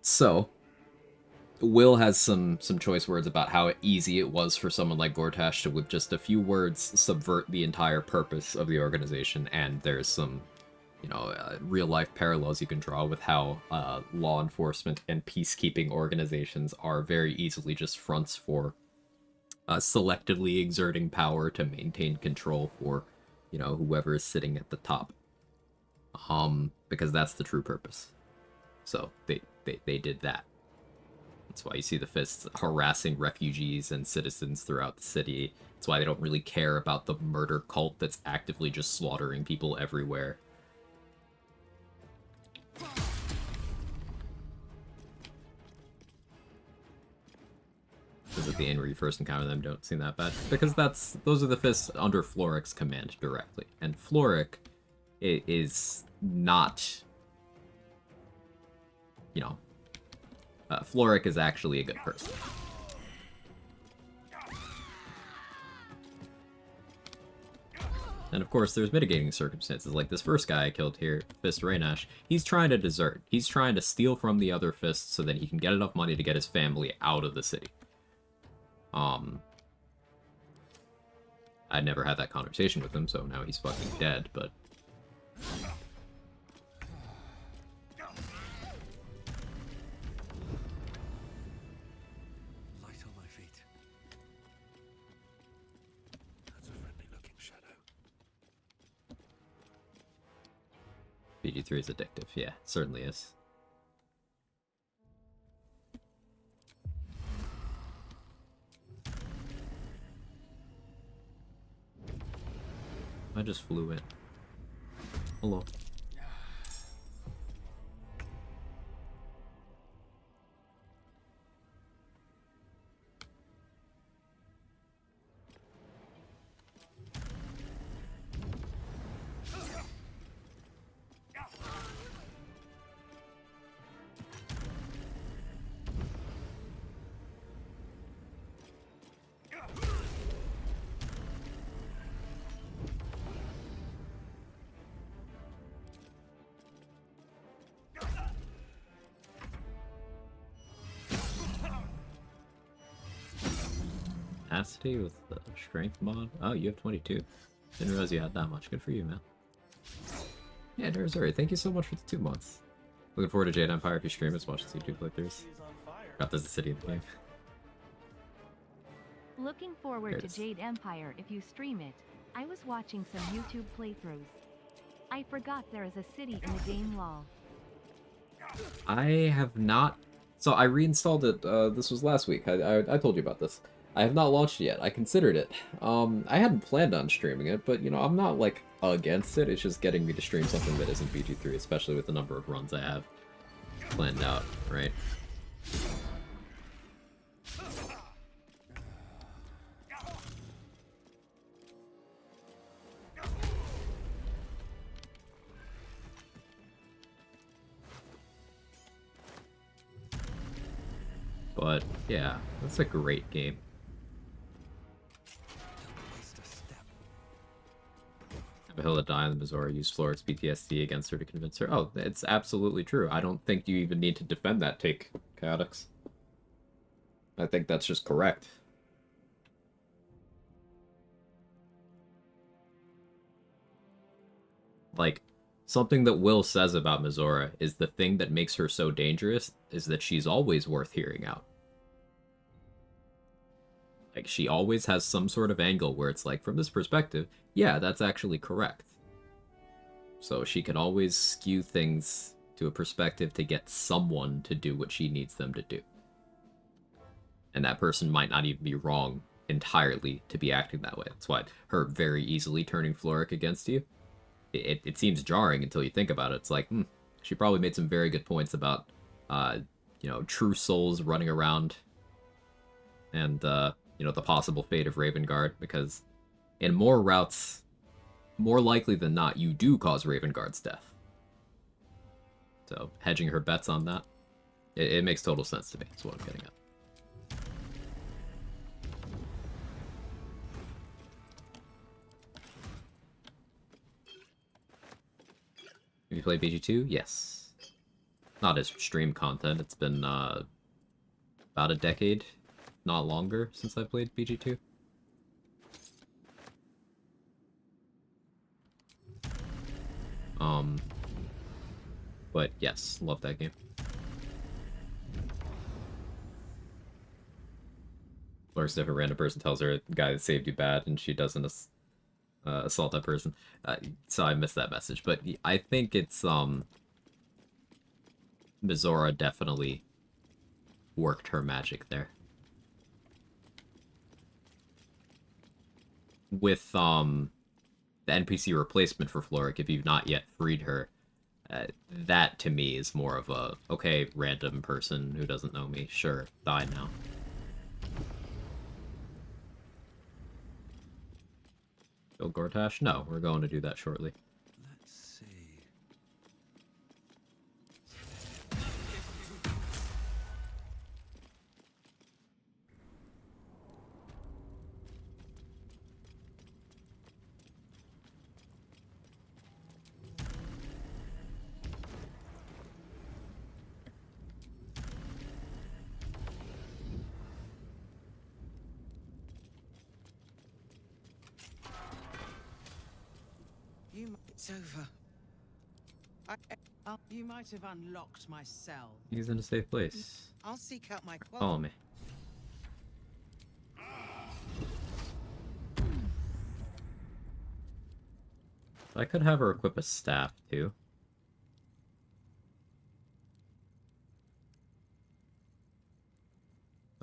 S1: So, Will has some choice words about how easy it was for someone like Gortash to, with just a few words, subvert the entire purpose of the organization, and there's some, you know, real-life parallels you can draw with how law enforcement and peacekeeping organizations are very easily just fronts for selectively exerting power to maintain control for, you know, whoever is sitting at the top. Because that's the true purpose. So, they did that. That's why you see the Fists harassing refugees and citizens throughout the city. That's why they don't really care about the murder cult that's actively just slaughtering people everywhere. Because at the end where you first encounter them don't seem that bad. Because those are the Fists under Floric's command directly. And Floric is not, you know, Floric is actually a good person. And of course, there's mitigating circumstances, like this first guy I killed here, Fist Raynash. He's trying to desert. He's trying to steal from the other Fists so that he can get enough money to get his family out of the city. I never had that conversation with him, so now he's fucking dead, but... BG3 is addictive. Yeah, certainly is. I just flew in. Hello. Capacity with the strength mod? Oh, you have 22. Didn't realize you had that much. Good for you, man. Yeah, Derzuri, thank you so much for the 2 months. Looking forward to Jade Empire if you stream it. Watch the YouTube collectors. Got there's a city in the game.
S6: Looking forward to Jade Empire if you stream it. I was watching some YouTube playthroughs. I forgot there is a city in the game lol.
S1: I have not... So I reinstalled it, this was last week. I told you about this. I have not launched it yet. I considered it. I hadn't planned on streaming it, but, you know, I'm not, like, against it. It's just getting me to stream something that isn't BG3, especially with the number of runs I have planned out, right? But, yeah, that's a great game. Hilda die on the Mizora, use Florik's PTSD against her to convince her. Oh, it's absolutely true. I don't think you even need to defend that take, Chaotix. I think that's just correct. Like, something that Will says about Mizora is the thing that makes her so dangerous is that she's always worth hearing out. Like, she always has some sort of angle where it's like, from this perspective, yeah, that's actually correct. So she can always skew things to a perspective to get someone to do what she needs them to do. And that person might not even be wrong entirely to be acting that way. That's why her very easily turning Florik against you, it seems jarring until you think about it. It's like, she probably made some very good points about, you know, true souls running around and, you know, the possible fate of Ravengard, because in more routes, more likely than not, you do cause Ravengard's death. So, hedging her bets on that, it makes total sense to me. That's what I'm getting at. Have you played BG2? Yes. Not as stream content. It's been about a decade, not longer, since I played BG2. But yes, love that game. Or if a random person tells her the guy that saved you bad and she doesn't assault that person. So I missed that message. But I think it's, Mizora definitely worked her magic there. With, the NPC replacement for Florik, if you've not yet freed her, that to me is more of a, okay, random person who doesn't know me, sure, die now. Kill Gortash? No, we're going to do that shortly.
S2: Let's see.
S11: It's over. You might have unlocked my cell.
S1: He's in a safe place.
S11: I'll seek out my Quag.
S1: Follow me. I could have her equip a staff, too.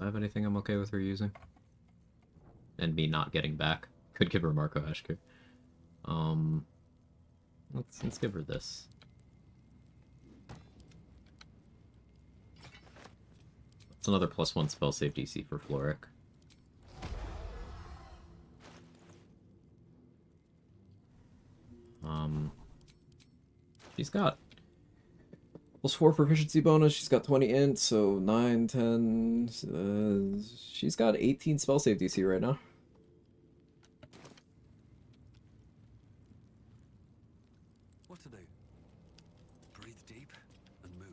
S1: have anything I'm okay with her using. And me not getting back. Could give her Marco Ashker. Let's give her this. It's another +1 spell save DC for Floric. She's got +4 proficiency bonus, she's got 20 int, so 9, 10, she's got 18 spell save DC right now.
S2: What to do? Breathe deep and move.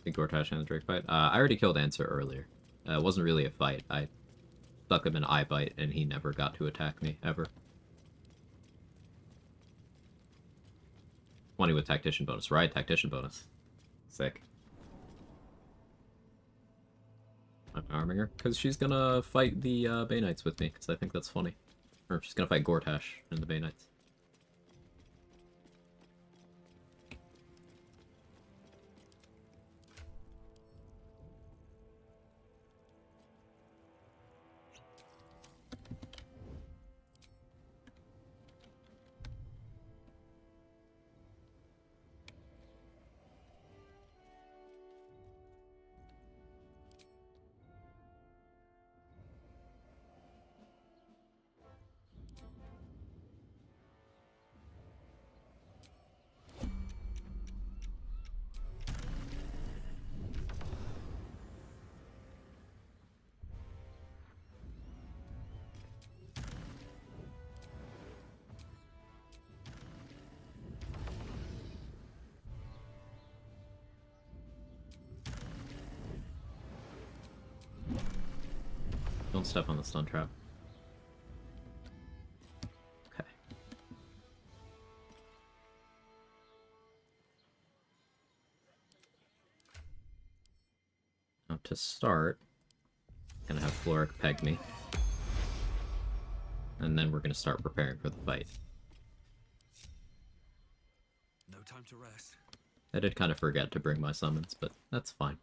S1: The Gortash and the Drake fight. I already killed Answer earlier. It wasn't really a fight. I stuck him in Eye Bite and he never got to attack me, ever. 20 with Tactician bonus. Right, Tactician bonus. Sick. I'm arming her, because she's gonna fight the Bay Knights with me, because I think that's funny. Or she's gonna fight Gortash and the Bay Knights. Don't step on the stun trap. Okay. Now to start, I'm gonna have Floric peg me. And then we're gonna start preparing for the fight.
S2: No time to rest.
S1: I did kind of forget to bring my summons, but that's fine.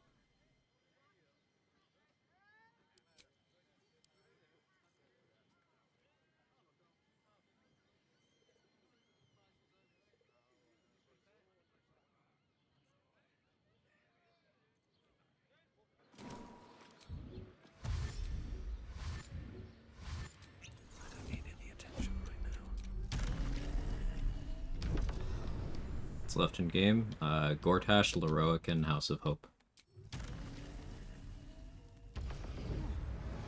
S2: I don't need any attention right now.
S1: What's left in game? Gortash, Leroic, and House of Hope.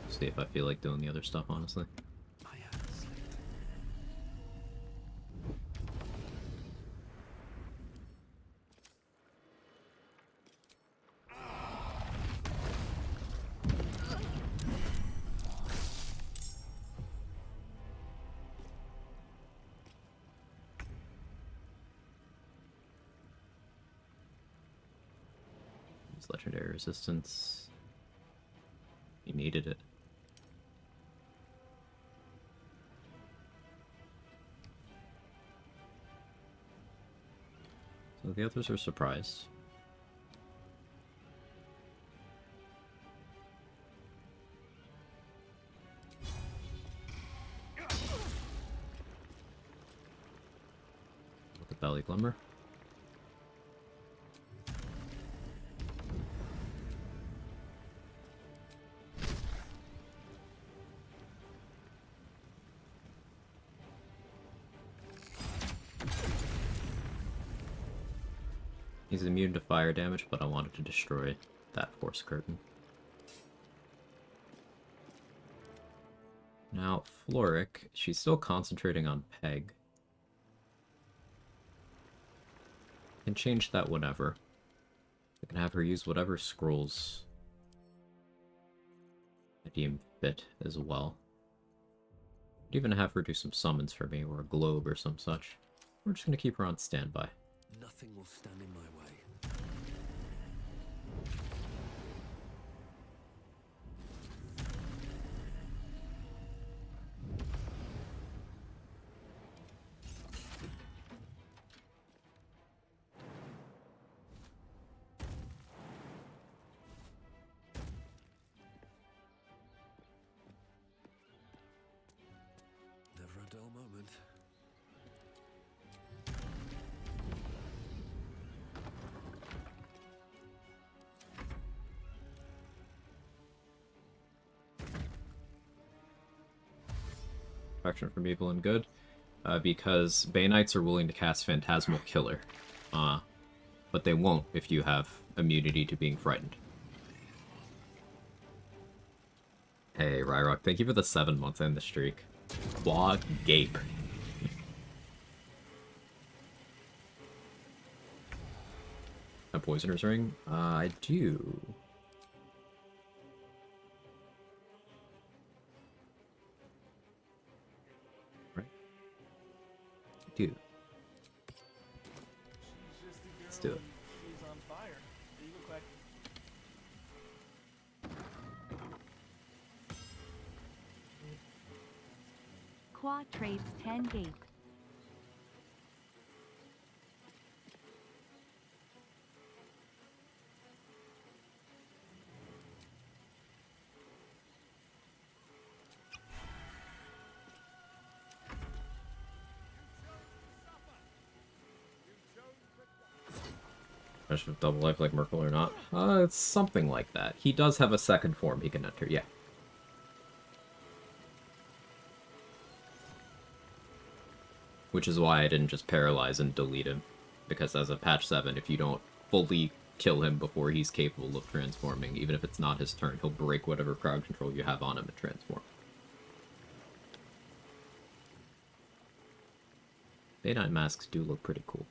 S1: See if I feel like doing the other stuff, honestly.
S2: My hand slipped.
S1: Use legendary resistance. You needed it. So the others are surprised. With the belly glimmer. He's immune to fire damage, but I wanted to destroy that force curtain. Now, Floric, she's still concentrating on Peg. Can change that whenever. I can have her use whatever scrolls I deem fit as well. I'd even have her do some summons for me, or a globe or some such. We're just gonna keep her on standby.
S2: Nothing will stand in my way.
S1: protection from evil and good, because Bay Knights are willing to cast Phantasmal Killer, but they won't if you have immunity to being frightened. Hey, Ryrock, thank you for the 7 months and the streak. Quag Gape. A Poisoner's Ring? I do. Right? I do. Let's do it.
S18: She's on fire. There you go, Quag.
S6: Quad trades 10 gape.
S1: I should have double life like Merkel or not. It's something like that. He does have a second form he can enter, yeah. Which is why I didn't just paralyze and delete him. Because as of patch 7, if you don't fully kill him before he's capable of transforming, even if it's not his turn, he'll break whatever crowd control you have on him and transform. Bay Knight masks do look pretty cool.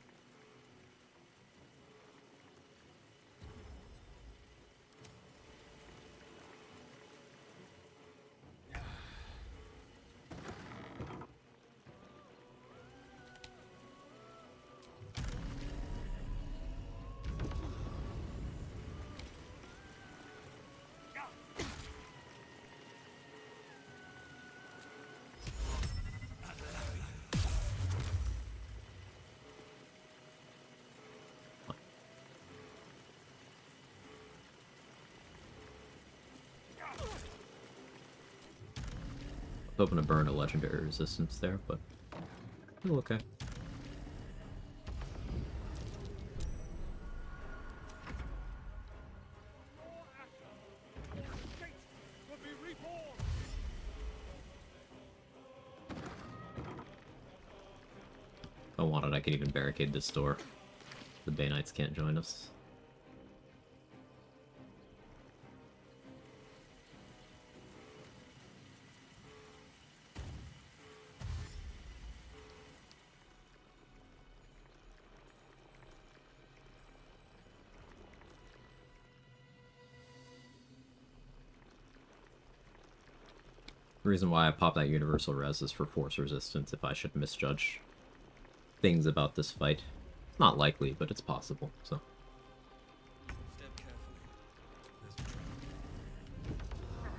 S1: Hoping to burn a legendary resistance there, but it'll okay. If I wanted, I could even barricade this door. The Bay Knights can't join us. The reason why I pop that universal res is for force resistance if I should misjudge things about this fight. It's not likely, but it's possible, so.
S2: Step carefully. There's a trap.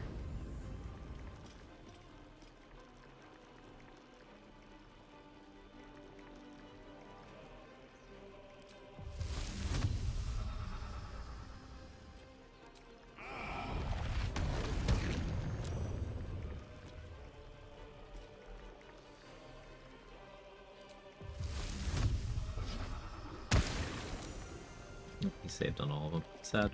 S1: He saved on all of them. Sad.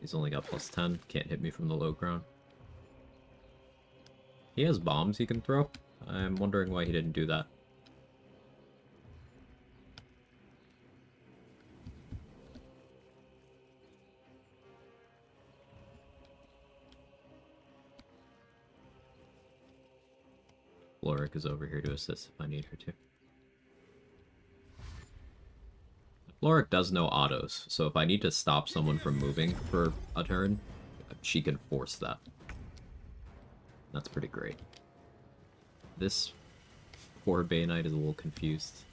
S1: He's only got +10. Can't hit me from the low ground. He has bombs he can throw. I'm wondering why he didn't do that. Warlock is over here to assist if I need her to. Warlock does know autos, so if I need to stop someone from moving for a turn, she can force that. That's pretty great. This poor Bay Knight is a little confused.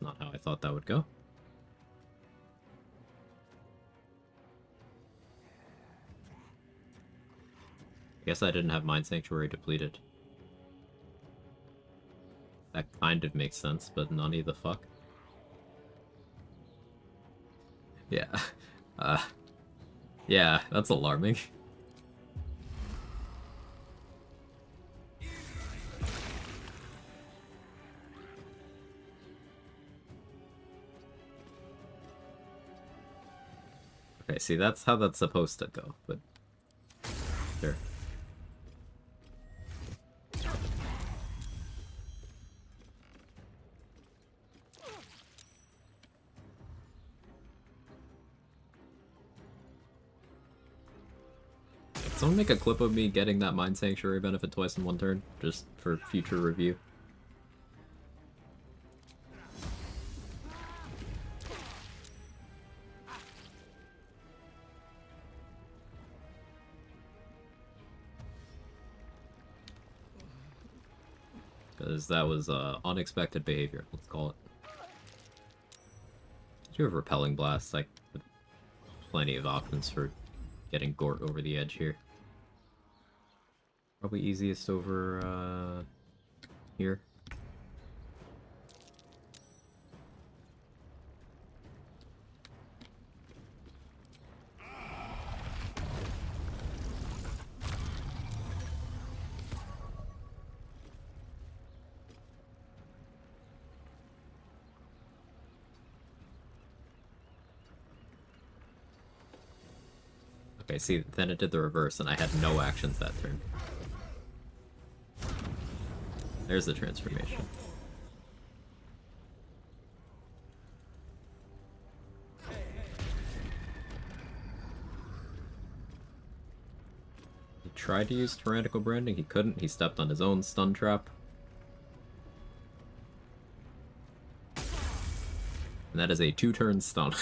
S1: Not how I thought that would go. I guess I didn't have Mind Sanctuary depleted. That kind of makes sense, but none of the fuck. Yeah. Yeah, that's alarming. Okay, see, that's how that's supposed to go, but... Sure. Someone make a clip of me getting that Mind Sanctuary benefit twice in one turn, just for future review. Because that was unexpected behavior, let's call it. You have Repelling Blast, like, plenty of options for getting Gort over the edge here. Probably easiest over, here. Okay, see, then it did the reverse, and I had no actions that turn. There's the transformation. He tried to use Tyrannical Branding, he couldn't, he stepped on his own stun trap. And that is a 2-turn stun.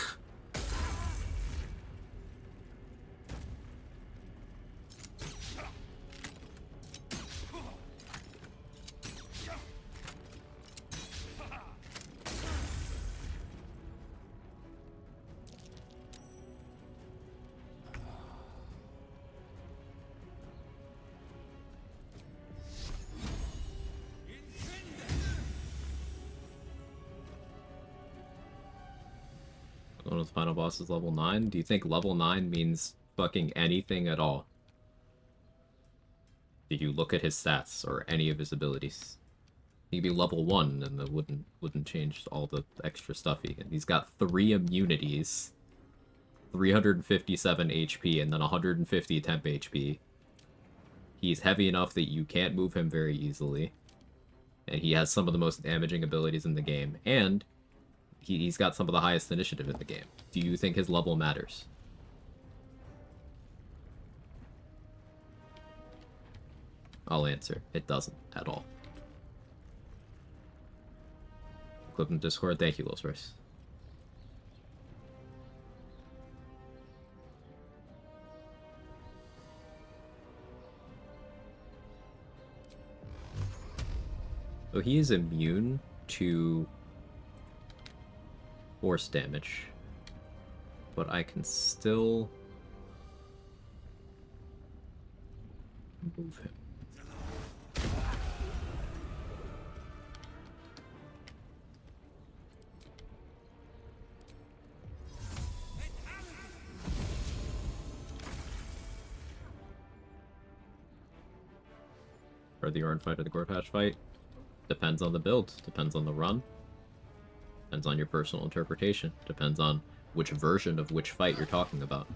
S1: One of the final boss is level 9. Do you think level 9 means fucking anything at all? Did you look at his stats or any of his abilities? He'd be level 1 and that wouldn't change all the extra stuff he can. He's got 3 immunities, 357 HP, and then 150 temp HP. He's heavy enough that you can't move him very easily. And he has some of the most damaging abilities in the game. And he's got some of the highest initiative in the game. Do you think his level matters? I'll answer. It doesn't at all. Clip in Discord. Thank you, Los Royce. So he is immune to force damage, but I can still move him. Or the Ornn fight or the Gore Patch fight? Depends on the build, depends on the run. Depends on your personal interpretation. Depends on which version of which fight you're talking about.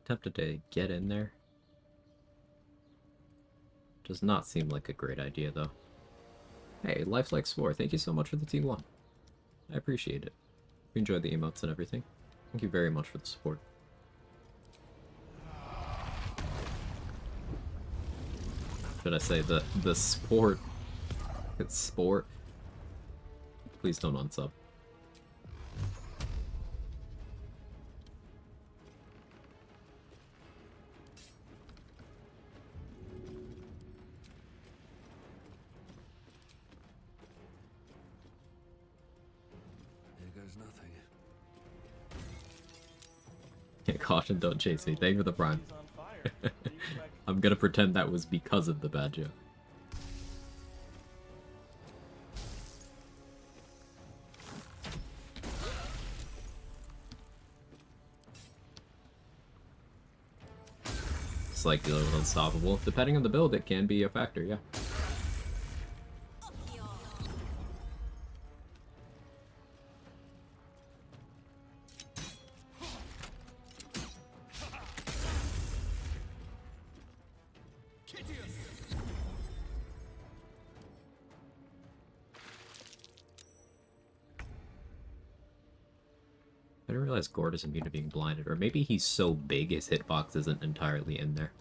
S1: tempted to get in there. Does not seem like a great idea, though. Hey, Life Like Spore, thank you so much for the T1. I appreciate it. We enjoyed the emotes and everything. Thank you very much for the support. Should I say the sport? It's sport. Please don't unsub.
S2: Here goes nothing.
S1: Yeah, caution, don't chase me. Thank you for the prime. I'm gonna pretend that was because of the bad joke. It's like dealing with Unstoppable. Depending on the build, it can be a factor, yeah. I didn't realize Gord is immune to being blinded, or maybe he's so big his hitbox isn't entirely in there.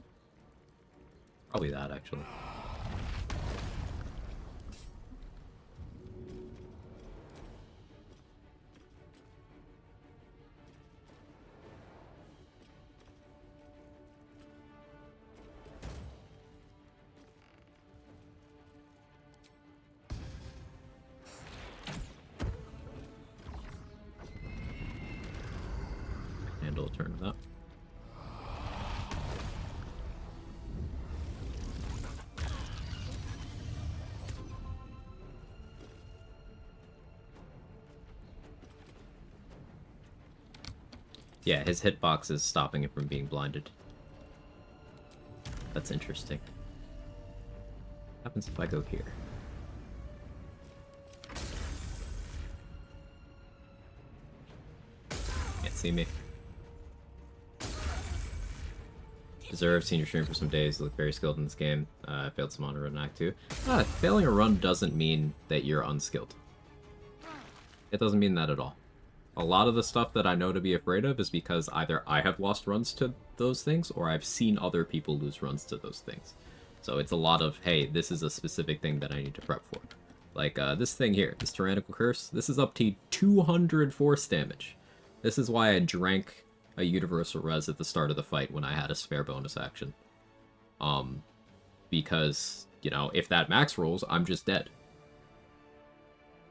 S1: Probably that, actually. Handle a turn of that. Yeah, his hitbox is stopping him from being blinded. That's interesting. What happens if I go here? Can't see me. Deserve senior stream for some days. You look very skilled in this game. I failed some on a run act 2. Failing a run doesn't mean that you're unskilled. It doesn't mean that at all. A lot of the stuff that I know to be afraid of is because either I have lost runs to those things, or I've seen other people lose runs to those things. So it's a lot of, hey, this is a specific thing that I need to prep for. Like, this thing here, this Tyrannical Curse, this is up to 200 force damage. This is why I drank a Universal Res at the start of the fight when I had a spare bonus action. Because, you know, if that max rolls, I'm just dead.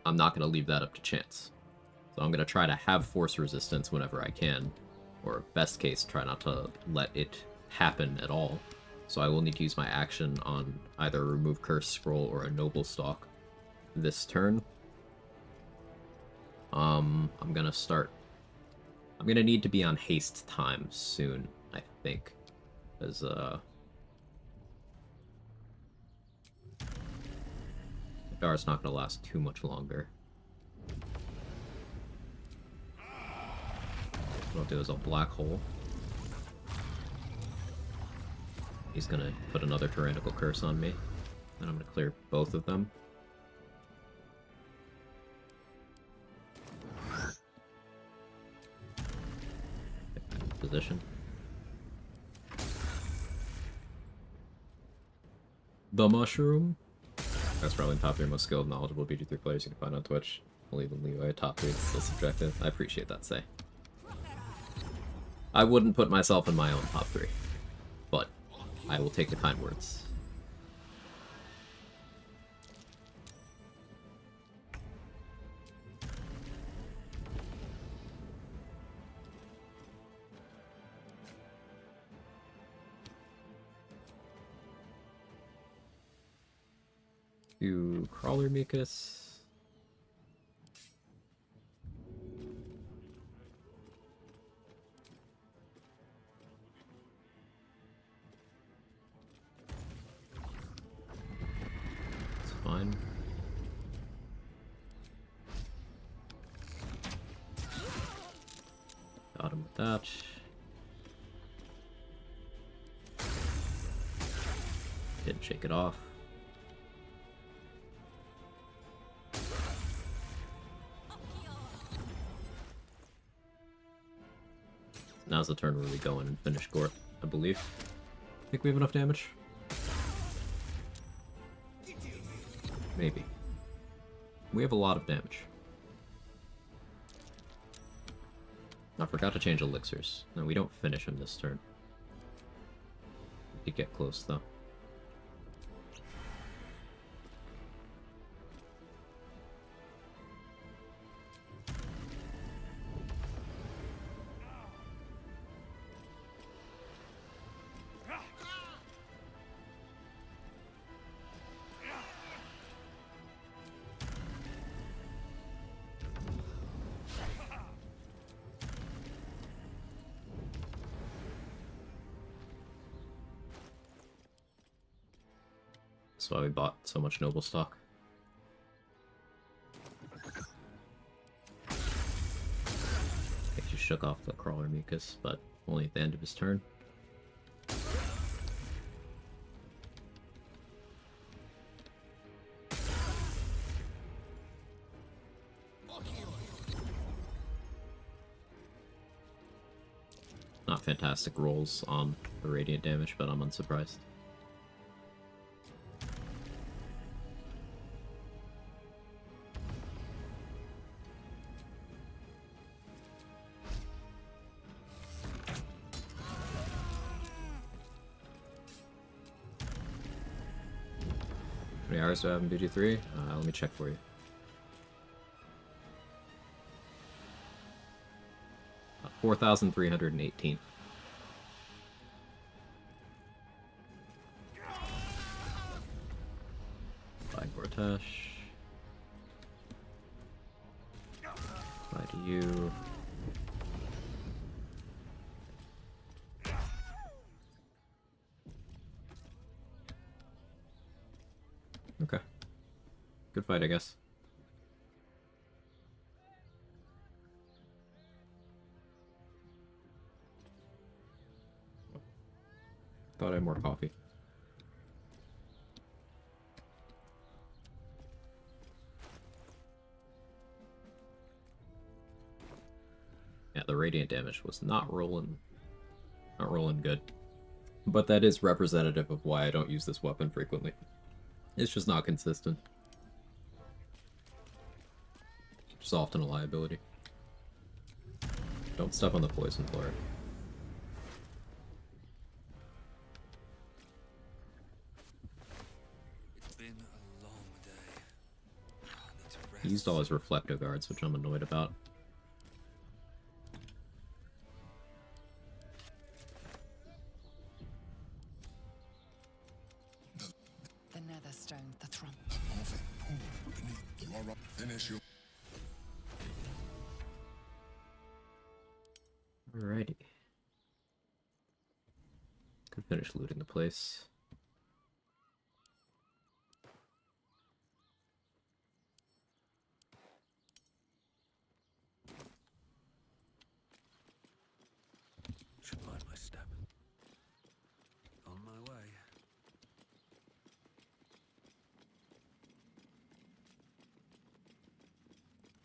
S1: I'm not going to leave that up to chance. So I'm going to try to have force resistance whenever I can. Or best case, try not to let it happen at all. So I will need to use my action on either a Remove Curse Scroll or a Noble Stalk this turn. I'm going to start... I'm going to need to be on haste time soon, I think. Because, Dar's not going to last too much longer. What I'll do is I'll Black Hole. He's going to put another Tyrannical Curse on me. And I'm going to clear both of them. Position. The Mushroom. That's probably the top 3 most skilled, knowledgeable BG3 players you can find on Twitch. I'll leave the leeway. Top 3 is still subjective. I appreciate that say. I wouldn't put myself in my own top 3, but I will take the kind words. To Crawler Mikus. It's fine. Got him with that. Didn't shake it off. Now's the turn where we go in and finish Gort, I believe. Think we have enough damage? Maybe. We have a lot of damage. I forgot to change elixirs. No, we don't finish him this turn. We could get close, though. That's why we bought so much noble stock. I think he shook off the crawler mucus, but only at the end of his turn. Not fantastic rolls on the radiant damage, but I'm unsurprised. How many hours do I have in BG3? Let me check for you. About 4,318. Bye, Gortash. Bye to you. Okay. Good fight, I guess. Thought I had more coffee. Yeah, the radiant damage was not rolling good. But that is representative of why I don't use this weapon frequently. It's just not consistent. Just often a liability. Don't step on the poison flare.
S2: It's been a long day. I need to rest.
S1: He used all his reflecto guards, which I'm annoyed about.
S4: The Netherstone, the Thrum.
S7: You are up. Finish you.
S1: Alrighty. Could finish looting the place.
S2: Should mind my step. On my way.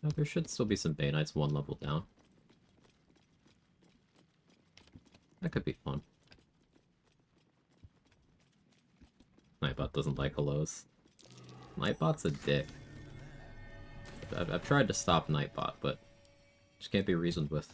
S1: Now, there should still be some Bay Knights one level down. That could be fun. Nightbot doesn't like hellos. Nightbot's a dick. I've tried to stop Nightbot, but just can't be reasoned with.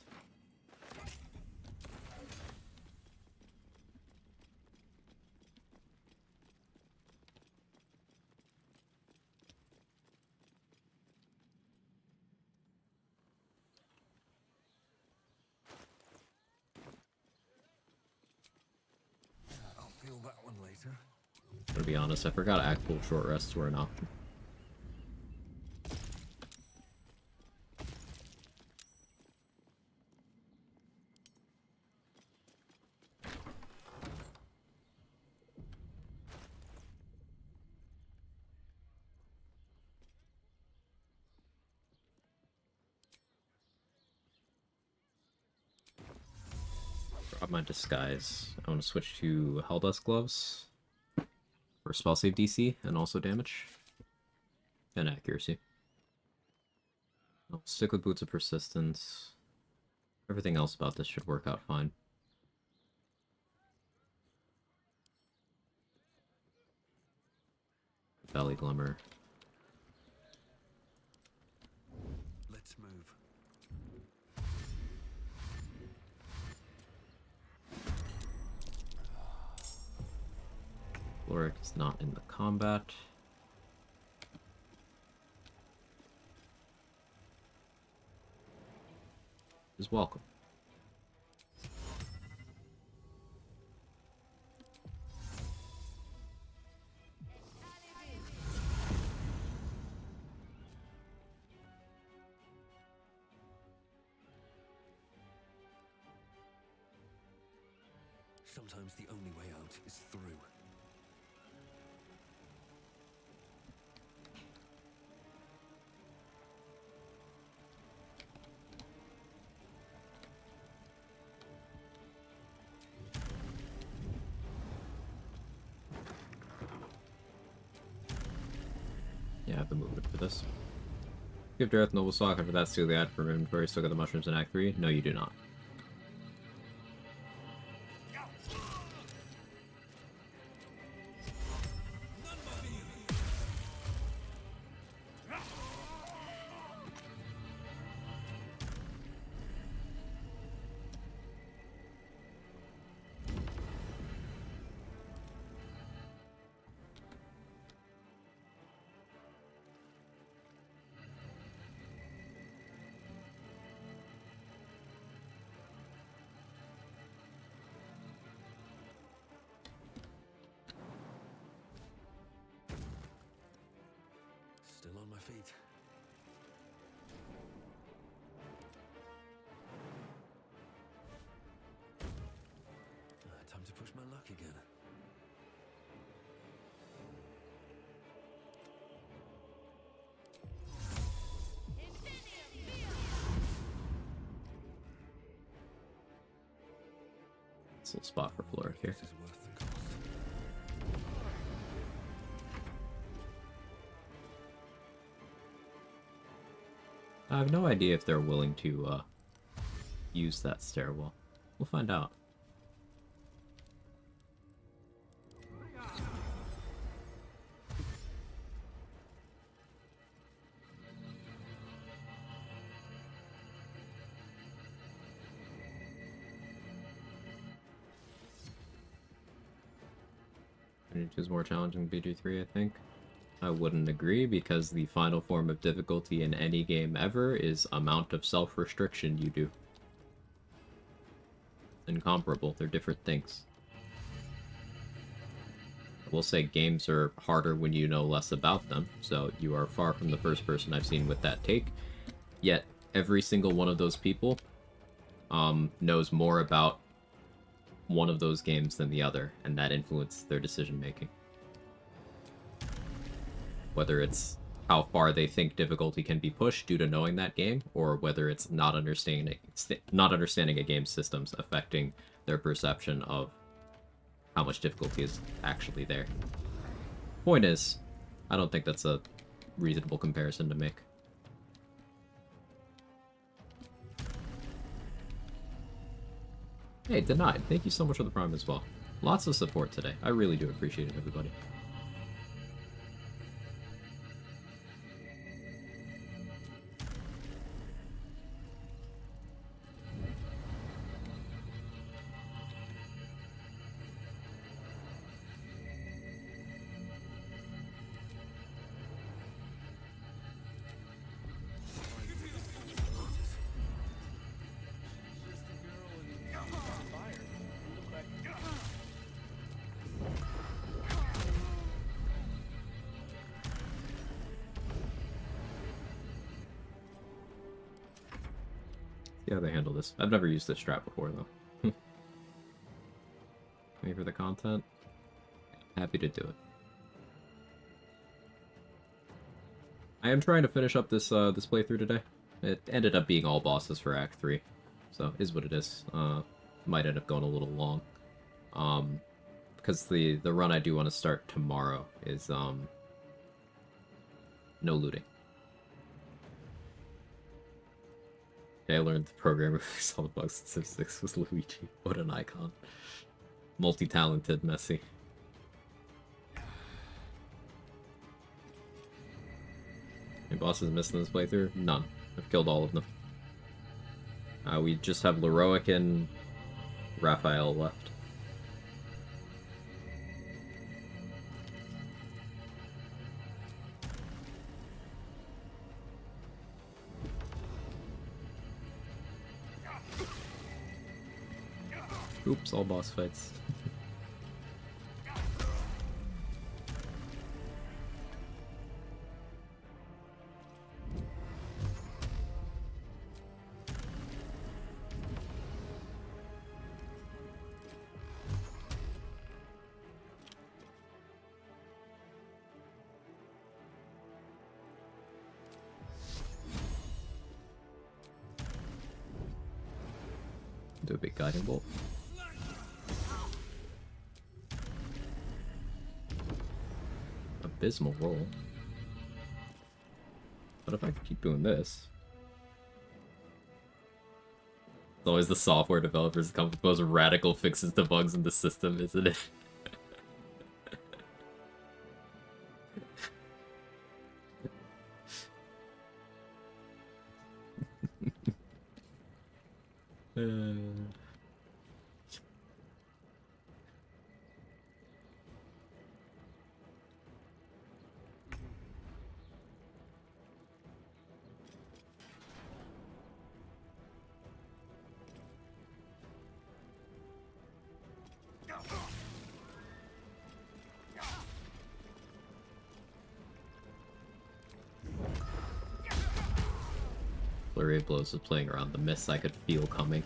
S2: I'll feel that one later.
S1: To be honest, I forgot actual short rests were an option. Drop my disguise. I want to switch to Helldust gloves or spell save DC, and also damage. And accuracy. I'll stick with Boots of Persistence. Everything else about this should work out fine. Valley Glimmer.
S2: Let's move.
S1: Warlock is not in the combat. Is welcome.
S2: Sometimes the only way out is through.
S1: Yeah, I have the movement for this. Give Dareth Noble Sock, after that, steal the ad from inventory, still got the mushrooms in Act 3? No, you do not.
S2: Still on my feet. Time to push my luck again.
S1: It's a little spot for Floric here.
S2: This is worth the cost.
S1: I have no idea if they're willing to use that stairwell. We'll find out. It is more challenging than BG3, I think. I wouldn't agree, because the final form of difficulty in any game ever is amount of self-restriction you do. Incomparable. They're different things. I will say games are harder when you know less about them, so you are far from the first person I've seen with that take. Yet, every single one of those people knows more about one of those games than the other, and that influenced their decision-making. Whether it's how far they think difficulty can be pushed due to knowing that game, or whether it's not understanding a game's systems affecting their perception of how much difficulty is actually there. Point is, I don't think that's a reasonable comparison to make. Hey, Denied, thank you so much for the Prime as well. Lots of support today. I really do appreciate it, everybody. See how they handle this. I've never used this strat before, though. Wait for the content. Happy to do it. I am trying to finish up this this playthrough today. It ended up being all bosses for Act 3, so is what it is. Might end up going a little long. Kind because the run I do want to start tomorrow is no looting. Okay, I learned the programmer who fixed all the bugs in Civ 6 was Luigi. What an icon. Multi-talented, messy. Any bosses missing this playthrough? None. I've killed all of them. We just have Leroic and Raphael left. Oops, all boss fights. Do a big guiding bolt. Abysmal roll. But if I keep doing this... It's always the software developers that come with the most radical fixes to bugs in the system, isn't it? Flurry of blows was playing around the mist I could feel coming.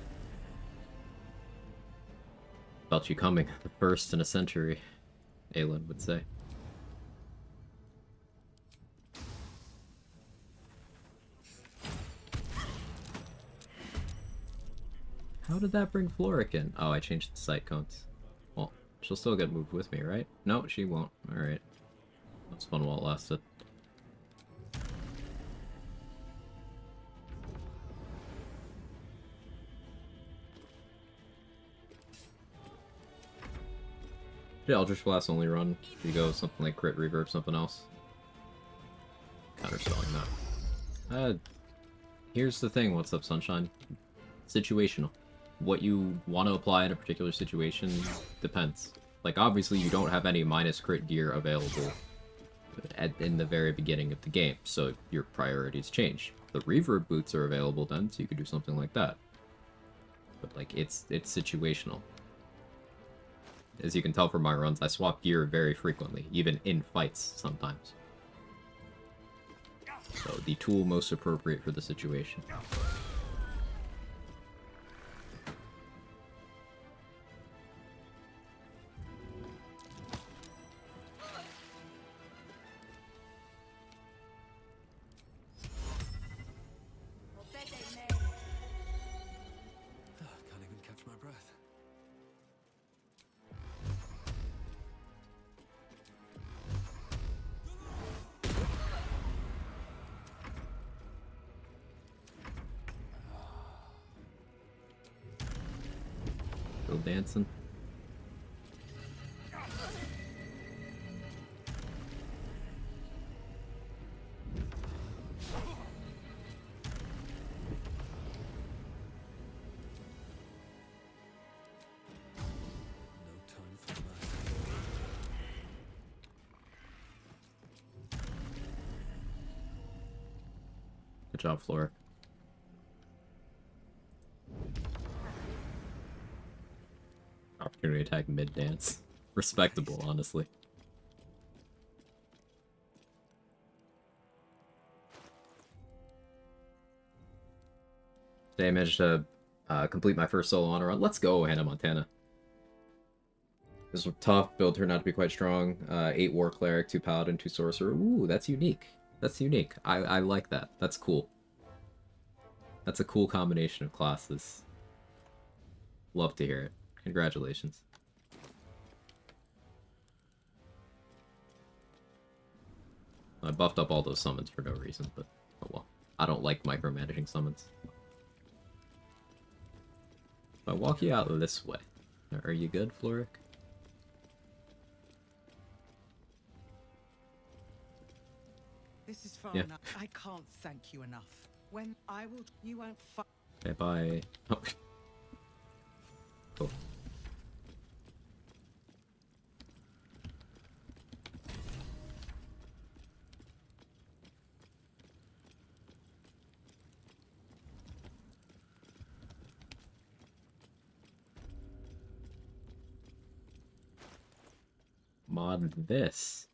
S1: Felt you coming, the first in a century, Aelin would say. How did that bring Floric in? Oh, I changed the sight cones. Well, she'll still get moved with me, right? No, she won't. Alright. That's fun while it lasted. Did Eldritch Blast only run? Should you go something like crit reverb, something else? Counterspelling that. Here's the thing, what's up, Sunshine? Situational. What you want to apply in a particular situation depends. Like, obviously you don't have any minus crit gear available in the very beginning of the game, so your priorities change. The reverb boots are available then, so you could do something like that. But, like, it's situational. As you can tell from my runs, I swap gear very frequently, even in fights sometimes. So, the tool most appropriate for the situation.
S2: Can't even catch my breath.
S1: Still dancing. Good job, Flora. Opportunity attack mid-dance. Respectable, honestly. Today I managed to complete my first solo honor run. Let's go, Hannah Montana. This was tough. Build turned out to be quite strong. 8 War Cleric, 2 Paladin, 2 Sorcerer. Ooh, that's unique. That's unique. I like that. That's cool. That's a cool combination of classes. Love to hear it. Congratulations. I buffed up all those summons for no reason, but oh well. I don't like micromanaging summons. If I walk you out this way, are you good, Floric?
S8: This is far
S1: Yeah.
S8: enough. I can't thank you enough. When I will, you won't find.
S1: Okay, bye. Oh. Cool. Mod this.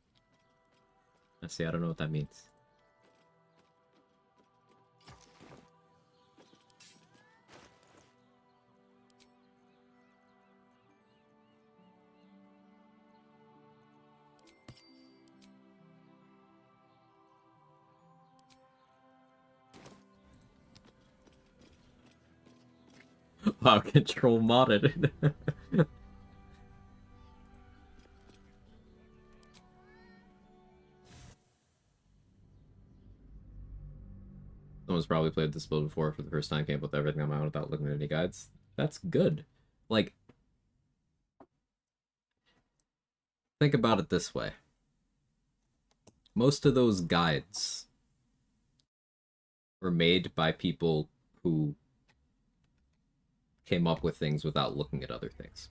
S1: I see, I don't know what that means. Wow, control modded. Someone's probably played this build before for the first time, came up with everything on my own without looking at any guides. That's good. Like, think about it this way. Most of those guides were made by people who came up with things without looking at other things.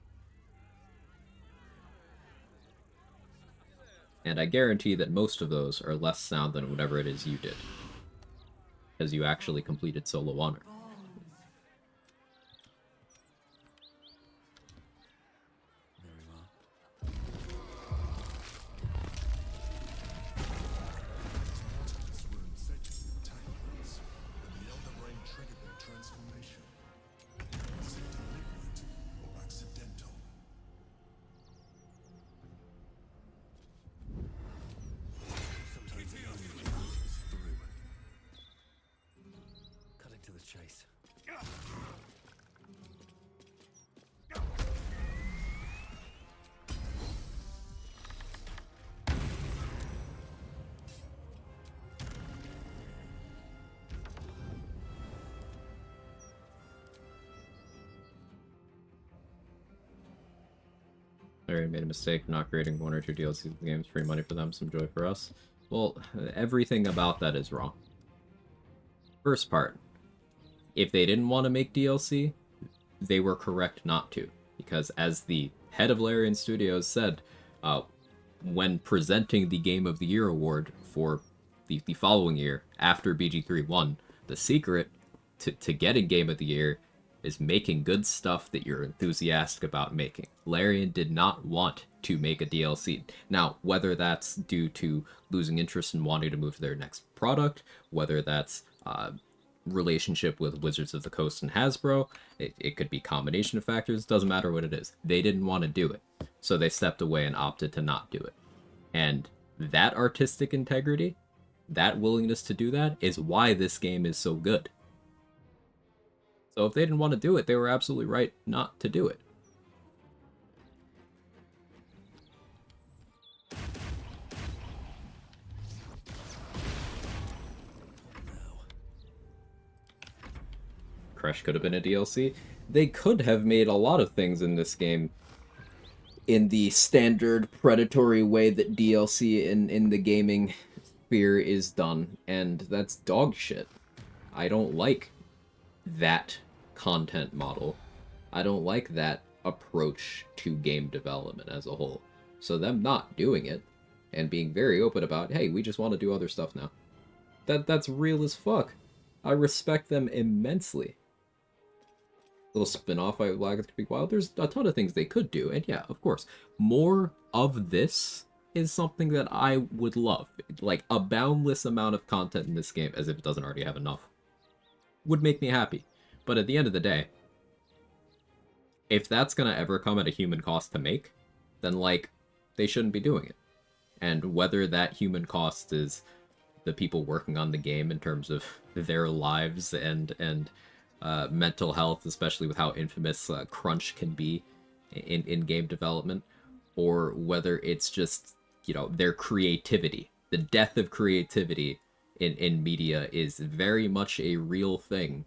S1: And I guarantee that most of those are less sound than whatever it is you did. Because you actually completed Solo Honor.
S2: Cutting to the chase.
S1: Larry made a mistake not creating 1 or 2 DLC games, free money for them, some joy for us. Well, everything about that is wrong. First part, if they didn't want to make DLC, they were correct not to. Because as the head of Larian Studios said, when presenting the Game of the Year award for the following year, after BG3 won, the secret to getting Game of the Year is making good stuff that you're enthusiastic about making. Larian did not want to make a DLC. Now, whether that's due to losing interest in wanting to move to their next product, whether that's relationship with Wizards of the Coast and Hasbro, it could be a combination of factors, doesn't matter what it is. They didn't want to do it, so they stepped away and opted to not do it. And that artistic integrity, that willingness to do that, is why this game is so good. So if they didn't want to do it, they were absolutely right not to do it. Crash could have been a DLC. They could have made a lot of things in this game in the standard predatory way that DLC in the gaming sphere is done, and that's dog shit. I don't like that content model. I don't like that approach to game development as a whole. So them not doing it and being very open about, hey, we just want to do other stuff now. That's real as fuck. I respect them immensely. Little spin-off I like it to be wild. There's a ton of things they could do, and yeah, of course, more of this is something that I would love. Like a boundless amount of content in this game, as if it doesn't already have enough, would make me happy. But at the end of the day, if that's gonna ever come at a human cost to make, then like they shouldn't be doing it. And whether that human cost is the people working on the game in terms of their lives and mental health, especially with how infamous crunch can be in game development, or whether it's just, you know, their creativity the death of creativity in media is very much a real thing.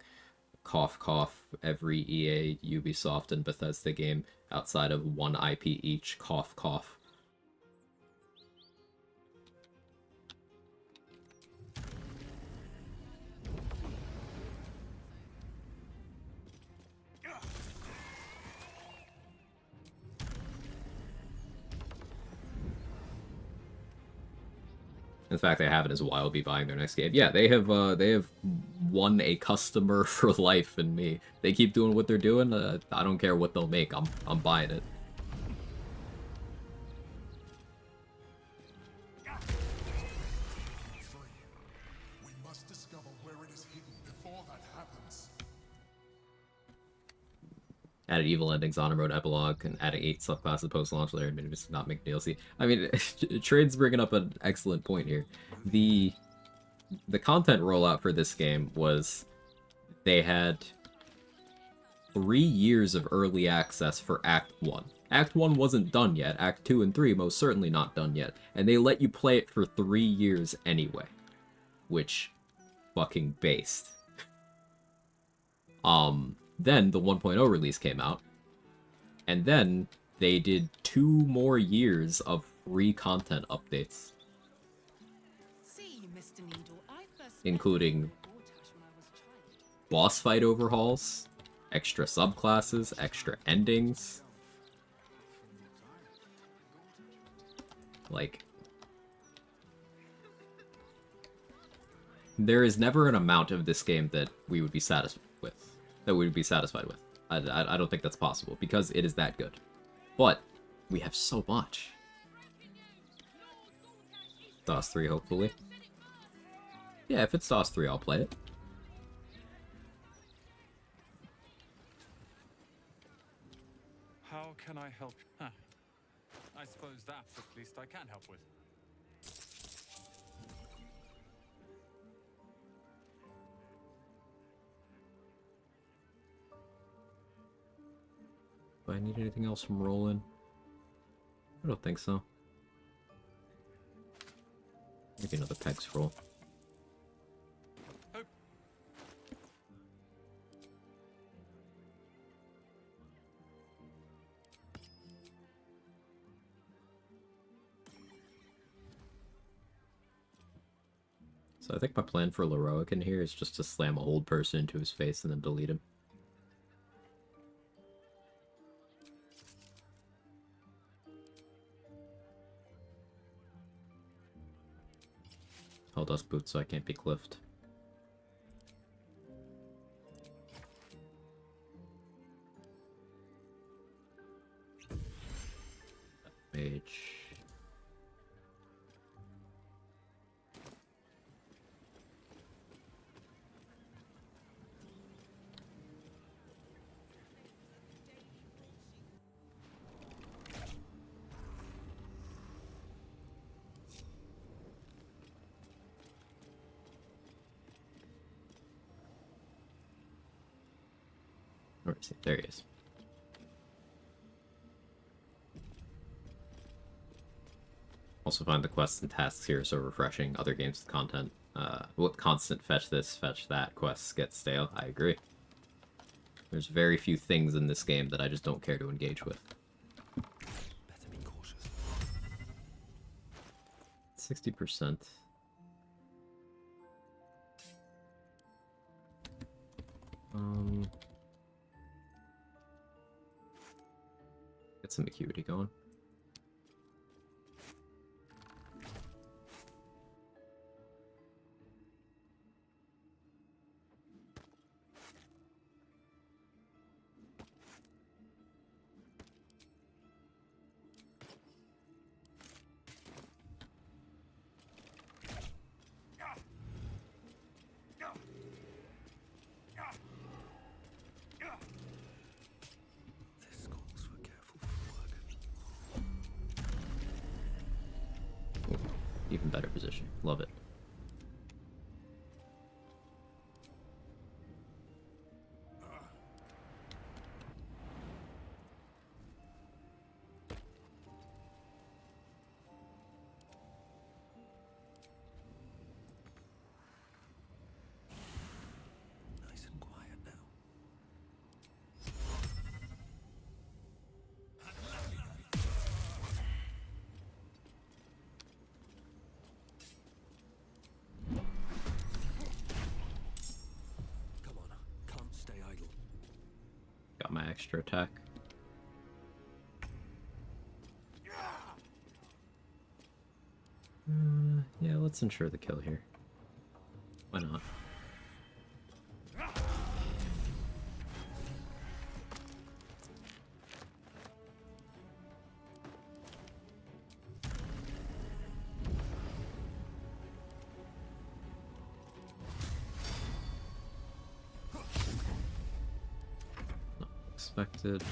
S1: Cough, cough, every EA, Ubisoft, and Bethesda game outside of one IP each, cough, cough. In fact, they have it as well. I'll be buying their next game. Yeah, they have won a customer for life in me. They keep doing what they're doing. I don't care what they'll make. I'm buying it.
S7: We must discover where it is hidden before that happens.
S1: Added evil endings, honor mode, epilogue, and adding 8 subclasses post-launch later, and just not make DLC. I mean, Trade's bringing up an excellent point here. The content rollout for this game was they had 3 years of early access for Act 1. Act 1 wasn't done yet. Act 2 and 3 most certainly not done yet. And they let you play it for 3 years anyway. Which, fucking based. Then the 1.0 release came out, and then they did 2 more years of free content updates. Including boss fight overhauls, extra subclasses, extra endings. Like, there is never an amount of this game that we would be satisfied with. I don't think that's possible, because it is that good. But we have so much. DOS 3, hopefully. Yeah, if it's DOS 3, I'll play it.
S20: How can I help? Huh. I suppose that's at least I can help with.
S1: Do I need anything else from Roland? I don't think so. Maybe another Peg scroll. So I think my plan for Leroic in here is just to slam a old person into his face and then delete him. I'll dust boots so I can't be cliffed. Mage. Where is he? There he is. Also find the quests and tasks here so refreshing. Other games with content. What constant fetch this, fetch that quests get stale. I agree. There's very few things in this game that I just don't care to engage with.
S2: Better be cautious.
S1: 60%. Get some acuity going.
S2: This calls for careful footwork.
S1: Even better position. Love it. extra attack. Yeah, let's ensure the kill here. Why not? Not expected.
S2: Time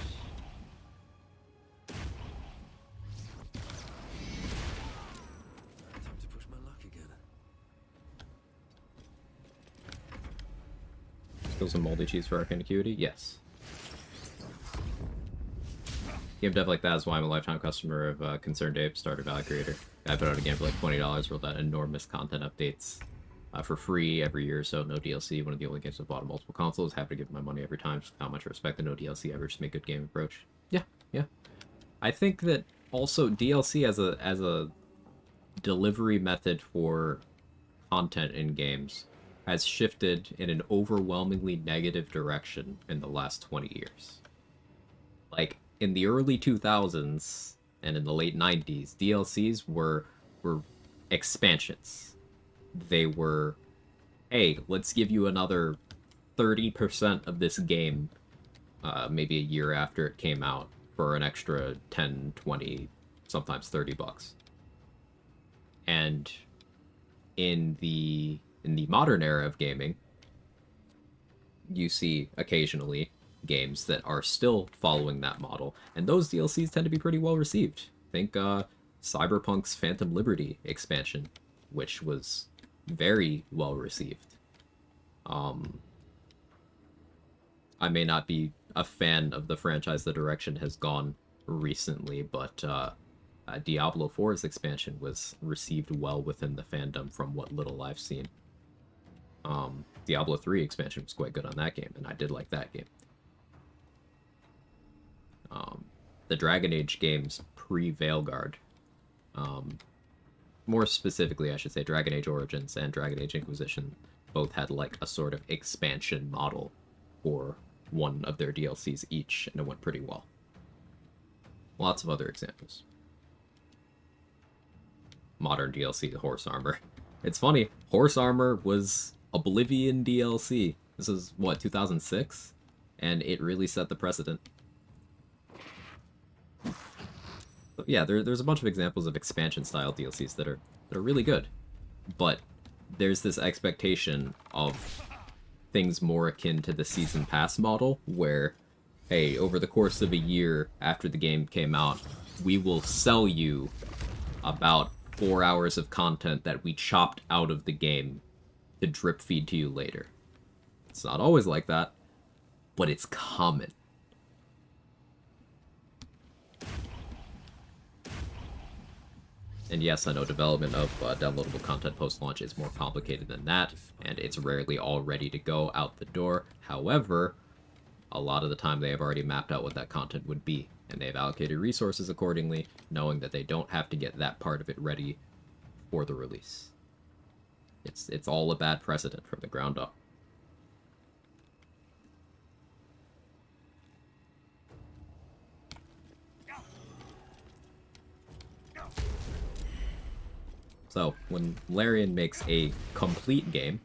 S2: to push my luck again.
S1: Skills and moldy cheese for arcane acuity? Yes. Game dev like that is why I'm a lifetime customer of Concerned Ape, Starter Value Creator. I put out a game for like $20, rolled out enormous content updates for free every year or so, no DLC. One of the only games I've bought on multiple consoles. Happy to give my money every time, just how much I respect the no DLC ever, just make good game approach. Yeah, yeah. I think that also DLC as a delivery method for content in games has shifted in an overwhelmingly negative direction in the last 20 years. Like, in the early 2000s and in the late 90s, DLCs were expansions. They were, hey, let's give you another 30% of this game maybe a year after it came out for an extra 10, 20, sometimes $30. And in the modern era of gaming, you see occasionally games that are still following that model, and those DLCs tend to be pretty well received. Think Cyberpunk's Phantom Liberty expansion, which was very well received. I may not be a fan of the franchise the direction has gone recently, but Diablo 4's expansion was received well within the fandom from what little I've seen. Diablo 3 expansion was quite good on that game, and I did like that game. The Dragon Age games pre-Veilguard, more specifically, I should say, Dragon Age Origins and Dragon Age Inquisition both had like a sort of expansion model for one of their DLCs each, and it went pretty well. Lots of other examples. Modern DLC, Horse Armor. It's funny, Horse Armor was Oblivion DLC. This is, what, 2006? And it really set the precedent. But yeah, there's a bunch of examples of expansion-style DLCs that are really good. But there's this expectation of things more akin to the Season Pass model, where, hey, over the course of a year after the game came out, we will sell you about 4 hours of content that we chopped out of the game to drip feed to you later. It's not always like that, but it's common. And yes, I know development of downloadable content post-launch is more complicated than that, and it's rarely all ready to go out the door. However, a lot of the time they have already mapped out what that content would be, and they've allocated resources accordingly, knowing that they don't have to get that part of it ready for the release. It's all a bad precedent from the ground up. So, when Larian makes a complete game,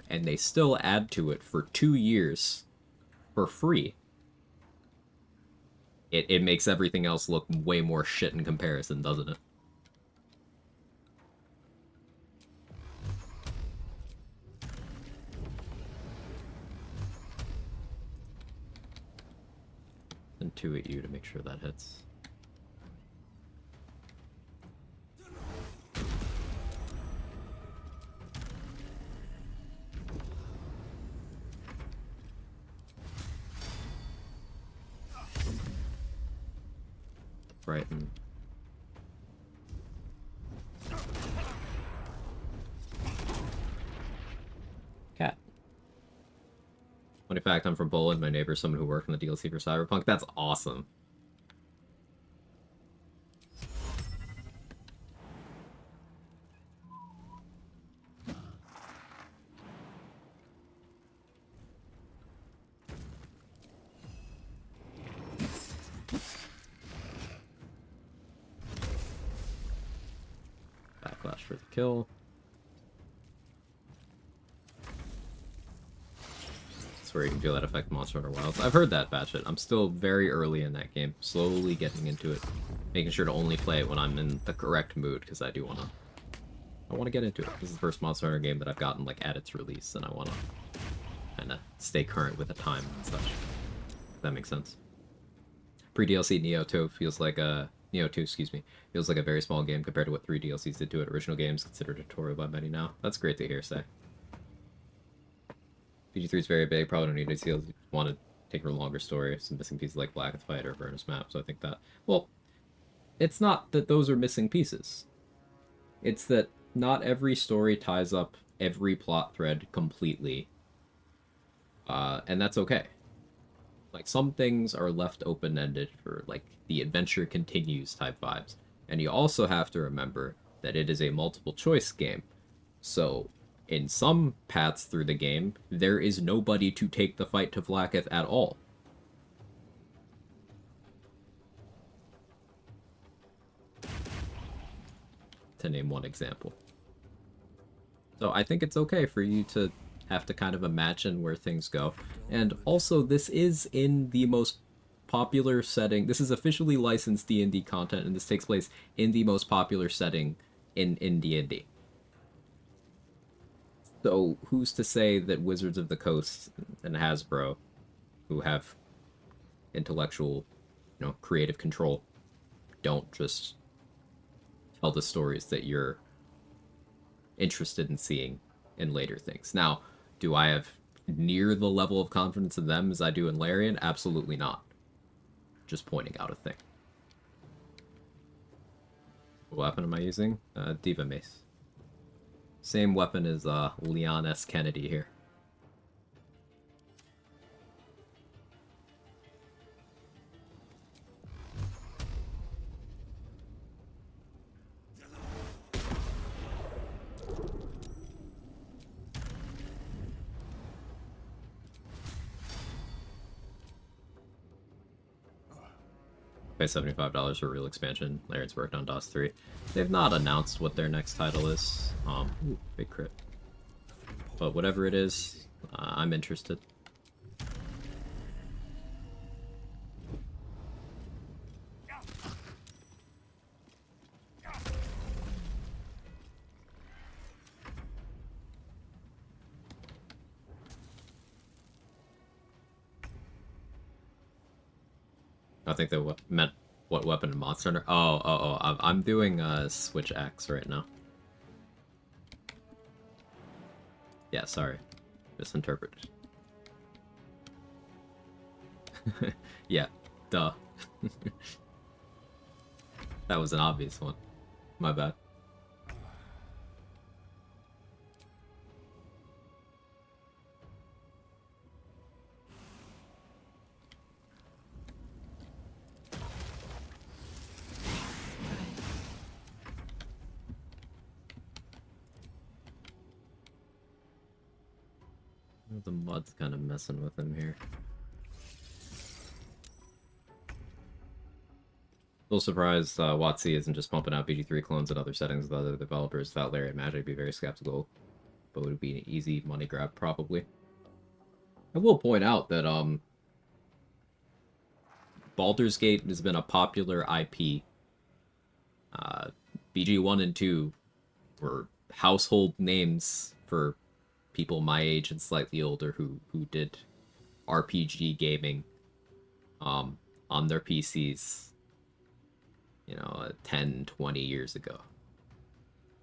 S1: and they still add to it for 2 years for free, it makes everything else look way more shit in comparison, doesn't it? Intuit you to make sure that hits. Brighton. Cat. Funny fact, I'm from Poland. My neighbor's someone who worked on the DLC for Cyberpunk. That's awesome. Backlash for the kill. That's where you can feel that effect Monster Hunter Wilds. I've heard that, Batchet. I'm still very early in that game. Slowly getting into it. Making sure to only play it when I'm in the correct mood, because I want to get into it. This is the first Monster Hunter game that I've gotten like at its release, and I want to kind of stay current with the time and such. If that makes sense. Pre-DLC Neo 2 feels like a Neo 2, excuse me, feels like a very small game compared to what 3 DLCs did to it. Original games considered a tutorial by many now. That's great to hear, Say. PG3 is very big. Probably don't need DLCs. Want to take a longer story. Some missing pieces like Blacketh Fight or Avernus Map. So I think that, well, it's not that those are missing pieces. It's that not every story ties up every plot thread completely. And that's okay. Like, some things are left open-ended for, like, the adventure continues type vibes. And you also have to remember that it is a multiple-choice game. So, in some paths through the game, there is nobody to take the fight to Vlaakith at all. To name one example. So I think it's okay for you to have to kind of imagine where things go. And also, this is in the most popular setting. This is officially licensed D&D content, and this takes place in the most popular setting in D&D. So who's to say that Wizards of the Coast and Hasbro, who have intellectual, creative control, don't just tell the stories that you're interested in seeing in later things. Now, do I have near the level of confidence in them as I do in Larian? Absolutely not. Just pointing out a thing. What weapon am I using? Diva Mace. Same weapon as Leon S. Kennedy here. Pay $75 for a real expansion. Larian's worked on DOS 3. They've not announced what their next title is. Ooh, big crit. But whatever it is, I'm interested. I think they meant what weapon in Monster Hunter. I'm doing Switch X right now. Yeah, sorry. Misinterpreted. Yeah, duh. That was an obvious one. My bad. The mud's kind of messing with him here. Little surprised WotC isn't just pumping out BG3 clones in other settings with other developers. Without Larian Magic, I'd be very skeptical, but it would be an easy money grab, probably. I will point out that Baldur's Gate has been a popular IP. BG 1 and 2 were household names for people my age and slightly older who did RPG gaming on their PCs, 10, 20 years ago.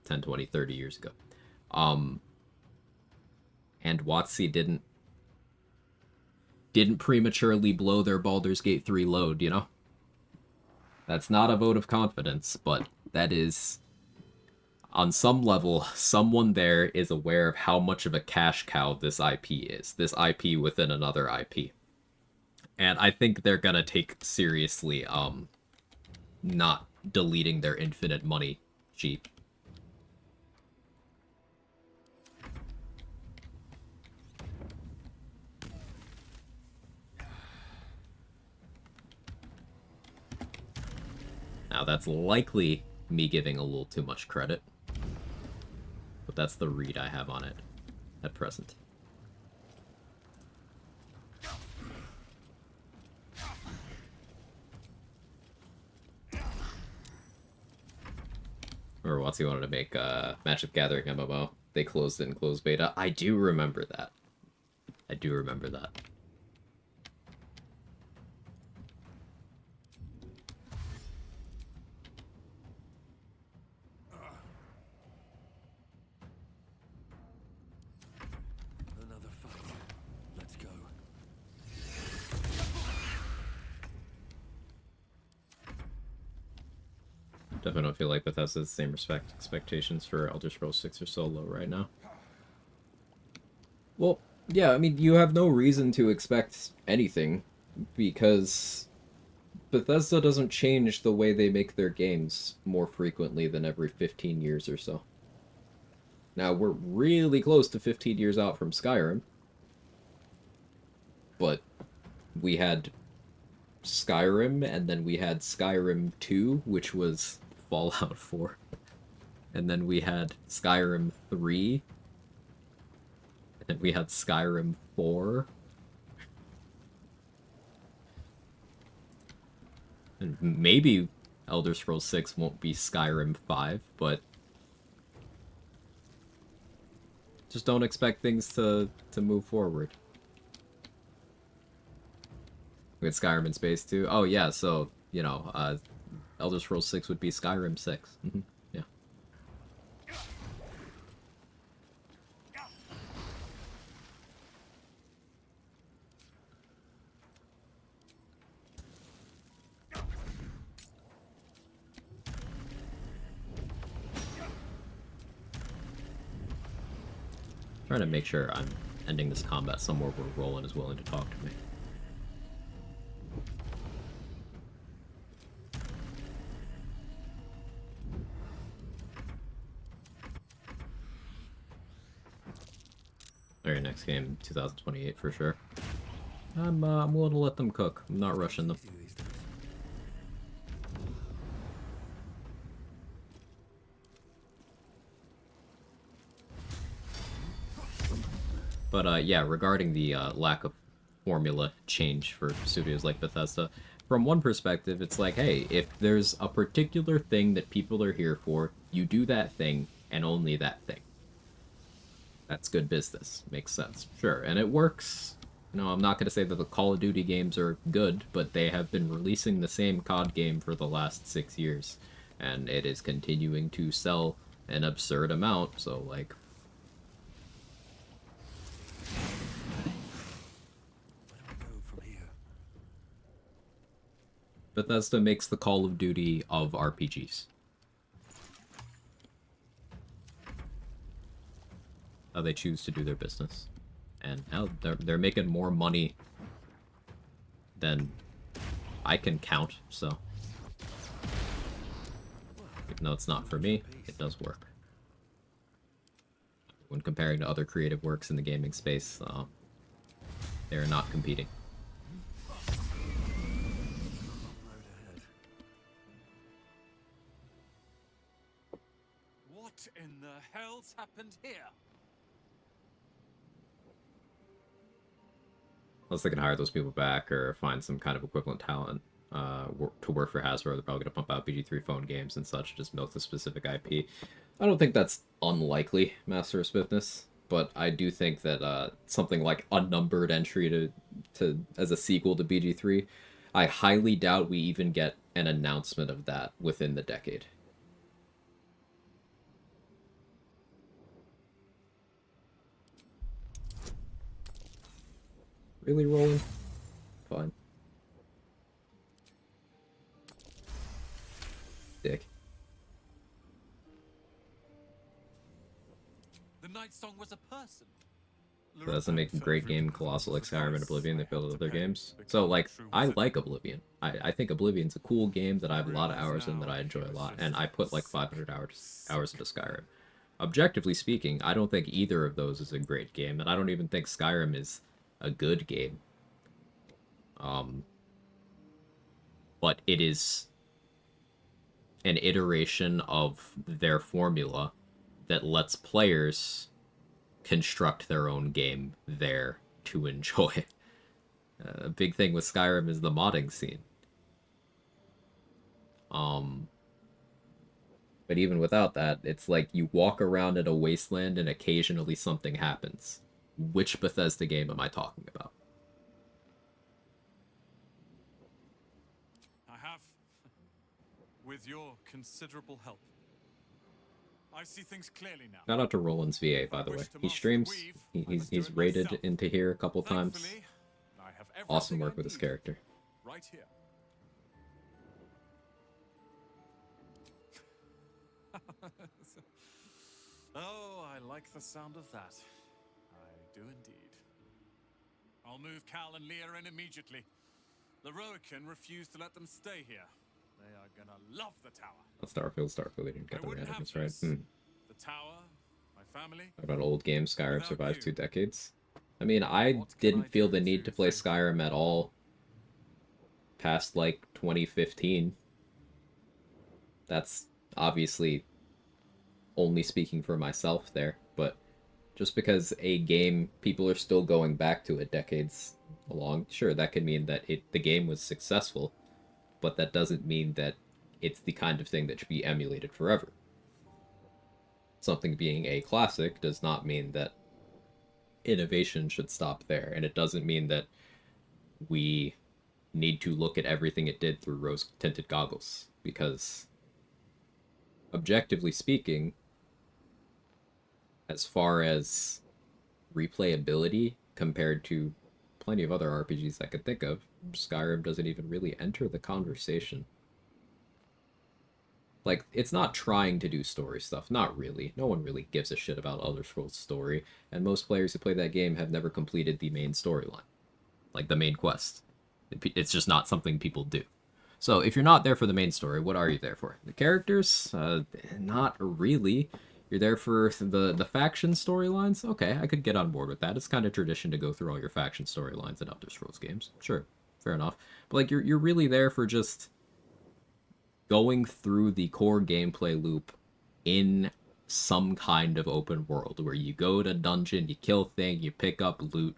S1: 10, 20, 30 years ago. And WotC didn't prematurely blow their Baldur's Gate 3 load, That's not a vote of confidence, but that is, on some level, someone there is aware of how much of a cash cow this IP is. This IP within another IP. And I think they're gonna take seriously, not deleting their infinite money cheap. Now, that's likely me giving a little too much credit, but that's the read I have on it at present. Or WotC wanted to make Magic Gathering MMO. They closed it in closed beta. I do remember that. I do remember that.
S2: Another fight. Let's go.
S1: Definitely don't feel like Bethesda's the same expectations for Elder Scrolls 6 are so low right now. Well, yeah, I mean, you have no reason to expect anything, because Bethesda doesn't change the way they make their games more frequently than every 15 years or so. Now, we're really close to 15 years out from Skyrim, but we had Skyrim, and then we had Skyrim 2, which was Fallout 4. And then we had Skyrim 3. And then we had Skyrim 4. And maybe Elder Scrolls 6 won't be Skyrim 5, but just don't expect things to move forward. We had Skyrim in space too. Oh yeah, so, you know, Elder Scrolls 6 would be Skyrim 6. Yeah. Trying to make sure I'm ending this combat somewhere where Roland is willing to talk to me. Alright, next game, 2028 for sure. I'm willing to let them cook. I'm not rushing them. But yeah, regarding the lack of formula change for studios like Bethesda, from one perspective, it's like, hey, if there's a particular thing that people are here for, you do that thing, and only that thing. That's good business. Makes sense. Sure, and it works. No, I'm not going to say that the Call of Duty games are good, but they have been releasing the same COD game for the last 6 years, and it is continuing to sell an absurd amount, so, like... Bethesda makes the Call of Duty of RPGs. How they choose to do their business. And now they're making more money than I can count, so... Even though it's not for me, it does work. When comparing to other creative works in the gaming space, they're not competing.
S10: What in the hell's happened here?
S1: Unless they can hire those people back or find some kind of equivalent talent to work for Hasbro, they're probably going to pump out BG3 phone games and such, just milk the specific IP. I don't think that's unlikely, Master of Swiftness, but I do think that something like Unnumbered entry to as a sequel to BG3, I highly doubt we even get an announcement of that within the decade. Really, Roland? Fine. Dick.
S10: The Night Song was a person.
S1: That doesn't make a great game, colossal like Skyrim and Oblivion. They failed other games. So, like, I like Oblivion. I think Oblivion's a cool game that I have a lot of hours in that I enjoy a lot, and I put like 500 hours into Skyrim. Objectively speaking, I don't think either of those is a great game, and I don't even think Skyrim is a good game. But it is an iteration of their formula that lets players construct their own game there to enjoy. A big thing with Skyrim is the modding scene. But even without that, it's like you walk around in a wasteland and occasionally something happens. Which Bethesda game am I talking about?
S9: I have, with your considerable help. I see things clearly now.
S1: Shout out to Roland's VA, by the way. He streams. He's raided into here a couple times. Awesome work with his character.
S9: Right here. Oh, I like the sound of that. I do indeed. I'll move Cal and Leah in immediately. The Roican refused to let them stay here. They are gonna love the tower.
S1: Starfield, they didn't get the randomness right.
S9: The tower, my family.
S1: About old game, Skyrim survived 2 decades. I mean, I didn't feel the need to play Skyrim at all past, like, 2015. That's obviously only speaking for myself there, but just because a game, people are still going back to it decades along, sure, that could mean that the game was successful, but that doesn't mean that it's the kind of thing that should be emulated forever. Something being a classic does not mean that innovation should stop there, and it doesn't mean that we need to look at everything it did through rose-tinted goggles, because objectively speaking, as far as replayability compared to plenty of other RPGs I could think of, Skyrim doesn't even really enter the conversation. Like, it's not trying to do story stuff, not really. No one really gives a shit about Elder Scrolls story, and most players who play that game have never completed the main storyline. Like, the main quest. It's just not something people do. So, if you're not there for the main story, what are you there for? The characters? Not really. You're there for the faction storylines? Okay, I could get on board with that. It's kind of tradition to go through all your faction storylines in Elder Scrolls games. Sure, fair enough. But, like, you're really there for just going through the core gameplay loop in some kind of open world, where you go to dungeon, you kill thing, you pick up loot,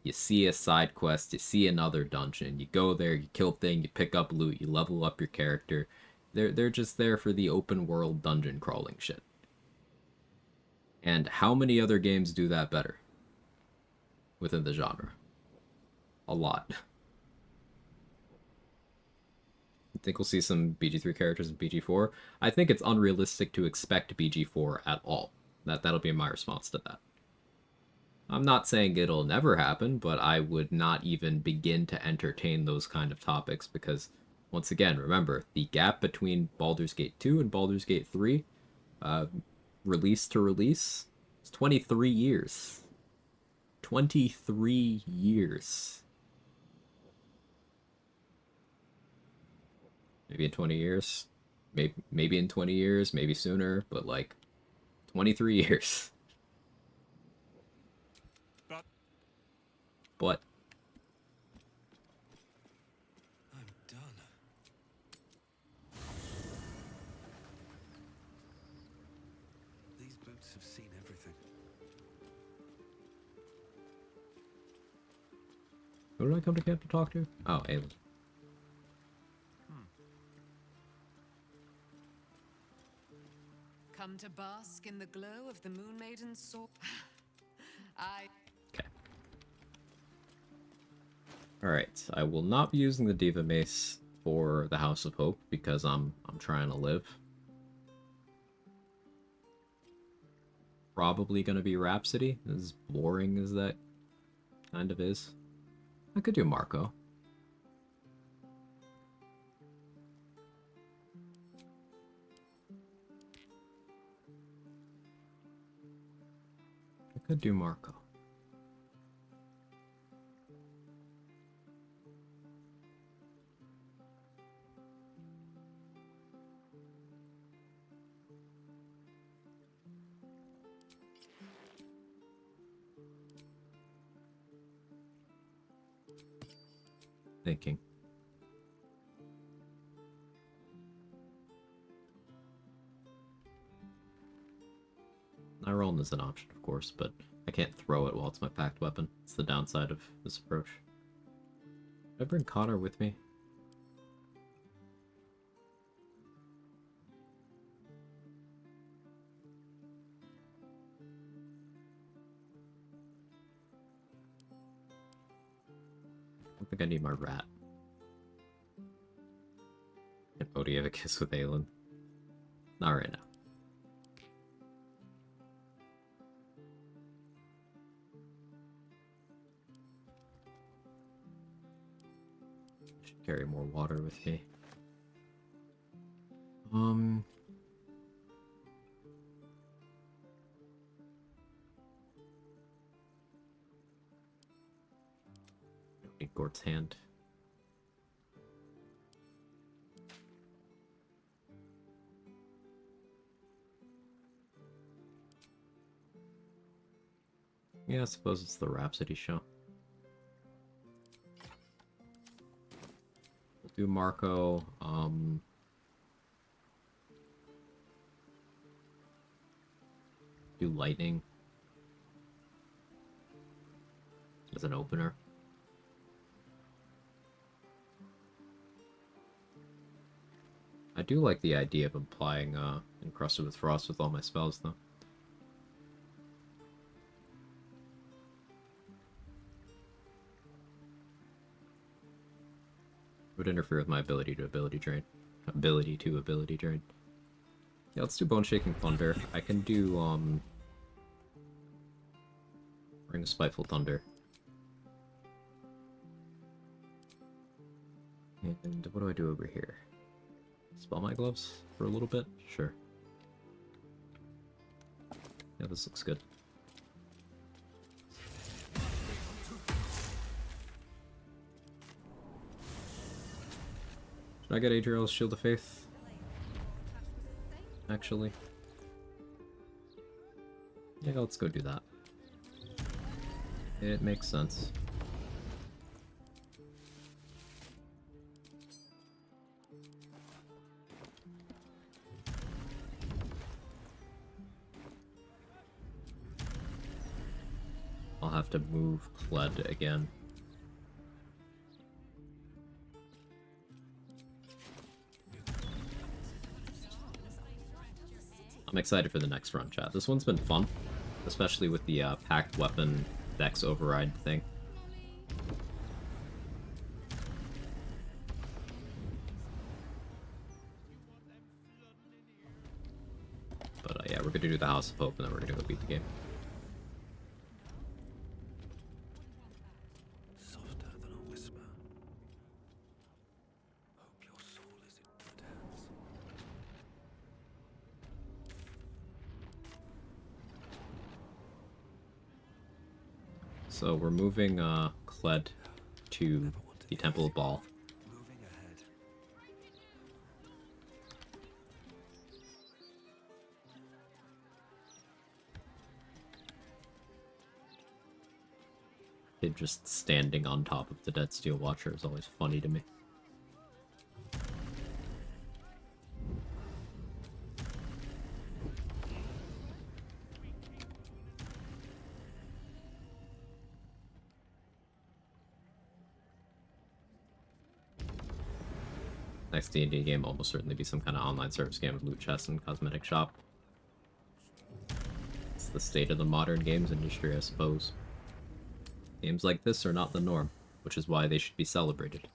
S1: you see a side quest, you see another dungeon, you go there, you kill thing, you pick up loot, you level up your character. They're just there for the open world dungeon crawling shit. And how many other games do that better within the genre? A lot. I think we'll see some BG3 characters in BG4. I think it's unrealistic to expect BG4 at all. That'll be my response to that. I'm not saying it'll never happen, but I would not even begin to entertain those kind of topics because, once again, remember, the gap between Baldur's Gate 2 and Baldur's Gate 3, release to release, is 23 years. 23 years. Maybe in 20 years. Maybe in 20 years, maybe sooner, but like 23 years. But
S2: I'm done. These boots have seen everything.
S1: who did I come to camp to talk to? Oh, Aelin.
S5: Come to bask in the glow of the Moon Maiden's sword.
S1: Alright, I will not be using the Diva Mace for the House of Hope because I'm trying to live. Probably gonna be Rhapsody, as boring as that kind of is. I could do Marco. I could do Marco. Thinking. Iron is an option, of course, but I can't throw it while it's my packed weapon. It's the downside of this approach. Did I bring Connor with me? I don't think I need my rat. Can Odie have a kiss with Aelin? Not right now. Should carry more water with me. Don't need Gort's hand. Yeah, I suppose it's the Rhapsody show. We'll do Marco, do Lightning as an opener. I do like the idea of applying Encrusted with Frost with all my spells, though. Would interfere with my ability to ability drain. Ability to ability drain. Yeah, let's do Bone Shaking Thunder. I can do, Ring of Spiteful Thunder. And what do I do over here? Spell my gloves for a little bit? Sure. Yeah, this looks good. Should I get Adriel's Shield of Faith? Actually. Yeah, let's go do that. It makes sense. I'll have to move Kled again. I'm excited for the next run, chat. This one's been fun, especially with the packed weapon dex override thing. But yeah, we're gonna do the House of Hope and then we're gonna go beat the game.
S2: Softer than a whisper. Hope your soul is in good hands.
S1: So we're moving Kled to the Temple of Baal.
S2: Moving ahead.
S1: Kid just standing on top of the Dead Steel Watcher is always funny to me. Next D&D game will almost certainly be some kind of online service game with loot chests and cosmetic shop. It's the state of the modern games industry, I suppose. Games like this are not the norm, which is why they should be celebrated.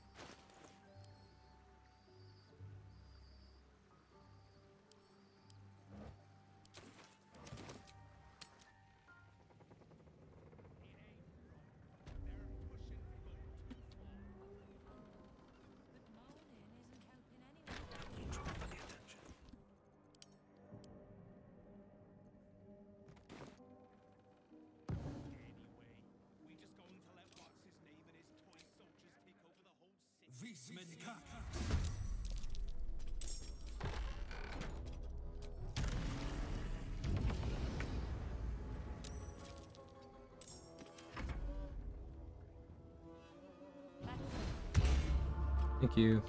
S1: Thank you.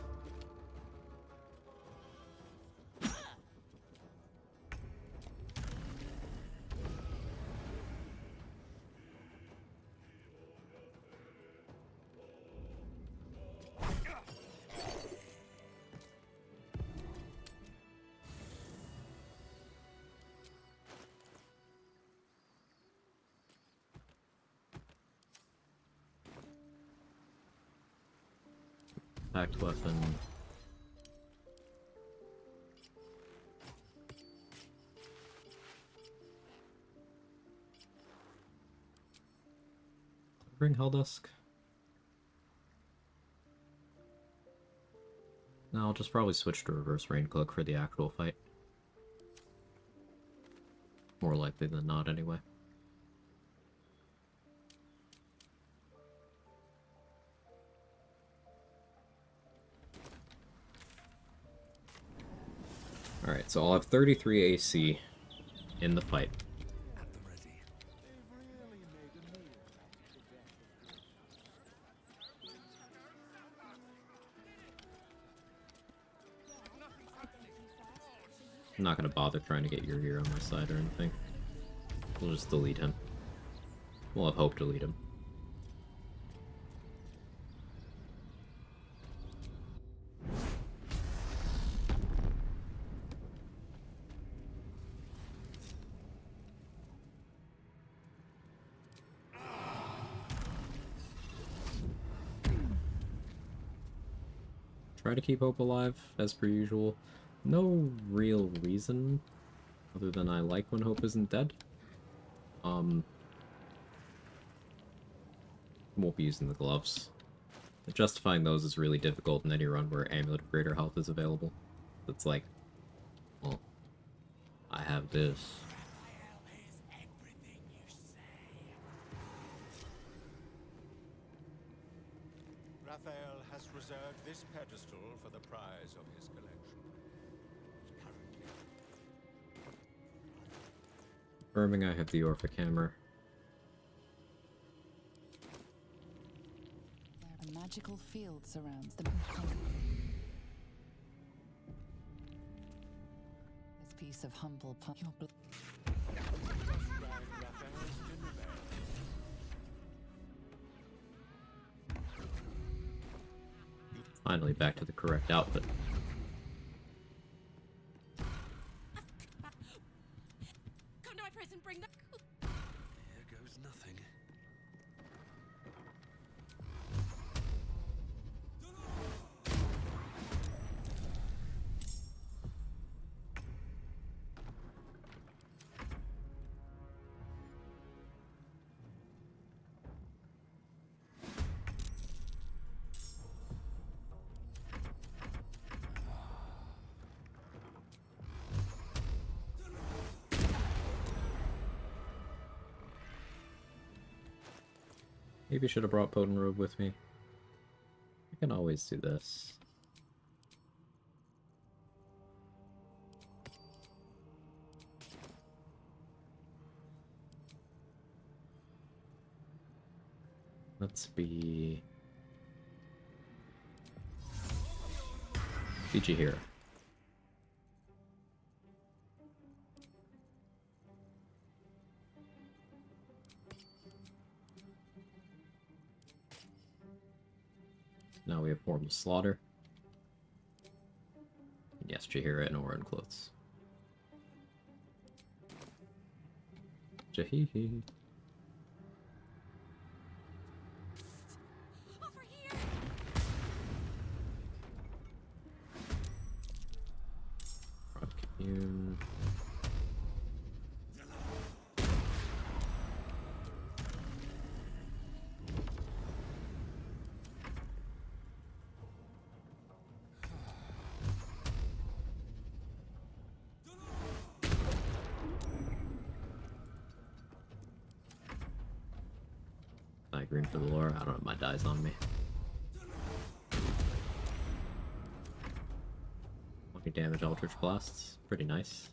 S1: Packed weapon. Bring Helldusk. No, I'll just probably switch to reverse rain cloak for the actual fight. More likely than not, anyway. Alright, so I'll have 33 AC in the fight. I'm not gonna bother trying to get Yuri on my side or anything. We'll just delete him. We'll have Hope delete him. Try to keep Hope alive, as per usual. No real reason, other than I like when Hope isn't dead. Won't be using the gloves. But justifying those is really difficult in any run where Amulet of Greater Health is available. It's like, well, I have this.
S10: Raphael has reserved this pedestal for the prize of his collection.
S1: Confirming I have the Orphic Hammer.
S4: A magical field surrounds them. This piece of humble
S1: Finally back to the correct outfit.
S3: Come to my prison, bring the...
S2: Here goes nothing.
S1: Maybe I should have brought Potent Robe with me. I can always do this. Let's be... BG here. Now we have Form of Slaughter. And yes, Jahira and Aura in clothes. Jahihi.
S3: Over here!
S1: Rock you. Green for the lore. I don't have my dice on me. 20 damage Eldritch Blasts. Pretty nice.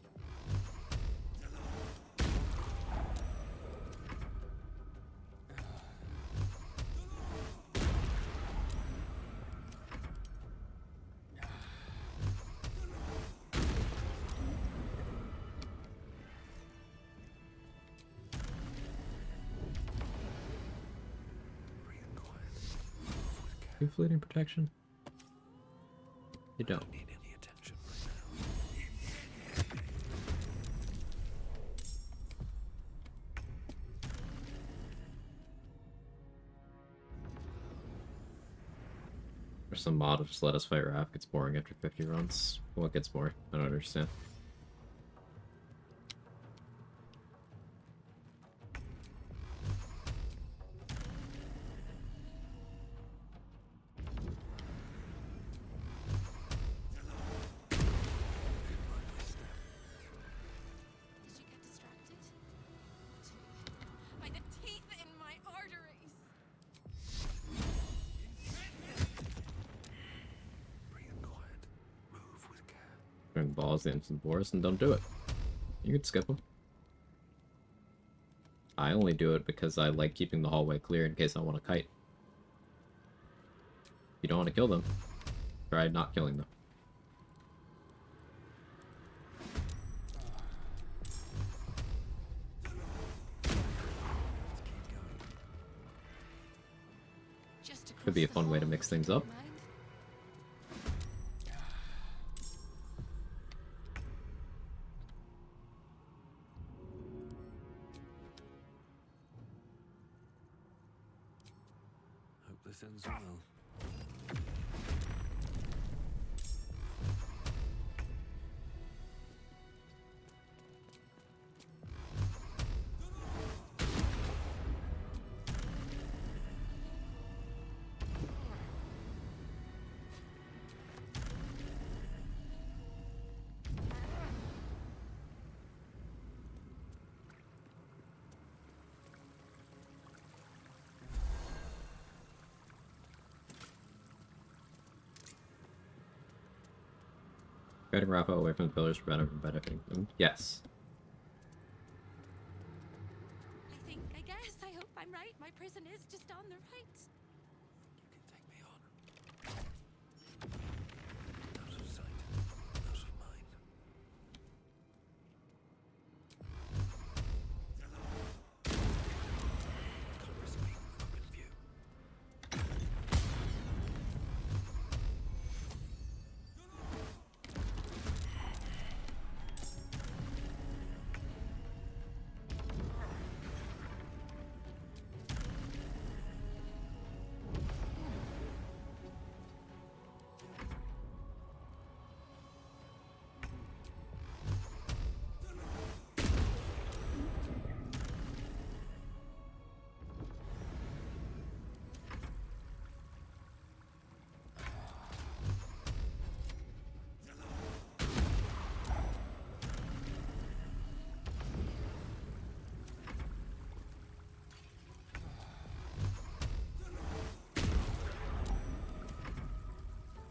S1: You fleeting protection? You don't.
S2: Need any attention
S1: For some mod will just let us fight Raph. It's boring after 50 runs. What gets boring? I don't understand.
S3: Did you get distracted? By the teeth in my arteries.
S1: Bring balls into the Boris and don't do it. You could skip them. I only do it because I like keeping the hallway clear in case I want to kite. If you don't want to kill them, try not killing them. Could be a fun way to mix things up.
S2: Hope this ends well.
S1: Guiding Rafa away from the pillars to prevent him from benefiting them. Yes.
S3: I guess, I hope I'm right. My prison is just on the right.
S2: You can take me on. Out of sight, out of mind. Can't risk being in open view.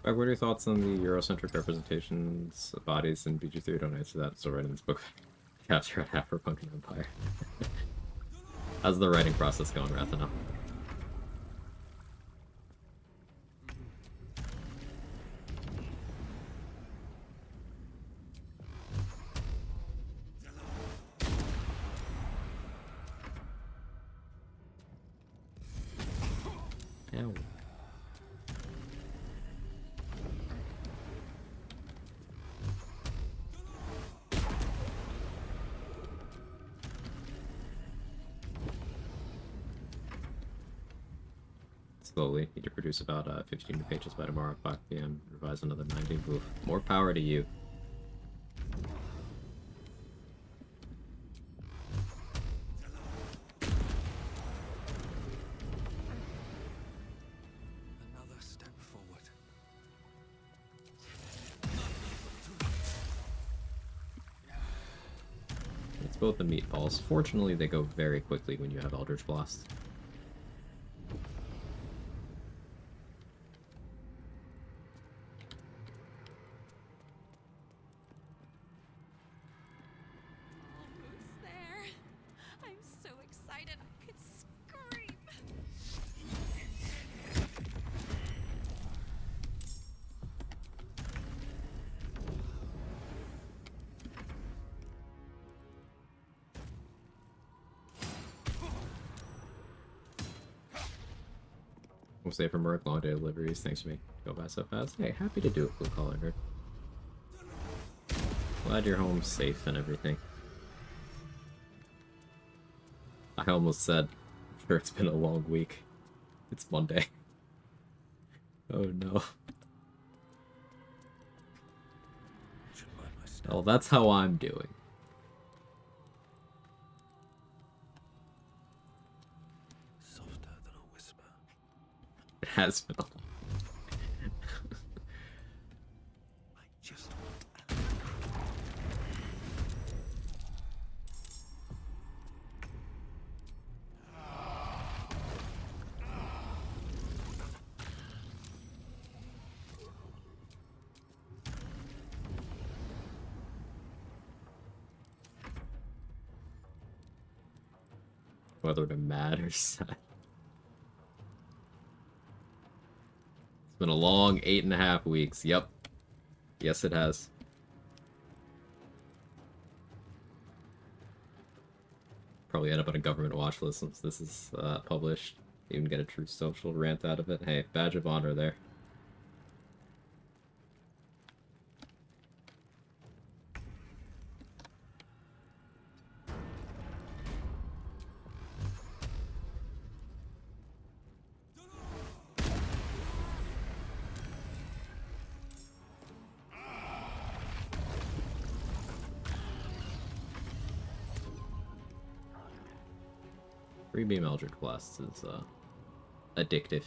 S1: Greg, what are your thoughts on the Eurocentric representations of bodies in BG3? Don't answer that. Still writing this book. Capture at half for Punkin Empire. How's the writing process going, Rathana? Ow. Slowly. Need to produce about 15 pages by tomorrow, 5 PM. Revise another 90. Oof. More power to you.
S2: Another step forward.
S1: It's both the meatballs. Fortunately, they go very quickly when you have Eldritch Blast.
S3: Almost there. I'm so excited I could scream.
S1: We'll say from work, long day deliveries. Thanks for me. Go by so fast. Hey, happy to do it, Blue Collar Nerd. Glad you're home safe and everything. I almost said, I'm sure it's been a long week. It's Monday. Oh no. Well, that's how I'm doing.
S2: Softer than a whisper.
S1: It has been a long.
S2: Just
S1: Whether to mad or sad. It's been a long 8.5 weeks. Yep. Yes, it has. Probably end up on a government watch list once this is published. Even get a true social rant out of it. Hey, badge of honor there. Free beam Eldritch Blast is addictive.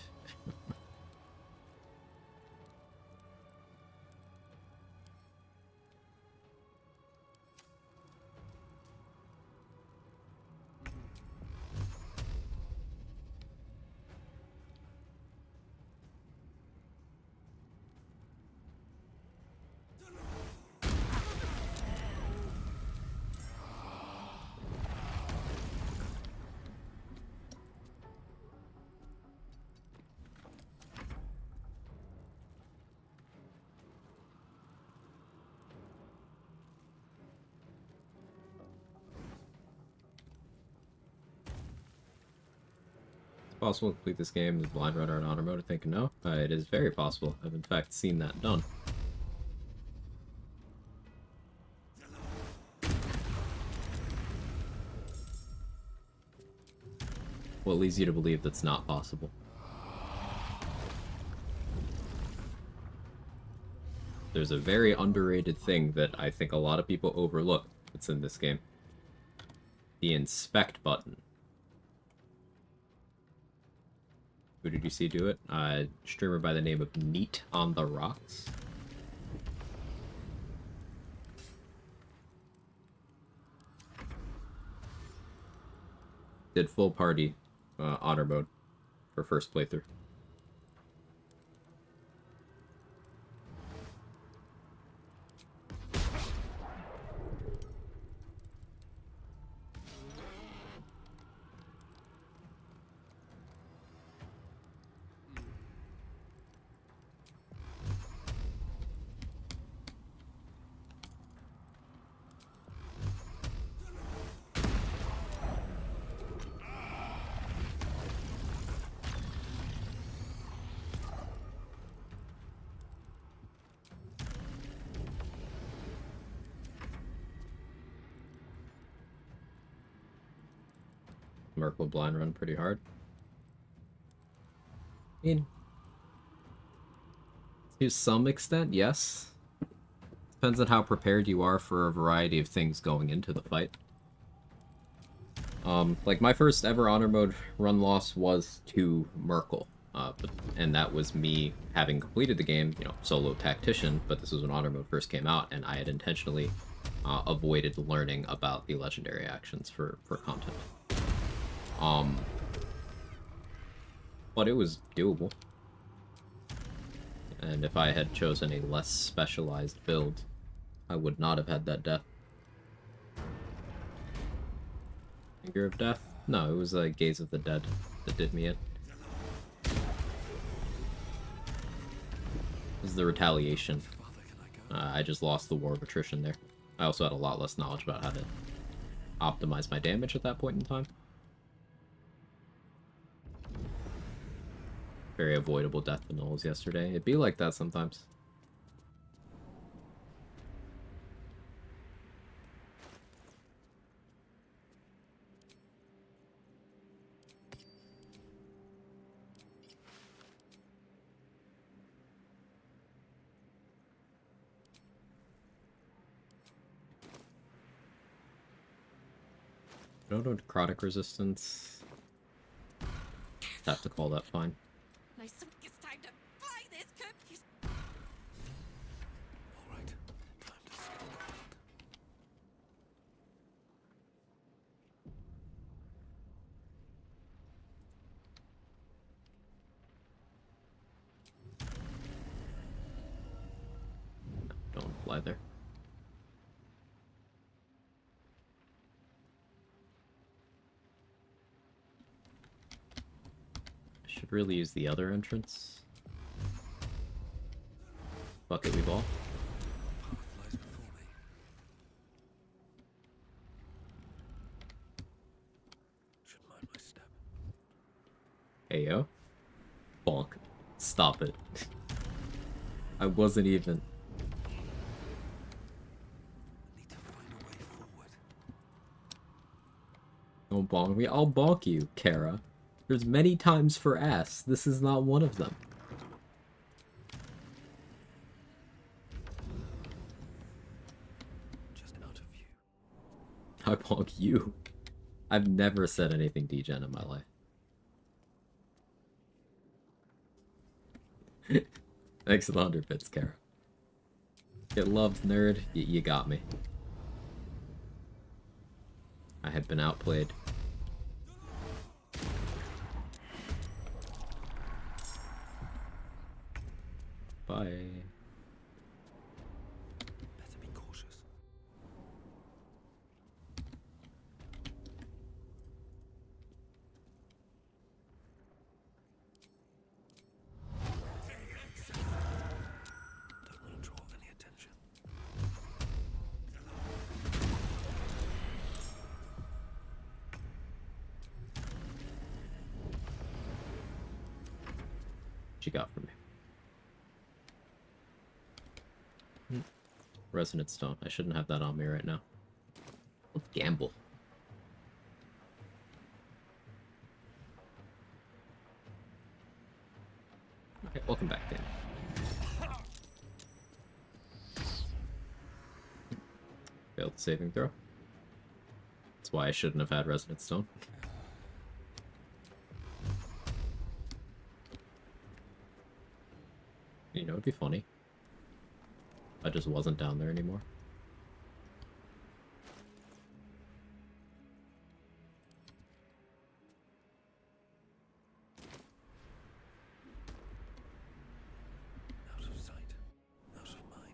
S1: Possible to complete this game with blind runner and honor mode? I think no. It is very possible. I've in fact seen that done. What leads you to believe that's not possible? There's a very underrated thing that I think a lot of people overlook that's in this game. The inspect button. Who did you see do it? Streamer by the name of Neat on the Rocks. Did full party honor mode for first playthrough. Merc will blind run pretty hard. I mean, to some extent, yes. Depends on how prepared you are for a variety of things going into the fight. Like my first ever honor mode run loss was to Merkle, and that was me having completed the game, you know, solo tactician, but this was when honor mode first came out, and I had intentionally avoided learning about the legendary actions for content. But it was doable. And if I had chosen a less specialized build, I would not have had that death. Finger of Death? No, it was a Gaze of the Dead that did me in. This is the retaliation. I just lost the War of Attrition there. I also had a lot less knowledge about how to optimize my damage at that point in time. Very avoidable death to Knowles yesterday. It'd be like that sometimes. No necrotic resistance. Have to call that fine.
S3: Nice. It's time to fly this cookies.
S2: All right, time to scout.
S1: Don't fly there. Should really use the other entrance. Fuck it, we ball.
S2: Path lies before me. Should mind my step.
S1: Hey yo. Bonk. Stop it. I wasn't even.
S2: Need to find a way forward.
S1: Don't bonk me. I'll bonk you, Kara. There's many times for ass. This is not one of them.
S2: Just out of view.
S1: I bonk you. I've never said anything degen in my life. Thanks for the 100 bits, Kara. Get loved, nerd. You got me. I had been outplayed. Bye.
S2: Better be cautious. Don't want to draw any attention.
S1: What you got for me? Resonant Stone. I shouldn't have that on me right now. Let's gamble. Okay, welcome back, Dan. Failed saving throw. That's why I shouldn't have had Resonant Stone. You know, it'd be funny. I just wasn't down there anymore.
S2: Out of sight, out of mind.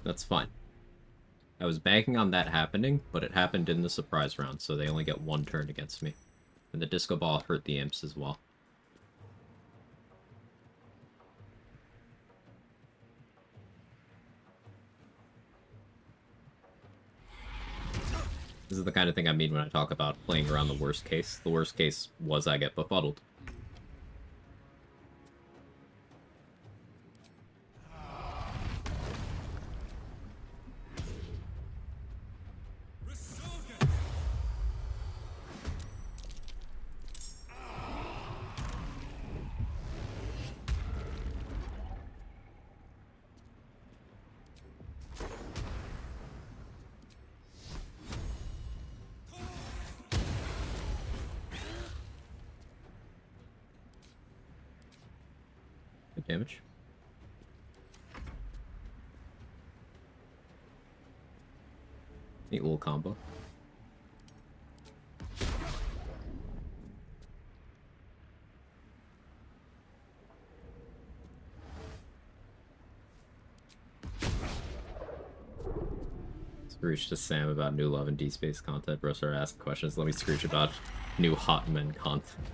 S1: That's fine. I was banking on that happening, but it happened in the surprise round, so they only get one turn against me. And the disco ball hurt the imps as well. This is the kind of thing I mean when I talk about playing around the worst case. The worst case was I get befuddled. Good damage. Neat little combo. Scrooge to Sam about new love and D-Space content. Bro started asking questions. Let me Scrooge about new hot men content.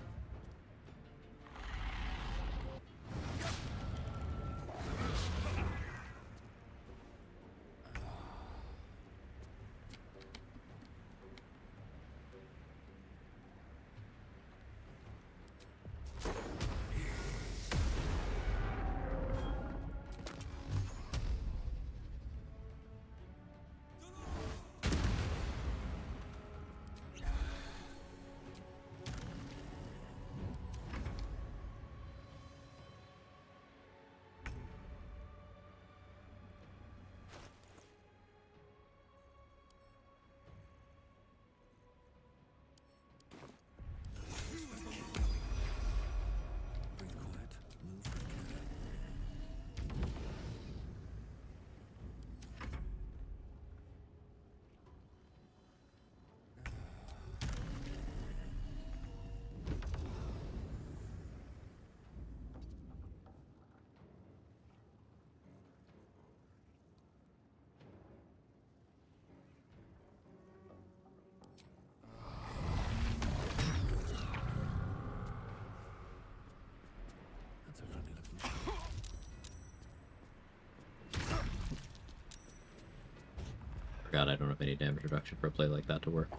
S1: god, I don't have any damage reduction for a play like that to work.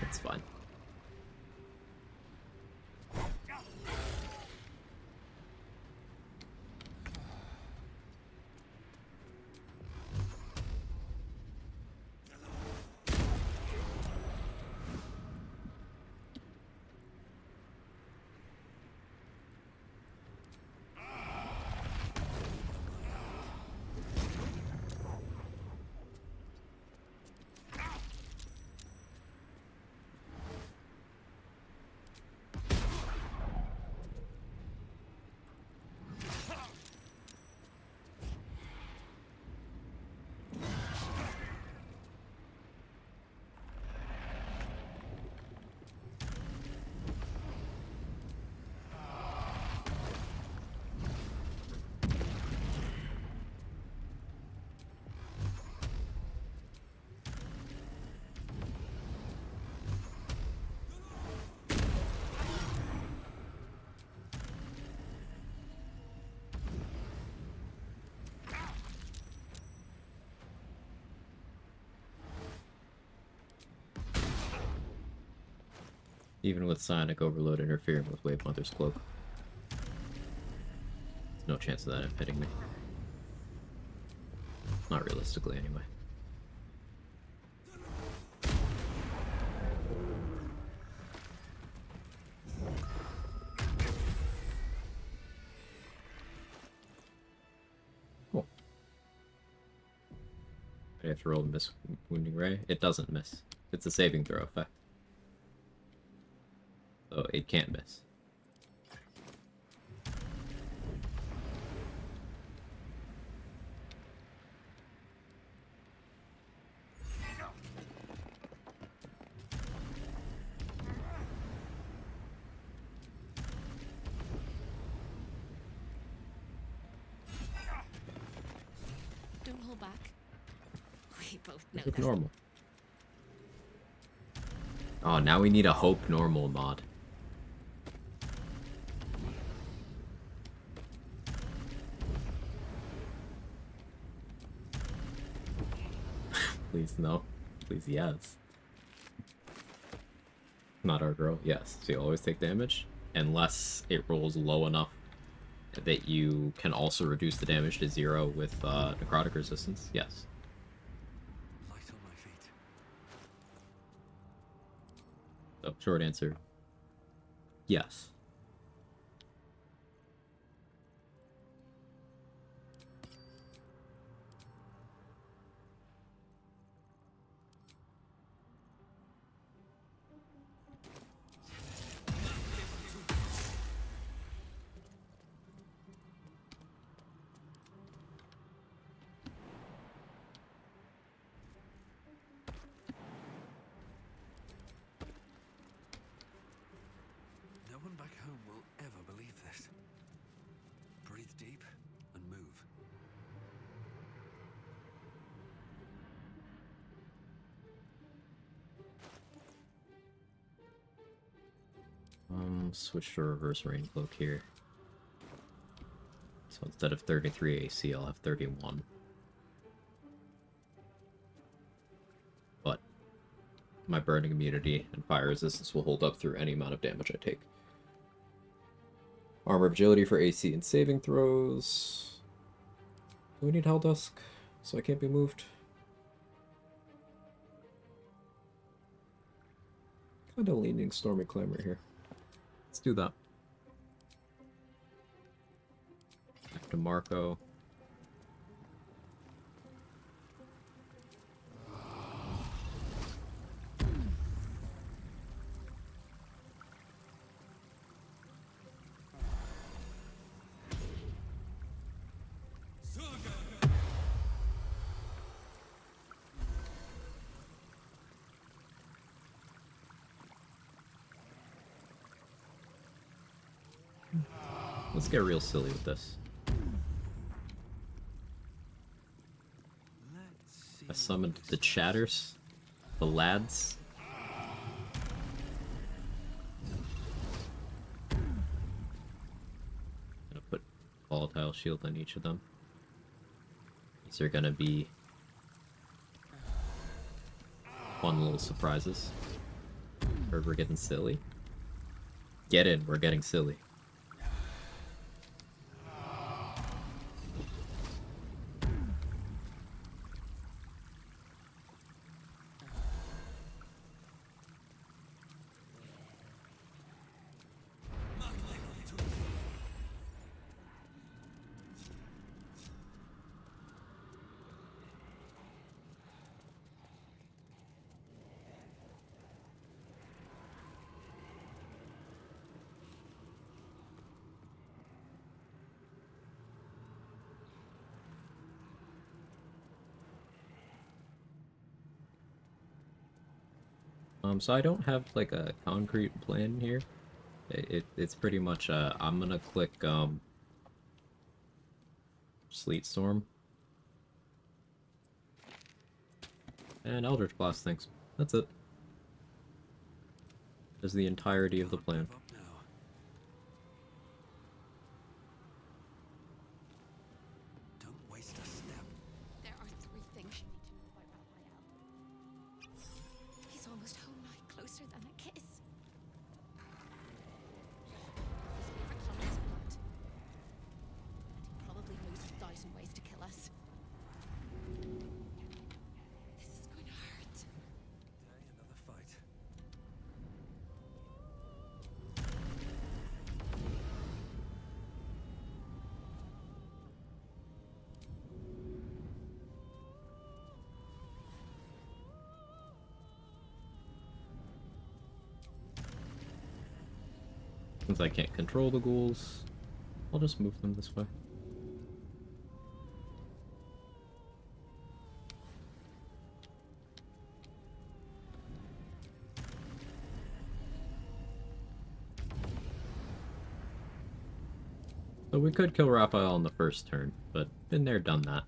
S1: It's fine. Even with Psionic Overload interfering with Wave Mother's Cloak. There's no chance of that hitting me. Not realistically, anyway. Cool. I have to roll a miss Wounding Ray. It doesn't miss. It's a saving throw effect. So it can't miss.
S5: Don't hold back. We both know
S1: Hope
S5: that's
S1: normal. Oh, now we need a Hope Normal mod. Please no. Please yes. Not our girl. Yes. So you always take damage. Unless it rolls low enough that you can also reduce the damage to 0 with necrotic resistance. Yes.
S2: Light on my feet.
S1: So short answer. Yes.
S2: No one back home will ever believe this. Breathe deep and move.
S1: Switch to reverse rain cloak here. So instead of 33 AC, I'll have 31. But my burning immunity and fire resistance will hold up through any amount of damage I take. Armor of agility for AC and saving throws. Do we need Hell Dusk so I can't be moved? Kinda leaning Stormy Clamor here. Let's do that. Back to Marco. Let's get real silly with this. I summoned the Chatters, the Lads. Gonna put volatile shield on each of them. These are gonna be fun little surprises. Heard we're getting silly. Get in, we're getting silly. So I don't have like a concrete plan here. It's pretty much I'm gonna click Sleet Storm and Eldritch Blast things. That's it. Is the entirety of the plan.
S2: Don't waste a step.
S3: There are 3 things you need to know about Raphael. He's almost home now, closer than a kiss. His favorite color is blood. And he probably knows 1,000 ways to kill us. This is going to hurt.
S2: Another fight.
S1: Since I can't control the ghouls, I'll just move them this way. So we could kill Raphael on the first turn, but been there, done that.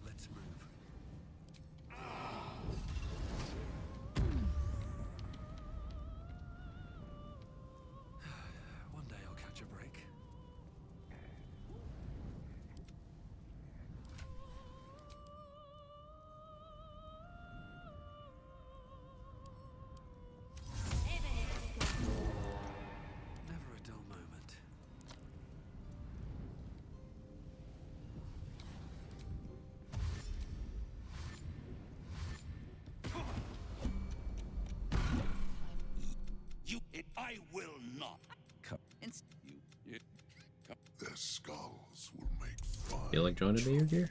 S2: Let's move. One day I'll catch a break. Never a dull moment.
S10: I will not.
S7: Their skulls will make fun.
S1: Feel like joining me here?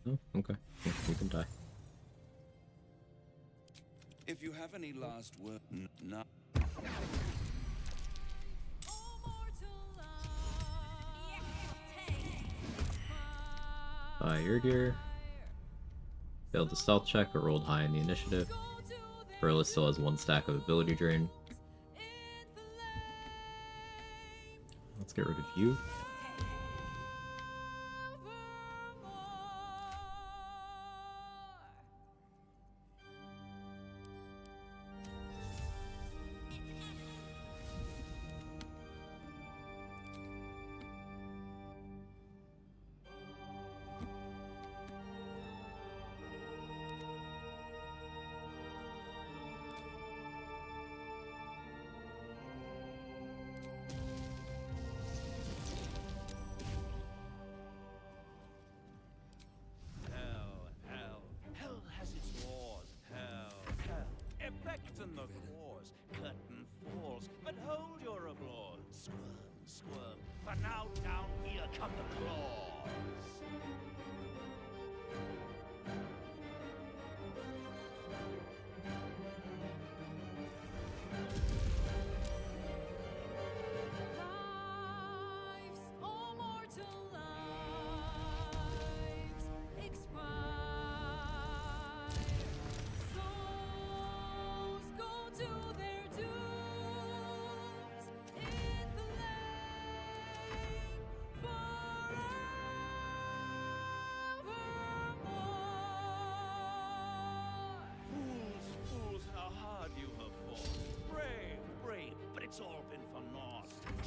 S1: Oh, okay. Yeah, you can die.
S10: If you have any last word, no.
S1: Fired here. Failed the stealth check but rolled high in the initiative. Berla still has 1 stack of ability drain. Let's get rid of you.
S10: Hell has its laws. Hell. Effect and the cause. Curtain falls, but hold your applause. Squirm. For now down here come the claws.
S3: Souls go to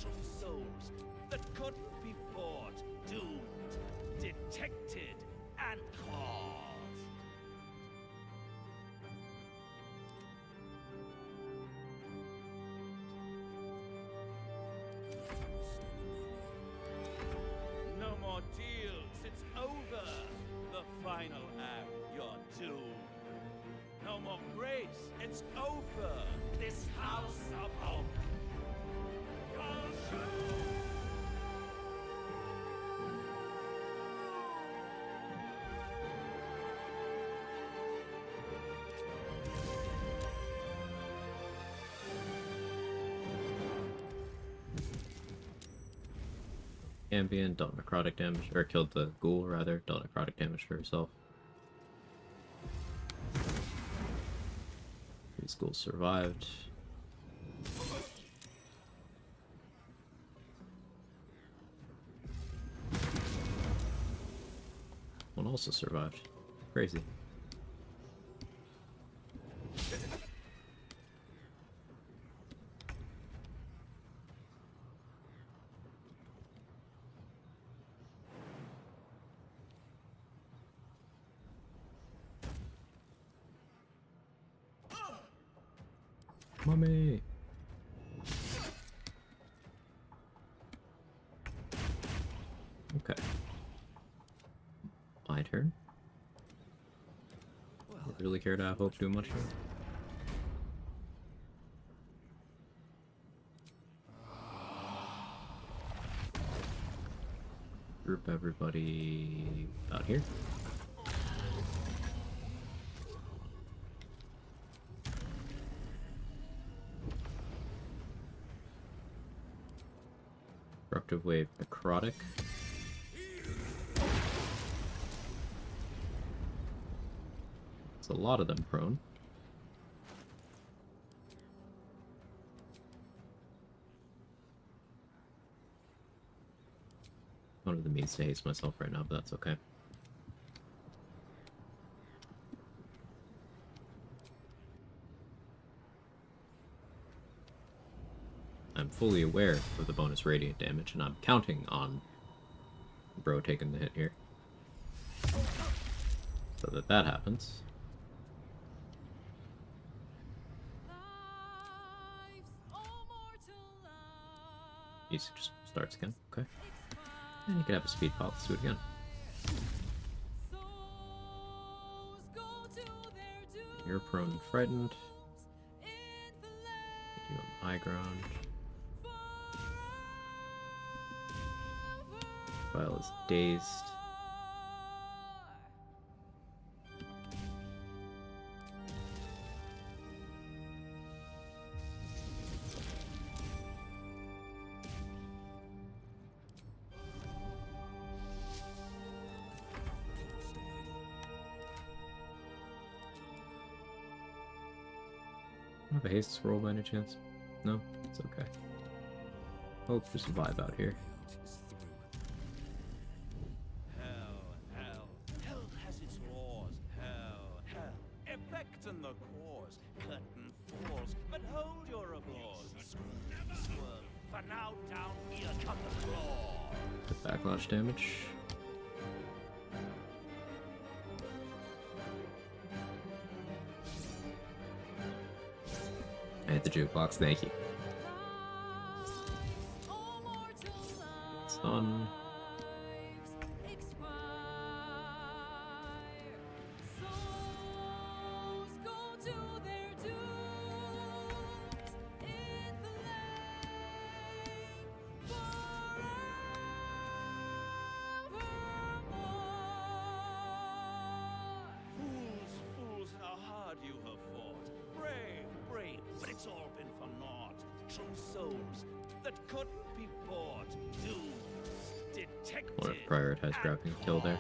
S10: lost souls that couldn't be bought, doomed, detected, and caught. No more deals, it's over. The final act, you're doomed. No more grace, it's over. This house of hope. You're doomed.
S1: Ambient, dealt necrotic damage, or killed the ghoul rather, dealt necrotic damage to herself. These ghouls survived. One also survived. Crazy. Mummy! Okay. My turn. Don't really care to have hope do much here. Group everybody out here. Disruptive Wave Necrotic. It's a lot of them prone. One of them needs to haste myself right now, but that's okay. I'm fully aware of the bonus radiant damage, and I'm counting on bro taking the hit here. So that happens. Easy, just starts again. Okay. And you can have a speed pop. Let's do it again. You're prone and frightened. You on high ground. Vile is dazed. I have a haste roll by any chance? No? It's okay. Hope to survive out here.
S10: Hell has its laws. Hell. Effect in the cause. Curtain falls. But hold your applause. Swerve. For now, down here come the claw.
S1: The backlash damage. I hit the jukebox, thank you. Stun.
S10: Fools, how hard you have fought. Brave, but it's all been for naught. True souls that couldn't be bought. Doomed, detected.
S1: Want to prioritize grabbing a kill there.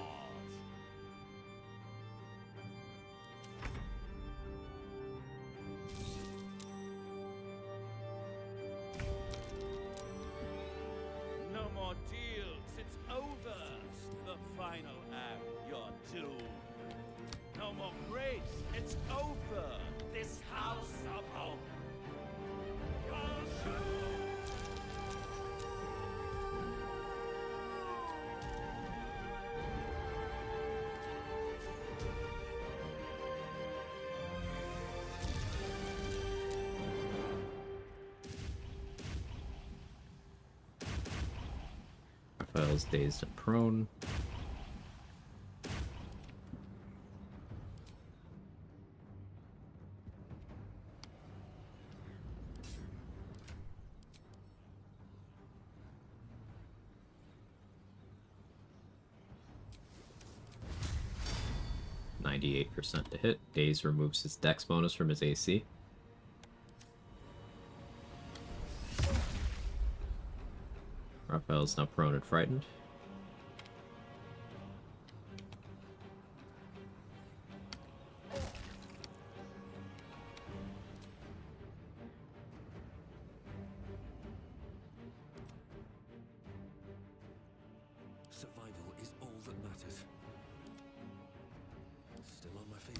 S10: No more deals, it's over. The final act, you're doomed. No more grace, it's over. This house of hope. You're doomed.
S1: Raphael's dazed and prone. %to hit. Daze removes his dex bonus from his AC. Raphael's now prone and frightened.
S2: Survival is all that matters. Still on my feet.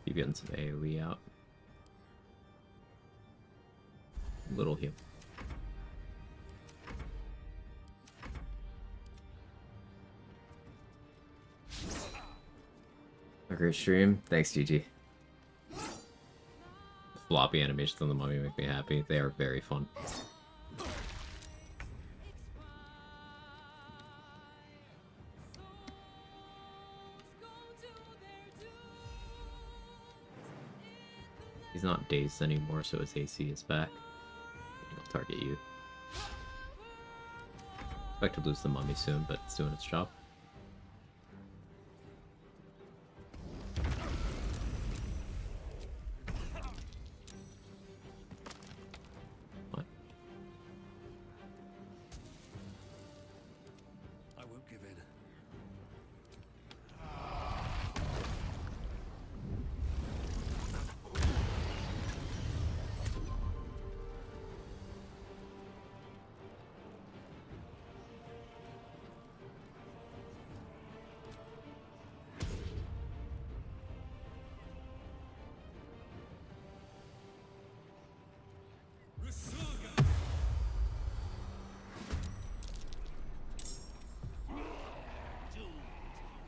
S1: Keep getting some AoE out. Little heal. A great stream. Thanks, GG. Floppy animations on the mummy make me happy. They are very fun. He's not dazed anymore, so his AC is back. He'll target you. Expect to lose the mummy soon, but it's doing its job. What?
S2: I won't give in.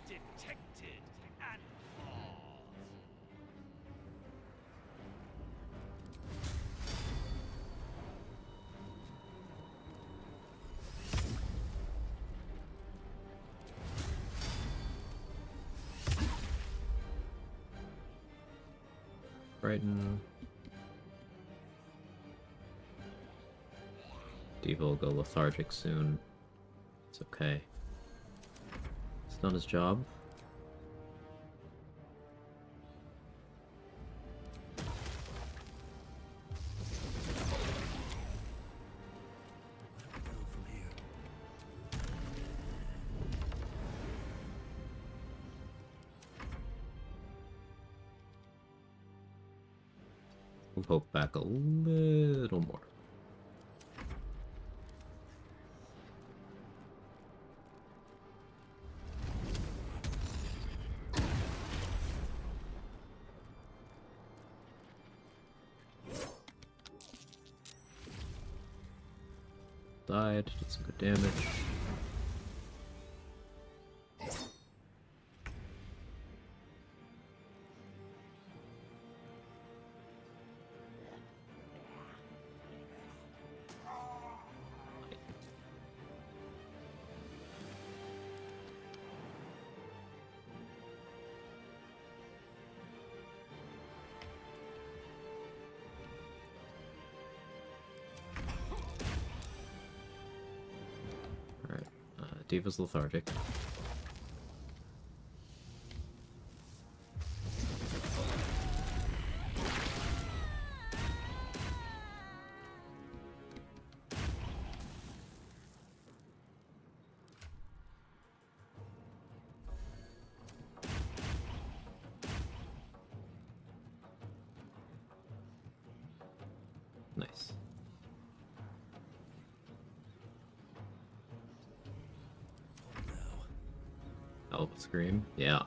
S10: Detected and paused.
S1: Brighton. Diva will go lethargic soon. It's okay. He's done his job. Move hope back a little more. Died, did some good damage. Diva's lethargic. Nice. hell of a scream. Yeah.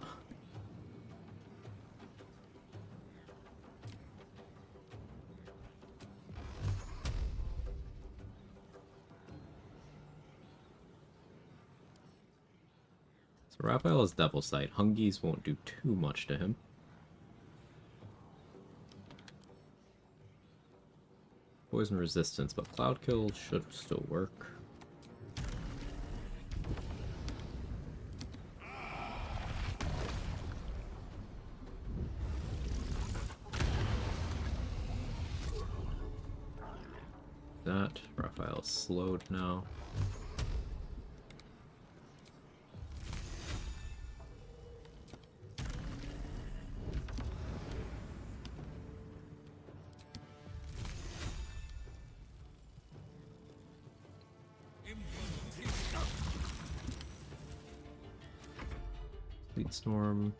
S1: So Raphael is Devil Sight. Hungies won't do too much to him. Poison resistance, but Cloud Kill should still work. That. Raphael's slowed now. Fleet Storm.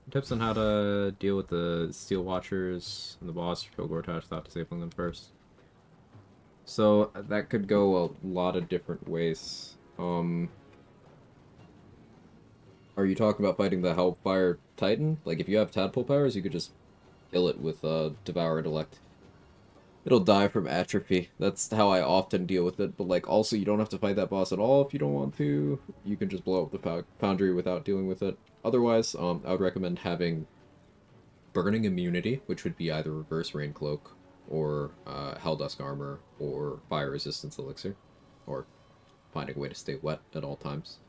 S1: Tips on how to deal with the Steel Watchers and the boss for Gortash without disabling them first. So that could go a lot of different ways. Are you talking about fighting the Hellfire Titan? Like, if you have Tadpole powers, you could just kill it with Devour Intellect. It'll die from atrophy. That's how I often deal with it, but like, also you don't have to fight that boss at all if you don't want to. You can just blow up the Foundry without dealing with it. Otherwise, I would recommend having Burning Immunity, which would be either Reverse Rain Cloak, or Helldusk Armor, or Fire Resistance Elixir, or finding a way to stay wet at all times.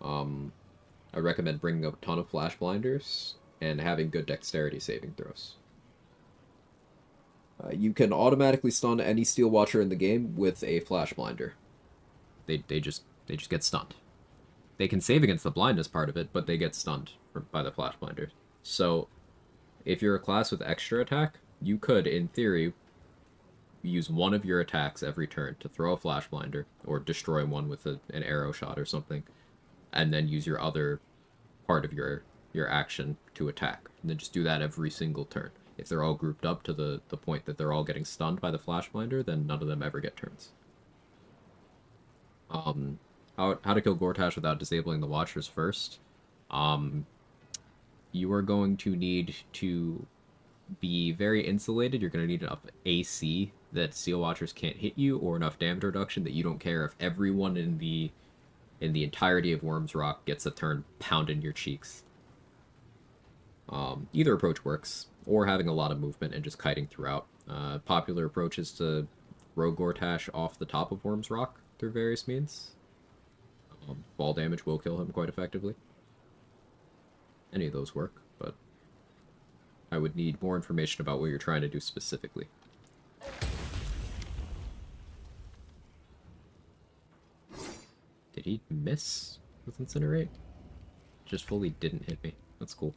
S1: I recommend bringing up a ton of Flash Blinders, and having good Dexterity saving throws. You can automatically stun any Steel Watcher in the game with a Flash Blinder. They just get stunned. They can save against the blindness part of it, but they get stunned by the Flash Blinder. So, if you're a class with extra attack, you could, in theory, use one of your attacks every turn to throw a Flash Blinder, or destroy one with an arrow shot or something, and then use your other part of your action to attack. And then just do that every single turn. If they're all grouped up to the point that they're all getting stunned by the Flash Blinder, then none of them ever get turns. How to kill Gortash without disabling the Watchers first. You are going to need to be very insulated. You're going to need enough AC that Steel Watchers can't hit you, or enough damage reduction that you don't care if everyone in the entirety of Worm's Rock gets a turn pounding your cheeks. Either approach works, or having a lot of movement and just kiting throughout. Popular approach is to throw Gortash off the top of Worm's Rock through various means. Ball damage will kill him quite effectively. Any of those work, but I would need more information about what you're trying to do specifically. Did he miss with Incinerate? Just fully didn't hit me. That's cool.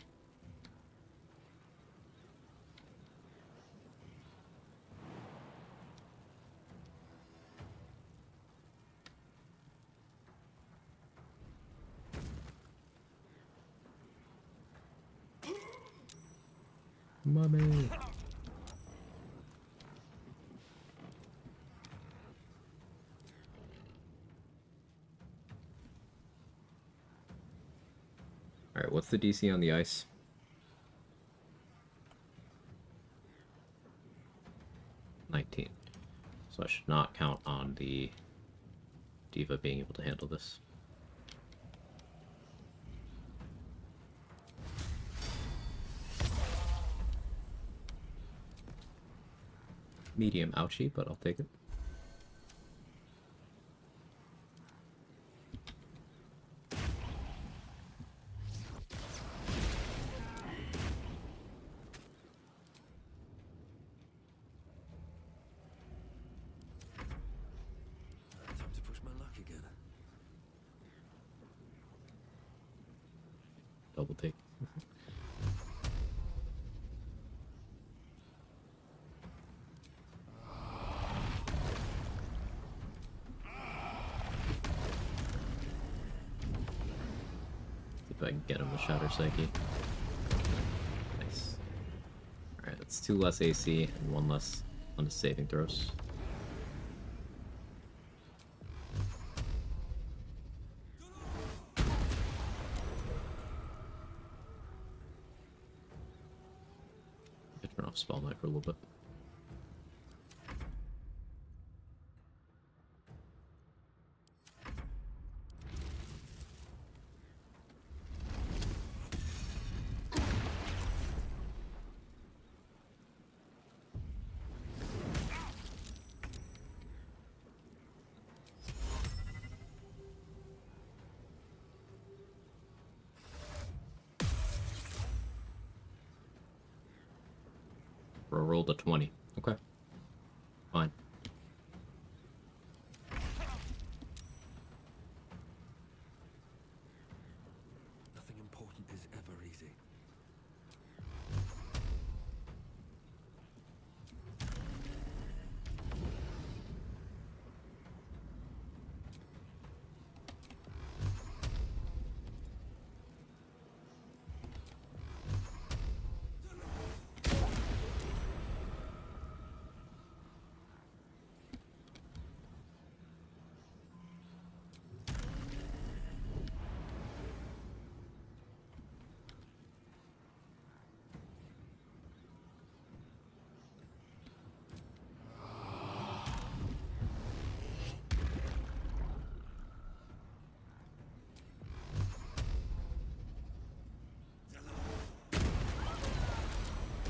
S1: Mommy. Alright, what's the DC on the ice? 19. So I should not count on the Diva being able to handle this. Medium ouchie, but I'll take it.
S2: Time to push my luck again.
S1: Double take. If I can get him with Shatter Psyche. Nice. Alright, that's 2 less AC and 1 less on his saving throws. off Spell Knight for a little bit. Rolled a 20. Okay. Fine.
S2: Nothing important is ever easy.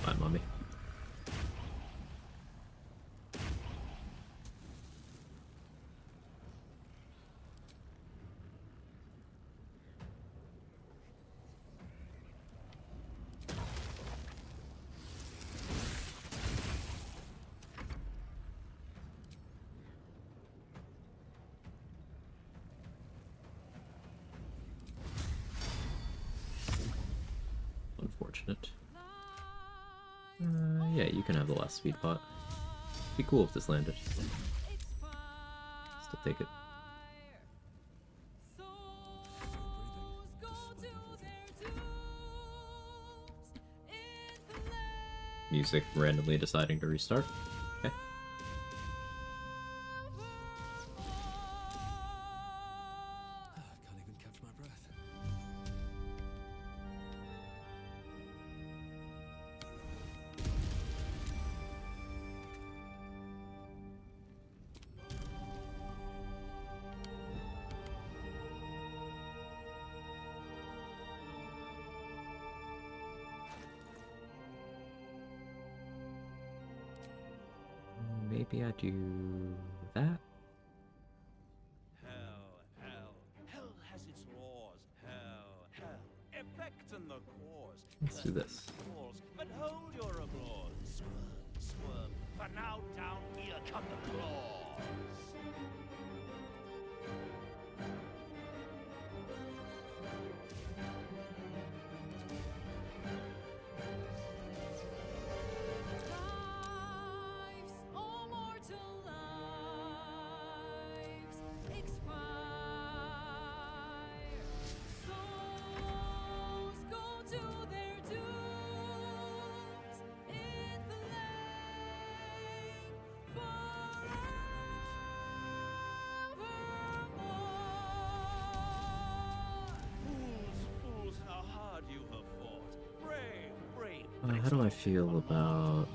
S1: Fine, mommy. Unfortunate. Yeah, you can have the last speed pot. Be cool if this landed. Still take it. Music randomly deciding to restart. Okay.
S2: Can't even catch my breath.
S1: Maybe I do that.
S10: Hell has its laws. Hell. Effect and the cause.
S1: Let's do this.
S10: But hold your applause. Squirm. For now down here come the claws.
S1: How do I feel about...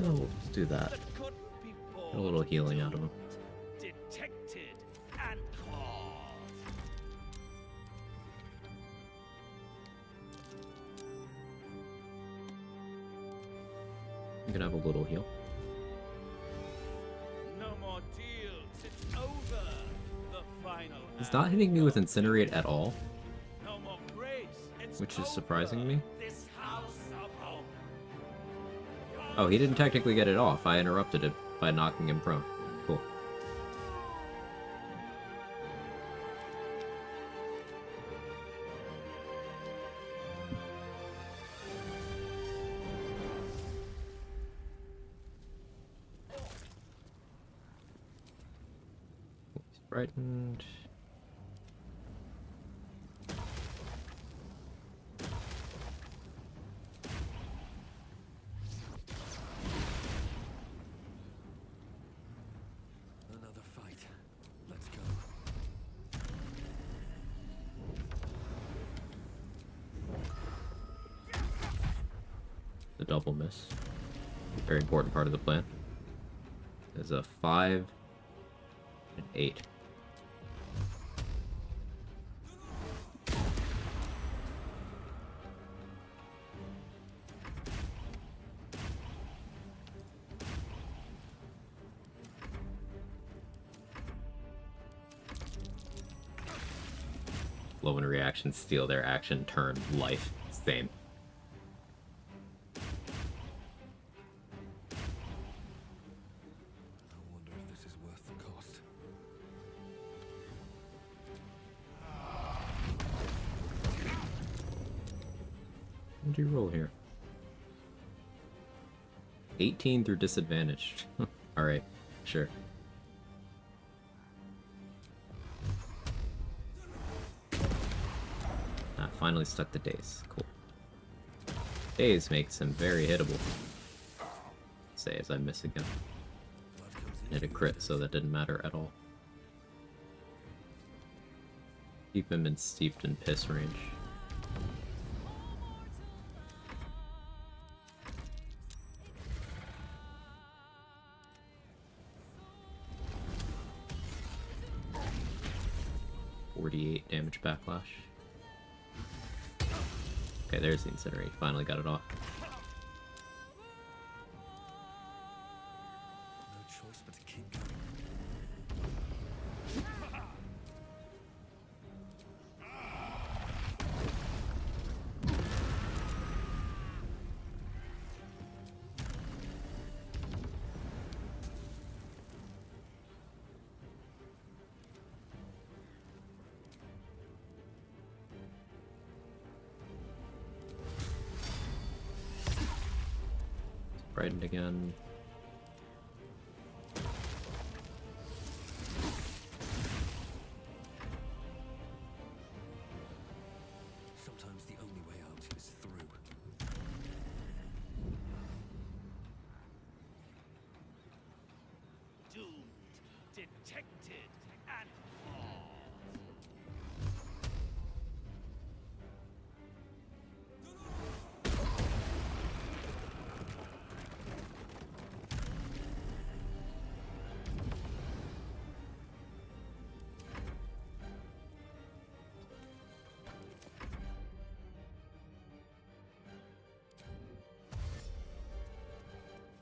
S1: Oh, we'll do that. Get a little healing out of him.
S10: Detected and caught.
S1: You can have a little heal.
S10: No more deals. It's over. The final.
S1: He's not hitting me with Incinerate at all,
S10: No more grace. It's
S1: which is surprising me.
S10: this house of hope.
S1: Oh, he didn't technically get it off. I interrupted it by knocking him prone. Cool. He's frightened.
S2: Another fight. Let's go.
S1: The double miss. Very important part of the plan. There's a 5 and 8. Flow and reaction steal their action, turn, life. Same.
S2: I wonder if this is worth the cost.
S1: What do you roll here? 18 through disadvantage. Alright, sure. Finally stuck to Daze. Cool. Daze makes him very hittable. Say as I miss again. Hit a crit, so that didn't matter at all. Keep him in steeped and piss range. .48 damage backlash. Okay, there's the Incinerate. Finally got it off.
S2: No choice but to keep going.
S1: Brightened again.
S2: Sometimes the only way out is through.
S10: Doomed, detected, and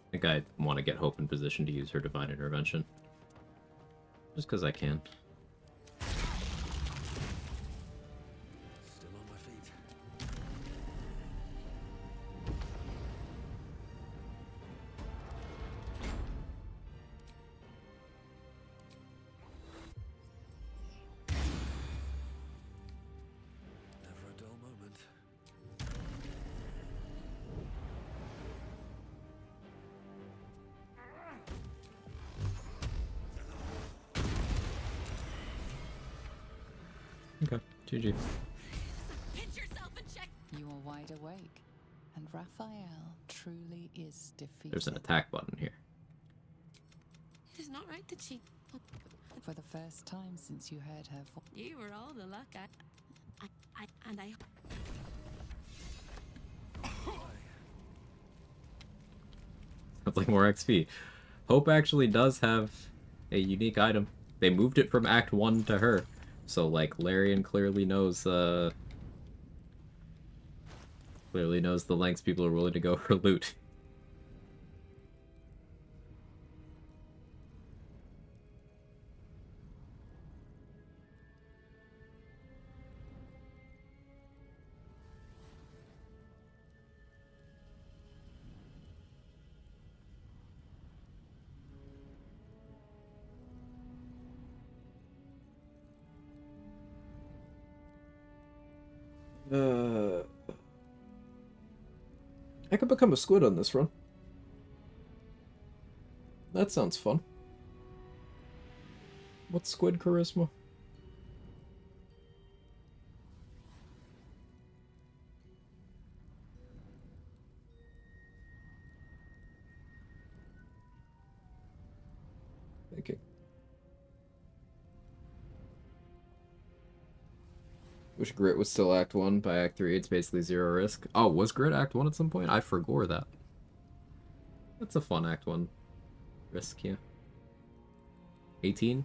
S1: I think I want to get Hope in position to use her Divine Intervention. Just because I can.
S2: Still on my feet. Never a dull moment.
S1: Okay, GG.
S3: Pinch yourself and check.
S4: You are wide awake, and Raphael truly is defeated.
S1: There's an attack button here.
S3: It is not right that she.
S4: For the first time since you heard her voice.
S3: You were all the luck and I.
S1: Sounds like more XP. Hope actually does have a unique item. They moved it from Act 1 to her. So, like, Larian clearly knows the lengths people are willing to go for loot.
S15: I could become a squid on this run. That sounds fun. What's squid charisma? Thinking. Wish Grit was still Act 1. By Act 3, it's basically zero risk. Oh, was Grit Act 1 at some point? I forgot that.
S1: That's a fun Act 1 risk, yeah. 18?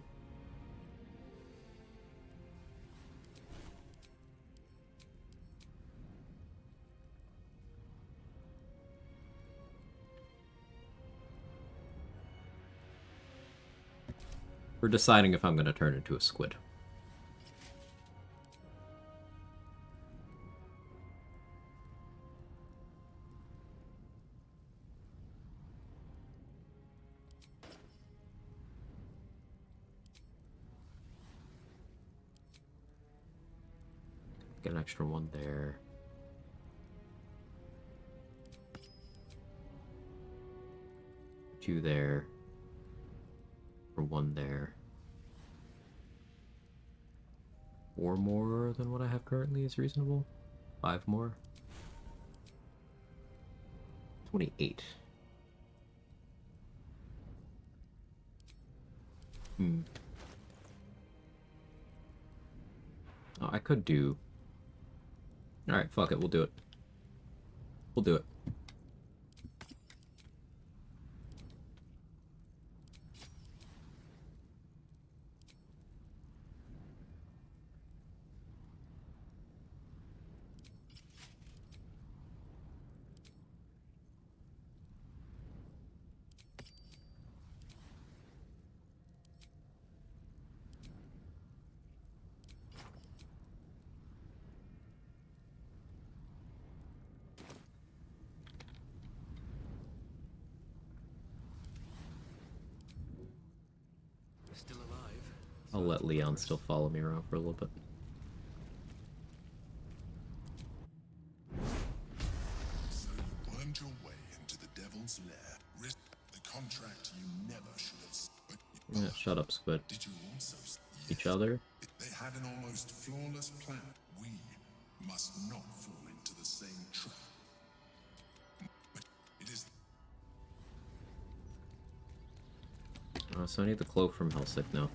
S1: We're deciding if I'm going to turn into a squid. Get an extra one there. Two there. For one there. 4 more than what I have currently is reasonable. 5 more. 28. Oh, I could do... Alright, fuck it, we'll do it. We'll do it.
S2: Still alive.
S1: I'll let Leon still follow me around for a little bit.
S7: So you wormed your way into the devil's lair. Risk the contract you never should have.
S1: Yeah, shut up, Squid.
S7: Did you also?
S1: Each other?
S7: They had an almost flawless plan. We must not fall into the same trap. But it is.
S1: So I need the cloak from Hellsick now.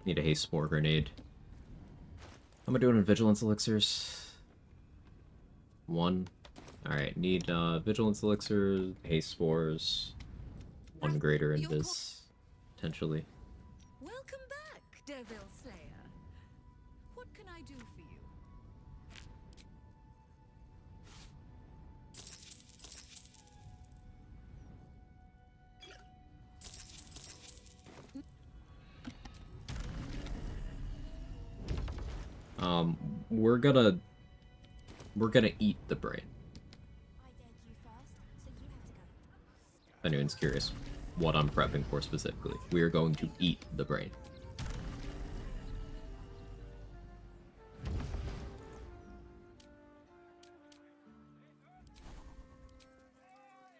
S1: Need a haste spore grenade. How am I doing in vigilance elixirs? 1. Alright, need vigilance elixir, haste spores, 1 greater invis, potentially.
S5: Welcome back, Devil Slayer. What can I do for you?
S1: We're gonna eat the brain. If anyone's curious what I'm prepping for specifically, we are going to eat the brain. I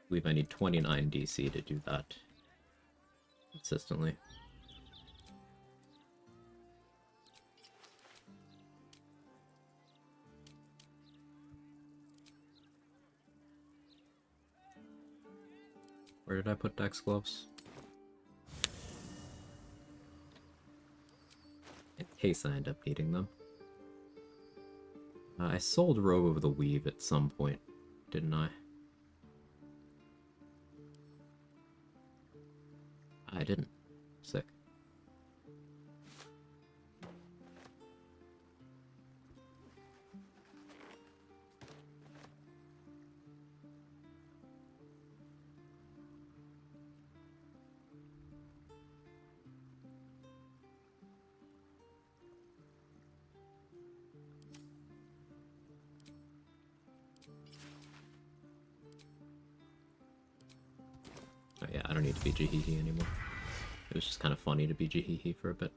S1: believe I need 29 DC to do that consistently. Where did I put Dex gloves? In case I end up needing them. I sold Robe of the Weave at some point, didn't I? I didn't. Sick. Oh yeah, I don't need to be Jihihi anymore. It was just kind of funny to be Jihihi for a bit.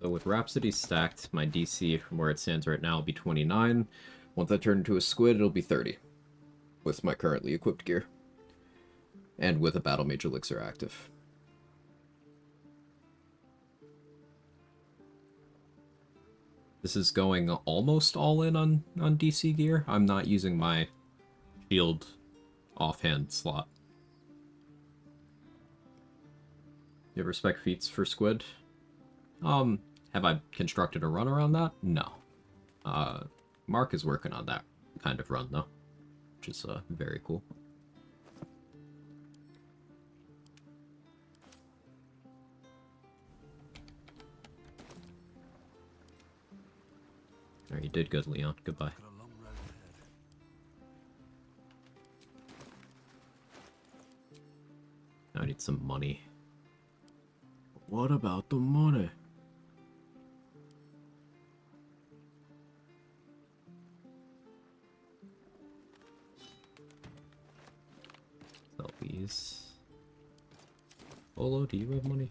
S15: So with Rhapsody stacked, my DC from where it stands right now will be 29. Once I turn into a squid, it'll be 30. With my currently equipped gear. And with a Battle Mage Elixir active. This is going almost all in on DC gear. I'm not using my shield offhand slot. You ever spec feats for squid? Have I constructed a run around that? No. Mark is working on that kind of run, though. Which is, very cool. Alright, you did good, Leon. Goodbye. Now I need some money. What about the money? Sell these. Olo, do you have money?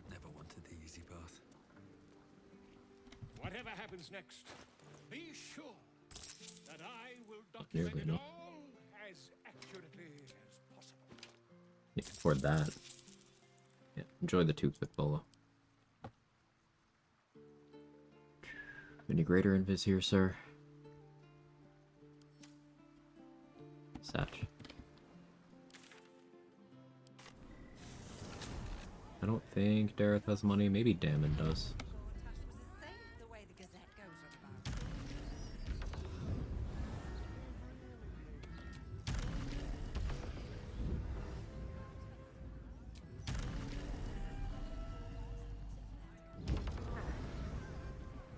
S2: Never wanted the easy path.
S10: Whatever happens next, be sure that I will
S15: Nearly
S10: document it
S15: enough.
S10: all as accurately as possible.
S15: You can afford that. Yeah, enjoy the toothpick, Bolo. Any greater invis here, sir? Satch. I don't think Dareth has money. Maybe Damon does.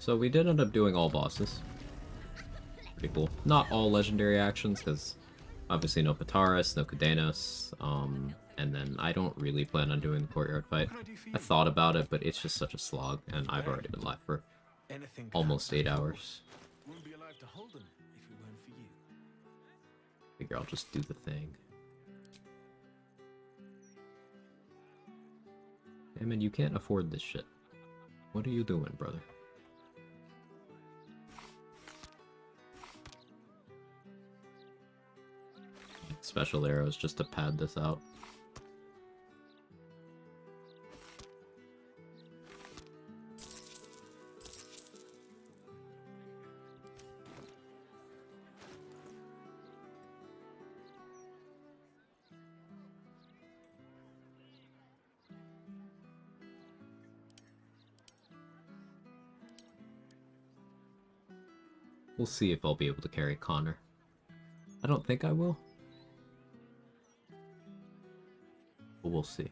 S15: So we did end up doing all bosses. Pretty cool. Not all legendary actions, because obviously no Pataris, no Kudanos, and then I don't really plan on doing the courtyard fight. I thought about it, but it's just such a slog, and I've already been live for almost 8 hours.
S2: Wouldn't be alive to hold them if it weren't for you.
S15: Figure I'll just do the thing. Damon, you can't afford this shit. What are you doing, brother? Special arrows just to pad this out. We'll see if I'll be able to carry Connor. I don't think I will. But we'll see.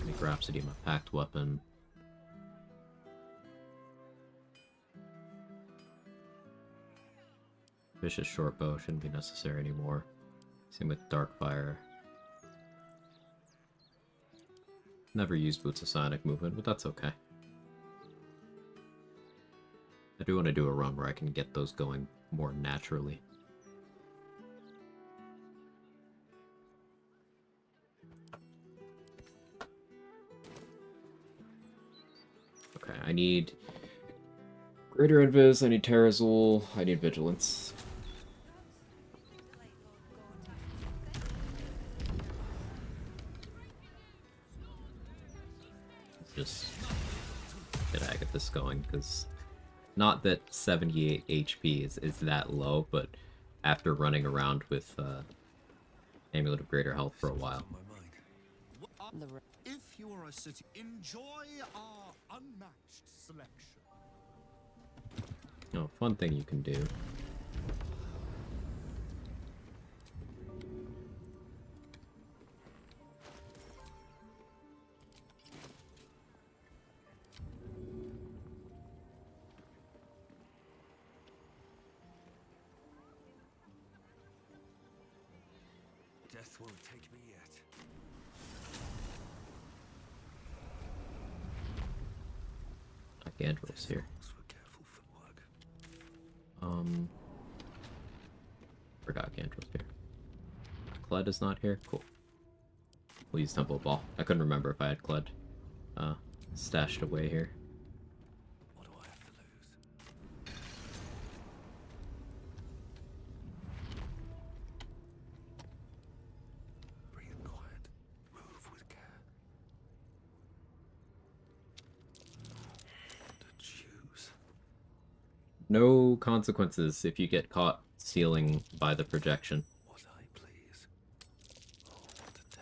S15: Make Rhapsody my packed weapon. Vicious short bow shouldn't be necessary anymore. Same with Darkfire. Never used Boots of Sonic movement, but that's okay. I do want to do a run where I can get those going more naturally. Okay, I need Greater Invis, I need Terrazul, I need Vigilance. Let's just get Agathis going, because not that 78 HP is that low, but after running around with Amulet of Greater Health for a while.
S10: If you are a city, enjoy our unmatched selection.
S15: Oh, fun thing you can do.
S2: Death won't take me yet.
S15: Gandrel's here. Forgot Gandrel's here. Kled is not here. Cool. We'll use Temple of Ball. I couldn't remember if I had Kled stashed away here.
S2: What do I have to lose? Breathe quiet. Move with care. To choose.
S15: No consequences if you get caught stealing by the projection.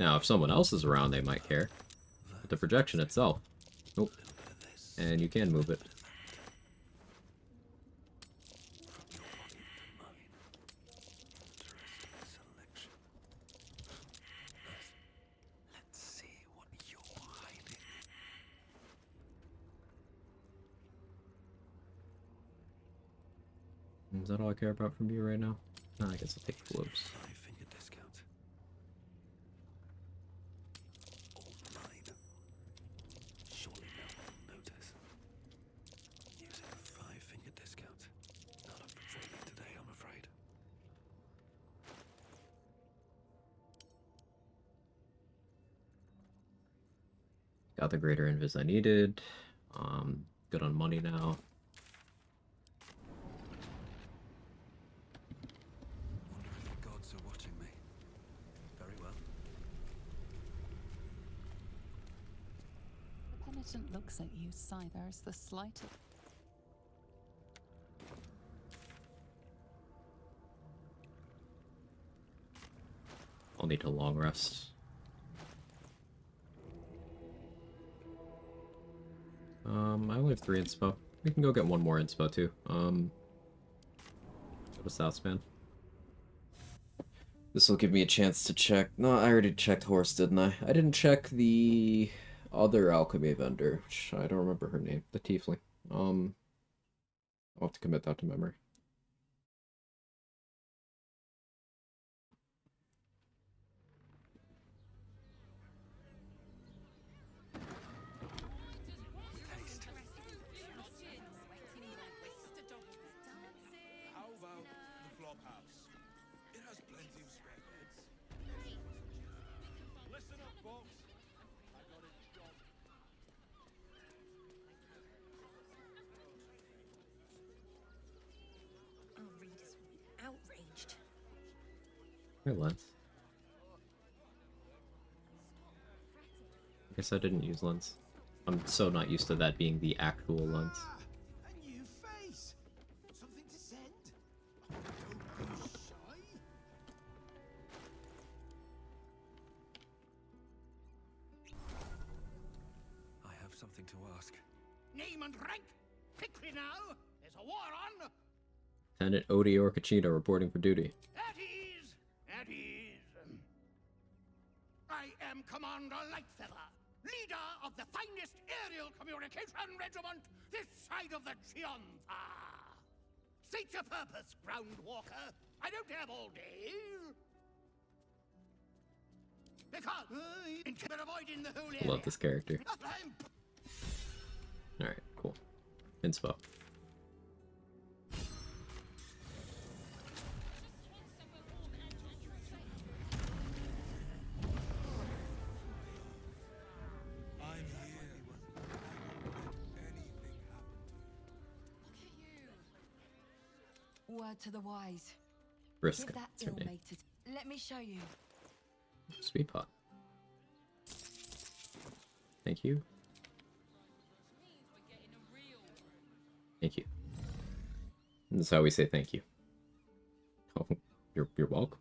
S15: Now, if someone else is around, they might care. But the projection itself... Nope. And you can move it.
S2: Let's see what you're hiding.
S15: Is that all I care about from you right now? No, I guess I'll take globes.
S2: Five-finger discount. All mine. Surely no one will notice. Using a five-finger discount. Not up for trading today, I'm afraid.
S15: Got the greater invis I needed. Good on money now.
S2: Wonder if the gods are watching me. Very well.
S4: The penitent looks at you, sigh. There's the slightest.
S15: I'll need a long rest. I only have 3 inspo. We can go get one more inspo too. Go to Southspan. This will give me a chance to check. No, I already checked Horse, didn't I? I didn't check the other alchemy vendor, which I don't remember her name. The Tiefling. I'll have to commit that to memory.
S10: How about the flop house? It has plenty of spare beds. Listen up, folks. I got a job.
S16: Our readers will be outraged.
S15: Hey, Lens. I guess I didn't use Lens. I'm so not used to that being the actual Lens.
S10: A new face. Something to send. Don't be shy.
S2: I have something to ask.
S10: Name and rank. Quickly now. There's a war on.
S15: Lieutenant Odie Orcachino reporting for duty.
S10: At ease. At ease. I am Commander Lightfeather, leader of the finest aerial communication regiment this side of the Chianfa. State your purpose, Groundwalker. I don't have all day. Because I intend avoiding the whole area.
S15: Love this character.
S10: I'm
S15: Alright, cool. Inspo.
S7: I'm here. Anything
S12: Word to the wise.
S15: Briska,
S12: Give that
S15: that's her name.
S12: ill-mated. Let me show you.
S15: Sweet pot. Thank you. Thank you. And this is how we say thank you. Oh, you're welcome.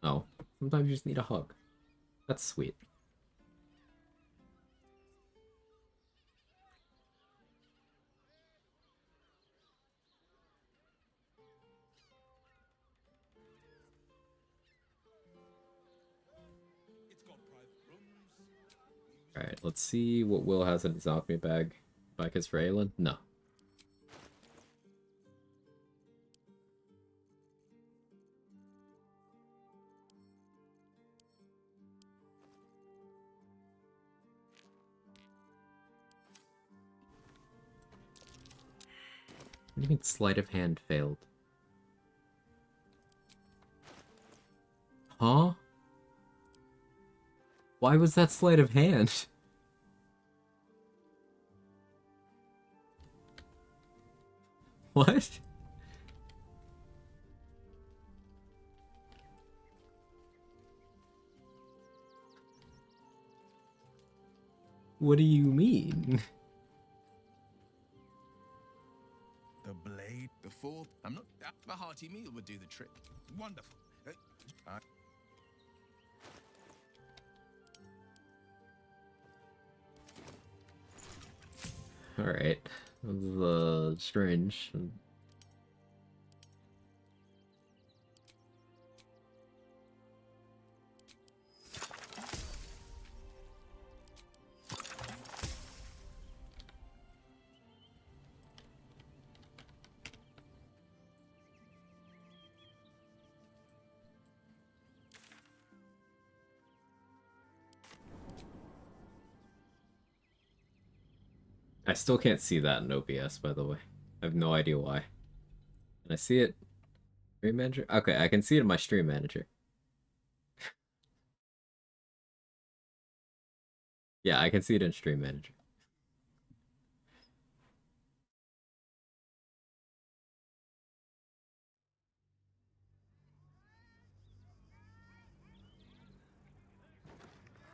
S15: Oh, sometimes you just need a hug. That's sweet. Alright, let's see what Will has in his alchemy bag. Bike is for Aelin? No. What do you mean sleight of hand failed? Huh? Why was that sleight of hand? What? What do you mean?
S14: The blade, the four. I'm not. A hearty meal would do the trick. Wonderful.
S15: Alright. That was strange. I still can't see that in OBS, by the way. I have no idea why. Can I see it? Stream Manager? Okay, I can see it in my Stream Manager. Yeah, I can see it in Stream Manager.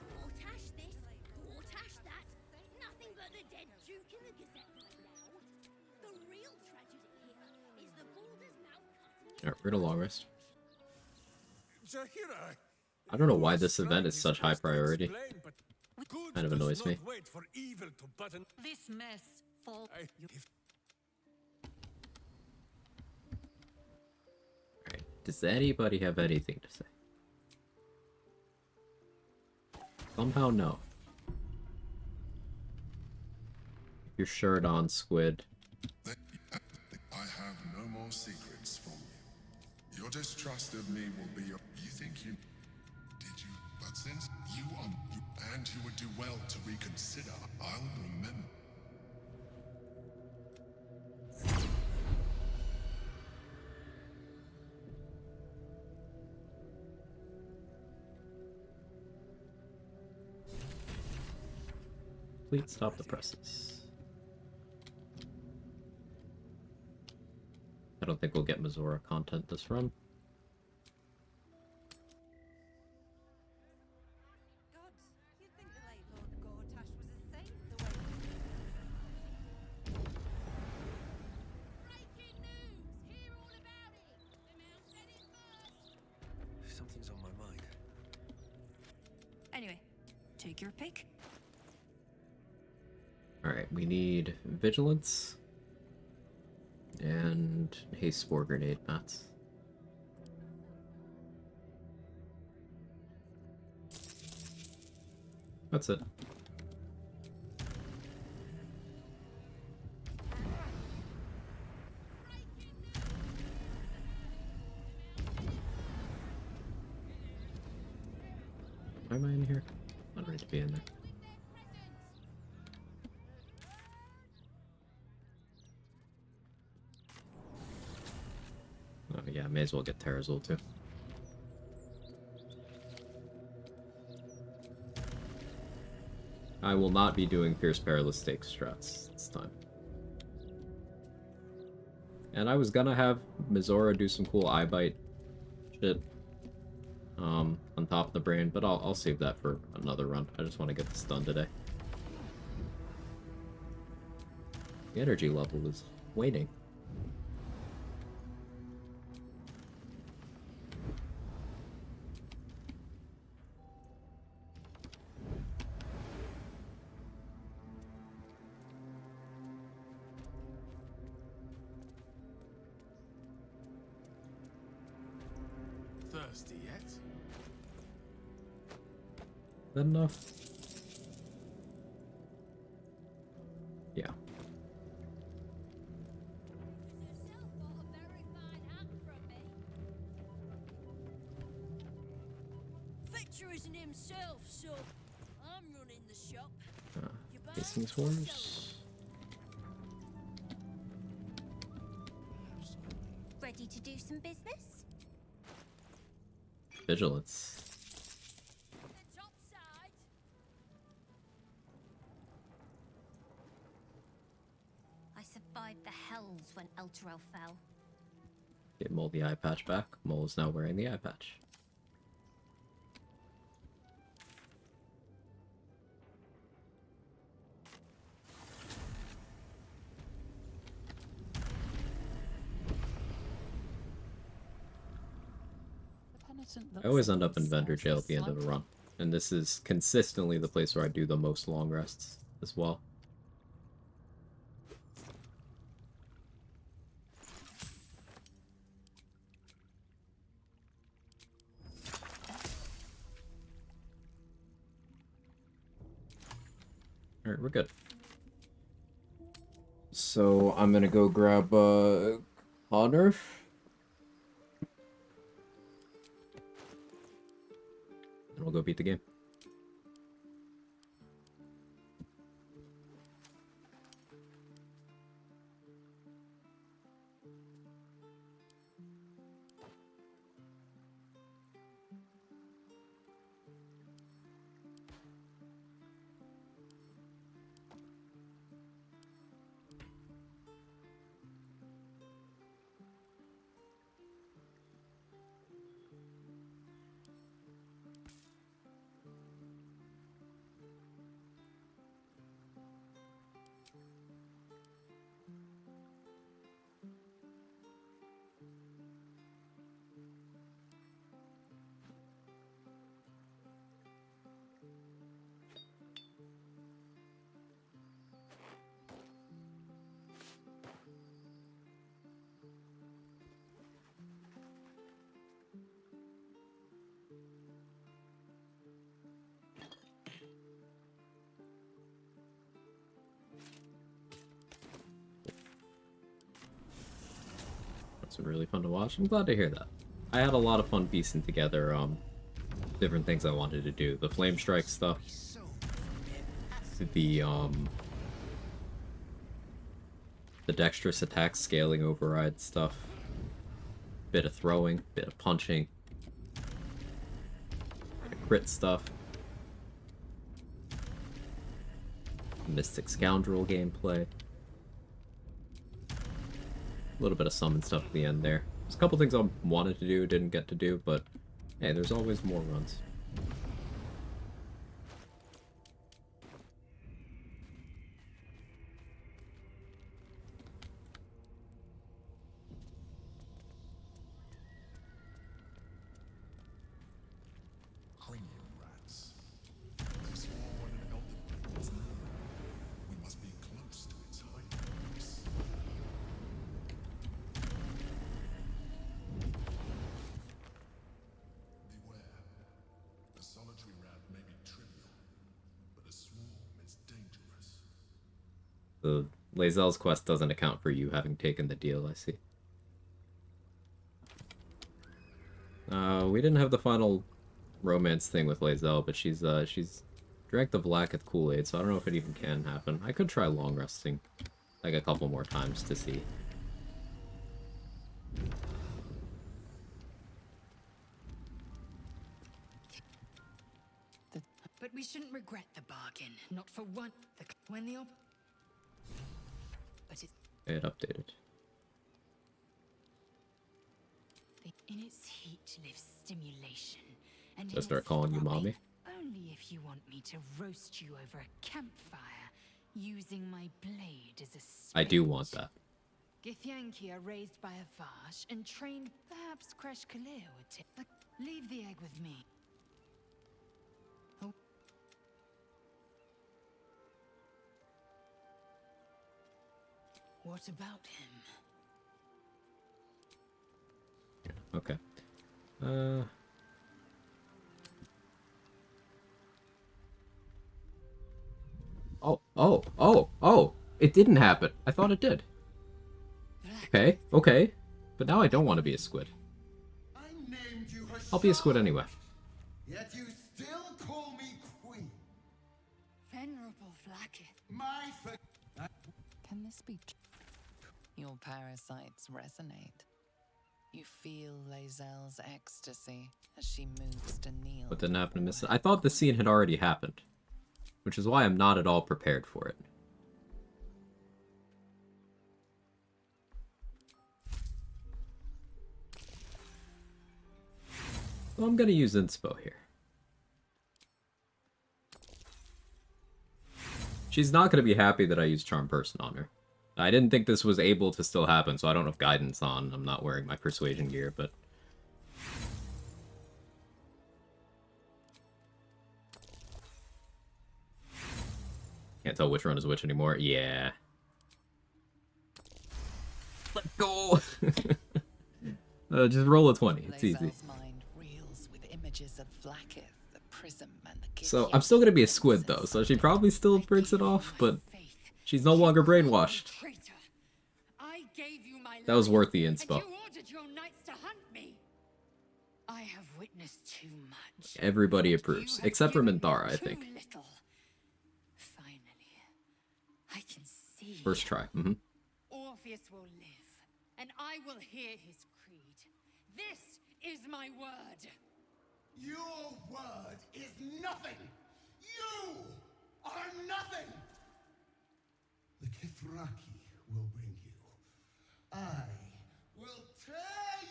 S16: Quartash this, quartash that. Nothing but the dead Duke in the Gazette right now. The real tragedy here is the Baldur's Mouth.
S15: Alright, we're gonna long rest.
S2: Zahira,
S15: I don't know why this event is such high priority. Kind of annoys me.
S2: wait for evil to button.
S5: This mess falls.
S15: Alright, does anybody have anything to say? Somehow no. Your shirt on, Squid.
S7: I have no more secrets from you. Your distrust of me will be your... You think you... Did you? But since you are... And you would do well to reconsider. I'll remember.
S15: Please stop the presses. I don't think we'll get Mizora content this run.
S2: Something's on my mind.
S13: Anyway, take your pick.
S15: Alright, we need Vigilance and Haste Spore Grenade mats. That's it. Why am I in here? I don't need to be in there. Oh yeah, may as well get Terrazul too. I will not be doing Fierce Perilous Stakes strats this time. And I was gonna have Mizora do some cool eye bite shit on top of the brain, but I'll save that for another run. I just want to get this done today. The energy level is waning.
S10: Thirsty yet?
S15: That enough? Yeah.
S16: Victor isn't himself, so I'm running the shop.
S15: Facing Swarms.
S16: Ready to do some business?
S15: Vigilance.
S16: I survived the hells when Elturel fell.
S15: Get Mole the eye patch back. Mole is now wearing the eye patch. I always end up in vendor jail at the end of a run, and this is consistently the place where I do the most long rests as well. Alright, we're good. So I'm gonna go grab Connor. And we'll go beat the game. That's been really fun to watch. I'm glad to hear that. I had a lot of fun piecing together different things I wanted to do. The flame strike stuff. The dexterous attack scaling override stuff. Bit of throwing, bit of punching. Bit of crit stuff. Mystic Scoundrel gameplay. A little bit of summon stuff at the end there. There's a couple things I wanted to do, didn't get to do, but hey, there's always more runs.
S7: Clinging rats. They swore when an elder was near. We must be close to its hiding place. Beware. A solitary rat may be trivial, but a swarm is dangerous.
S15: The Lae'zel's quest doesn't account for you having taken the deal, I see. We didn't have the final romance thing with Lae'zel, but she's drank the Vlaakith Kool-Aid, so I don't know if it even can happen. I could try long resting, like a couple more times to see.
S13: But we shouldn't regret the bargain. Not for one. When the but it's
S15: It updated.
S13: in its heat lives stimulation, and
S15: So I start calling you mommy?
S13: only if you want me to roast you over a campfire, using my blade as a
S15: I do
S13: spit.
S15: want that.
S13: Githyanki are raised by a Vash and trained. Perhaps Kresh Kalir would tip. Leave the egg with me. Oh. What about him?
S15: Okay. Oh! It didn't happen. I thought it did. Okay. But now I don't want to be a squid. I'll be a squid anyway.
S19: Yet you still call me queen.
S13: Venerable Vlaakith.
S19: My
S4: Can this be? Your parasites resonate. You feel Lae'zel's ecstasy as she moves to kneel.
S15: What didn't happen to miss it? I thought the scene had already happened, which is why I'm not at all prepared for it. Well, I'm gonna use inspo here. She's not gonna be happy that I used Charm Person on her. I didn't think this was able to still happen, so I don't have guidance on. I'm not wearing my persuasion gear, but... Can't tell which one is which anymore. Yeah. Let's go! Just roll a 20. It's easy.
S4: Mind reels with images of Vlaakith, the prism, and the
S15: So, I'm still gonna be a squid, though, so she probably still breaks it off, but she's no longer brainwashed. That was worth the inspo.
S13: I have witnessed too much.
S15: Everybody approves, except for Minthara, I think.
S13: Finally, I can see.
S15: First try.
S13: Orpheus will live, and I will hear his creed. This is my word.
S19: Your word is nothing! You are nothing! The Kithraki will bring you. I will tear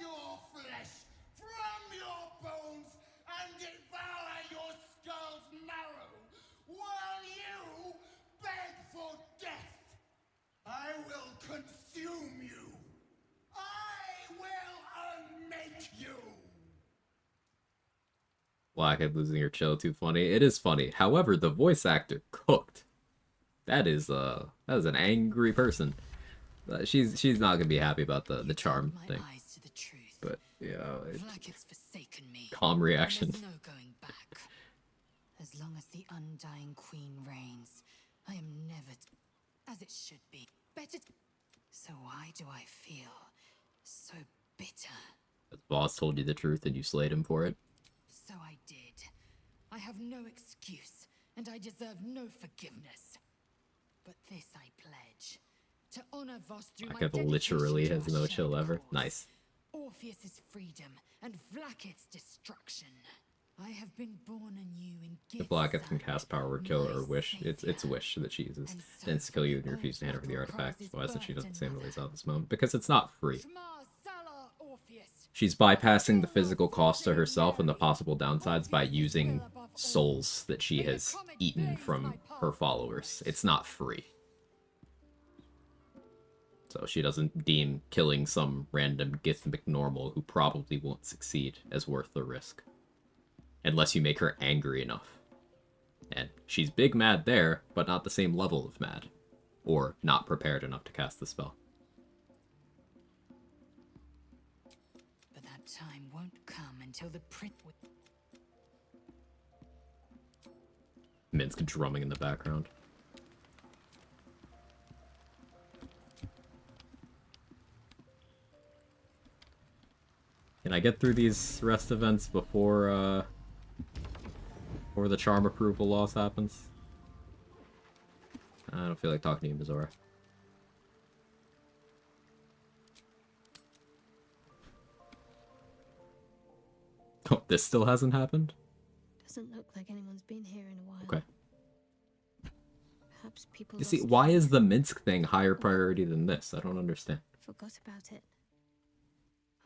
S19: your flesh from your bones and devour your skull's marrow while you beg for death. I will consume you. I will unmake you.
S15: Blackhead losing her chill, too funny. It is funny. However, the voice actor cooked. That is an angry person. She's not gonna be happy about the charm thing. But yeah, calm reaction.
S13: There's no going back. As long as the undying queen reigns, I am never as it should be. Better. So why do I feel so bitter?
S15: The boss told you the truth and you slayed him for it.
S13: So I did. I have no excuse, and I deserve no forgiveness. But this I pledge. To honor Voss through my
S15: Blackhead literally has no chill ever. Nice.
S13: Orpheus's freedom and Vlaakith's destruction. I have been born anew in
S15: The
S13: gifts.
S15: Blackhead can cast power word, kill, or wish. It's wish that she uses. Then skill you and refuse to hand over the artifact. Why isn't she doesn't say release out this moment? Because it's not free. She's bypassing the physical cost to herself and the possible downsides by using souls that she has eaten from her followers. It's not free. So she doesn't deem killing some random Githmic normal who probably won't succeed as worth the risk. Unless you make her angry enough. And she's big mad there, but not the same level of mad. Or not prepared enough to cast the spell.
S13: But that time won't come until the print.
S15: Minsk drumming in the background. Can I get through these rest events before the charm approval loss happens? I don't feel like talking to you, Mizora. Oh, this still hasn't happened?
S21: Doesn't look like anyone's been here in a while.
S15: Okay.
S21: Perhaps people
S15: You see,
S21: lost
S15: why
S21: faith,
S15: is the Minsk thing higher priority than this? I don't understand.
S21: forgot about it.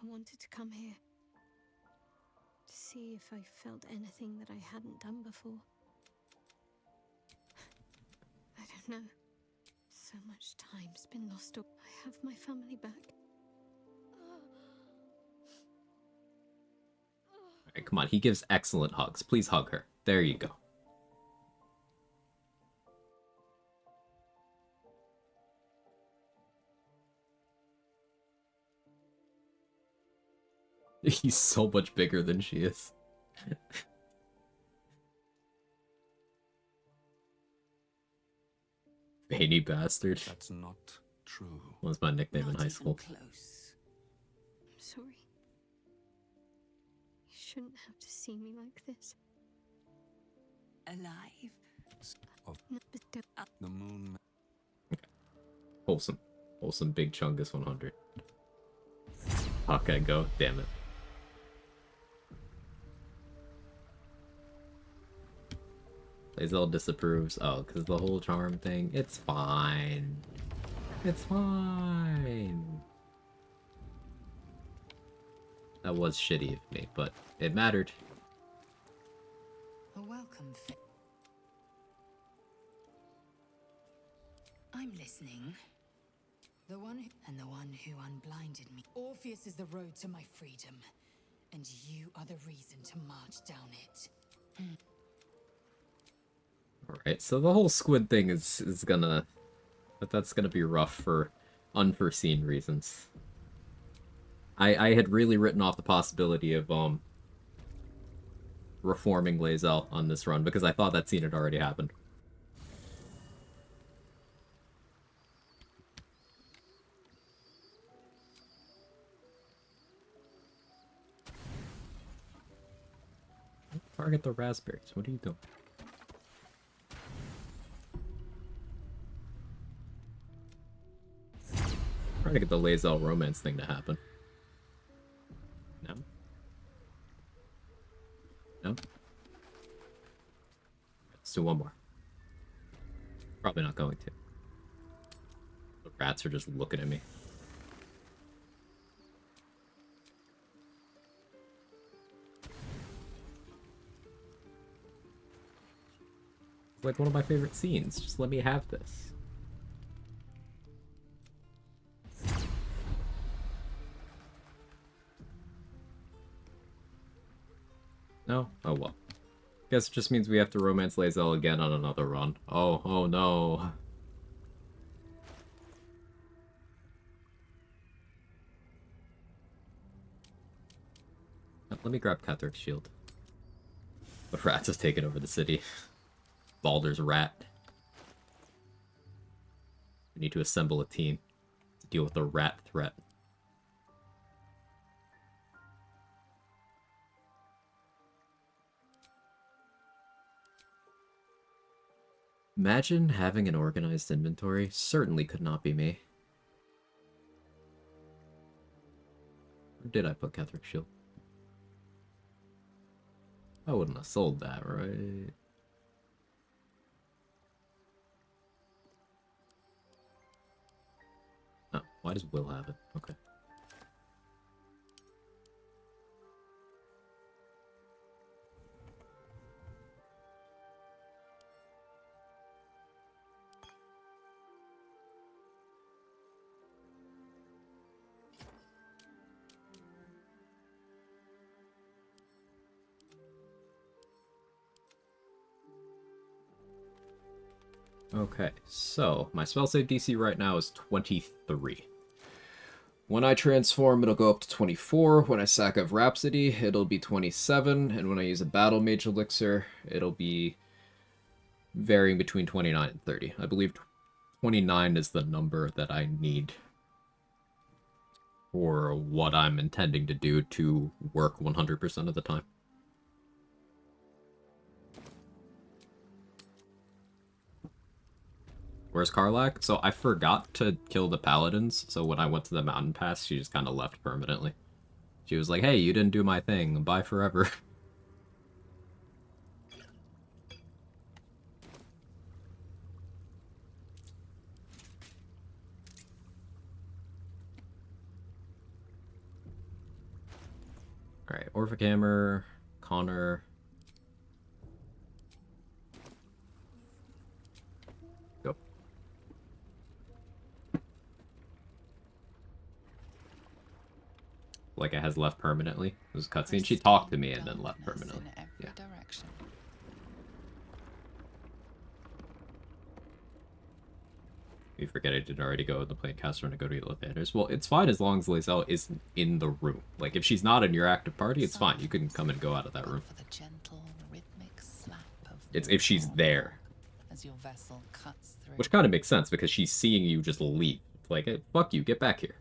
S21: I wanted to come here to see if I felt anything that I hadn't done before. I don't know. So much time's been lost. I have my family back.
S15: Alright, come on, he gives excellent hugs. Please hug her. There you go. He's so much bigger than she is. Veiny bastard.
S2: That's not true.
S15: Was my nickname in high school.
S21: I'm sorry. You shouldn't have to see me like this.
S5: Alive?
S21: No, but don't.
S2: The moon.
S15: Wholesome. Wholesome Big Chungus 100. Okay, go. Damn it. Lae'zel disapproves. Oh, because the whole charm thing. It's fine. It's fine. That was shitty of me, but it mattered.
S13: A welcome. I'm listening. The one who unblinded me. Orpheus is the road to my freedom, and you are the reason to march down it.
S15: Alright, so the whole squid thing is gonna... That's gonna be rough for unforeseen reasons. I had really written off the possibility of, reforming Lae'zel on this run, because I thought that scene had already happened. Target the raspberries. What are you doing? Trying to get the Lae'zel romance thing to happen. No? No? Let's do one more. Probably not going to. The rats are just looking at me. It's like one of my favorite scenes. Just let me have this. No? Oh well. Guess it just means we have to romance Lae'zel again on another run. Oh no. Let me grab Kethric's shield. The rats have taken over the city. Baldur's rat. We need to assemble a team to deal with the rat threat. Imagine having an organized inventory. Certainly could not be me. Where did I put Kethric's shield? I wouldn't have sold that, right? Oh, why does Will have it? Okay. Okay, so my spell save DC right now is 23. When I transform, it'll go up to 24. When I sack of Rhapsody, it'll be 27. And when I use a Battle Mage Elixir, it'll be varying between 29 and 30. I believe 29 is the number that I need for what I'm intending to do to work 100% of the time. Where's Karlach? So I forgot to kill the paladins, so when I went to the mountain pass, she just kind of left permanently. She was like, hey, you didn't do my thing. Bye forever. Alright, Orphic Hammer, Connor. Go. Like it has left permanently. It was a cutscene. She talked to me and then left permanently. Yeah. You forget I did already go in the Planecaster and go to the elevators. Well, it's fine as long as Lae'zel isn't in the room. Like, if she's not in your active party, it's fine. You can come and go out of that room. It's if she's there.
S4: As your vessel cuts through.
S15: Which kind of makes sense, because she's seeing you just leave. It's like, hey, fuck you, get back here.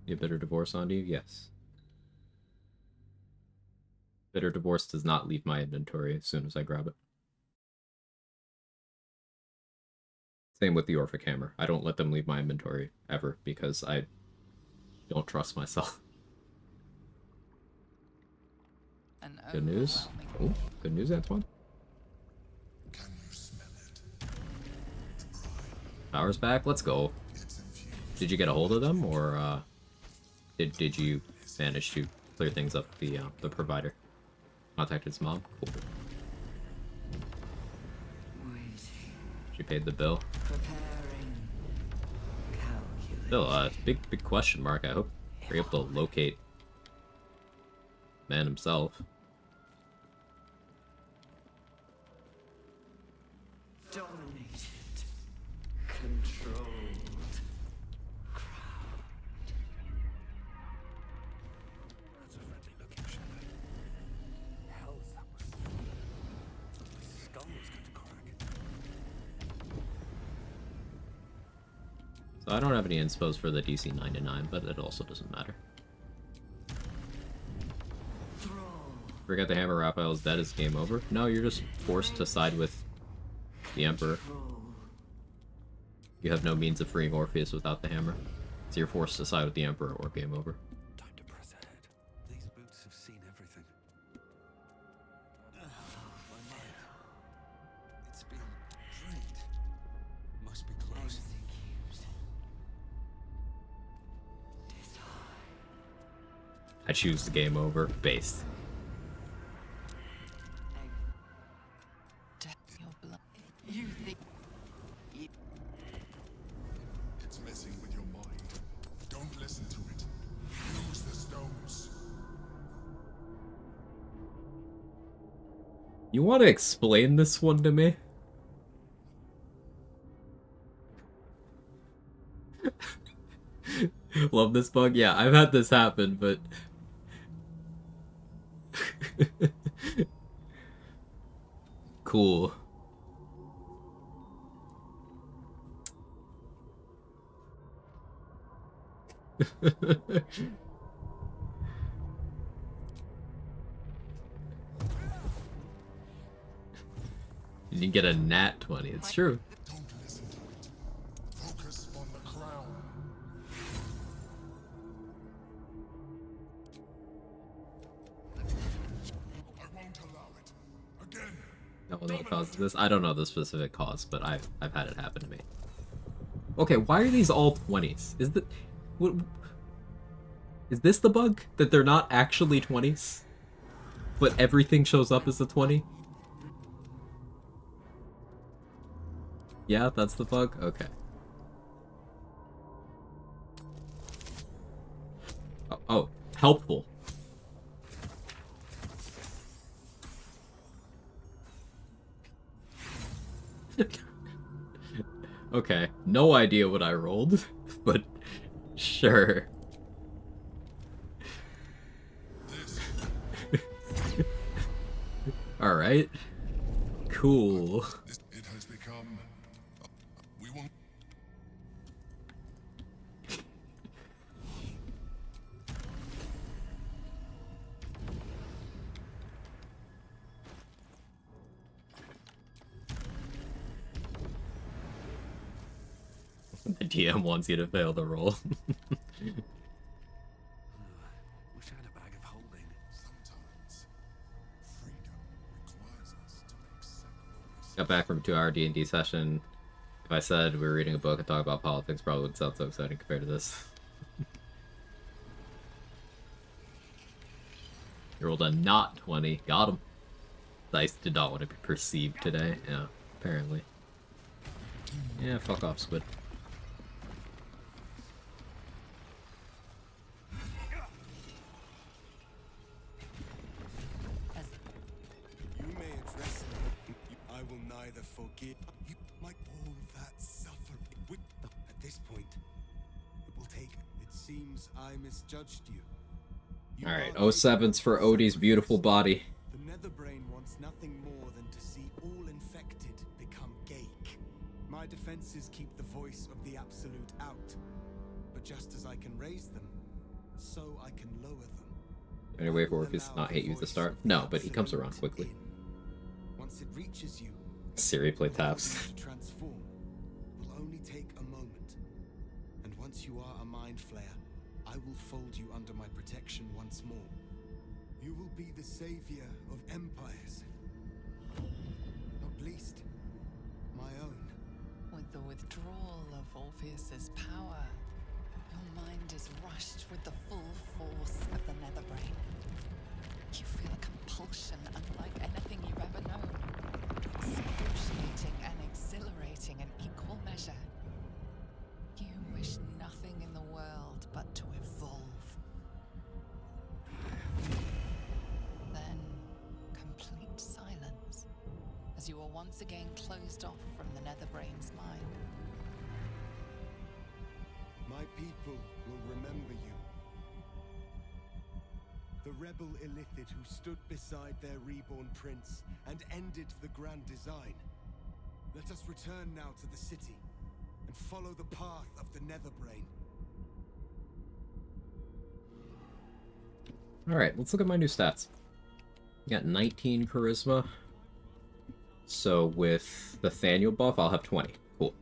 S15: You bitter divorce on you? Yes. Bitter divorce does not leave my inventory as soon as I grab it. Same with the Orphic Hammer. I don't let them leave my inventory ever because I don't trust myself. Good news. Oh, good news, Antoine. Power's back. Let's go. Did you get a hold of them, or did you manage to clear things up with the provider? Contacted his mom. Cool. She paid the bill. Still, big question mark. I hope we're able to locate man himself.
S10: Dominated, controlled,
S2: That's a friendly looking shadow. Hell, that was. My skull was going to crack.
S15: So I don't have any inspos for the DC 99, but it also doesn't matter. Forget the hammer. Raphael's dead. Is game over? No, you're just forced to side with the Emperor. You have no means of freeing Orpheus without the hammer. So you're forced to side with the Emperor or game over.
S2: Time to press ahead. These boots have seen everything. My mind. It's been drained. Must be close.
S15: I choose the game over based.
S7: It's messing with your mind. Don't listen to it. Use the stones.
S15: You want to explain this one to me? Love this bug? Yeah, I've had this happen, but... Cool. You didn't get a nat 20, it's true.
S7: Don't listen to it. Focus on the crown. I won't allow it. Again.
S15: I don't know what causes this. I don't know the specific cause, but I've had it happen to me. Okay, why are these all 20s? Is this the bug? That they're not actually 20s? But everything shows up as a 20? Yeah, that's the bug? Okay. Oh, helpful. Okay, no idea what I rolled, but sure. Alright. Cool.
S7: It has become... we won't...
S15: The DM wants you to fail the roll.
S2: Wish I had a bag of holding.
S7: Sometimes freedom requires us to make sacrifices.
S15: Got back from a 2-hour D&D session. If I said we were reading a book and talking about politics, probably wouldn't sound so exciting compared to this. You rolled a not 20. Got him. Dice did not want to be perceived today. Yeah, apparently. Yeah, fuck off, Squid.
S14: You may address me. I will neither forgive you, my all that suffering. At this point, it will take. It seems I misjudged you.
S15: Alright, 07's for Odie's beautiful body.
S14: The Netherbrain wants nothing more than to see all infected become Gake. My defenses keep the voice of the Absolute out. But just as I can raise them, so I can lower them.
S15: Any way for Orpheus to not hate you at the start? No, but he comes around quickly.
S14: Once it reaches you,
S15: Siri play taps.
S14: to transform, will
S17: take a moment. And once you are a Mind Flayer, I will fold you under my protection once more. You will be the savior of empires. Not least, my own.
S4: With the withdrawal of Orpheus's power, your mind is rushed with the full force of the Netherbrain. You feel a compulsion unlike anything you've ever known. Excruciating and exhilarating in equal measure. You wish nothing in the world but to evolve. Then, complete silence, as you are once again closed off from the Netherbrain's mind.
S17: My people will remember you. The rebel Illithid who stood beside their reborn prince and ended the grand design. Let us return now to the city and follow the path of the Netherbrain.
S15: Alright, let's look at my new stats. Got 19 charisma. So with the Thaniel buff, I'll have 20. Cool.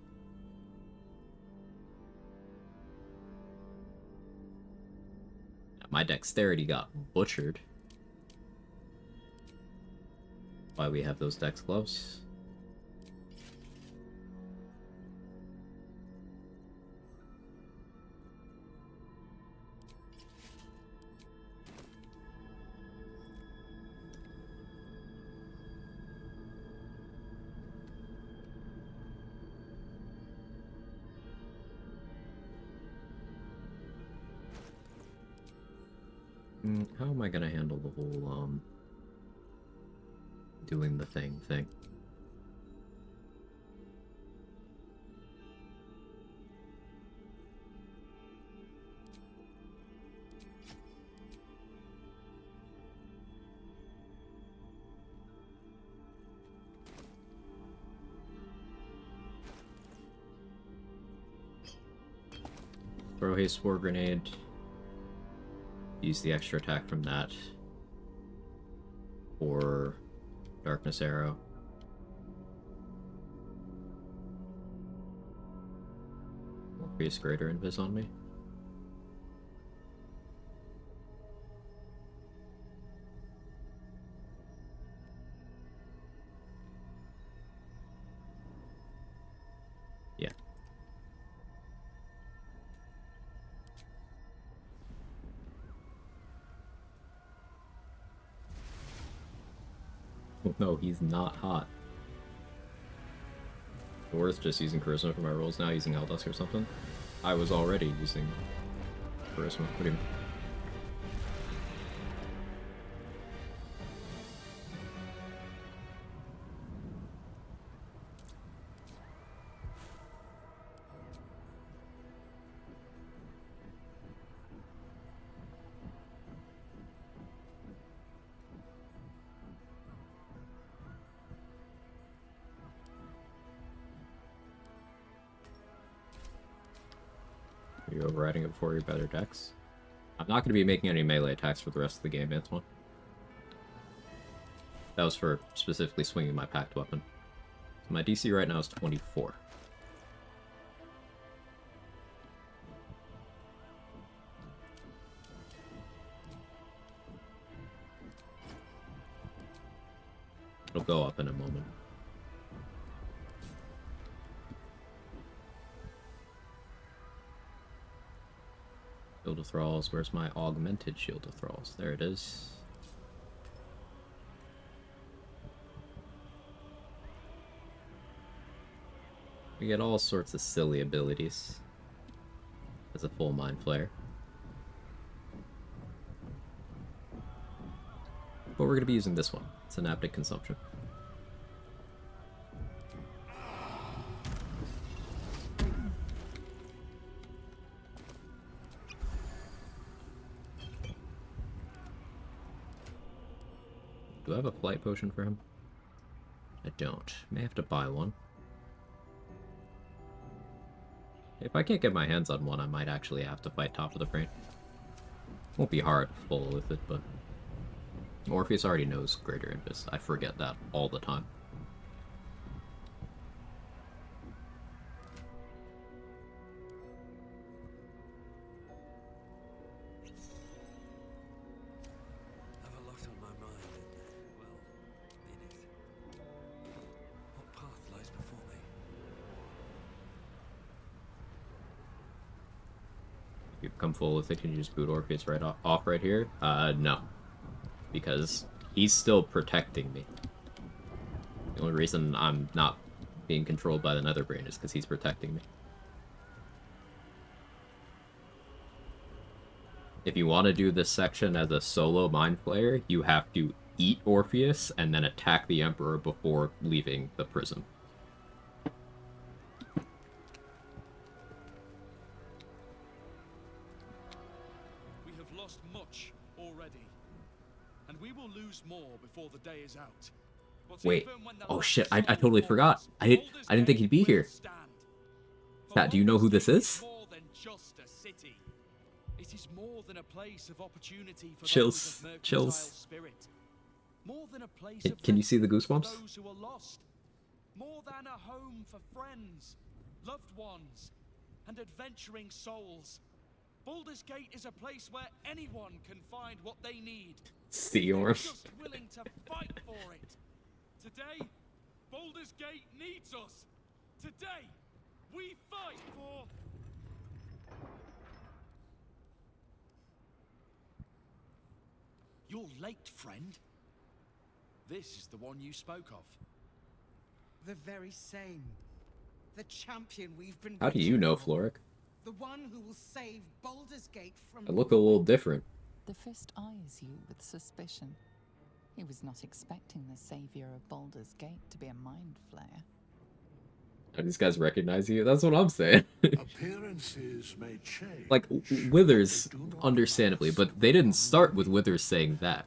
S15: My dexterity got butchered. Why we have those dex gloves. How am I gonna handle the whole, doing the thing? Throw haste spore grenade. Use the extra attack from that. Or darkness arrow. Increase greater invis on me. Yeah. No, he's not hot. Worth just using charisma for my rolls now, using Eldusk or something. I was already using charisma. What do you mean? Are you overriding it before your better dex? I'm not going to be making any melee attacks for the rest of the game, Antoine. That was for specifically swinging my packed weapon. So my DC right now is 24. It'll go up in a moment. Shield of Thralls, where's my augmented Shield of Thralls? There it is. We get all sorts of silly abilities as a full Mind Flayer. But we're going to be using this one. Synaptic Consumption. Do I have a flight potion for him? I don't. May have to buy one. If I can't get my hands on one, I might actually have to fight Top of the Brain. Won't be hard full with it, but Orpheus already knows Greater Invis. I forget that all the time. come full with it, can you just boot Orpheus right off right here? No. Because he's still protecting me. The only reason I'm not being controlled by the Netherbrain is because he's protecting me. If you want to do this section as a solo Mind Flayer, you have to eat Orpheus and then attack the Emperor before leaving the prison.
S11: We have lost much already, and we will lose more before the day is out. But
S15: Wait.
S11: even when the
S15: Oh
S11: last
S15: shit, I
S11: soul
S15: totally forgot.
S11: falls,
S15: I didn't think he'd be here. Chat, do you know who this is?
S11: more than just a city. It is more than a place of opportunity for
S15: Chills.
S11: those of mercantile
S15: Chills.
S11: spirit. More than a place of
S15: Can you see the
S11: refuge for
S15: goosebumps?
S11: those who are lost. More than a home for friends, loved ones, and adventuring souls. Baldur's Gate is a place where anyone can find what they need.
S15: Sea
S11: They're
S15: orb.
S11: just willing to fight for it. Today, Baldur's Gate needs us. Today, we fight for... You're late, friend. This is the one you spoke of.
S8: The very same. The champion we've been
S15: How do you
S8: waiting
S15: know,
S8: for.
S15: Floric?
S8: The one who will save Baldur's Gate from...
S15: I look a little different.
S4: The Fist eyes you with suspicion. He was not expecting the savior of Baldur's Gate to be a mind flayer.
S15: How these guys recognize you? That's what I'm saying.
S10: Appearances may change.
S15: Like, Withers, understandably, but they didn't start with Withers saying that.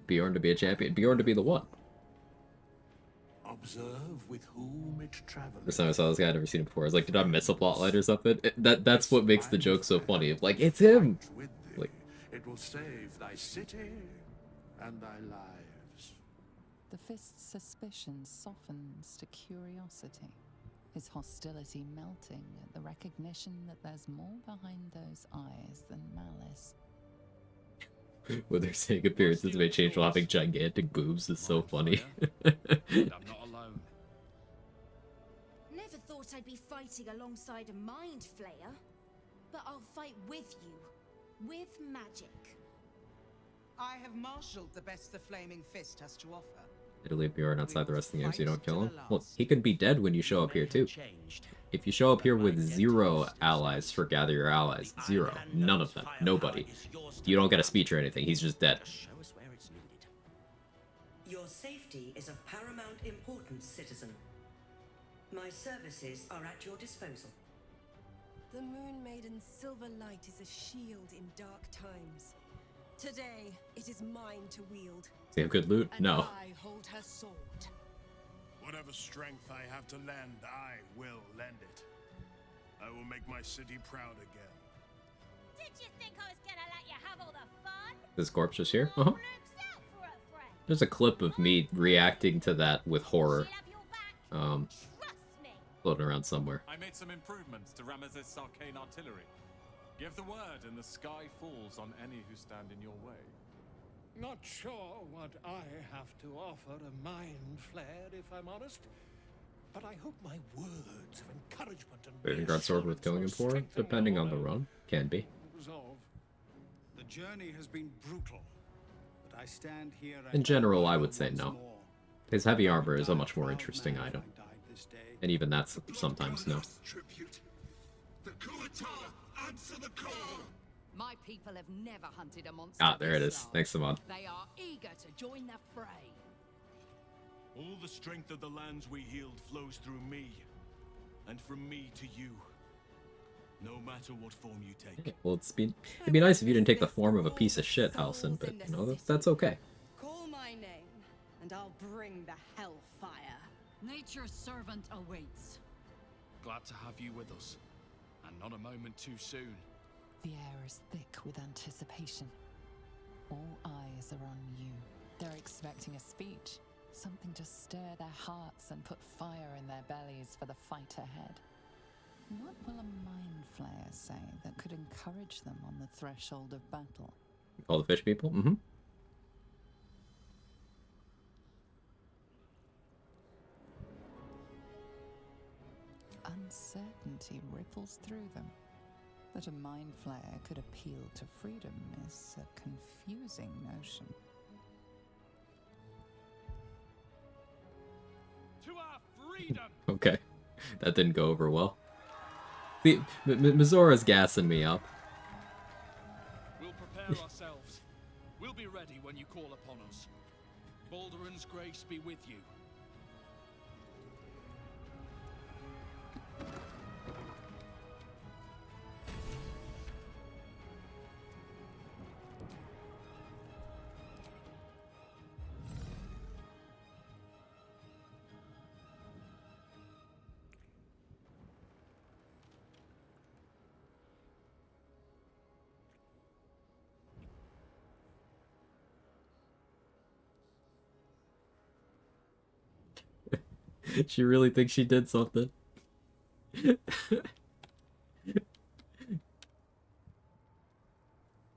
S15: Bjorn to be a champion. Bjorn to be the one.
S10: Observe with whom it travels.
S15: First time I saw this guy, I'd never seen him before. I was like, did I miss a plotline or something? That's what makes the joke so funny. Like, it's him! Like,
S10: It will save thy city and thy lives.
S4: The Fist's suspicion softens to curiosity, his hostility melting at the recognition that there's more behind those eyes than malice.
S15: Withers saying appearances may change while having gigantic boobs is so funny.
S11: I'm not alone.
S16: Never thought I'd be fighting alongside a mind flayer, but I'll fight with you, with magic.
S8: I have marshaled the best the Flaming Fist has to offer.
S15: It'll leave Bjorn outside the rest of the game so you don't kill him. Well, he could be dead when you show up here too. If you show up here with 0 allies for Gather Your Allies, 0. None of them. Nobody. You don't get a speech or anything, he's just dead.
S22: Your safety is of paramount importance, citizen. My services are at your disposal.
S23: The Moon Maiden's silver light is a shield in dark times. Today, it is mine to wield.
S15: Does he have good loot? No.
S23: I hold her sword.
S10: Whatever strength I have to lend, I will lend it. I will make my city proud again.
S16: Did you think I was gonna let you have all the fun?
S15: This corpse just here? Uh-huh. There's a clip of me reacting to that with horror. Floating around somewhere.
S9: I made some improvements to Ramesses' arcane artillery. Give the word and the sky falls on any who stand in your way.
S11: Not sure what I have to offer a mind flayer, if I'm honest. But I hope my words of encouragement and
S15: Raven Guard sword worth killing him for? Depending on the run. Can be.
S11: resolve.
S24: The journey has been brutal, but I stand here.
S15: In general, I would say no. His heavy armor is a much more interesting item. And even that's sometimes no.
S7: The Kuatala, answer the call!
S5: My people have never hunted a monster.
S15: Ah, there it
S5: this
S15: is.
S5: large.
S15: Thanks, Simon.
S5: They are eager to join the fray.
S10: All the strength of the lands we healed flows through me, and from me to you. No matter what form you take.
S15: Well, it'd be nice if you didn't take the form of a piece of shit, Halson, but, you know, that's okay.
S23: Call my name, and I'll bring the hellfire.
S5: Nature's servant awaits.
S11: Glad to have you with us, and not a moment too soon.
S4: The air is thick with anticipation. All eyes are on you. They're expecting a speech, something to stir their hearts and put fire in their bellies for the fight ahead. What will a mind flayer say that could encourage them on the threshold of battle?
S15: All the fish people? Mm-hmm.
S4: Uncertainty ripples through them. That a mind flayer could appeal to freedom is a confusing notion.
S11: To our freedom!
S15: Okay. That didn't go over well. See, Mizora's gassing me up.
S11: We'll prepare ourselves. We'll be ready when you call upon us. Balduran's grace be with you.
S15: She really thinks she did something.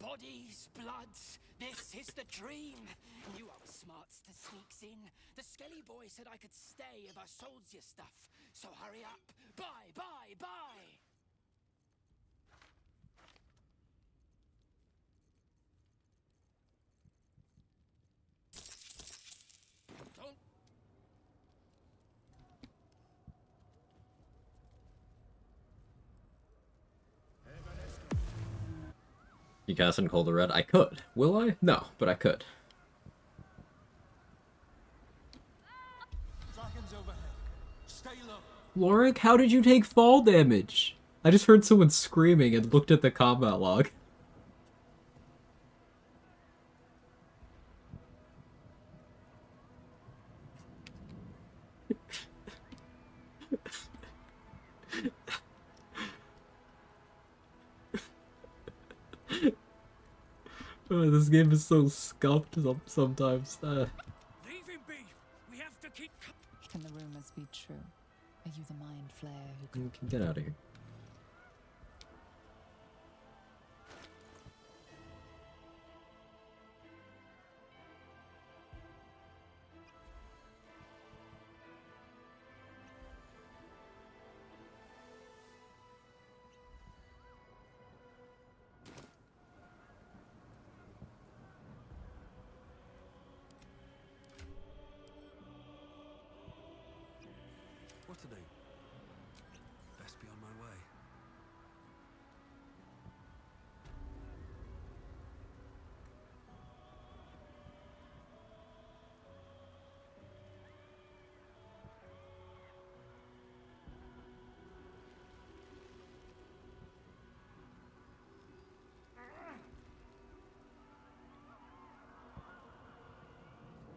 S10: Bodies, bloods, this is the dream. You are smarts to sneaks in. The skelly boy said I could stay if I sold your stuff. So hurry up. Buy, buy, buy. Don't.
S15: You casting Cold Red? I could. Will I? No, but I could.
S11: Dragons overhead. Stay low.
S15: Lorik, how did you take fall damage? I just heard someone screaming and looked at the combat log. Oh, this game is so scuffed sometimes.
S11: Leave him be. We have to keep.
S4: Can the rumors be true? Are you the mind flayer who
S15: You can get out of here.
S2: What to do? Best be on my way.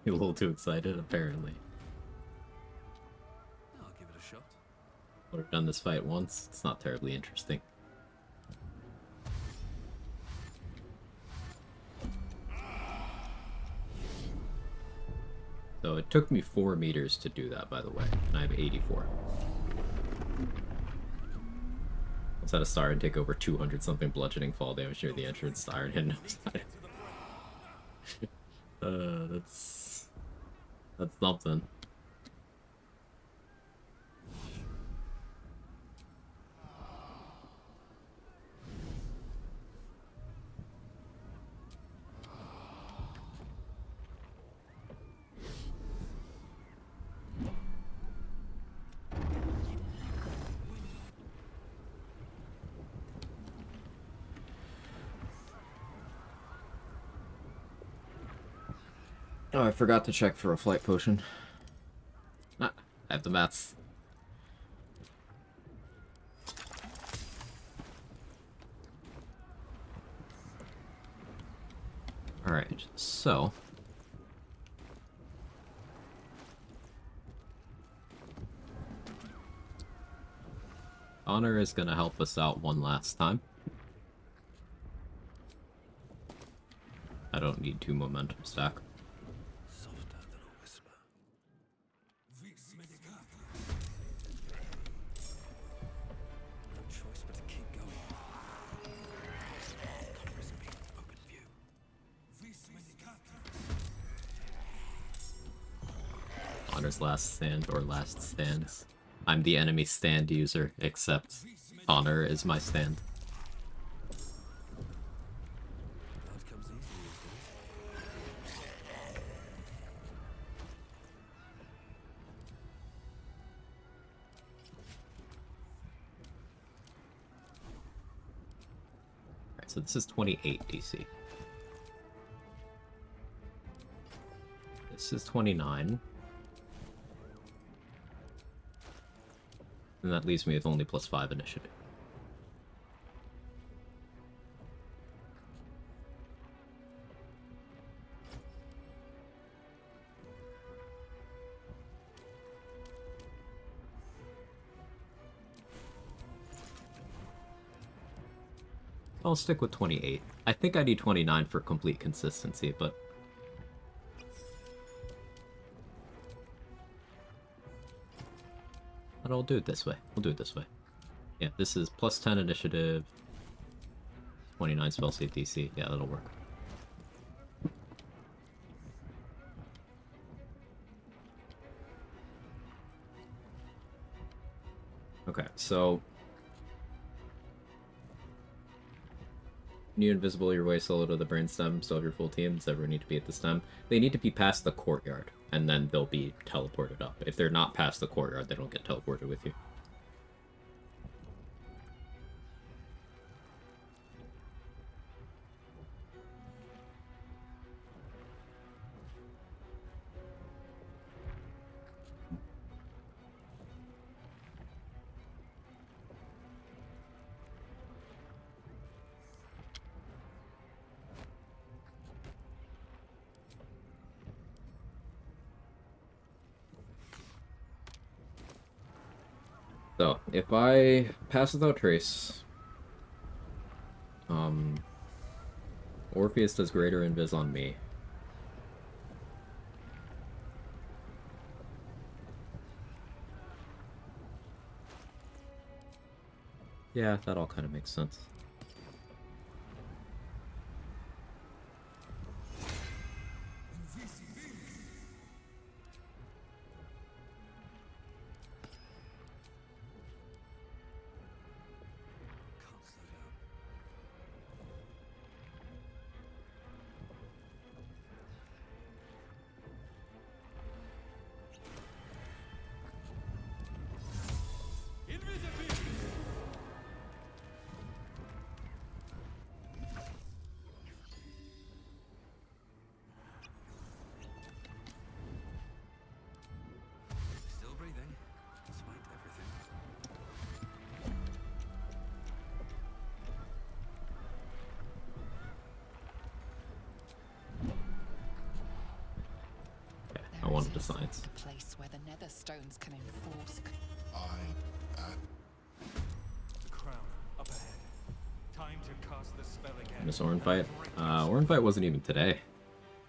S15: You're a little too excited, apparently.
S2: I'll give it a shot.
S15: I've done this fight once. It's not terribly interesting. So it took me 4 meters to do that, by the way, and I have 84. Let's add a star and take over 200 something bludgeoning fall damage near the entrance to Iron Hidden upside. That's something. Oh, I forgot to check for a flight potion. Ah, I have the mats. Alright, so... Honor is gonna help us out one last time. I don't need 2 momentum stack. Honor's last stand, or last stands. I'm the enemy stand user, except Honor is my stand. so this is 28 DC. This is 29. And that leaves me with only +5 initiative. I'll stick with 28. I think I need 29 for complete consistency, but... But I'll do it this way. We'll do it this way. Yeah, this is +10 initiative, 29 spell save DC. Yeah, that'll work. Okay, so... When you invisible your way solo to the brainstem, so if your full teams ever need to be at the stem, they need to be past the courtyard, and then they'll be teleported up. If they're not past the courtyard, they don't get teleported with you. So, if I pass without trace, Orpheus does greater invis on me. Yeah, that all kind of makes sense.
S2: Still breathing, despite everything.
S15: Okay, I wanted the science.
S4: A place where the nether stones can enforce.
S2: The crown up ahead. Time to cast the spell again.
S15: Miss Orin fight? Orin fight wasn't even today.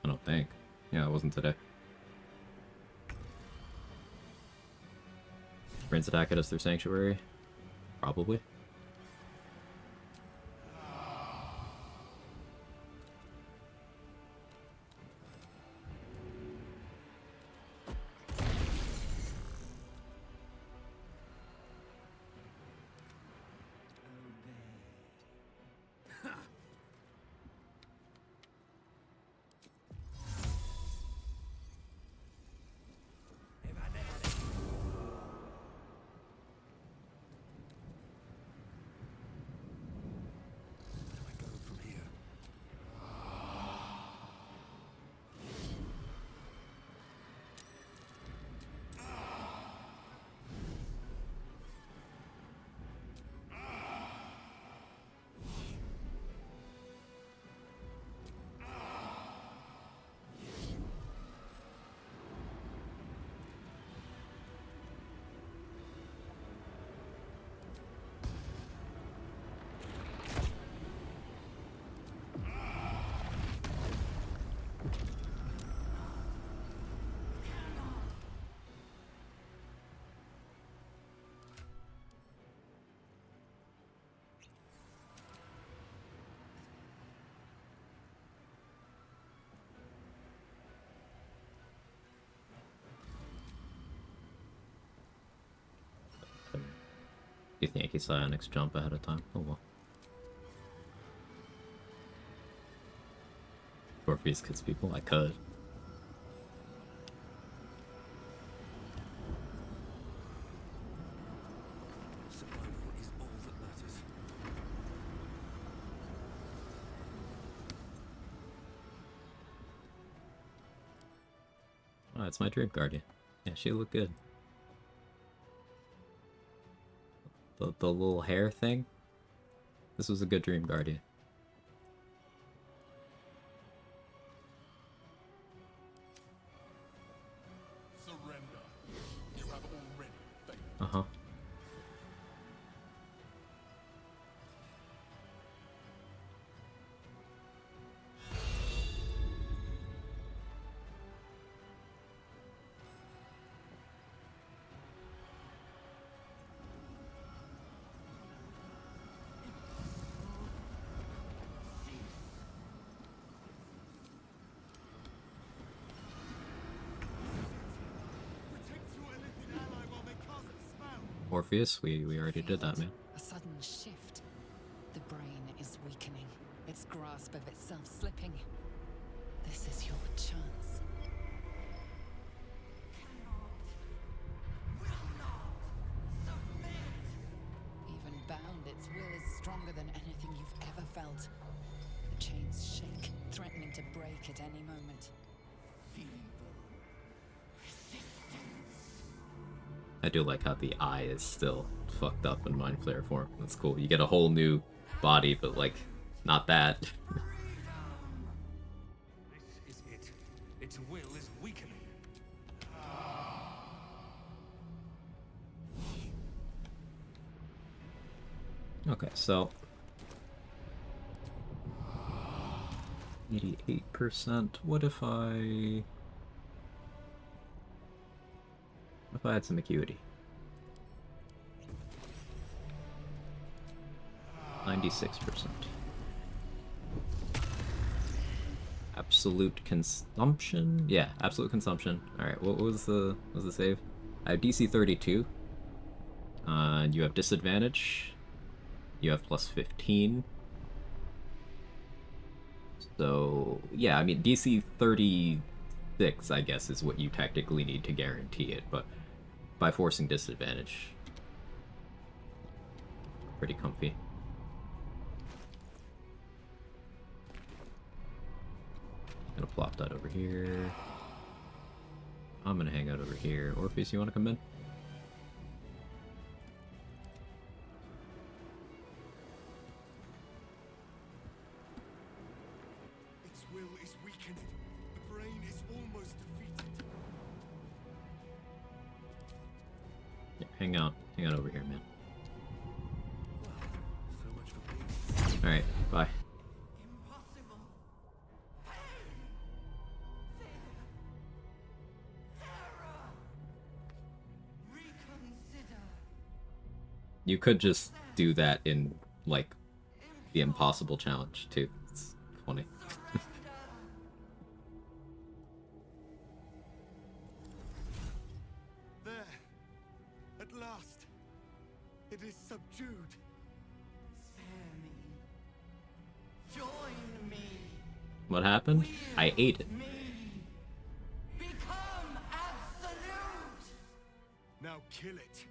S15: I don't think. Yeah, it wasn't today. Brains attack at us through Sanctuary? Probably. You think he saw next jump ahead of time? Oh well. Orpheus kills people? I could.
S2: Survival is all that matters.
S15: Oh, it's my Dream Guardian. Yeah, she looked good. The little hair thing. This was a good Dream Guardian.
S7: Surrender. You have already failed.
S15: Uh-huh. Orpheus, we already did that, man.
S4: A sudden shift. The brain is weakening, its grasp of itself slipping. This is your chance. Even bound, its will is stronger than anything you've ever felt. The chains shake, threatening to break at any moment.
S15: I do like how the eye is still fucked up in Mind Flayer form. That's cool. You get a whole new body, but like, not that.
S2: This is it. Its will is weakening.
S15: Okay, so 88%. What if I had some acuity? 96%. Absolute consumption? Yeah, absolute consumption. Alright, what was the save? I have DC 32. You have disadvantage. You have plus 15. So, yeah, I mean, DC 36, I guess, is what you technically need to guarantee it, but by forcing disadvantage, pretty comfy. Gonna plop that over here. I'm gonna hang out over here. Orpheus, you wanna come in?
S17: Its will is weakening. The brain is almost defeated.
S15: Yeah, hang out over here, man.
S2: So much for peace.
S15: Alright, bye. You could just do that in, like, the impossible challenge, too. It's funny.
S17: There. At last. It is subdued.
S19: Spare me. Join me.
S15: What happened? I ate it.
S19: Become absolute.
S17: Now kill it.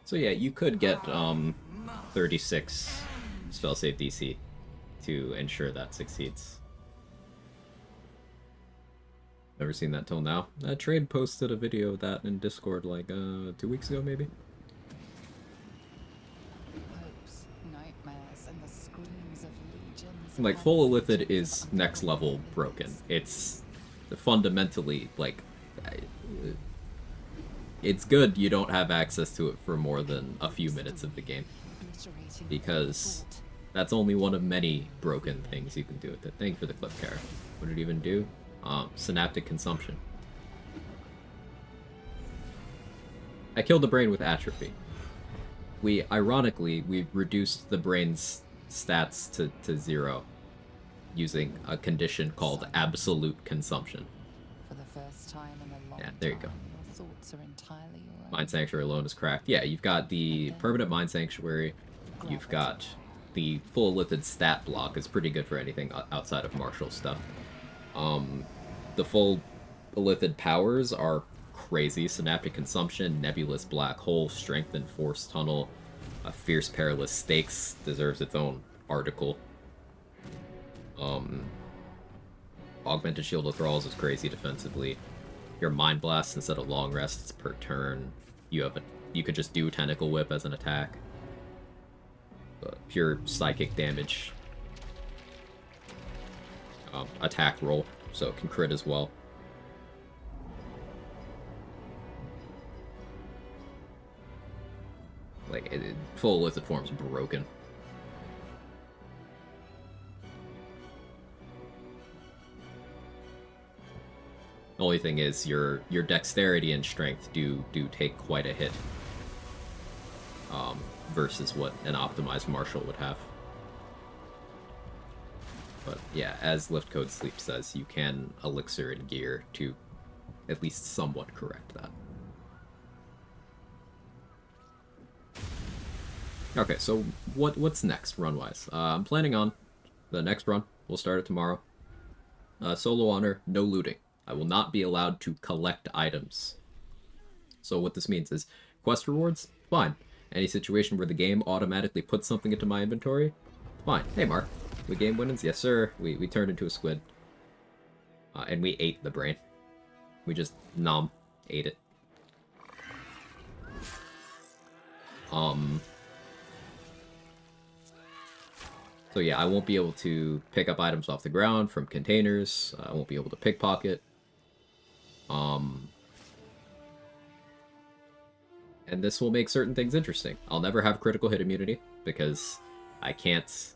S15: So yeah, you could get 36 spell save DC to ensure that succeeds. Never seen that till now. Trade posted a video of that in Discord like 2 weeks ago, maybe.
S4: Hopes, nightmares, and the screams of legions.
S15: Like, full Illithid is next level broken. It's fundamentally, like, it's good you don't have access to it for more than a few minutes of the game, because that's only one of many broken things you can do with it. Thank you for the clip, Kara. What did it even do? Synaptic consumption. I killed the brain with atrophy. Ironically, we reduced the brain's stats to 0 using a condition called absolute consumption.
S4: For the first time in a long
S15: Yeah, there you go.
S4: your thoughts are entirely your own.
S15: Mind Sanctuary alone is cracked. Yeah, you've got the permanent Mind Sanctuary. You've got the full Illithid stat block. Is pretty good for anything outside of martial stuff. the full Illithid powers are crazy. Synaptic Consumption, Nebulous Black Hole, Strength and Force Tunnel, Fierce Perilous Stakes deserves its own article. Augmented Shield of Thralls is crazy defensively. Your Mind Blast instead of Long Rests per turn. You could just do Tentacle Whip as an attack. Pure psychic damage. Attack roll, so it can crit as well. Like, full Illithid form's broken. The only thing is your dexterity and strength do take quite a hit. Versus what an optimized martial would have. But yeah, as Lift Code Sleep says, you can elixir and gear to at least somewhat correct that. Okay, so what's next run-wise? I'm planning on the next run. We'll start it tomorrow. Solo honor, no looting. I will not be allowed to collect items. So what this means is, quest rewards, fine. Any situation where the game automatically puts something into my inventory, fine. Hey Mark, we game winnings? Yes sir. We turned into a squid. And we ate the brain. We just ate it. So yeah, I won't be able to pick up items off the ground from containers. I won't be able to pickpocket. And this will make certain things interesting. I'll never have critical hit immunity, because I can't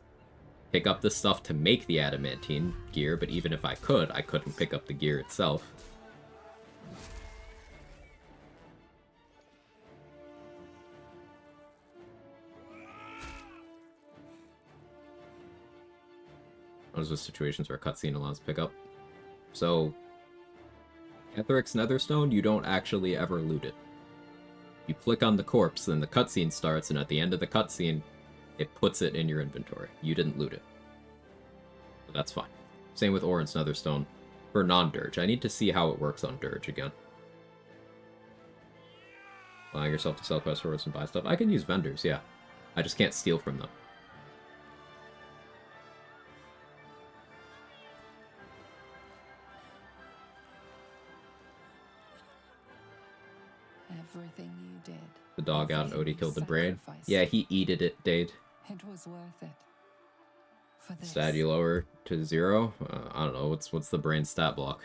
S15: pick up the stuff to make the adamantine gear, but even if I couldn't pick up the gear itself. Those are situations where cutscene allows pickup. So, Etheric's Netherstone, you don't actually ever loot it. You click on the corpse, then the cutscene starts, and at the end of the cutscene, it puts it in your inventory. You didn't loot it. But that's fine. Same with Orin's Netherstone for non-Dirge. I need to see how it works on Dirge again. Allowing yourself to sell quest rewards and buy stuff. I can use vendors, yeah. I just can't steal from them.
S4: Everything you did.
S15: The dog out and Odie
S4: everything you
S15: killed the brain.
S4: sacrificed.
S15: Yeah, he eated it, Dade.
S4: It was worth it. For this.
S15: Stat you lower to 0? I don't know, what's the brain stat block?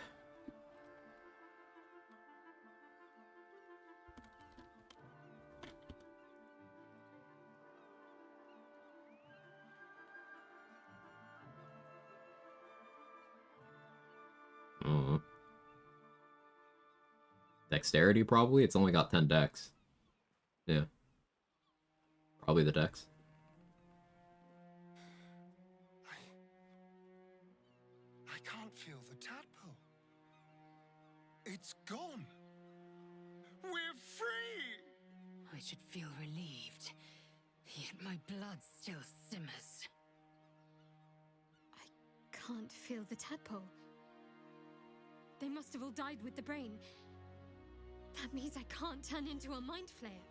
S15: Dexterity, probably? It's only got 10 dex. Yeah. Probably the dex.
S17: I can't feel the tadpole. It's gone. We're free!
S13: I should feel relieved, yet my blood still simmers.
S21: I can't feel the tadpole. They must have all died with the brain. That means I can't turn into a mind flayer.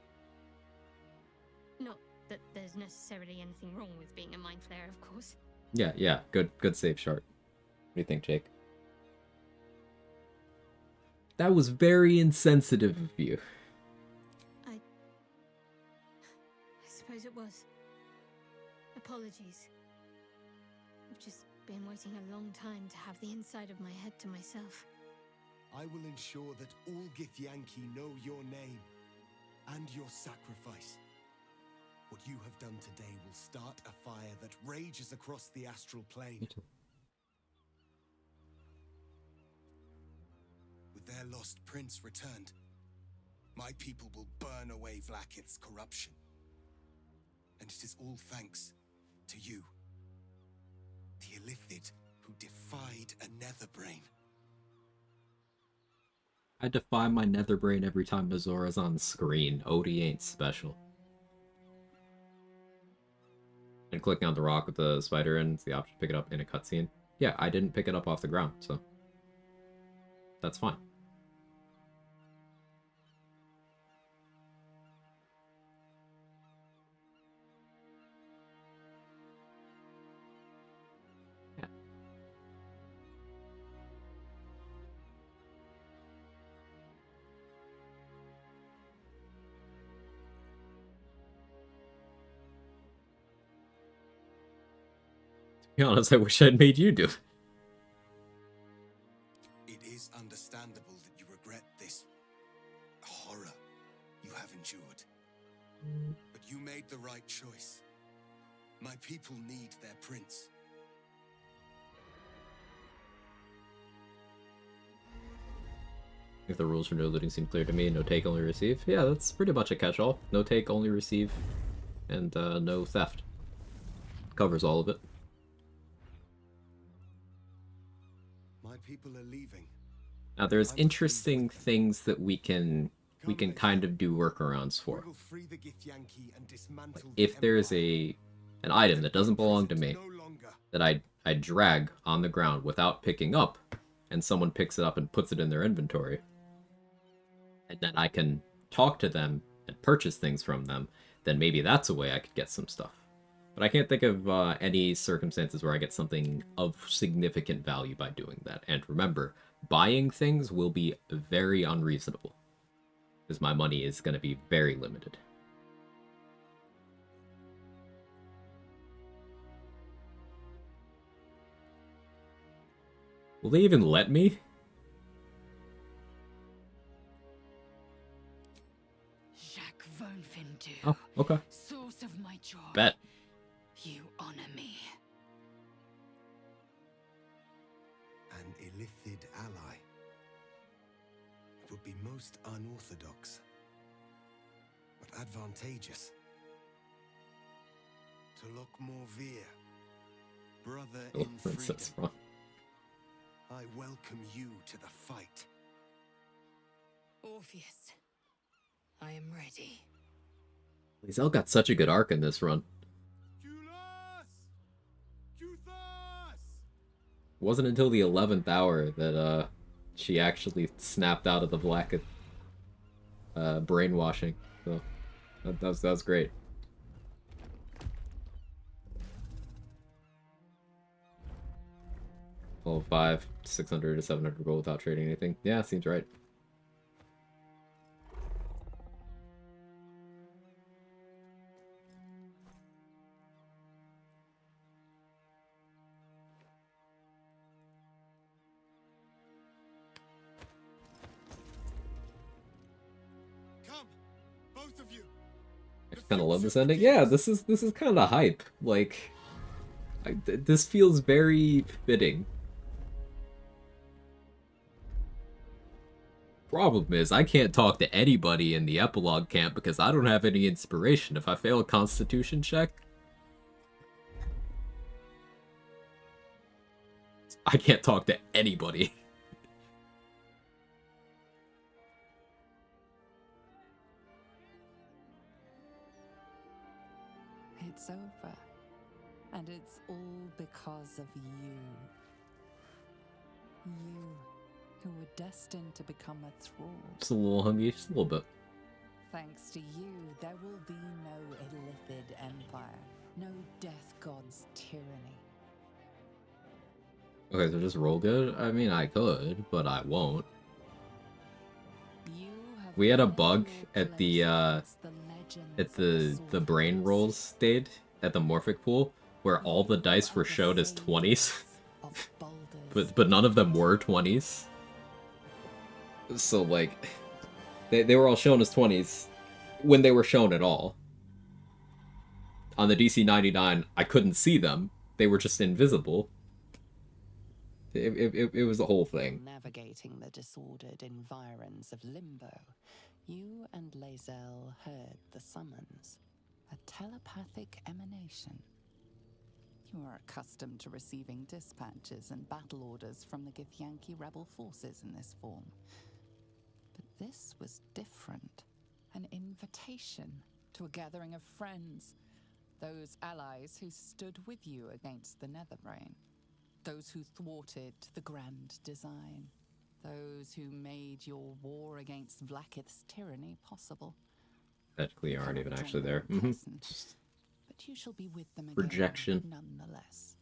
S21: Not that there's necessarily anything wrong with being a mind flayer, of course.
S15: Yeah, good save, Shark. What do you think, Jake? That was very insensitive of you.
S21: I suppose it was. Apologies. I've just been waiting a long time to have the inside of my head to myself.
S17: I will ensure that all Githyanki know your name and your sacrifice. What you have done today will start a fire that rages across the astral plane. With their lost prince returned, my people will burn away Vlaakith's corruption. And it is all thanks to you, the Illithid who defied a Netherbrain.
S15: I defy my Netherbrain every time Mazora's on screen. Odie ain't special. And clicking on the rock with the spider in, it's the option to pick it up in a cutscene. Yeah, I didn't pick it up off the ground, so. that's fine. To be honest, I wish I'd made you do it.
S17: It is understandable that you regret this horror you have endured. But you made the right choice. My people need their prince.
S15: If the rules for no looting seem clear to me, no take, only receive. Yeah, that's pretty much a catch-all. No take, only receive, and no theft. Covers all of it.
S17: My people are leaving.
S15: Now there's interesting things that we can kind of do workarounds for. Like if there's an item that doesn't belong to me that I drag on the ground without picking up, and someone picks it up and puts it in their inventory, and then I can talk to them and purchase things from them, then maybe that's a way I could get some stuff. But I can't think of any circumstances where I get something of significant value by doing that. And remember, buying things will be very unreasonable, because my money is going to be very limited. Will they even let me? Oh, okay.
S13: Source of my joy.
S15: Bet.
S13: You honor me.
S17: An illithid ally. It would be most unorthodox, but advantageous. To look more veer, brother in freedom. I welcome you to the fight.
S13: Orpheus, I am ready.
S15: Lizelle got such a good arc in this run. It wasn't until the 11th hour that she actually snapped out of the black brainwashing. So that was great. Level 5, 600 to 700 gold without trading anything. Yeah, seems right. I kind of love this ending. Yeah, this is kind of hype. Like, this feels very fitting. Problem is, I can't talk to anybody in the epilogue camp because I don't have any inspiration. If I fail a constitution check, I can't talk to anybody.
S4: It's over. And it's all because of you. You, who were destined to become a thrall.
S15: Just a little hungry, just a little bit.
S4: Thanks to you, there will be no illithid empire, no death god's tyranny.
S15: Okay, so just roll good? I mean, I could, but I won't. We had a bug at the brain rolls stage at the Morphic pool where all the dice were showed as 20s. but none of them were 20s. So like they were all shown as 20s when they were shown at all. On the DC 99, I couldn't see them. They were just invisible. It was the whole thing.
S4: Navigating the disordered environs of limbo, you and Lizelle heard the summons, a telepathic emanation. You are accustomed to receiving dispatches and battle orders from the Githyanki rebel forces in this form. But this was different. An invitation to a gathering of friends, those allies who stood with you against the Netherbrain. Those who thwarted the grand design. Those who made your war against Vlaakith's tyranny possible.
S15: Technically, you aren't even
S4: Cannot
S15: actually
S4: join
S15: there.
S4: them in person, but you shall be with them again,
S15: Projection.
S4: nonetheless,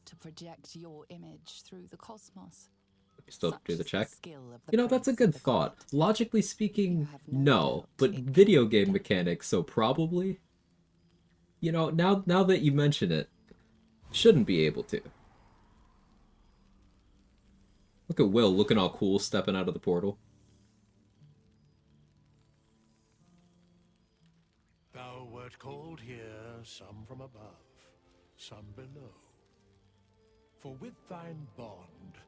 S4: to project your image through the cosmos.
S15: Still
S4: Such
S15: do the
S4: is
S15: check.
S4: skill of the
S15: You know, that's a
S4: prince
S15: good
S4: of the
S15: thought.
S4: comet.
S15: Logically speaking, no, but video game mechanics, so probably. You know, now that you mention it, shouldn't be able to. Look at Will looking all cool stepping out of the portal.
S3: Thou wert called here, some from above, some below. For with thine bond,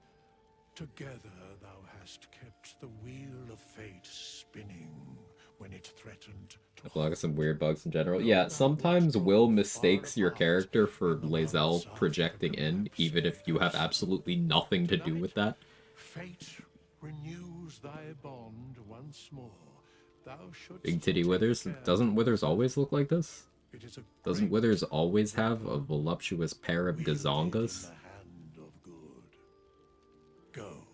S3: together thou hast kept the wheel of fate spinning when it threatened to
S15: I've got some weird bugs in general. Yeah, sometimes Will mistakes your character for Lae'zel projecting in, even if you have absolutely nothing to do with that.
S3: fate renews thy bond once more. Thou shouldst
S15: Big titty Withers. Doesn't Withers always look like this?
S3: It is a
S15: Doesn't Withers always have a voluptuous pair of gazongas?
S3: hand of good. Go.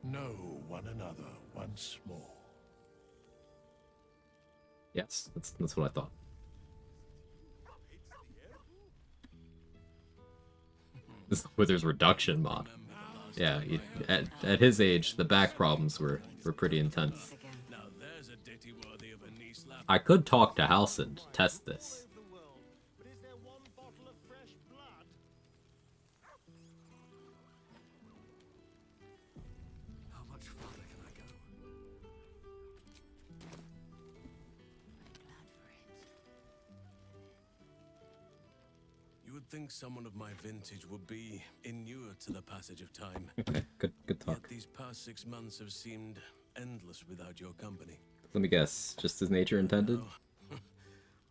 S3: Know one another once more.
S15: Yes, that's what I thought. This is Withers reduction mod. Yeah, at his age, the back problems were pretty intense. I could talk to Halsin to test this.
S2: How much farther can I go? You would think someone of my vintage would be inured to the passage of time.
S15: Okay, good talk.
S2: Yet these past 6 months have seemed endless without your company.
S15: Let me guess, just as nature intended?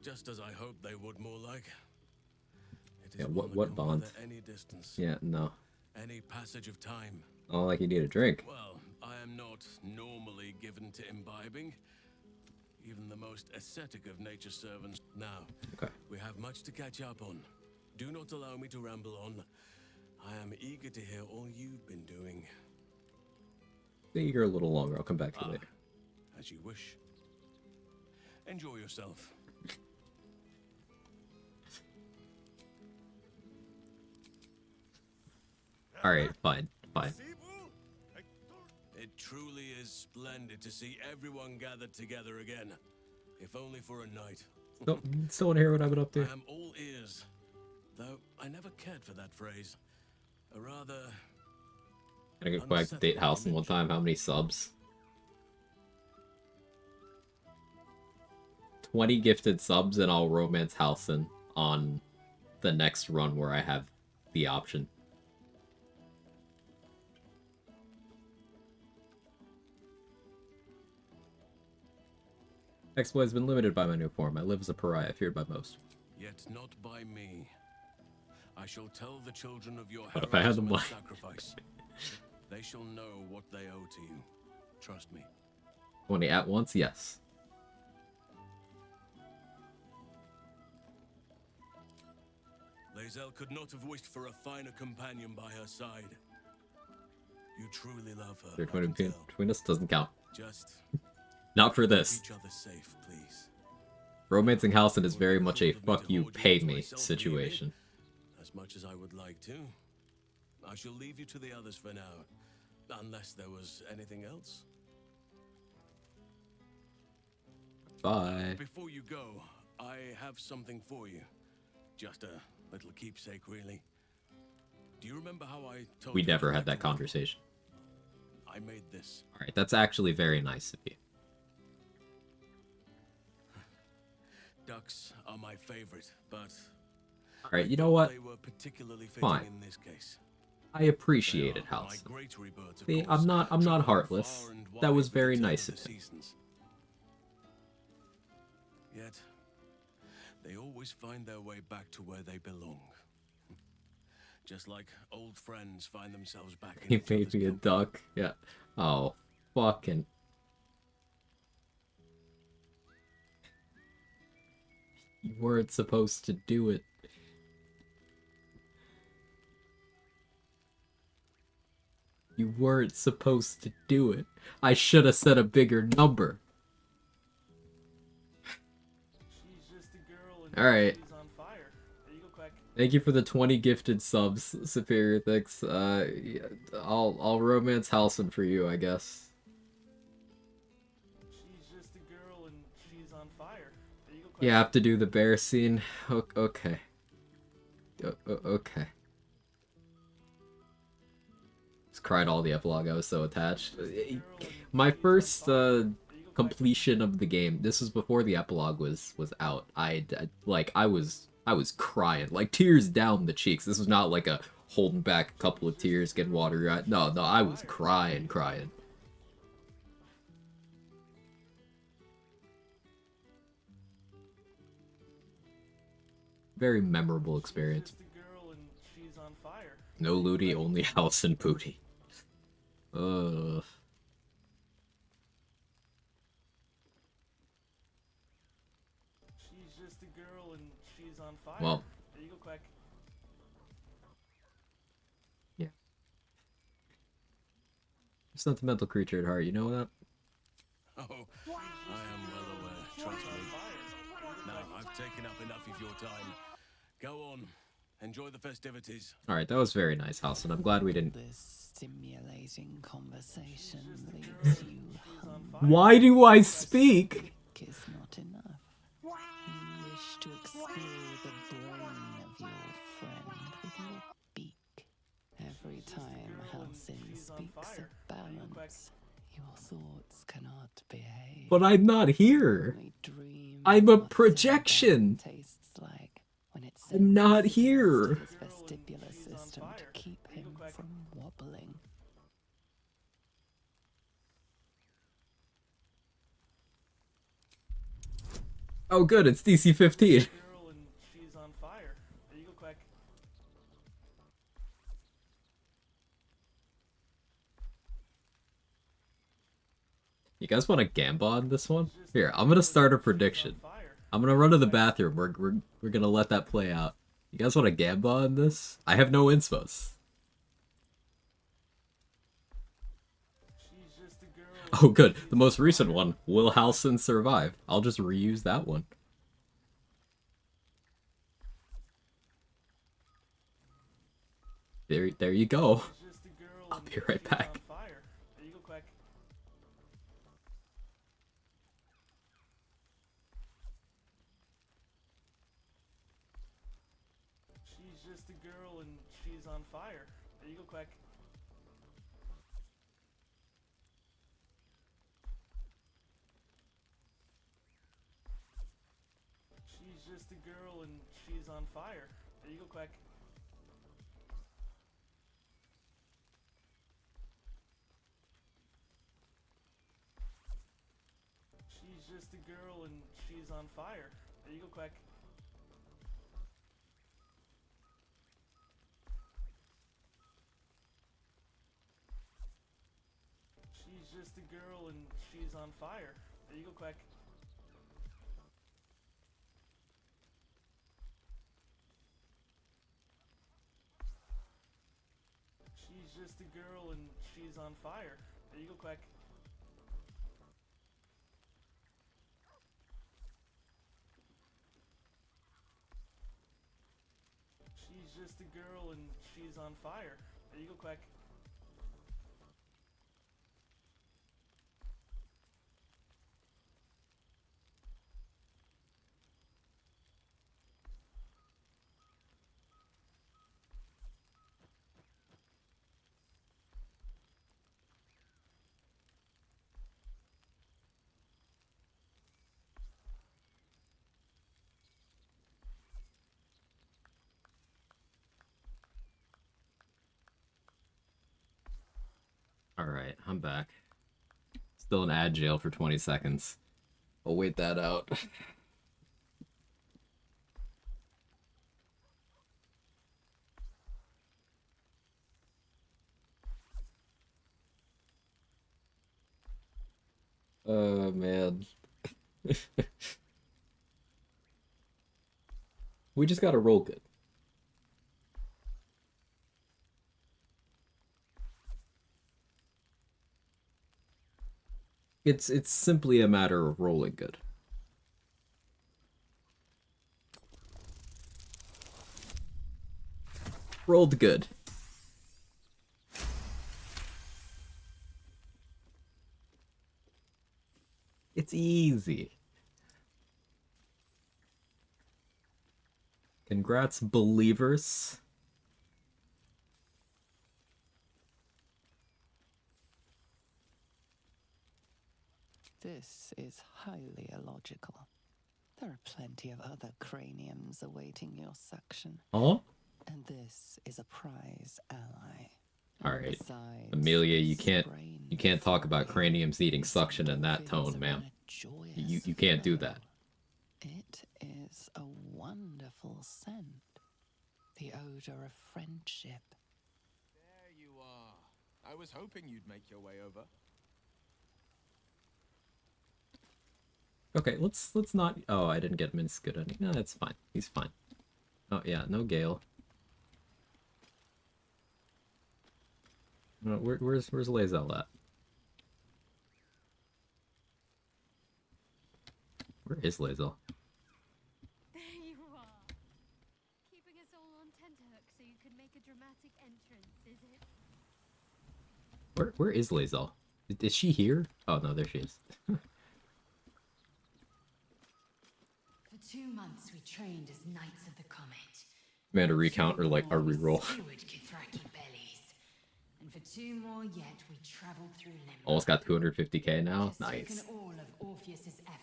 S2: Just as I hoped they would, more like. It is
S15: Yeah,
S2: one that
S15: what
S2: can
S15: bond?
S2: weather any distance.
S15: Yeah, no.
S2: Any passage of time.
S15: Oh, like you need a drink.
S2: Well, I am not normally given to imbibing. Even the most ascetic of nature's servants. Now,
S15: okay.
S2: We have much to catch up on. Do not allow me to ramble on. I am eager to hear all you've been doing.
S15: Stay eager a little longer. I'll come back to you later.
S2: As you wish. Enjoy yourself.
S15: Alright, fine.
S2: It truly is splendid to see everyone gathered together again. If only for a night.
S15: Still want to hear what I've been up to?
S2: I am all ears. Though I never cared for that phrase. A rather...
S15: Can I go back to date Halsin one time? How many subs? 20 gifted subs and I'll romance Halsin on the next run where I have the option. Exploit has been limited by my new form. I live as a pariah, feared by most.
S2: Yet not by me. I shall tell the children of your
S15: What if I had them
S2: heroism and
S15: like-
S2: sacrifice. They shall know what they owe to you. Trust me.
S15: 20 at once? Yes.
S2: Lae'zel could not have wished for a finer companion by her side. You truly love her.
S15: There 20 between us doesn't count.
S2: Just
S15: Not for
S2: keep
S15: this.
S2: each other safe, please.
S15: Romancing Halsin is very much a fuck you, pay me situation.
S2: As much as I would like to. I shall leave you to the others for now. Unless there was anything else.
S15: Bye.
S2: Before you go, I have something for you. Just a little keepsake, really. Do you remember how I told
S15: We
S2: you
S15: never
S2: I
S15: had that
S2: liked you?
S15: conversation.
S2: I made this.
S15: Alright, that's actually very nice of you.
S2: Ducks are my favorite, but
S15: Alright, you know what?
S2: they were particularly fitting
S15: Fine.
S2: in this case.
S15: I appreciate it, Halsin.
S2: Migratory birds, of
S15: See,
S2: course,
S15: I'm not
S2: traveling
S15: heartless.
S2: far and
S15: That
S2: wide
S15: was
S2: with the
S15: very
S2: turn
S15: nice
S2: of
S15: of
S2: the
S15: him.
S2: seasons. Yet, they always find their way back to where they belong. Just like old friends find themselves back in
S15: He
S2: each
S15: made
S2: other's
S15: me a
S2: company.
S15: duck. Yeah. Oh, fucking. You weren't supposed to do it. You weren't supposed to do it. I should have said a bigger number. Alright. Thank you for the 20 gifted subs, Superior Thix. Yeah, I'll romance Halcyon for you, I guess. You have to do the bear scene? Okay. Okay. Just cried all the epilogue, I was so attached. My first completion of the game, this was before the epilogue was out. I was crying, like tears down the cheeks. This was not like a holding back a couple of tears, getting watery eyed. No, I was crying. Very memorable experience. No Ludi, only house and booty. Ugh. Well. Yeah. Sentimental creature at heart, you know that?
S1: Oh, I am well aware, trust me. Now, I've taken up enough of your time. Go on, enjoy the festivities.
S15: Alright, that was very nice, Halcyon. I'm glad we didn't...
S4: This stimulating conversation leaves you
S15: Why do I speak?
S4: is not enough. You wish to explore the brain of your friend with your beak. Every time Halcyon speaks of balance, your thoughts cannot behave.
S15: But I'm not here. I'm a projection.
S4: Tastes like when it
S15: I'm not here.
S4: his vestibular system to keep him from wobbling.
S15: Oh good, it's DC 15. You guys want to gamba on this one? Here, I'm gonna start a prediction. I'm gonna run to the bathroom. We're gonna let that play out. You guys want to gamba on this? I have no inspos. Oh good, the most recent one. Will Halcyon survive? I'll just reuse that one. There you go. I'll be right back.
S11: She's just a girl and she's on fire. There you go, Quag. She's just a girl and she's on fire. There you go, Quag. She's just a girl and she's on fire. There you go, Quag. She's just a girl and she's on fire. There you go, Quag. She's just a girl and she's on fire. There you go, Quag. She's just a girl and she's on fire. There you go, Quag.
S15: Alright, I'm back. Still in ad jail for 20 seconds. I'll wait that out. Oh, man. We just gotta roll good. It's simply a matter of rolling good. Rolled good. It's easy. Congrats, believers.
S4: This is highly illogical. There are plenty of other craniums awaiting your suction.
S15: Oh?
S4: And this is a prize ally.
S15: Alright. Amelia, you can't talk about craniums needing suction in that tone, ma'am. You can't do that.
S4: It is a wonderful scent. The odor of friendship.
S2: There you are. I was hoping you'd make your way over.
S15: Okay, let's not. Oh, I didn't get him in good ending. No, that's fine. He's fine. Oh yeah, no Gale. No, where's Lae'zel at? Where is Lae'zel?
S16: There you are. Keeping us all on tenterhooks so you could make a dramatic entrance, is it?
S15: Where is Lae'zel? Is she here? Oh no, there she is.
S13: For 2 months we trained as Knights of the Comet.
S15: We had a recount or like a reroll.
S13: And for 2 more yet we traveled through Limbo.
S15: Almost got 250k now. Nice.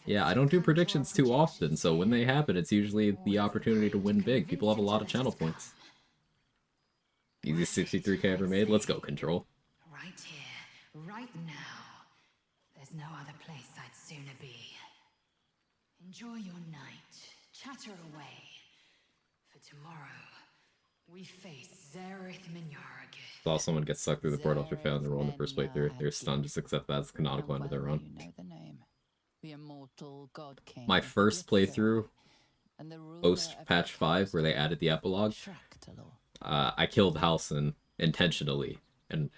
S15: Yeah, I don't do predictions too often, so when they happen, it's usually the opportunity to win big. People have a lot of channel points. Easiest 63k ever made. Let's go, Control.
S13: Right here, right now. There's no other place I'd sooner be. Enjoy your night. Chatter away. For tomorrow, we face Zareth Minyaragith.
S15: Saw someone get sucked through the portal after failing the roll in the first playthrough. They're stunned, just accept that as canonical end of their run.
S4: The immortal God King.
S15: My first playthrough, post patch 5, where they added the epilogue, I killed Halcyon intentionally, and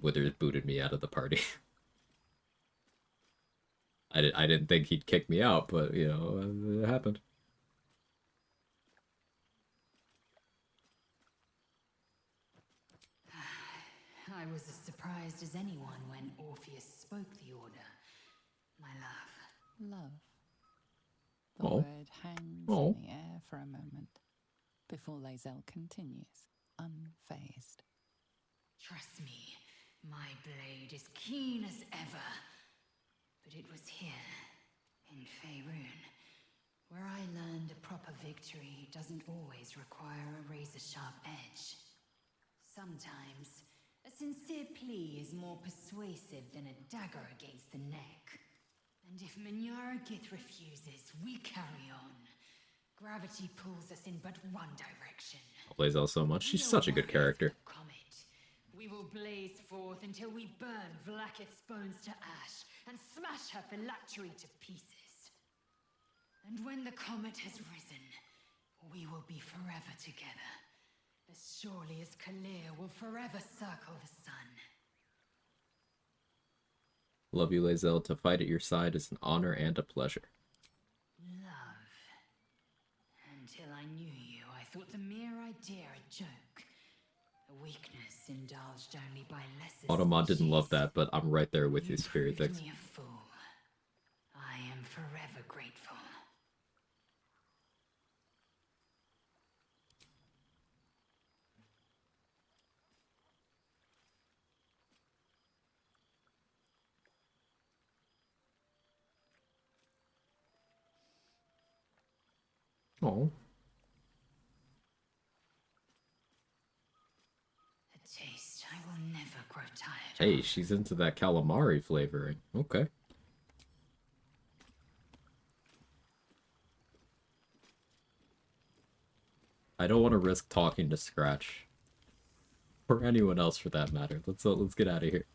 S15: Withers booted me out of the party. I didn't think he'd kick me out, but you know, it happened.
S13: I was as surprised as anyone when Orpheus spoke the order. My love.
S4: Love. The word hangs in the air for a moment, before Lae'zel continues, unfazed.
S13: Trust me, my blade is keen as ever. But it was here, in Faerun, where I learned a proper victory doesn't always require a razor-sharp edge. Sometimes, a sincere plea is more persuasive than a dagger against the neck. And if Minyaragith refuses, we carry on. Gravity pulls us in but one direction.
S15: Lae'zel so much. She's such a good character.
S13: We will blaze forth until we burn Vlaakith's bones to ash and smash her phylactery to pieces. And when the comet has risen, we will be forever together, as surely as Kalir will forever circle the sun.
S15: Love you, Lae'zel. To fight at your side is an honor and a pleasure.
S13: Love. Until I knew you, I thought the mere idea a joke. A weakness indulged only by lesser
S15: Automod didn't love that, but I'm right there with you, Spirit Things.
S13: me a fool. I am forever grateful.
S15: Oh.
S13: Taste I will never grow tired.
S15: Hey, she's into that calamari flavoring. Okay. I don't want to risk talking to Scratch. Or anyone else for that matter. Let's get out of here.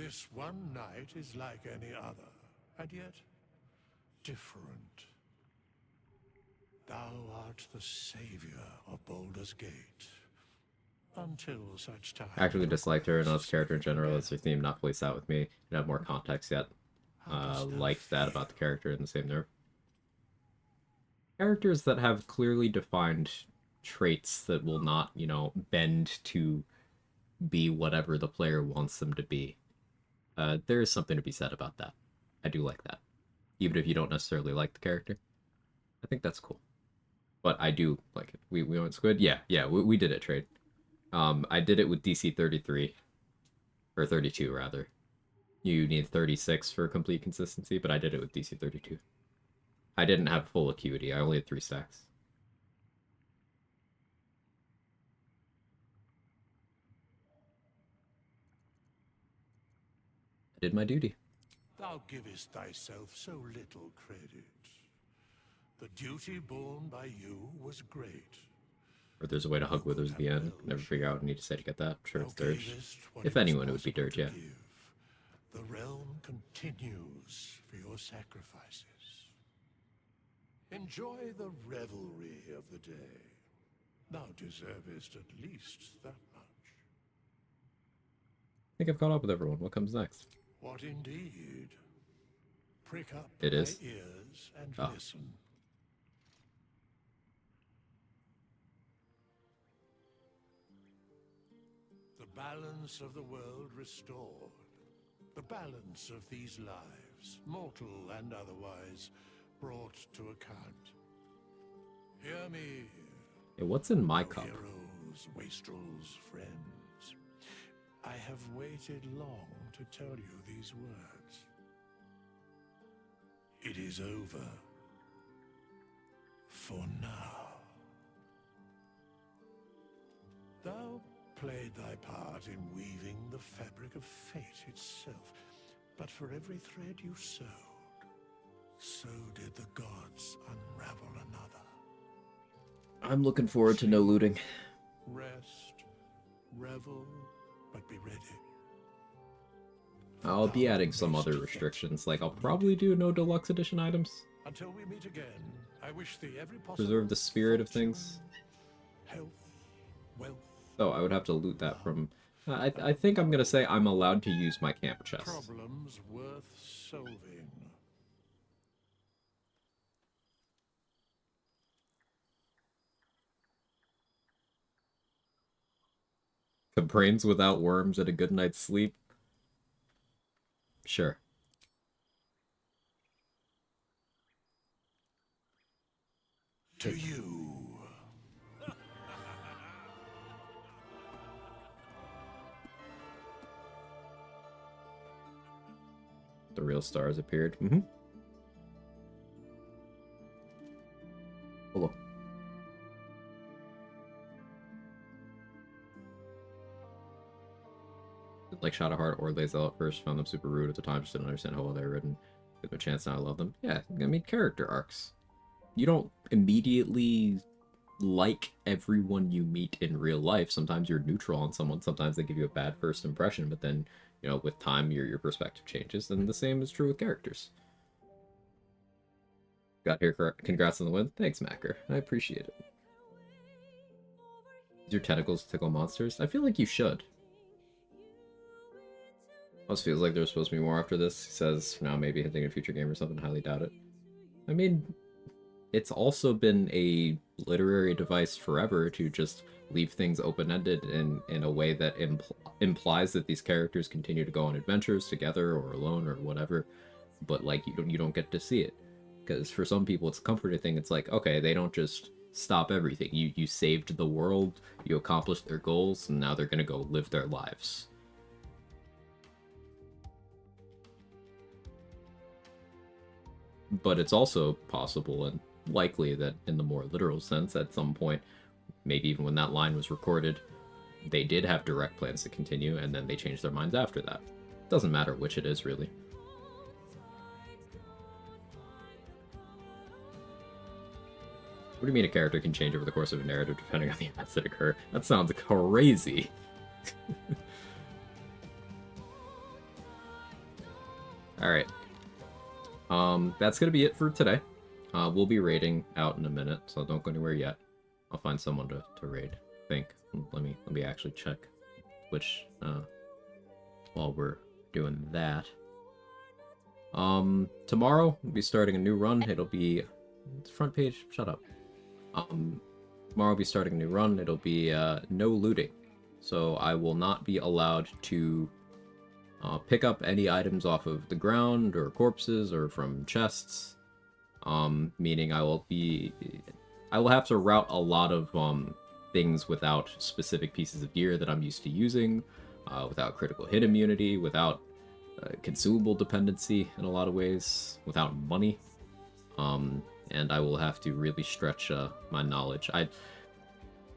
S3: This one night is like any other, and yet different. Thou art the savior of Baldur's Gate. Until such time...
S15: I actually disliked her and this character in general as her theme not fully sat with me. Didn't have more context yet. Liked that about the character in the same nerve. Characters that have clearly defined traits that will not, you know, bend to be whatever the player wants them to be. There is something to be said about that. I do like that. Even if you don't necessarily like the character. I think that's cool. But I do like it. We went squid? Yeah, we did it, Trade. I did it with DC 33. Or 32, rather. You need 36 for complete consistency, but I did it with DC 32. I didn't have full acuity. I only had 3 stacks. I did my duty.
S3: Thou givest thyself so little credit. The duty borne by you was great.
S15: Or there's a way to hug withers at the end. Never figure out. I need to say to get that. I'm sure it's Dirge. If anyone, it would be Dirge, yeah.
S3: The realm continues for your sacrifices. Enjoy the revelry of the day. Thou deservest at least that much.
S15: I think I've caught up with everyone. What comes next?
S3: What indeed? Prick up
S15: it
S3: thy
S15: is.
S3: Ears and listen. The balance of the world restored. The balance of these lives, mortal and otherwise, brought to account. Hear me.
S15: Hey, what's in my cup?
S3: Heroes, wastrels, friends. I have waited long to tell you these words. It is over. For now. Thou played thy part in weaving the fabric of fate itself, but for every thread you sewed, so did the gods unravel another.
S15: I'm looking forward to no looting.
S3: Rest, revel, but be ready.
S15: I'll be adding some other restrictions, like I'll probably do no deluxe edition items.
S3: Until we meet again, I wish thee every possible
S15: preserve the spirit of things.
S3: Health, wealth.
S15: So I would have to loot that from... I think I'm going to say I'm allowed to use my camp chest.
S3: Problems worth solving.
S15: The brains without worms and a good night's sleep? Sure.
S3: To you.
S15: The real stars appeared. Mm-hmm. Hello. Like Shadowheart or Lazel at first, found them super rude at the time, just didn't understand how well they were written. Give them a chance, now I love them. Yeah, I mean, character arcs. You don't immediately like everyone you meet in real life. Sometimes you're neutral on someone, sometimes they give you a bad first impression, but then, you know, with time, your perspective changes, and the same is true with characters. Got here, congrats on the win. Thanks, Macker. I appreciate it. Use your tentacles to tickle monsters? I feel like you should. Almost feels like there's supposed to be more after this. He says, for now, maybe hinting a future game or something. Highly doubt it. I mean, it's also been a literary device forever to just leave things open-ended in a way that implies that these characters continue to go on adventures together or alone or whatever, but like you don't get to see it. Because for some people it's a comforting thing. It's like, okay, they don't just stop everything. You saved the world, you accomplished their goals, and now they're gonna go live their lives. But it's also possible and likely that in the more literal sense, at some point, maybe even when that line was recorded, they did have direct plans to continue, and then they changed their minds after that. Doesn't matter which it is, really. What do you mean a character can change over the course of a narrative depending on the events that occur? That sounds crazy. Alright. That's gonna be it for today. We'll be raiding out in a minute, so don't go anywhere yet. I'll find someone to raid, I think. Let me actually check which, while we're doing that. Tomorrow, we'll be starting a new run. It'll be... Front page, shut up. Tomorrow, we'll be starting a new run. It'll be, no looting. So I will not be allowed to pick up any items off of the ground, or corpses, or from chests. Meaning I will have to route a lot of, things without specific pieces of gear that I'm used to using, without critical hit immunity, without consumable dependency in a lot of ways, without money, and I will have to really stretch my knowledge. I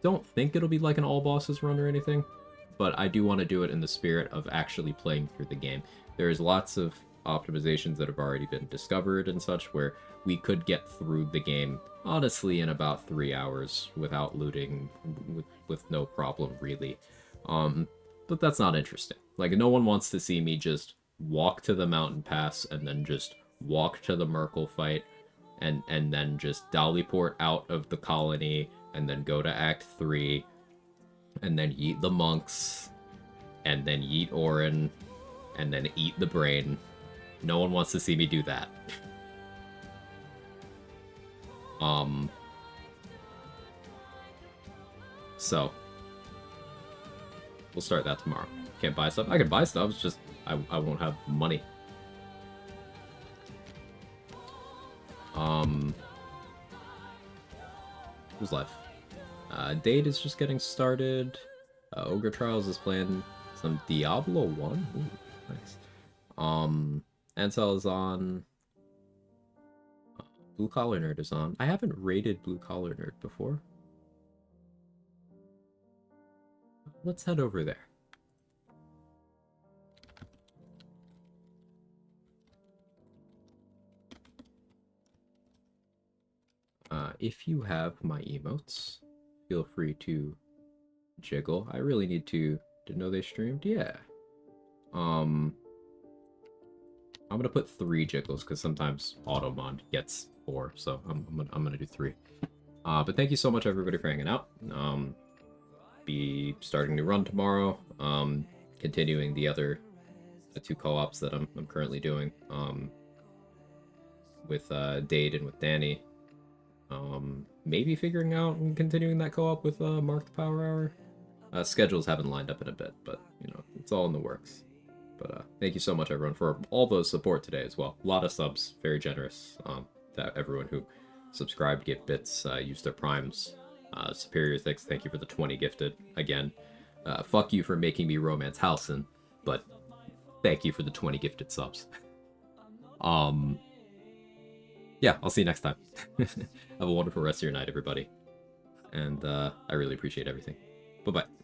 S15: don't think it'll be like an all bosses run or anything, but I do want to do it in the spirit of actually playing through the game. There's lots of optimizations that have already been discovered and such where we could get through the game honestly in about 3 hours without looting, with no problem really. But that's not interesting. Like, no one wants to see me just walk to the mountain pass and then just walk to the Merkel fight and then just dollyport out of the colony and then go to Act 3 and then eat the monks and then eat Orin and then eat the brain. No one wants to see me do that. So we'll start that tomorrow. Can't buy stuff. I can buy stuff, it's just I won't have money. Who's left? Date is just getting started. Ogre Trials is playing some Diablo 1. Ooh, nice. Ansel is on. Blue Collar Nerd is on. I haven't raided Blue Collar Nerd before. Let's head over there. If you have my emotes, feel free to jiggle. I really need to know they streamed. Yeah. I'm gonna put 3 jiggles because sometimes Automon gets 4, so I'm gonna do 3. But thank you so much everybody for hanging out. Be starting to run tomorrow. Continuing the other 2 co-ops that I'm currently doing. With Dade and with Danny. Maybe figuring out and continuing that co-op with Mark the Power Hour. Schedules haven't lined up in a bit, but you know, it's all in the works. But thank you so much everyone for all the support today as well. A lot of subs, very generous to everyone who subscribed, get bits, use their primes. Superior Thix, thank you for the 20 gifted again. Fuck you for making me romance Halcyon, but thank you for the 20 gifted subs. Yeah, I'll see you next time. Have a wonderful rest of your night, everybody. And I really appreciate everything. Bye-bye.